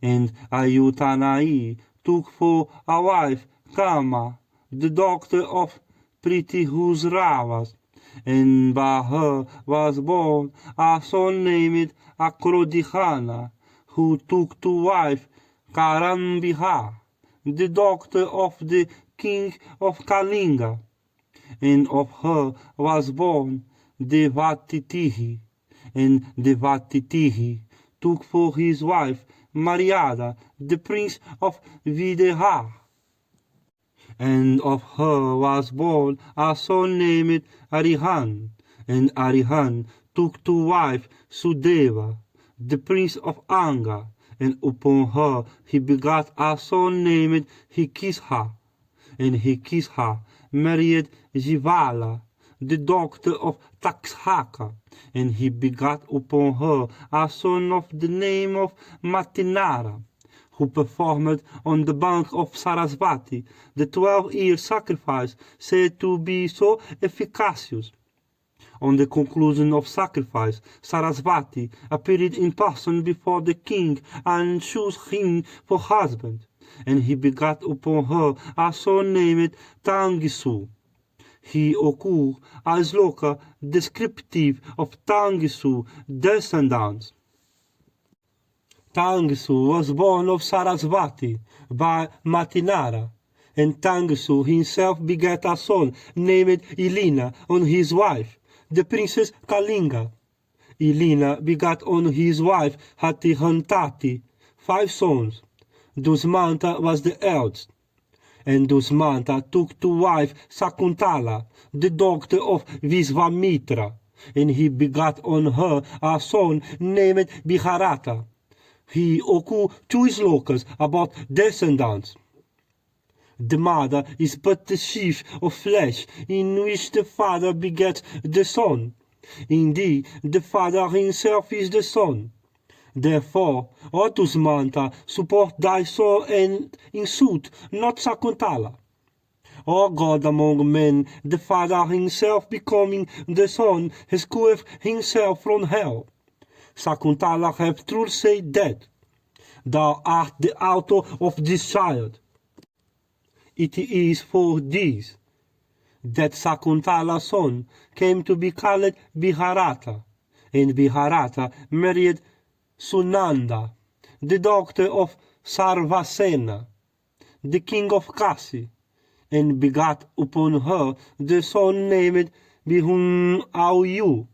And Ayutanai took for a wife Kama, the daughter of Pritihusravas, and by her was born a son named Akrodihana, who took to wife Karambiha, the daughter of the king of Kalinga, and of her was born Devatitihi, and Devatitihi took for his wife Mariada, the prince of Videha, and of her was born a son named Arihan, and Arihan took to wife Sudeva, the prince of Anga, and upon her he begat a son named Hikisha, and Hikisha married Jivala, the daughter of Takshaka, and he begat upon her a son of the name of Matinara, who performed on the bank of Sarasvati the 12-year sacrifice said to be so efficacious. On the conclusion of sacrifice, Sarasvati appeared in person before the king and chose him for husband, and he begat upon her a son named Tangisu. He occurs as loca descriptive of Tangisu descendants. Tangisu was born of Sarasvati by Matinara, and Tangisu himself begat a son named Ilina on his wife, the princess Kalinga. Ilina begat on his wife Hatihantati 5 sons. Dusmanta was the eldest. And Dusmanta took to wife Sakuntala, the daughter of Visvamitra, and he begat on her a son named Bharata. He occurs 2 slokas about descendants. The mother is but the sheaf of flesh in which the father begets the son. Indeed, the father himself is the son. Therefore, O Dusmanta, support thy son and insult not Sakuntala. O God among men, the Father himself becoming the Son, has escaped himself from hell. Sakuntala hath truly said that thou art the author of this child. It is for this that Sakuntala's son came to be called Bharata, and Bharata married Sunanda, the daughter of Sarvasena, the king of Kasi, and begat upon her the son named Bihun-Auyu,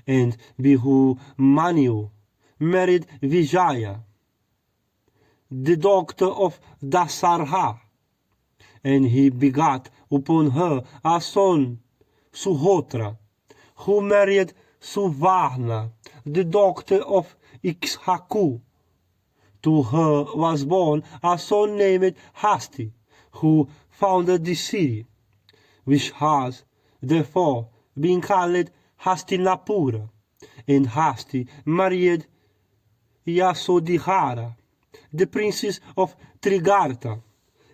and Bihu-Manu married Vijaya, the daughter of Dasarha, and he begat upon her a son, Suhotra, who married Suvarna, the daughter of Ikshaku. To her was born a son named Hasti, who founded the city, which has, therefore, been called Hastinapura, and Hasti married Yasodhara, the princess of Trigarta,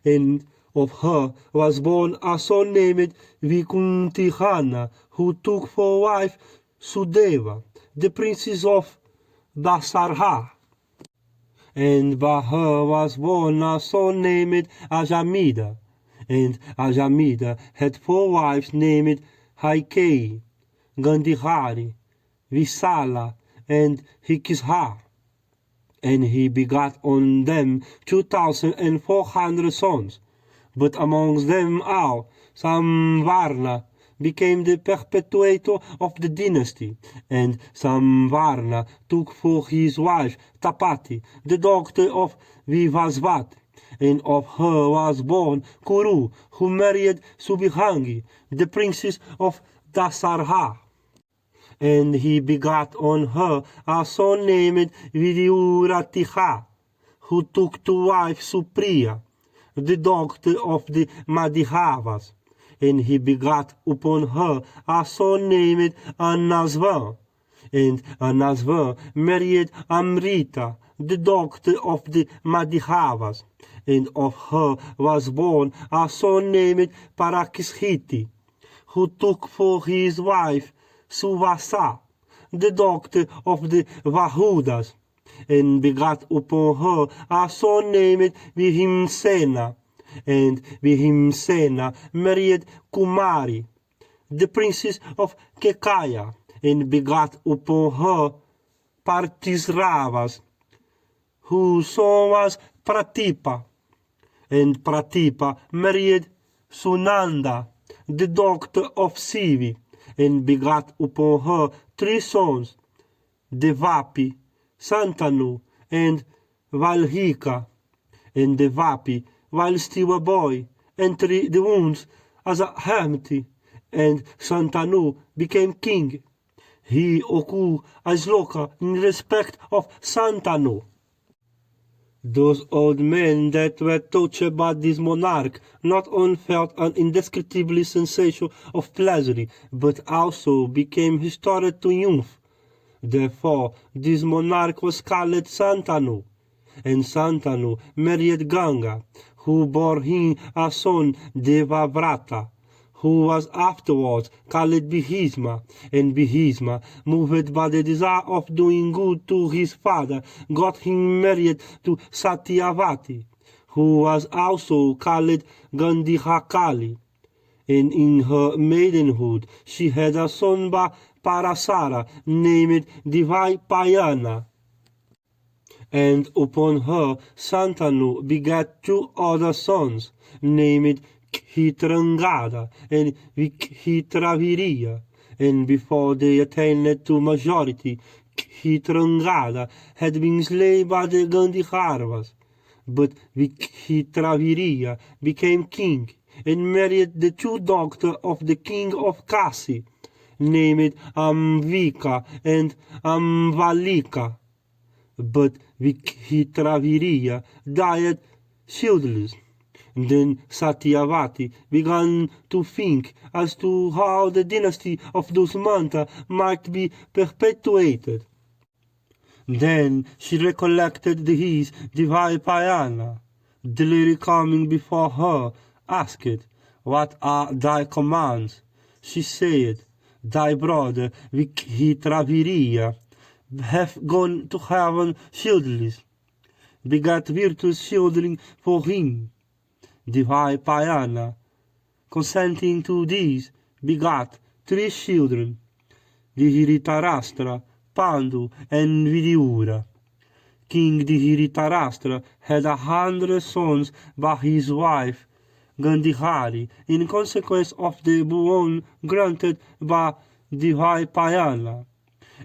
and of her was born a son named Vikuntihana, who took for wife Sudeva, the princess of Dasarha, and by her was born a son named Ajamida, and Ajamida had 4 wives named Haikei, Gandhihari, Visala, and Hikishar, and he begat on them 2,400 sons, but amongst them all Samvarna became the perpetuator of the dynasty, and Samvarna took for his wife Tapati, the daughter of Vivasvat, and of her was born Kuru, who married Subihangi, the princess of Dasarha. And he begat on her a son named Vidiuratiha, who took to wife Supriya, the daughter of the Madhyavas. And he begat upon her a son named Anasva. And Anasva married Amrita, the daughter of the Madhyavas. And of her was born a son named Parakshiti, who took for his wife Suvasa, the daughter of the Vahudas, and begat upon her a son named Vihimsena. And Vihimsena married Kumari, the princess of Kekaya, and begat upon her Partisravas, whose son was Pratipa. And Pratipa married Sunanda, the daughter of Sivi, and begat upon her 3 sons, Devapi, Santanu, and Valhika. And Devapi, while still a boy, entered the wounds as a hermit, and Santanu became king. He occurred as Loka in respect of Santanu. Those old men that were touched by this monarch not only felt an indescribable sensation of pleasure, but also became restored to youth. Therefore, this monarch was called Santanu. And Santanu married Ganga, who bore him a son Devavrata, who was afterwards called Bhisma. And Bhisma, moved by the desire of doing good to his father, got him married to Satyavati, who was also called Gandhihakali. And in her maidenhood she had a son by Parasara named Divaipayana. And upon her Santanu begat 2 other sons, named Khitrangada and Vikhitravirya. And before they attained to majority, Khitrangada had been slain by the Gandhiharvas. But Vikhitravirya became king, and married the 2 daughters of the king of Kasi, named Amvika and Amvalika. But Vikhitravirya died childless. Then Satyavati began to think as to how the dynasty of Dusmanta might be perpetuated. Then she recollected his Divaipayana. The lady coming before her asked, "What are thy commands?" She said, "Thy brother Vikhitravirya hath gone to heaven childless, begat virtuous children for him." Divaipayana, consenting to this, begat 3 children, Dhritarashtra, Pandu, and Vidyura. King Dhritarashtra had 100 sons by his wife Gandhihari, in consequence of the boon granted by Divaipayana.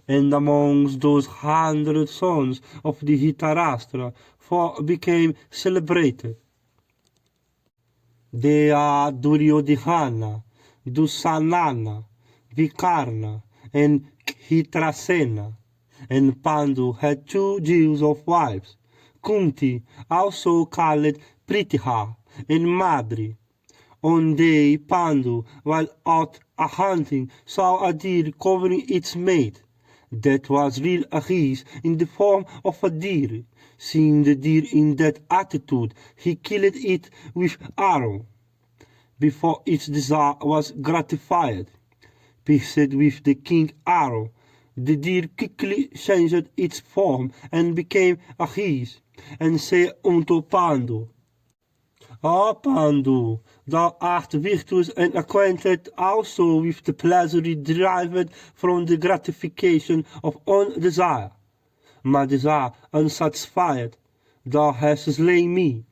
And amongst those 100 sons of Dhritarashtra, 4 became celebrated. They are Duryodhana, Dusanana, Vikarna, and Khitrasena. And Pandu had 2 Jews of wives, Kunti, also called Pritiha, and Madri. One day Pandu, while out a hunting, saw a deer covering its mate. That was real Achis in the form of a deer. Seeing the deer in that attitude, he killed it with arrow. Before its desire was gratified, pierced with the king's arrow, the deer quickly changed its form and became Achis, and said unto Pandu, "O Pandu, thou art virtuous and acquainted also with the pleasure derived from the gratification of own desire. My desire unsatisfied, thou hast slain me.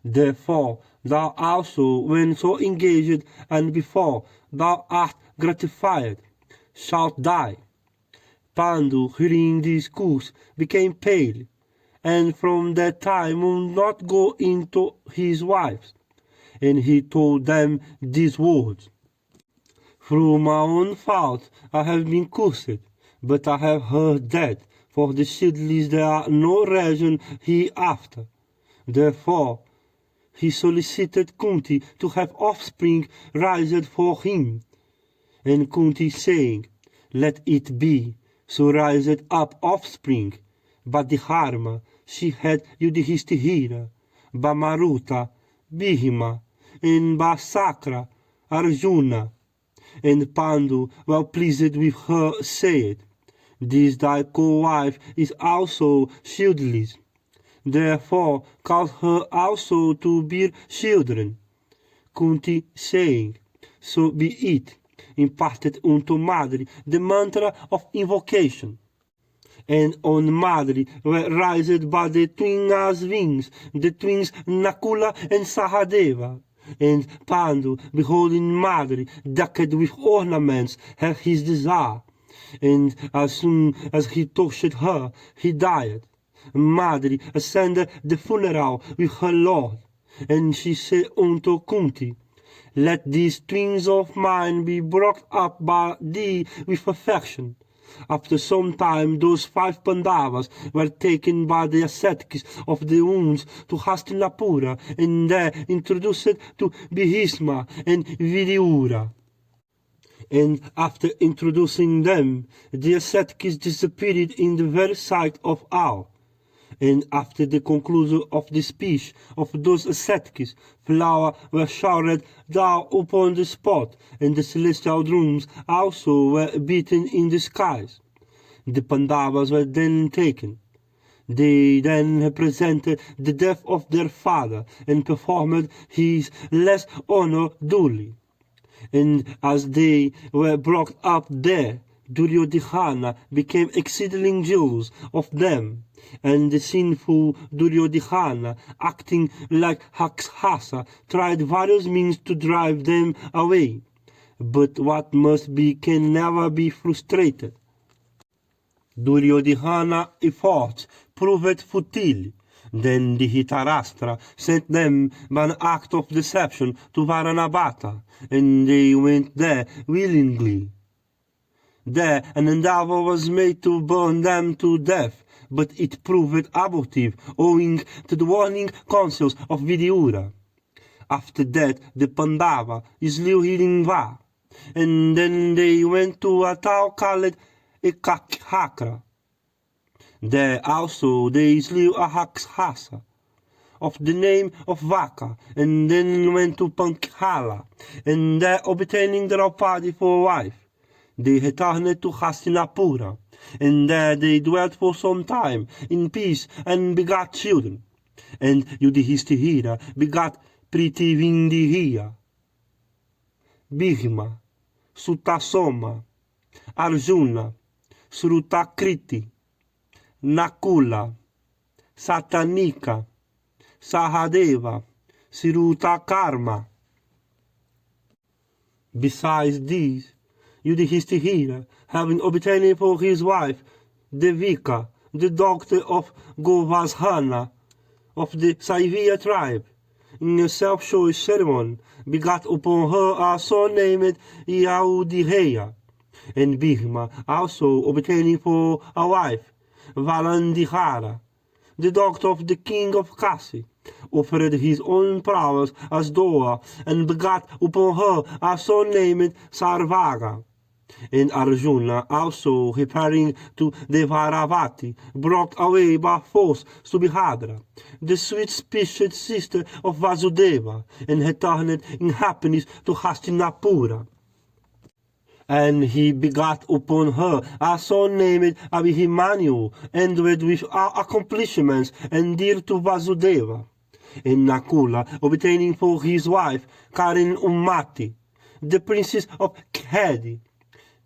Therefore thou also, when so engaged, and before thou art gratified, shalt die." Pandu, hearing this curse, became pale, and from that time would not go into his wives. And he told them these words, Through my own fault I have been cursed, but I have heard that for the shieldless there are no reason hereafter. Therefore he solicited Kunti to have offspring raised for him. And Kunti saying, let it be, so raised up offspring. But the Dharma she had Yudhishthira, Maruta, Bhima, and Sakra, Arjuna. And Pandu, well pleased with her, said, this thy co-wife is also shieldless. Therefore cause her also to bear children. Kunti saying, so be it, imparted unto Madri the mantra of invocation. And on Madri were raised by the twin as wings, the twins Nakula and Sahadeva. And Pandu, beholding Madri, decked with ornaments, had his desire. And as soon as he touched her, he died. Madri ascended the funeral with her lord, and she said unto Kunti, let these twins of mine be brought up by thee with affection. After some time those 5 Pandavas were taken by the ascetics of the wounds to Hastinapura, and there introduced to Bhisma and Vidyura. And after introducing them, the ascetics disappeared in the very sight of all. And after the conclusion of the speech of those ascetics, flowers were showered down upon the spot, and the celestial drums also were beaten in the skies. The Pandavas were then taken. They then represented the death of their father, and performed his last honor duly. And as they were brought up there, Duryodhana became exceedingly jealous of them, and the sinful Duryodhana, acting like Rakshasa, tried various means to drive them away. But what must be can never be frustrated. Duryodhana's efforts proved futile. Then the Dhritarashtra sent them by an act of deception to Varanabhata, and they went there willingly. There an endeavor was made to burn them to death, but it proved abortive, owing to the warning counsels of Vidyura. After that the Pandava slew Hirinva, and then they went to a town called Ekakakra. There also they slew a Rakshasa of the name of Vaka, and then went to Pankhala, and there obtaining Draupadi for a wife, they returned to Hastinapura, and there they dwelt for some time in peace and begat children. And Yudhishthira begat Prithivindiriya, Bhima, Sutasoma, Arjuna, Srutakriti, Nakula, Satanika, Sahadeva, Sirutakarma. Besides these, Yudhishthira, having obtained for his wife Devika, the daughter of Govardhana, of the Saivya tribe, in a self-choice ceremony, begat upon her a son named Yaudhireya, and Bhima also obtaining for a wife Valandihara, the daughter of the king of Kasi, offered his own prowess as dower, and begat upon her a son named Sarvaga. And Arjuna also, repairing to Devaravati, brought away by force Subhadra, the sweet-speeched sister of Vasudeva, and returned in happiness to Hastinapura. And he begat upon her a son named Abhimanyu, endowed with all accomplishments and dear to Vasudeva. And Nakula, obtaining for his wife Karen Ummati, the princess of Khedi,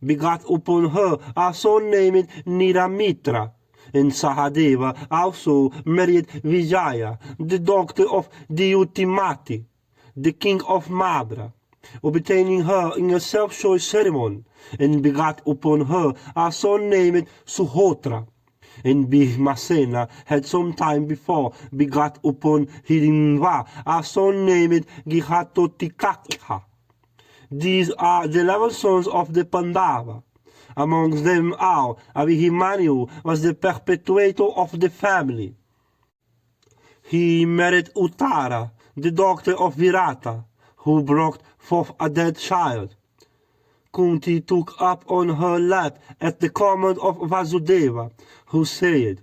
begat upon her a son named Niramitra, and Sahadeva also married Vijaya, the daughter of Dyutimati, the king of Madra, obtaining her in a self-choice ceremony, and begat upon her a son named Suhotra. And Bhishmasena had some time before begat upon Hirinva a son named Gihatotikakha. These are the 11 sons of the Pandava. Amongst them all, Abhimanyu was the perpetuator of the family. He married Uttara, the daughter of Virata, who brought forth a dead child. Kunti took up on her lap at the command of Vasudeva, who said,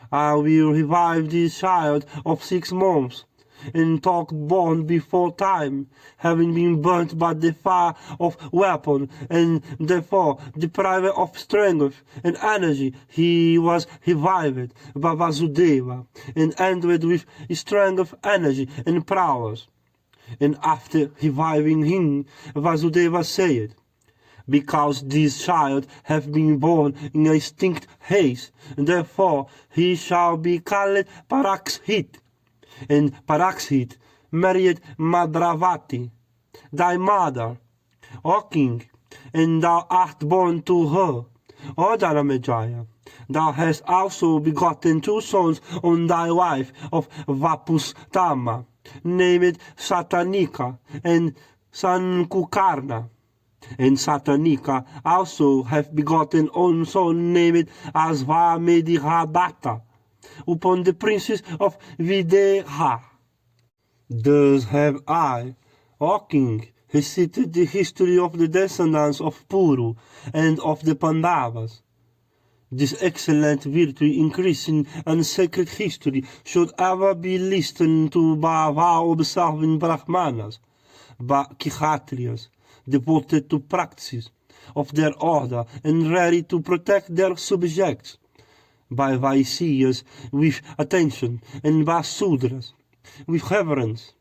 I will revive this child of 6 months, and talk born before time, having been burnt by the fire of weapon, and therefore deprived of strength and energy. He was revived by Vasudeva, and ended with strength, energy, and prowess. And after reviving him, Vasudeva said, because this child hath been born in a distinct haste, therefore he shall be called Parakshit. And Parakshit married Madravati, thy mother, O king, and thou art born to her, O Janamejaya. Thou hast also begotten 2 sons on thy wife of Vapustama, named Satanika and Sankukarna. And Satanika also hath begotten one son named Asvamedihadata, upon the princess of Videha. Thus have I, O king, recited the history of the descendants of Puru and of the Pandavas. This excellent virtue, increasing and sacred history should ever be listened to by vow-observing Brahmanas, by Kshatriyas, devoted to practice of their order and ready to protect their subjects, by Vaisyas with attention, and by Sudras with reverence,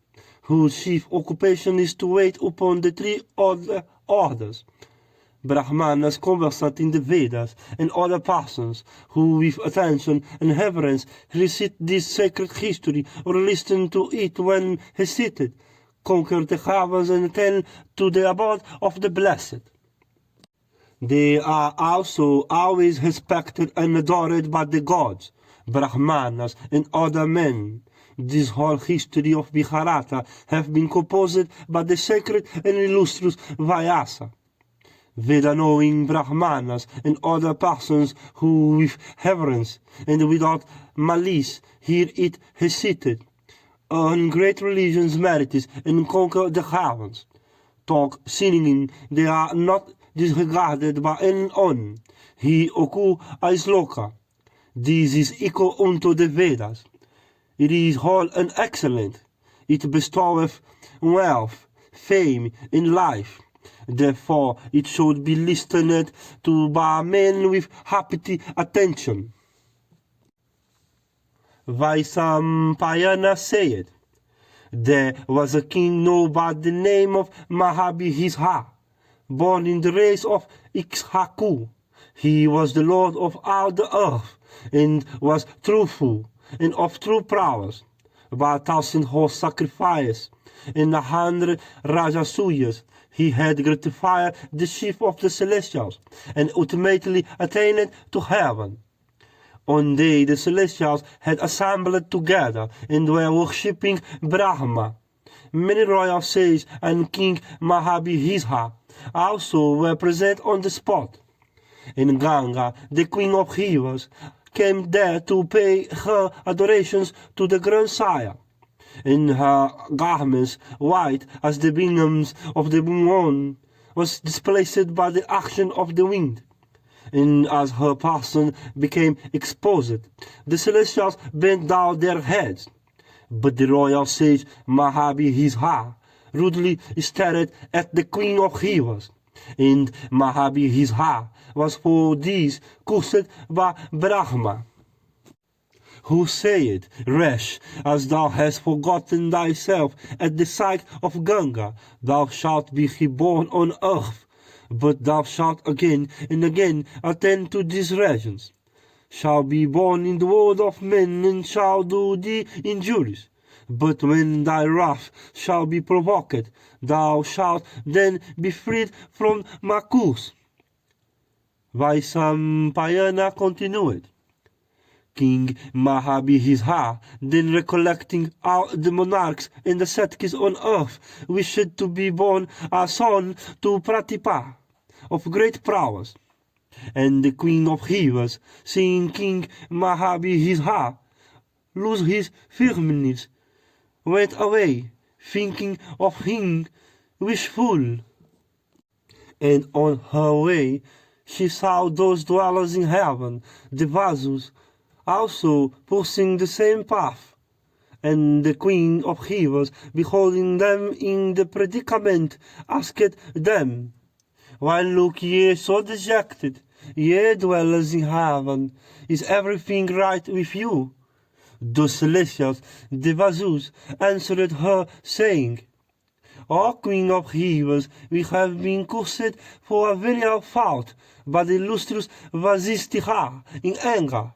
whose chief occupation is to wait upon the 3 other orders, Brahmanas conversant in the Vedas, and other persons who with attention and reverence recite this sacred history or listen to it when recited, conquer the heavens and attend to the abode of the blessed. They are also always respected and adored by the gods, Brahmanas, and other men. This whole history of Mahabharata have been composed by the sacred and illustrious Vyasa. Veda-knowing Brahmanas and other persons who with reverence and without malice hear it recited, earn great religion's merits and conquer the heavens. Talk singing, they are not disregarded by anyone. He oku aisloka. This is equal unto the Vedas. It is whole and excellent. It bestoweth wealth, fame, and life. Therefore it should be listened to by men with happy attention. Vaisampayana said, there was a king known by the name of Mahabharata, born in the race of Ikshhaku. He was the lord of all the earth, and was truthful, and of true prowess. By 1,000 horse sacrifices, and 100 Rajasuyas, he had gratified the chief of the celestials, and ultimately attained to heaven. One day the celestials had assembled together, and were worshipping Brahma. Many royal sages and King Mahabharata also were present on the spot. And Ganga, the queen of rivers, came there to pay her adorations to the grandsire. In her garments, white as the beams of the moon, was displaced by the action of the wind. And as her person became exposed, the celestials bent down their heads. But the royal sage Mahabharata rudely stared at the queen of rivers, and Mahabharata was for this cursed by Brahma, who said, rash, as thou hast forgotten thyself at the sight of Ganga, thou shalt be reborn on earth, but thou shalt again and again attend to these regions, shall be born in the world of men, and shall do thee injuries. But when thy wrath shall be provoked, thou shalt then be freed from my curse. Vaisampayana continued, King Mahabharata, then recollecting all the monarchs and the ascetics on earth, wished to be born a son to Pratipa, of great prowess. And the Queen of Heroes, seeing King Mahabharata lose his firmness, went away, thinking of him wishful. And on her way she saw those dwellers in heaven, the Vasus, also pursuing the same path. And the Queen of Heroes, beholding them in the predicament, asked them, "Why look ye so dejected, ye dwellers in heaven? Is everything right with you?" The celestials, the Vasus, answered her, saying, "O Queen of Heroes, we have been cursed for a venial fault by the illustrious Vasistha in anger.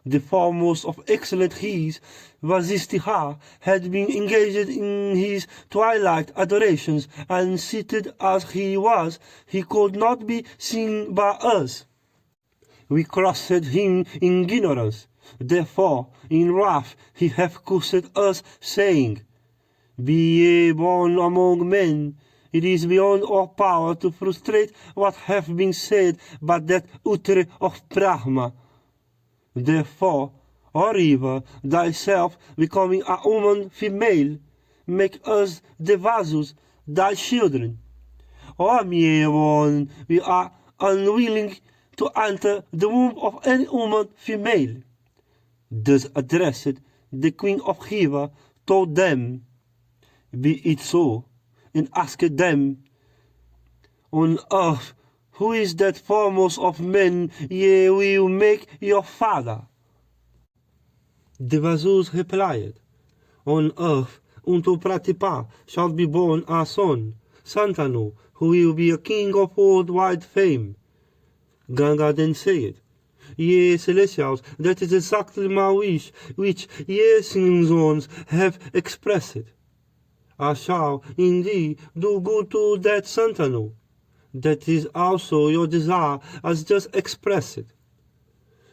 The foremost of excellent heroes, Vasistha, had been engaged in his twilight adorations, and seated as he was, he could not be seen by us. We crossed him in ignorance. Therefore, in wrath, he hath cursed us, saying, Be ye born among men. It is beyond our power to frustrate what hath been said by that uttere of Brahma. Therefore, O river, thyself becoming a woman female, make us the Vasus, thy children. O mere one, we are unwilling to enter the womb of any woman female." Thus addressed, the Queen of Heroes told them, "Be it so," and asked them, "On earth, who is that foremost of men ye will make your father?" The Vasus replied, "On earth, unto Pratipa shall be born a son, Santanu, who will be a king of worldwide fame." Ganga then said, "Ye celestials, that is exactly my wish, which ye sons have expressed. I shall, indeed, do good to that Santanu. That is also your desire, as just expressed."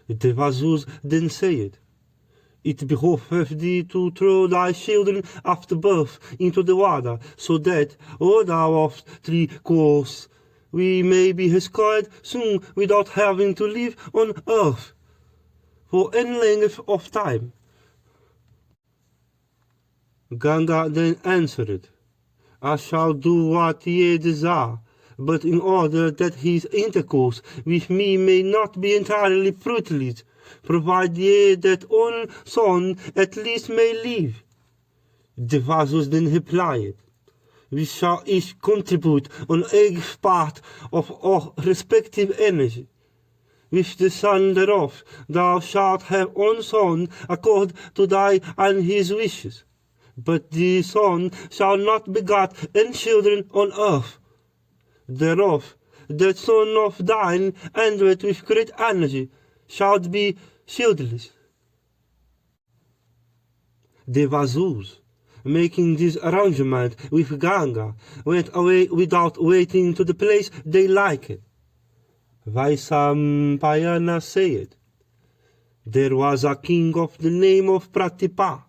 The Vasus then said, "It behoveth thee to throw thy children after birth into the water, so that, O thou of 3 courses, we may be rescued soon without having to live on earth for any length of time." Ganga then answered, "I shall do what ye desire, but in order that his intercourse with me may not be entirely fruitless, provide ye that one son at least may live." The Vasus then replied, "We shall each contribute an eighth part of our respective energy. With the son thereof thou shalt have one son according to thy and his wishes. But the son shall not beget any children on earth. Thereof that son of thine, endowed with great energy, shalt be childless." The Vasus, making this arrangement with Ganga, went away without waiting to the place they liked. Vaisampayana said, "There was a king of the name of Pratipa,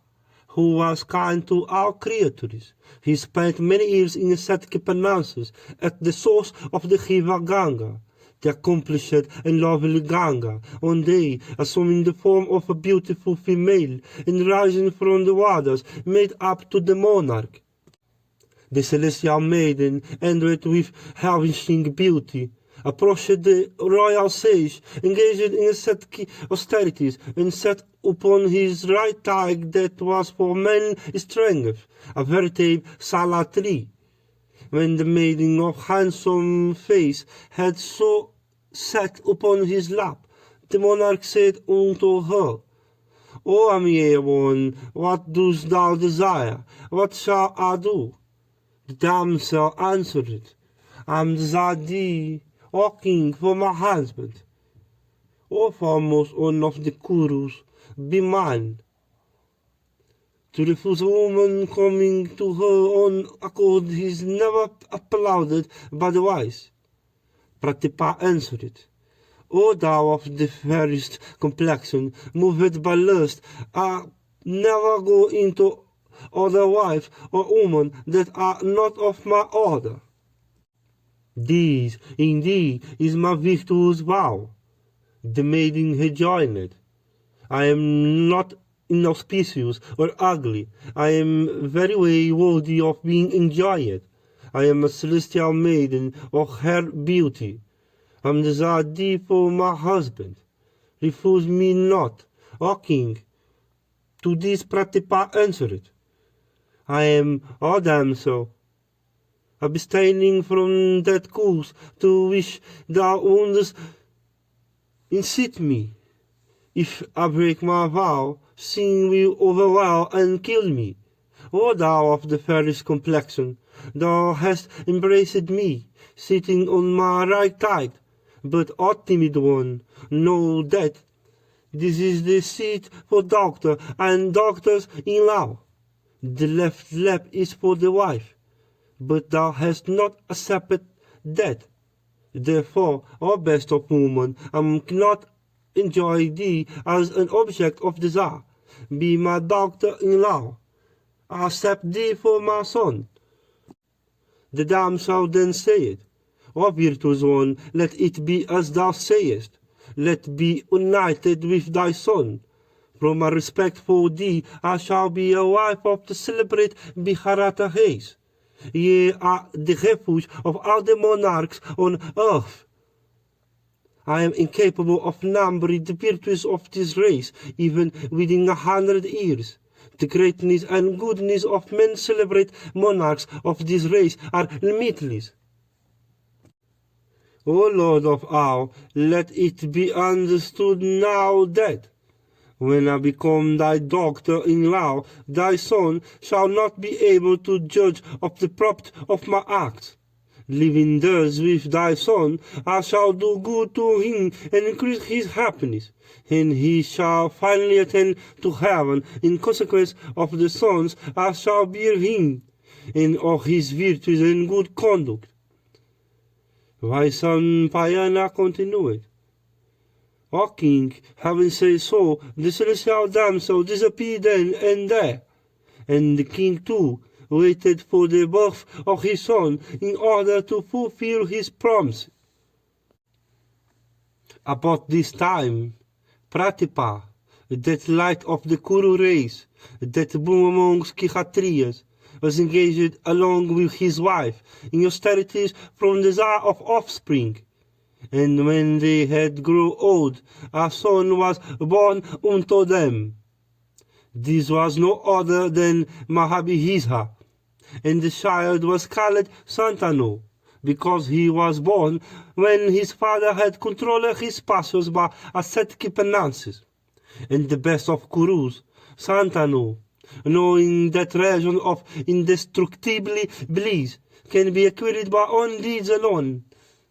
who was kind to all creatures. He spent many years in ascetic penances at the source of the river Ganga. The accomplished and lovely Ganga, one day, assuming the form of a beautiful female, and rising from the waters, made up to the monarch. The celestial maiden, endowed with ravishing beauty, approached the royal sage, engaged in ascetic austerities, and set upon his right thigh that was for manly strength, a veritable sala tree. When the maiden of handsome face had so sat upon his lap, the monarch said unto her, "O mere one, what dost thou desire? What shall I do?" The damsel answered, "I desire thee, O king, for my husband." "O foremost one of the Kurus, be mine." To refuse a woman coming to her own accord is never applauded by the wise. Pratipa answered, O thou of the fairest complexion, moved by lust, never go into other wife or woman that are not of my order. This, indeed, is my virtuous vow. The maiden rejoined, I am not inauspicious or ugly. I am very way worthy of being enjoyed. I am a celestial maiden of her beauty. I am desired thee for my husband. Refuse me not, O king. To this Pratipa answered, I am, O damsel, abstaining from that course to which thou wouldst incite me. If I break my vow, sin will overwhelm and kill me. O thou of the fairest complexion, thou hast embraced me, sitting on my right side. But, O timid one, know that this is the seat for doctor and doctors-in-law. The left lap is for the wife, but thou hast not accepted that. Therefore, O best of women, I cannot enjoy thee as an object of desire. Be my doctor-in-law. I accept thee for my son. The damsel then said, O virtuous one, let it be as thou sayest. Let be united with thy son. From my respect for thee, I shall be a wife of the celebrated Mahabharata race. Ye are the refuge of all the monarchs on earth. I am incapable of numbering the virtues of this race, even within 100 years. The greatness and goodness of men celebrated monarchs of this race are limitless. O Lord of all, let it be understood now that, when I become thy doctor-in-law, thy son shall not be able to judge of the propriety of my acts. Living thus with thy son, I shall do good to him and increase his happiness, and he shall finally attain to heaven in consequence of the sons I shall bear him, and of his virtues and good conduct. Vaisambhayana continued, O king, having said so, the celestial damsel disappeared then and there, and the king too waited for the birth of his son in order to fulfill his promise. About this time, Pratipa, that light of the Kuru race, that born amongst Kshatriyas, was engaged along with his wife in austerities from desire of offspring. And when they had grown old, a son was born unto them. This was no other than Mahabharata, and the child was called Santanu, because he was born when his father had controlled his passions by ascetic penances. And the best of Kurus, Santanu, knowing that region of indestructible bliss can be acquired by own deeds alone,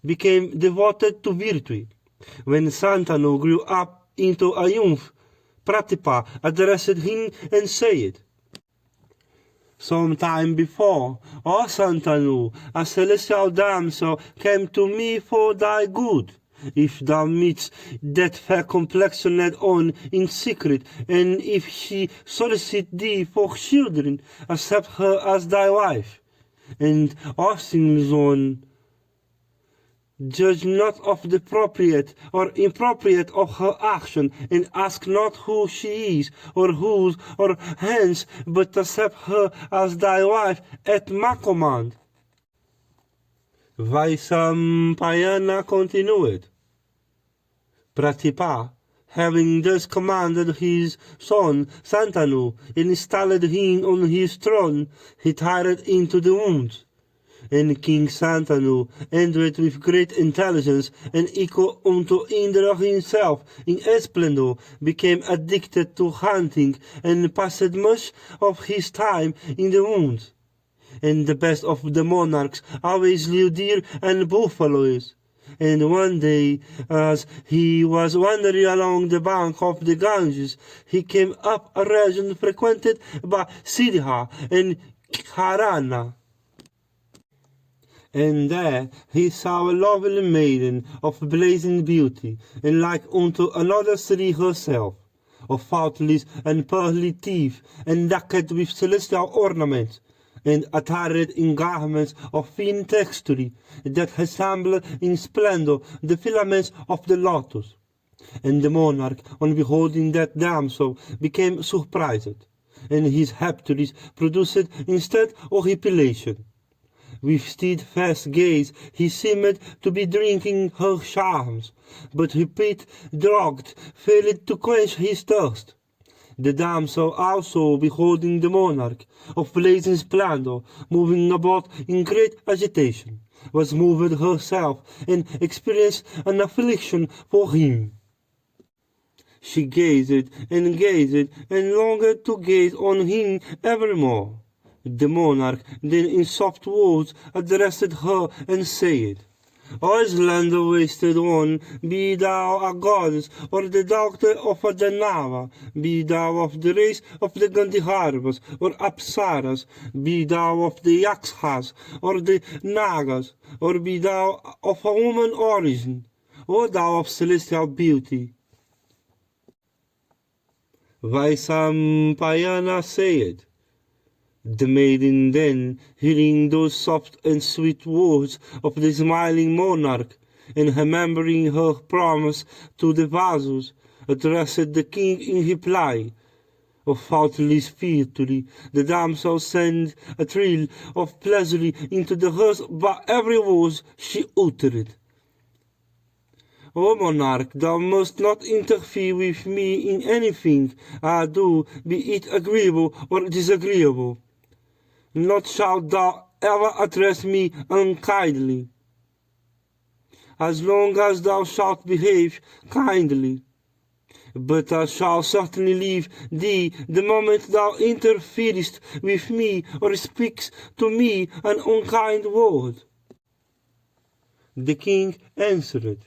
became devoted to virtue. When Santanu grew up into a youth, Pratipa addressed him and said, Some time before, O Santanu, a celestial damsel came to me for thy good. If thou meetst that fair complexioned on in secret, and if she solicit thee for children, accept her as thy wife. And, O sinless one, judge not of the appropriate or inappropriate of her action, and ask not who she is, or whose, or hence, but accept her as thy wife at my command. Vaisambhayana continued. Pratipa, having thus commanded his son Santanu, and installed him on his throne, retired into the woods. And King Santanu, endowed with great intelligence and equal unto Indra himself in splendor, became addicted to hunting and passed much of his time in the woods. And the best of the monarchs always slew deer and buffaloes. And one day, as he was wandering along the bank of the Ganges, he came up a region frequented by Siddha and Karana. And there he saw a lovely maiden of blazing beauty, and like unto another city herself, of faultless and pearly teeth, and decked with celestial ornaments, and attired in garments of fine texture, that resembled in splendor the filaments of the lotus. And the monarch, on beholding that damsel, became surprised, and his raptures produced instead horripilation. With steadfast gaze he seemed to be drinking her charms, but repeat drugged failed to quench his thirst. The damsel also, beholding the monarch, of blazing splendor, moving about in great agitation, was moved herself, and experienced an affliction for him. She gazed, and longed to gaze on him evermore. The monarch then in soft words addressed her and said, O slender wasted one, be thou a goddess, or the daughter of a Janava, be thou of the race of the Gandharvas, or Apsaras, be thou of the Yakshas, or the Nagas, or be thou of a human origin, or thou of celestial beauty. Vaisampayana said. The maiden then, hearing those soft and sweet words of the smiling monarch, and remembering her promise to the vassals, addressed the king in reply. Of faultless victory, the damsel sent a thrill of pleasure into the heart by every word she uttered. O monarch, thou must not interfere with me in anything I do, be it agreeable or disagreeable. Not shalt thou ever address me unkindly, as long as thou shalt behave kindly. But I shall certainly leave thee the moment thou interferest with me or speaks to me an unkind word. The king answered,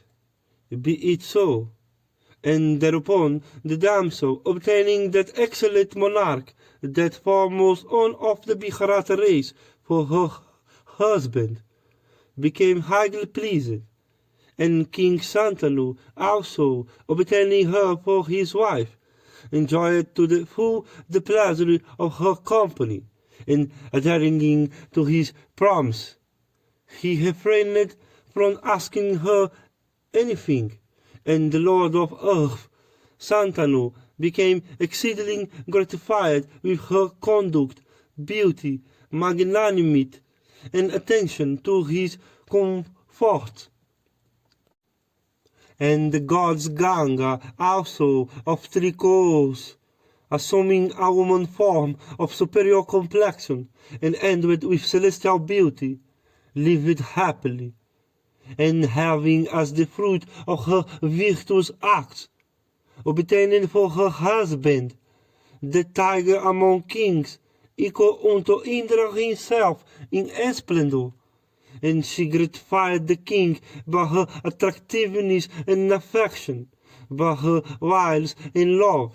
Be it so. And thereupon the damsel, obtaining that excellent monarch, that foremost one of the Mahabharata race, for her husband, became highly pleased, and King Santanu also, obtaining her for his wife, enjoyed to the full the pleasure of her company, and adhering to his promise, he refrained from asking her anything, and the Lord of Earth, Santanu, became exceedingly gratified with her conduct, beauty, magnanimity, and attention to his comfort. And the gods Ganga also of 3 coals, assuming a woman form of superior complexion, and endowed with celestial beauty, lived happily, and having as the fruit of her virtuous acts, obtaining for her husband the tiger among kings, equal unto Indra himself in splendor, and she gratified the king by her attractiveness and affection, by her wiles and love,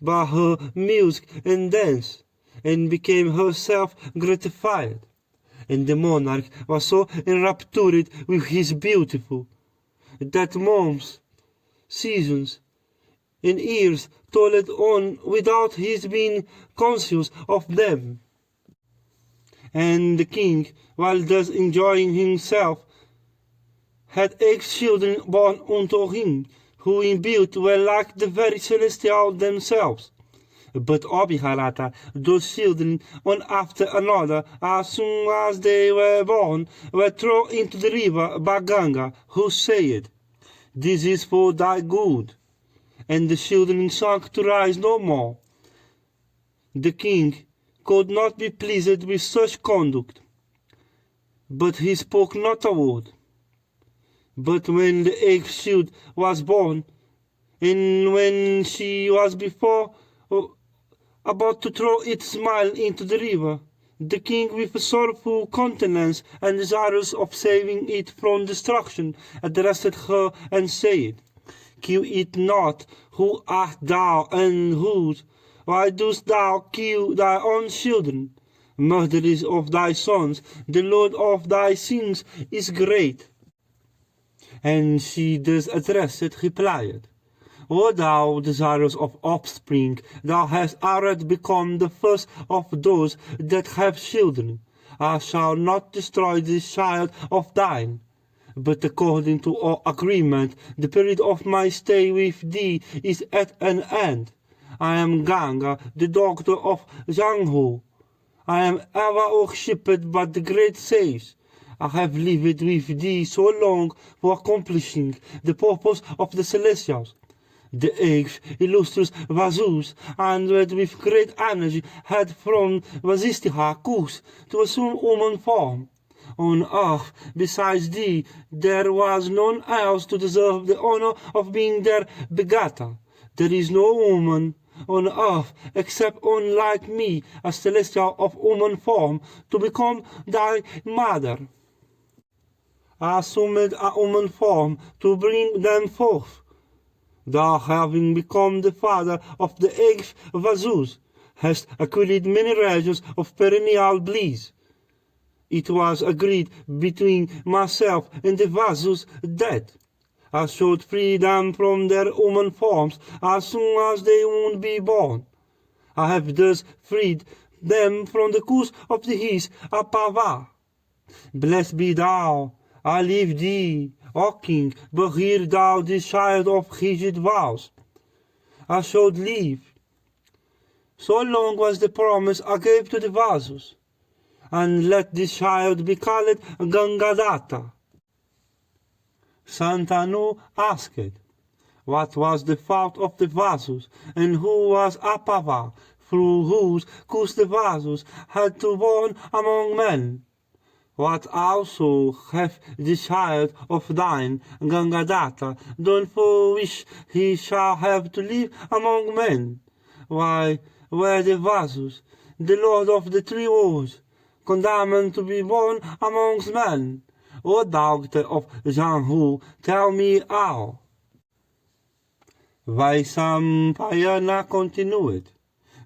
by her music and dance, and became herself gratified. And the monarch was so enraptured with his beautiful, that months, seasons, and years toiled on without his being conscious of them. And the king, while thus enjoying himself, had 8 children born unto him, who in beauty were like the very celestial themselves. But Mahabharata, those children, one after another, as soon as they were born, were thrown into the river by Ganga, who said, This is for thy good. And the children sank to rise no more. The king could not be pleased with such conduct, but he spoke not a word. But when the 8th child was born, and when she was about to throw its smile into the river, the king, with a sorrowful countenance and desirous of saving it from destruction, addressed her and said, Kill it not, who art thou and whose? Why dost thou kill thy own children? murderers of thy sons, the Lord of thy sins is great. And she thus addressed replied, O thou desirous of offspring, thou hast already become the first of those that have children. I shall not destroy this child of thine. But according to our agreement, the period of my stay with thee is at an end. I am Ganga, the daughter of Jangho. I am ever worshipped by the great sages. I have lived with thee so long for accomplishing the purpose of the celestials. The eighth illustrious Vasus, and with great energy had from Vasistha course to assume human form. On earth, besides thee, there was none else to deserve the honor of being their begetter. There is no woman on earth except one like me, a celestial of human form, to become thy mother. I assumed a human form to bring them forth. Thou, having become the father of the eighth Vasus, hast acquired many regions of perennial bliss. It was agreed between myself and the Vasus that I should free them from their human forms as soon as they would be born. I have thus freed them from the curse of the his Parva. Blessed be thou, I leave thee, O king, but hear thou this child of rigid vows. I should leave. So long was the promise I gave to the Vasus, and let this child be called Gangadata. Santanu asked, what was the fault of the Vasus, and who was Apava, through whose curse the Vasus had to born among men? What also hath this child of thine, Gangadata, done for which he shall have to live among men? Why, were the Vasus, the Lord of the three worlds, condemned to be born amongst men? O daughter of Janghu, tell me how. Vaisambhayana continued,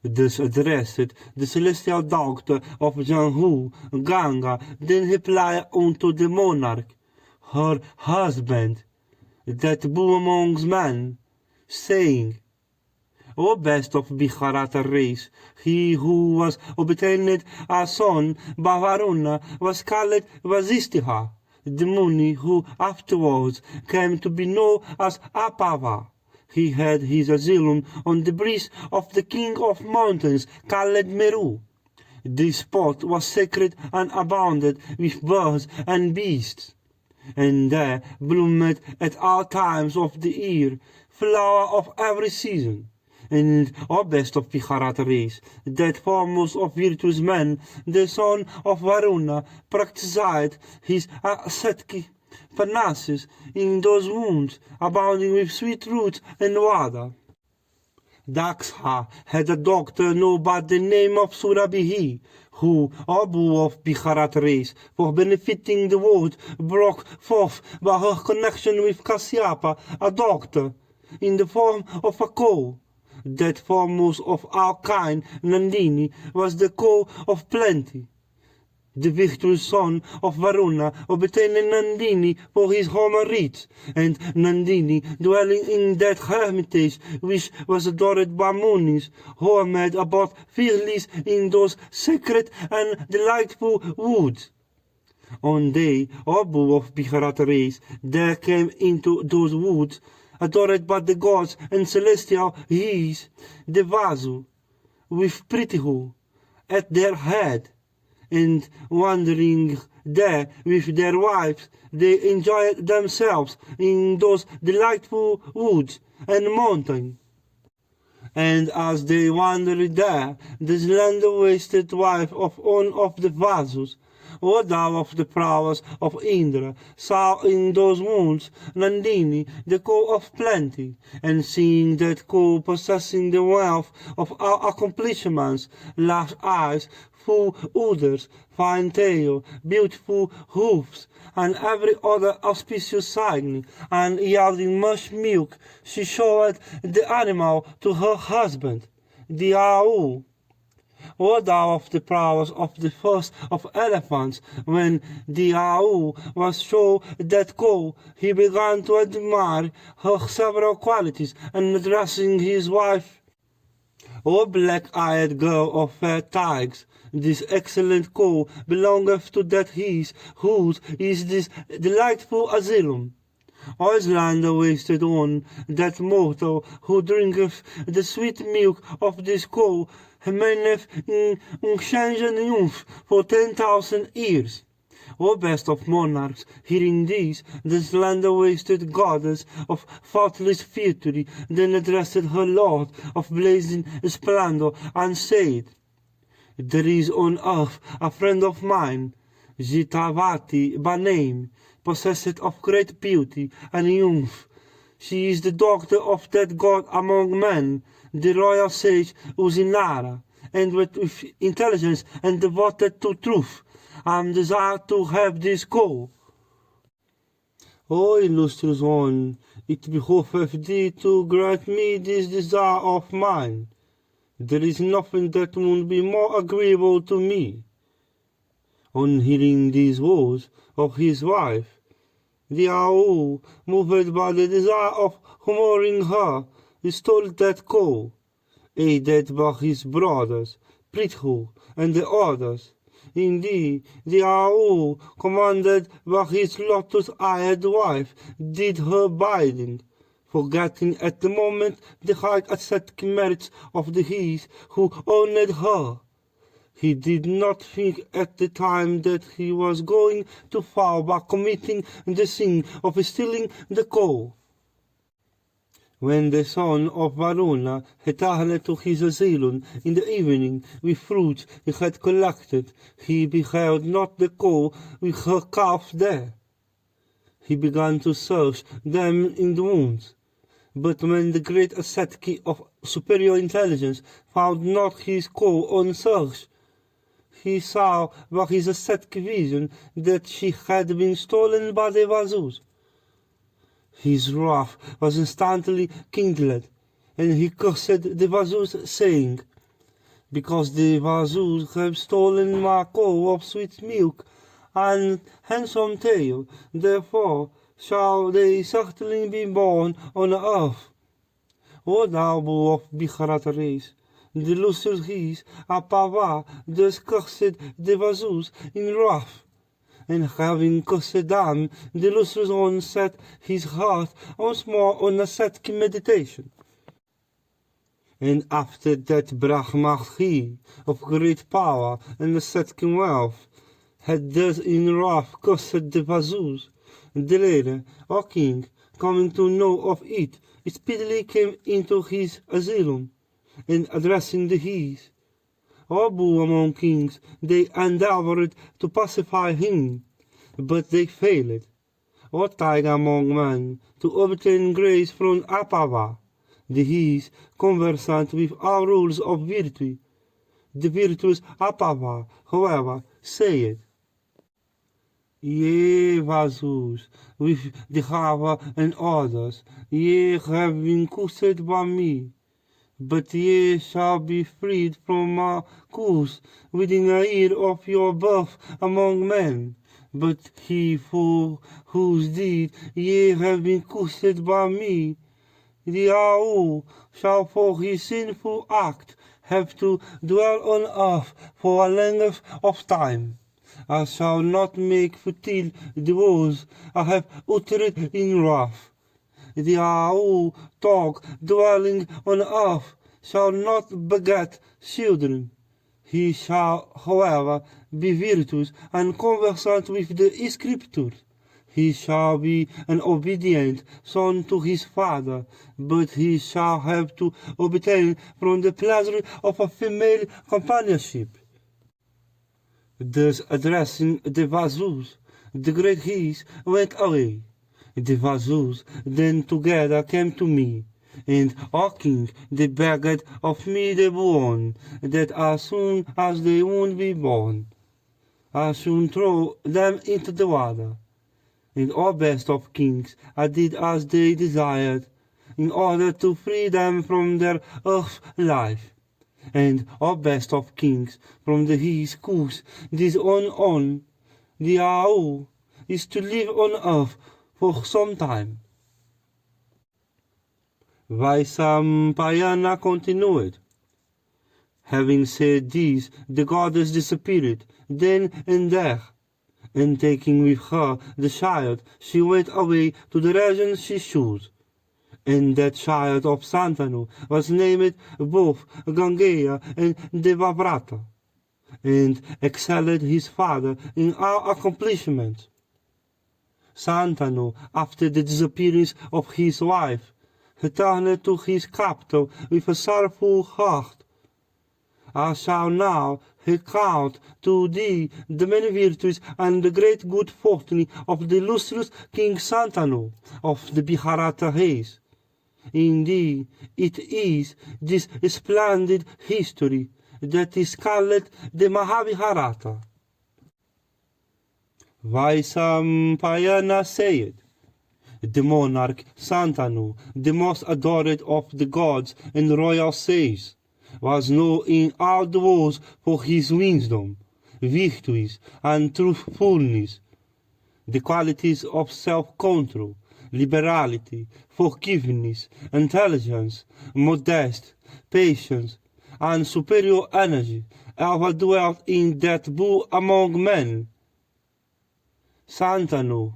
thus addressed the celestial daughter of Janghu, Ganga, then replied unto the monarch, her husband, that bore amongst men, saying, O best of Bharata race, he who was obtained a son by Varuna was called Vasistha, the Muni who afterwards came to be known as Apava. He had his asylum on the breast of the king of mountains called Meru. This spot was sacred and abounded with birds and beasts, and there bloomed at all times of the year flower of every season. And, O best of Bharata race, that foremost of virtuous men, the son of Varuna, practiced his ascetic penances in those wounds abounding with sweet roots and water. Daksha had a doctor known by the name of Surabihi, who, O bull of Bharata race, for benefiting the world, broke forth by her connection with Kasyapa, a doctor, in the form of a cow. That foremost of our kind, Nandini, was the cow of plenty. The virtuous son of Varuna obtained Nandini for his home rites, and Nandini, dwelling in that hermitage which was adored by Munis, roamed about fearless in those sacred and delightful woods. One day, O bull of Bharata race, there came into those woods, adored by the gods and celestial he's, the Vasu, with Prithu at their head, and wandering there with their wives, they enjoyed themselves in those delightful woods and mountains. And as they wandered there, the slender waisted wife of one of the Vasus, O thou of the prowess of Indra, saw in those wounds Nandini, the cow of plenty, and seeing that cow possessing the wealth of our accomplishments, large eyes, full udders, fine tail, beautiful hoofs, and every other auspicious sign, and yielding much milk, she showed the animal to her husband, the Au. O thou of the prowess of the first of elephants, when the Au was shown that go, he began to admire her several qualities, and addressing his wife, O black-eyed girl of fair tigers, this excellent cow belongeth to that his, whose is this delightful asylum. O slander wasted on that mortal who drinketh the sweet milk of this cow, remaineth in unchanged youth for 10,000 years. O best of monarchs, hearing this, the slander-wasted goddess of faultless victory then addressed her lord of blazing splendor, and said, There is on earth a friend of mine, Jitavati by name, possessed of great beauty and youth. She is the daughter of that god among men, the royal sage Usinara, and with intelligence and devoted to truth, I am desired to have this call. O illustrious one, it behoveth thee to grant me this desire of mine. There is nothing that would be more agreeable to me. On hearing these words of his wife, the Au, moved by the desire of humoring her, stole that cow, aided by his brothers, Prithu, and the others. Indeed, the Au, commanded by his lotus-eyed wife, did her bidding, forgetting at the moment the high ascetic merits of the his who owned her. He did not think at the time that he was going to fall by committing the sin of stealing the cow. When the son of Varuna returned to his asylum in the evening with fruits he had collected, he beheld not the cow with her calf there. He began to search them in the wounds. But when the great ascetic of superior intelligence found not his cow on search, he saw by his ascetic vision that she had been stolen by the Vasus. His wrath was instantly kindled, and he cursed the Vasus, saying, Because the Vasus have stolen my cow of sweet milk and handsome tail, therefore shall they certainly be born on earth. O thou bull of Bharat race, the illustrious his, Parva, thus cursed the Vasus in wrath, and having cursed them, the illustrious one set his heart once more on ascetic meditation. And after that Brahma he, of great power and ascetic wealth, had thus in wrath cursed the Vasus, the latter, O king, coming to know of it, speedily came into his asylum, and addressing the his, O bull among kings, they endeavored to pacify him, but they failed. O tiger among men, to obtain grace from Parva, the his, conversant with all rules of virtue. The virtuous Parva, however, said, Ye Vasus, with the Hava and others, ye have been cursed by me, but ye shall be freed from my curse within a year of your birth among men. But he for whose deed ye have been cursed by me, the Au, shall for his sinful act have to dwell on earth for a length of time. I shall not make futile the words I have uttered in wrath. The Au dog dwelling on earth shall not beget children. He shall, however, be virtuous and conversant with the Scriptures. He shall be an obedient son to his father, but he shall have to obtain from the pleasure of a female companionship. Thus addressing the Vasus, the great his went away. The Vasus then together came to me, and, O king, they begged of me the boon, that as soon as they would be born, I should throw them into the water. And, O best of kings, I did as they desired, in order to free them from their earth life. and our best of kings, from the his course, this on, the AO, is to live on earth for some time. Vaisampayana continued. Having said this, the goddess disappeared, then and there, and taking with her the child, she went away to the region she chose. And that child of Santanu was named both Gangeya and Devavrata, and excelled his father in all accomplishments. Santanu, after the disappearance of his wife, returned to his capital with a sorrowful heart. I shall now recount to thee the many virtues and the great good fortune of the illustrious King Santanu of the Mahabharata race. Indeed, it is this splendid history that is called the Mahabharata. Vaisampayana said, the monarch Santanu, the most adored of the gods and royal sages, was known in all the world for his wisdom, virtues, and truthfulness, the qualities of self-control, liberality, forgiveness, intelligence, modesty, patience, and superior energy ever dwelt in that bull among men. Santanu,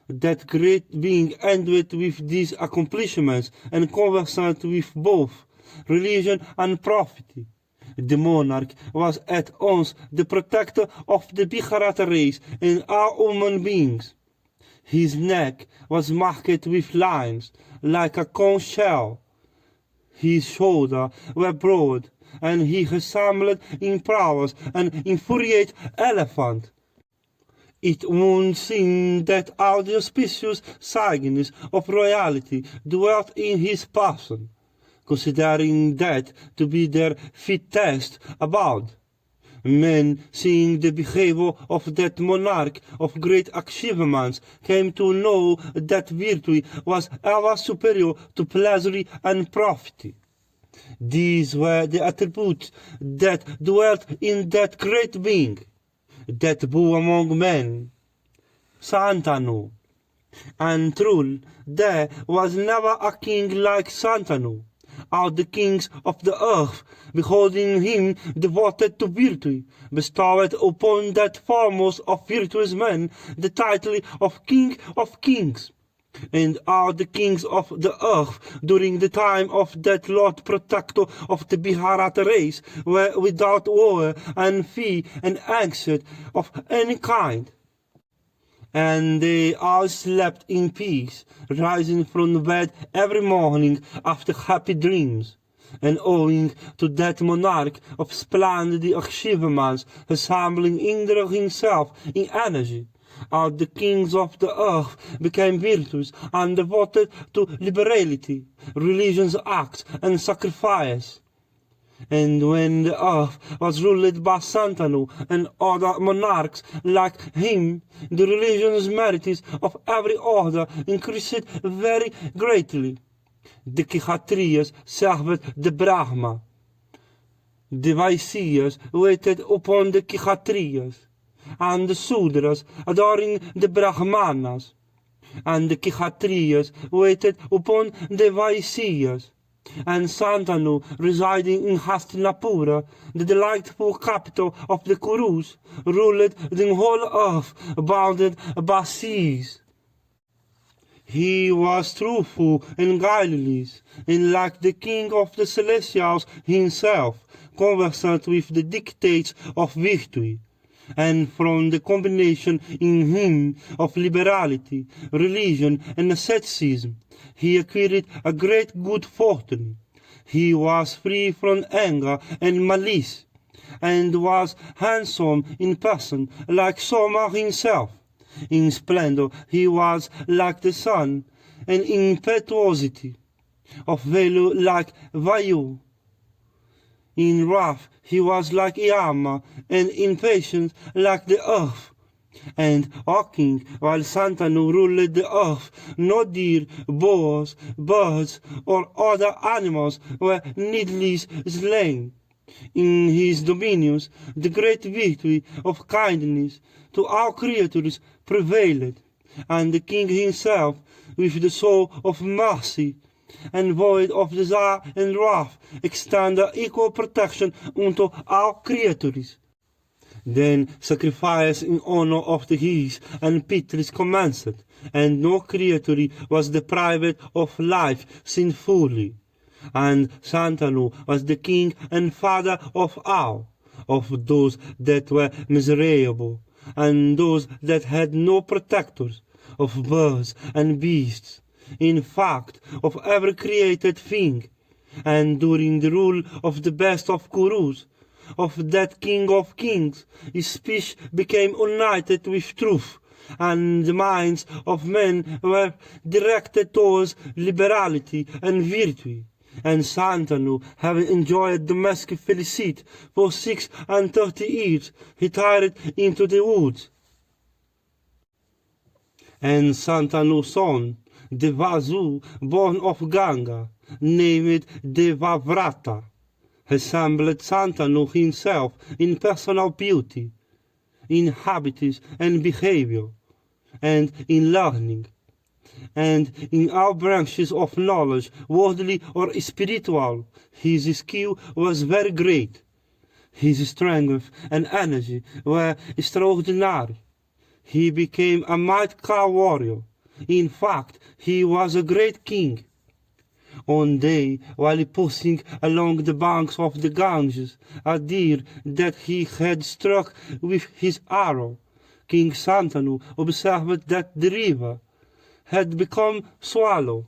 that great being, ended with these accomplishments and conversant with both religion and prophecy. The monarch was at once the protector of the Mahabharata race and all human beings. His neck was marked with lines like a conch shell. His shoulders were broad, and he resembled in prowess an infuriate elephant. It would seem that all the auspicious signs of royalty dwelt in his person, considering that to be their fittest abode. Men, seeing the behavior of that monarch of great achievements, came to know that virtue was ever superior to pleasure and profit. These were the attributes that dwelt in that great being, that bull among men, Santanu. And truly, there was never a king like Santanu. All the kings of the earth, beholding him devoted to virtue, bestowed upon that foremost of virtuous men the title of King of Kings. And all the kings of the earth during the time of that Lord Protector of the Mahabharata race were without war and fear and anxiety of any kind. And they all slept in peace, rising from bed every morning after happy dreams. And owing to that monarch of splendid achievements, resembling Indra himself in energy, all the kings of the earth became virtuous and devoted to liberality, religion's acts, and sacrifice. And when the earth was ruled by Santanu and other monarchs like him, the religion's merits of every order increased very greatly. The Kshatriyas served the Brahma. The Vaisyas waited upon the Kshatriyas, and the Sudras adoring the Brahmanas, and the Kshatriyas waited upon the Vaisyas, and Santanu, residing in Hastinapura, the delightful capital of the Kurus, ruled the whole earth bounded by seas. He was truthful and guileless, and like the king of the Celestials himself, conversant with the dictates of virtue. And from the combination in him of liberality, religion, and asceticism, he acquired a great good fortune. He was free from anger and malice, and was handsome in person like Soma himself. In splendor he was like the sun, and in impetuosity of valor like Vayu. In wrath he was like Yama, and in patience like the earth. And, O king, while Santanu ruled the earth, no deer, boars, birds, or other animals were needlessly slain. In his dominions, the great victory of kindness to all creatures prevailed, and the king himself, with the soul of mercy, and void of desire and wrath, extended equal protection unto all creatures. Then sacrifice in honor of the his and pities commenced, and no creature was deprived of life sinfully. And Santanu was the king and father of all, of those that were miserable, and those that had no protectors, of birds and beasts, in fact, of every created thing. And during the rule of the best of Kurus, of that King of Kings, his speech became united with truth, and the minds of men were directed towards liberality and virtue. And Santanu, having enjoyed domestic felicity for 36 years, retired into the woods. And Santanu's son, Devasu, born of Ganga, named Devavrata, resembled Santanu himself in personal beauty, in habits and behavior, and in learning, and in all branches of knowledge, worldly or spiritual. His skill was very great. His strength and energy were extraordinary. He became a mighty warrior. In fact, he was a great king. One day, while passing along the banks of the Ganges, a deer that he had struck with his arrow, King Santanu observed that the river had become swallow.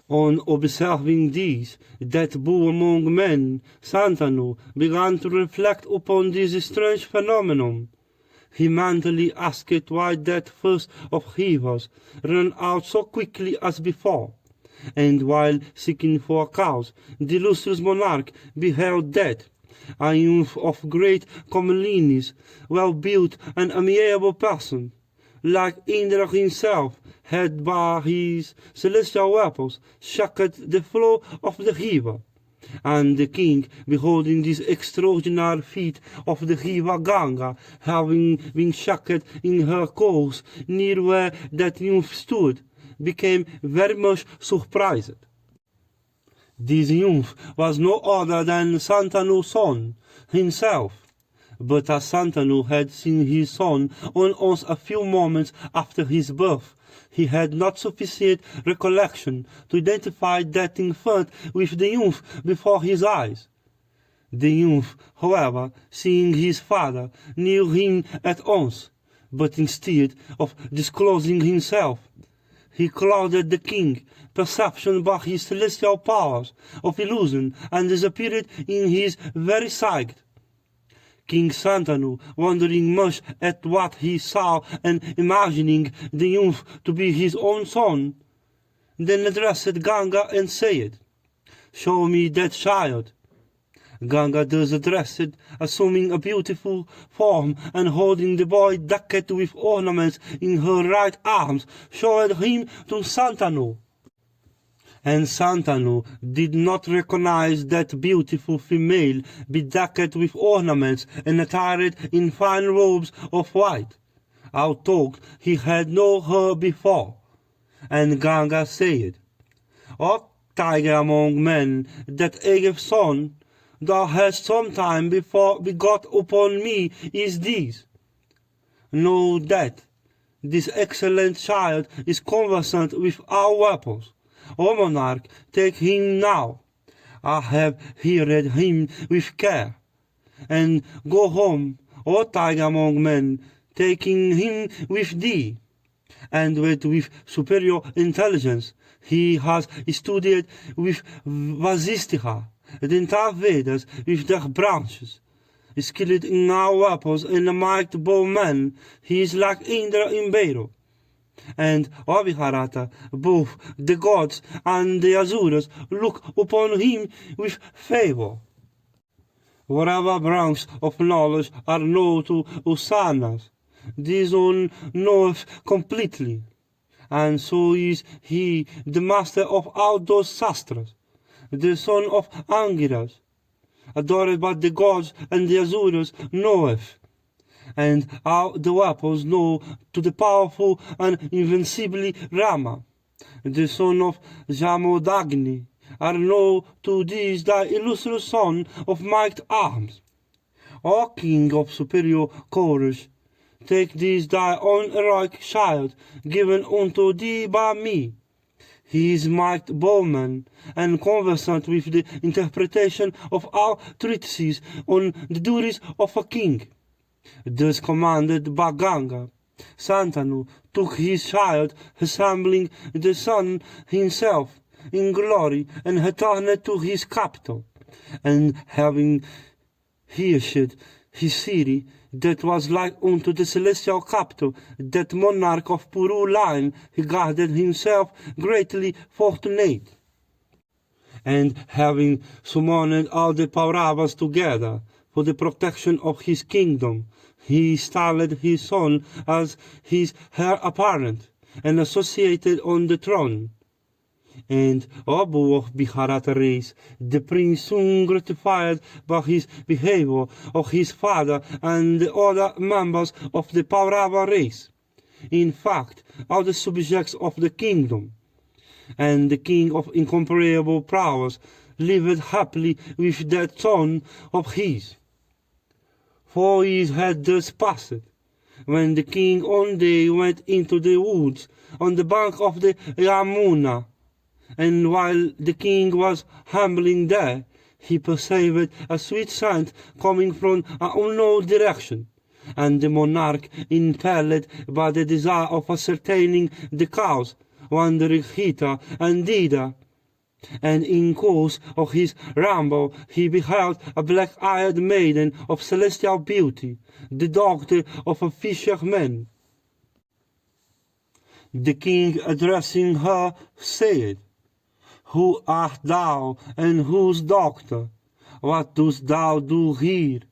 On observing this, that bull among men, Santanu began to reflect upon this strange phenomenon. He mentally asked why that first of rivers ran out so quickly as before, and while seeking for a cause, the illustrious monarch beheld that a youth of great comeliness, well-built and amiable person, like Indra himself, had by his celestial weapons shocked the flow of the river. And the king, beholding this extraordinary feat of the river Ganga, having been shocked in her course near where that youth stood, became very much surprised. This youth was no other than Santanu's son himself. But as Santanu had seen his son only a few moments after his birth, he had not sufficient recollection to identify that infant with the youth before his eyes. The youth, however, seeing his father, knew him at once, but instead of disclosing himself, he clouded the king's perception by his celestial powers of illusion and disappeared in his very sight. King Santanu, wondering much at what he saw and imagining the youth to be his own son, then addressed Ganga and said, "Show me that child." Ganga thus addressed, assuming a beautiful form and holding the boy decked with ornaments in her right arms, showed him to Santanu. And Santanu did not recognize that beautiful female bedecked with ornaments and attired in fine robes of white, although he had known her before. And Ganga said, "O tiger among men, that aged son thou hast some time before begot upon me is this. Know that this excellent child is conversant with all weapons. O monarch, take him now. I have heard him with care. And go home, O tiger among men, taking him with thee. And with superior intelligence, he has studied with Vasistha, the entire Vedas with their branches. Skilled in all weapons and a mighty bowman, he is like Indra in battle. And Mahabharata, both the gods and the Asuras look upon him with favor. Whatever branches of knowledge are known to Usanas, this one knoweth completely, and so is he the master of all those sastras, the son of Angiras. adored by the gods and the Asuras, knoweth, and all the weapons know to the powerful and invincibly Rama, the son of Jamodagni, are known to these thy illustrious son of might arms. O king of superior courage, take this thy own heroic child, given unto thee by me. He is might bowman, and conversant with the interpretation of all treatises on the duties of a king. Thus commanded by Ganga, Santanu took his child, resembling the sun himself, in glory, and returned to his capital, and having reached his city, that was like unto the celestial capital, that monarch of Puru line regarded himself greatly fortunate. And having summoned all the Pauravas together for the protection of his kingdom, he installed his son as his heir apparent and associated on the throne. And Abu of Bharata race, the prince soon gratified by his behavior of his father and the other members of the Paurava race, in fact, all the subjects of the kingdom, and the king of incomparable prowess lived happily with that son of his. 4 years had thus passed, when the king one day went into the woods on the bank of the Yamuna, and while the king was humbling there, he perceived a sweet scent coming from an unknown direction, and the monarch, impelled by the desire of ascertaining the cause, wandered hither and thither, and in course of his ramble he beheld a black-eyed maiden of celestial beauty, the daughter of a fisherman. The king, addressing her, said, "Who art thou, and whose daughter? What dost thou do here,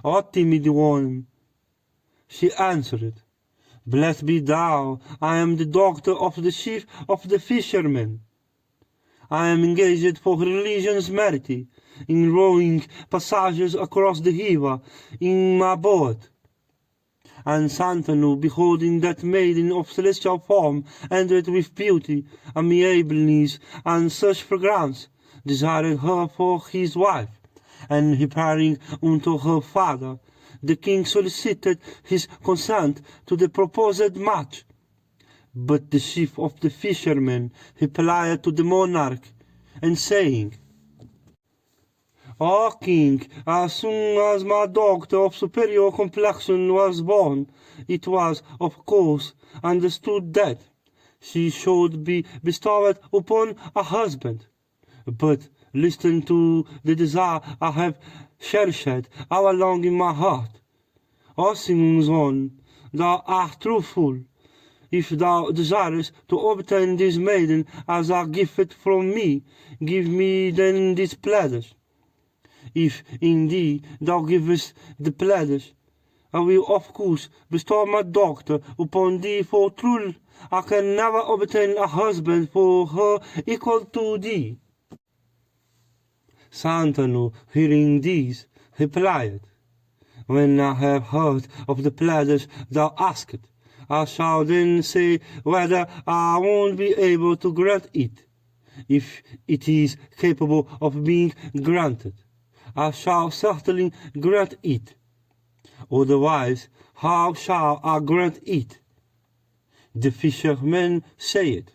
O timid one?" She answered, "Blessed be thou, I am the daughter of the chief of the fishermen. I am engaged for religion's merit in rowing passages across the river in my boat." And Santanu, beholding that maiden of celestial form, entered with beauty, amiableness, and such fragrance, desired her for his wife, and repairing unto her father, the king solicited his consent to the proposed match. But the chief of the fishermen replied to the monarch, and saying, "O king, as soon as my daughter of superior complexion was born, it was, of course, understood that she should be bestowed upon a husband. But listen to the desire I have cherished all along in my heart. O son, thou art truthful. If thou desirest to obtain this maiden as a gift from me, give me then this pledge. If indeed thou givest the pledge, I will of course bestow my daughter upon thee, for truly I can never obtain a husband for her equal to thee." Santanu, hearing this, replied, "When I have heard of the pledge thou askest, I shall then say whether I won't be able to grant it. If it is capable of being granted, I shall certainly grant it. Otherwise, how shall I grant it?" The fisherman said,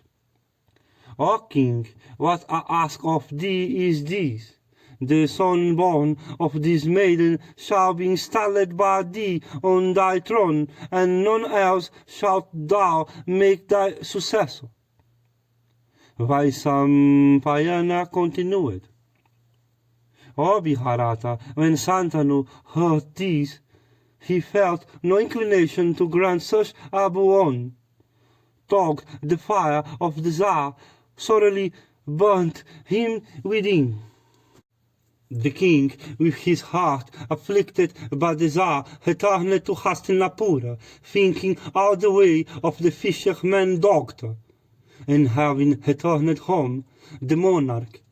"O king, what I ask of thee is this. The son born of this maiden shall be installed by thee on thy throne, and none else shalt thou make thy successor." Vaisampayana continued, "O Bharata, when Santanu heard this, he felt no inclination to grant such a boon. Though the fire of desire sorely burnt him within. The king, with his heart afflicted by desire, returned to Hastinapura, thinking all the way of the fisherman's daughter. And having returned home, the monarch,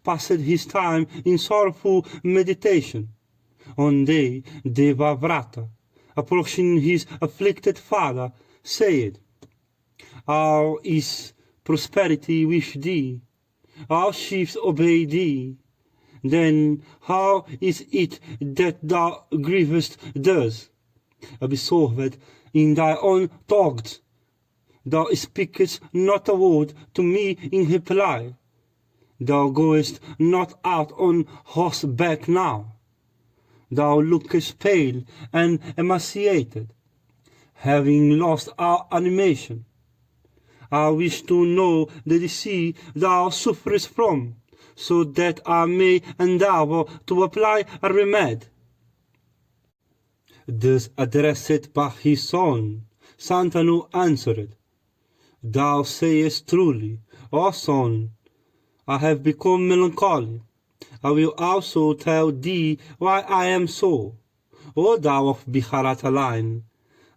passed his time in sorrowful meditation. One day, Devavrata, approaching his afflicted father, said, "How is prosperity with thee? Our chiefs obey thee. Then how is it that thou grievest thus? Absorbed in thy own thoughts, thou speakest not a word to me in reply. Thou goest not out on horseback now. Thou lookest pale and emaciated, having lost our animation. I wish to know the disease thou sufferest from, so that I may endeavor to apply a remedy." Thus addressed by his son, Santanu answered, "Thou sayest truly, O son, I have become melancholy. I will also tell thee why I am so. O thou of Bharata line,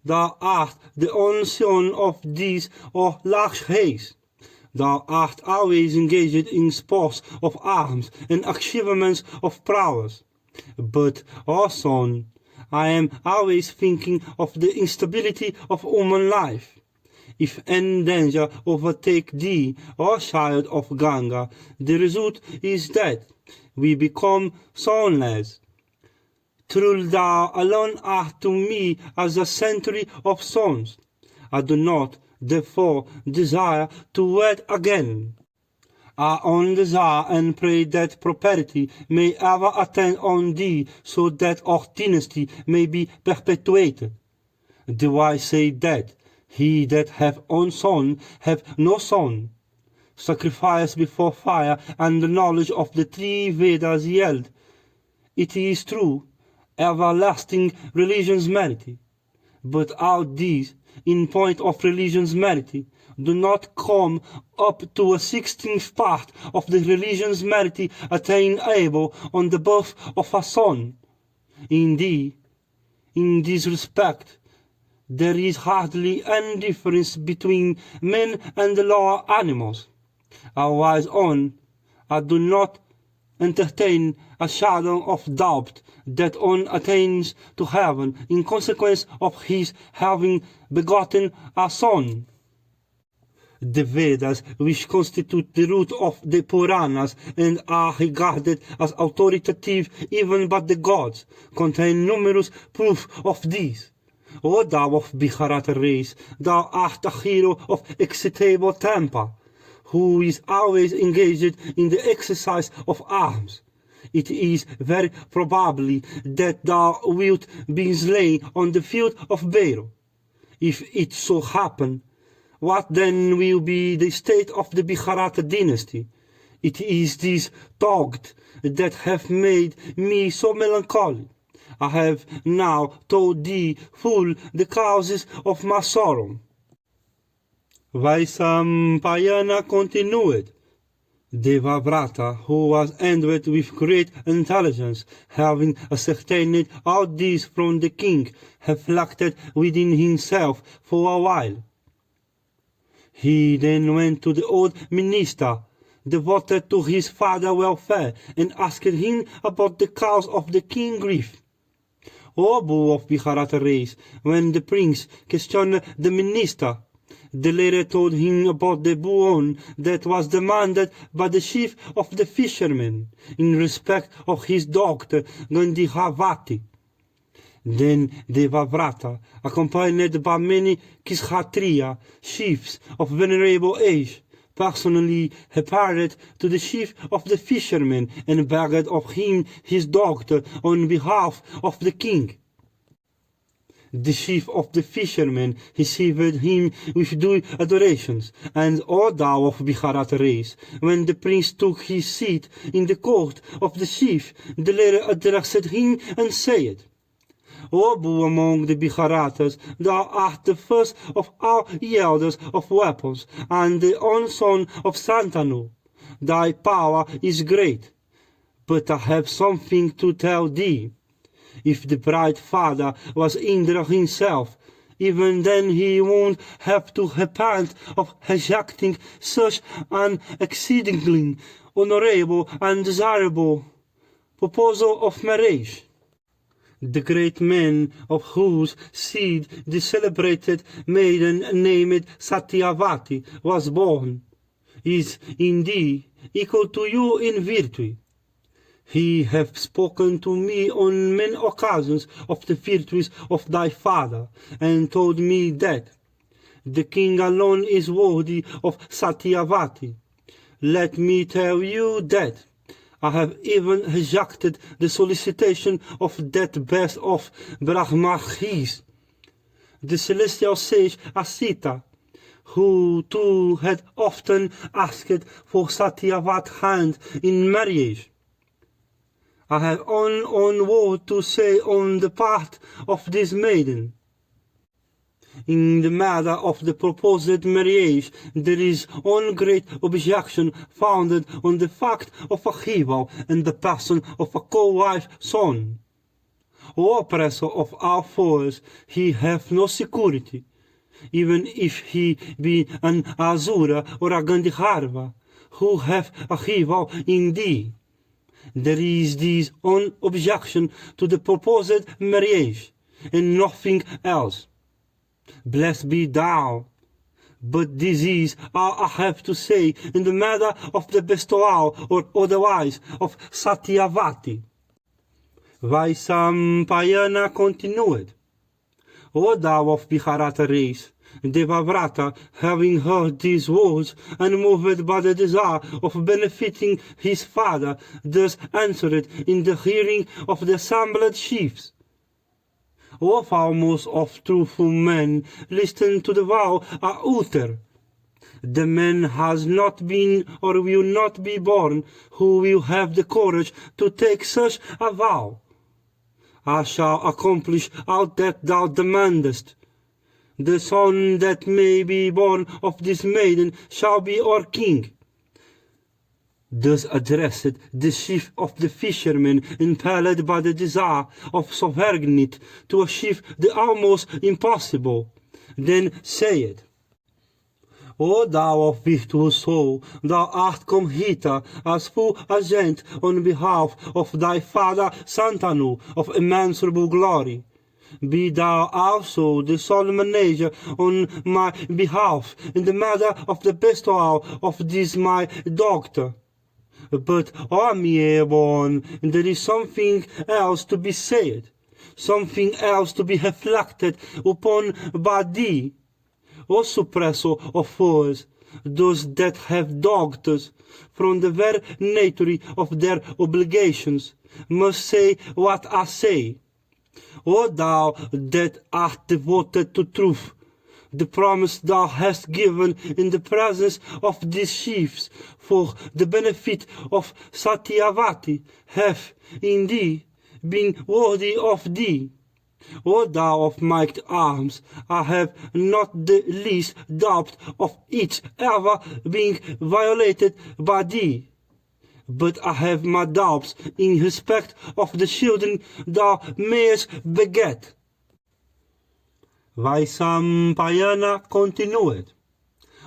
thou art the only son of these of large race. Thou art always engaged in sports of arms and achievements of prowess. But, O son, I am always thinking of the instability of human life. If any danger overtake thee, O child of Ganga, the result is that we become sonless. Truly thou alone art to me as a century of sons. I do not, therefore, desire to wed again. I only desire and pray that prosperity may ever attend on thee, so that our dynasty may be perpetuated. The wise say that he that hath one son hath no son. Sacrifice before fire and the knowledge of the three Vedas yield, it is true, everlasting religion's merit. But all these, in point of religion's merit, do not come up to a 16th part of the religion's merit attainable on the birth of a son. Indeed, in this respect, there is hardly any difference between men and the lower animals. A wise one, I do not entertain a shadow of doubt that one attains to heaven in consequence of his having begotten a son. The Vedas, which constitute the root of the Puranas and are regarded as authoritative even by the gods, contain numerous proofs of this. O thou of Bharata race, thou art a hero of excitable temper, who is always engaged in the exercise of arms. It is very probably that thou wilt be slain on the field of battle. If it so happen, what then will be the state of the Bharata dynasty? It is this thought that hath made me so melancholy. I have now told thee full the causes of my sorrow." Vaisampayana continued. Devavrata, who was endowed with great intelligence, having ascertained all this from the king, reflected within himself for a while. He then went to the old minister, devoted to his father's welfare, and asked him about the cause of the king's grief. O bull of Bharata race, when the prince questioned the minister, the latter told him about the boon that was demanded by the chief of the fishermen in respect of his daughter Gandhihavati. Then Devavrata, accompanied by many Kshatriya chiefs of venerable age, personally repaired to the chief of the fishermen and begged of him his daughter on behalf of the king. The chief of the fishermen received him with due adorations, and O thou of Bharata race, when the prince took his seat in the court of the chief, the latter addressed him and said, O bull among the Bharatas, thou art the first of all yielders of weapons, and the only son of Santanu. Thy power is great, but I have something to tell thee. If the bright father was Indra himself, even then he won't have to repent of rejecting such an exceedingly honorable and desirable proposal of marriage. The great man of whose seed the celebrated maiden named Satyavati was born is indeed equal to you in virtue. He hath spoken to me on many occasions of the virtues of thy father, and told me that the king alone is worthy of Satyavati. Let me tell you that I have even rejected the solicitation of that best of Brahmachis, the celestial sage Asita, who too had often asked for Satyavati's hand in marriage. I have one word to say on the part of this maiden. In the matter of the proposed marriage, there is one great objection founded on the fact of a rival in the person of a co-wife's son. O oppressor of our foes, he hath no security, even if he be an Asura or a Gandharva, who hath a rival in thee. There is this one objection to the proposed marriage, and nothing else. Blessed be thou. But this is all I have to say in the matter of the bestowal or otherwise of Satyavati. Vaisampayana continued. O thou of Mahabharata race, Devavrata, having heard these words and moved by the desire of benefiting his father, thus answered in the hearing of the assembled chiefs. O foremost of truthful men, listen to the vow I utter. The man has not been or will not be born who will have the courage to take such a vow. I shall accomplish all that thou demandest. The son that may be born of this maiden shall be our king. Thus addressed the chief of the fishermen, impelled by the desire of sovereignty to achieve the almost impossible. Then said, O thou of virtuous soul, thou art come hither as full agent on behalf of thy father Santanu of immeasurable glory. Be thou also the sole manager on my behalf in the matter of the bestowal of this my daughter. But, O mere born, there is something else to be said, something else to be reflected upon by thee. O suppressor of foes, those that have daughters, from the very nature of their obligations, must say what I say. O thou that art devoted to truth, the promise thou hast given in the presence of these chiefs for the benefit of Satyavati hath indeed been worthy of thee. O thou of mighty arms, I have not the least doubt of its ever being violated by thee. But I have my doubts in respect of the children thou mayest beget. Vaisampayana continued.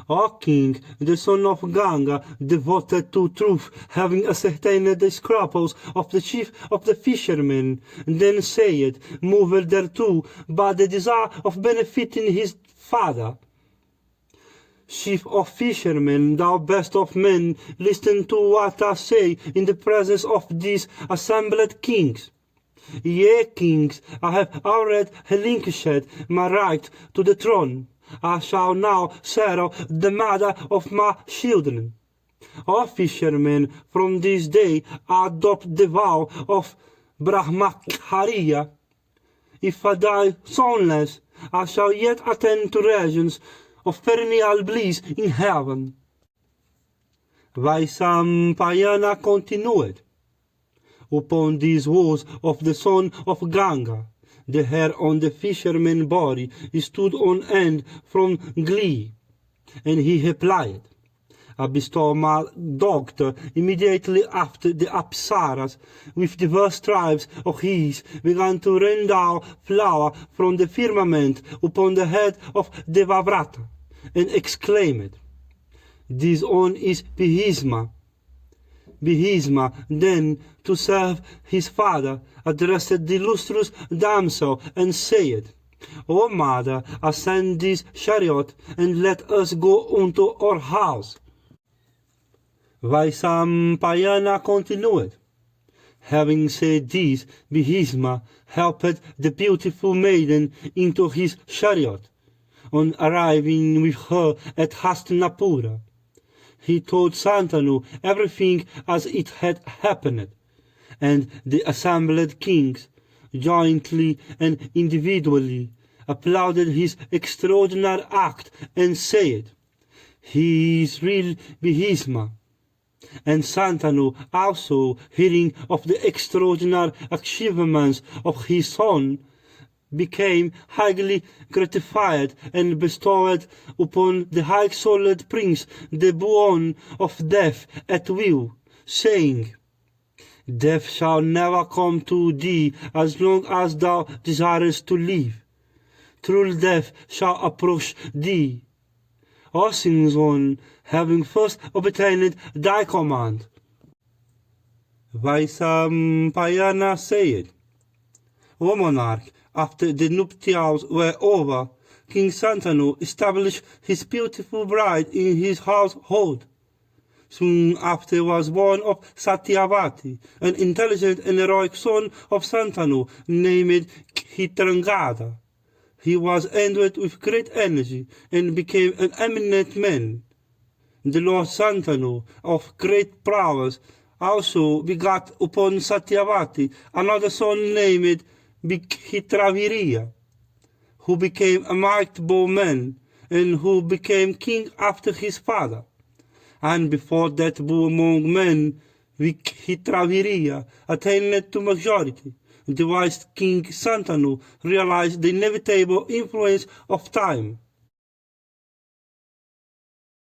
O king, the son of Ganga, devoted to truth, having ascertained the scruples of the chief of the fishermen, then said, moved thereto by the desire of benefiting his father, Chief of fishermen, thou best of men, listen to what I say in the presence of these assembled kings. Ye kings, I have already relinquished my right to the throne. I shall now settle the matter of my children. O fishermen, from this day I adopt the vow of Brahmacharya. If I die sonless, I shall yet attain to regions of perennial bliss in heaven. Vaisampayana continued. Upon these words of the son of Ganga, the hair on the fisherman's body stood on end from glee, and he replied, I bestow my daughter immediately after the Apsaras, with diverse tribes of his, began to rain down flower from the firmament upon the head of Devavrata, and exclaimed, This one is Pisma. Bihisma, then, to serve his father, addressed the illustrious damsel and said, O mother, ascend this chariot and let us go unto our house. Vaisampayana continued. Having said this, Bihisma helped the beautiful maiden into his chariot. On arriving with her at Hastinapura, he told Santanu everything as it had happened, and the assembled kings, jointly and individually, applauded his extraordinary act and said, He is real Bihisma. And Santanu also, hearing of the extraordinary achievements of his son, became highly gratified and bestowed upon the high-souled prince the boon of death at will, saying, Death shall never come to thee as long as thou desirest to live. True death shall approach thee. O son, having first obtained thy command. Vaisampayana said, O monarch, after the nuptials were over, King Santanu established his beautiful bride in his household. Soon after was born of Satyavati, an intelligent and heroic son of Santanu named Khitrangada. He was endowed with great energy and became an eminent man. The Lord Santanu, of great prowess, also begat upon Satyavati another son named Bhitraviriya, who became a mighty bowman, and who became king after his father. And before that bow among men, Bhitraviriya attained to majority, the wise King Santanu realized the inevitable influence of time.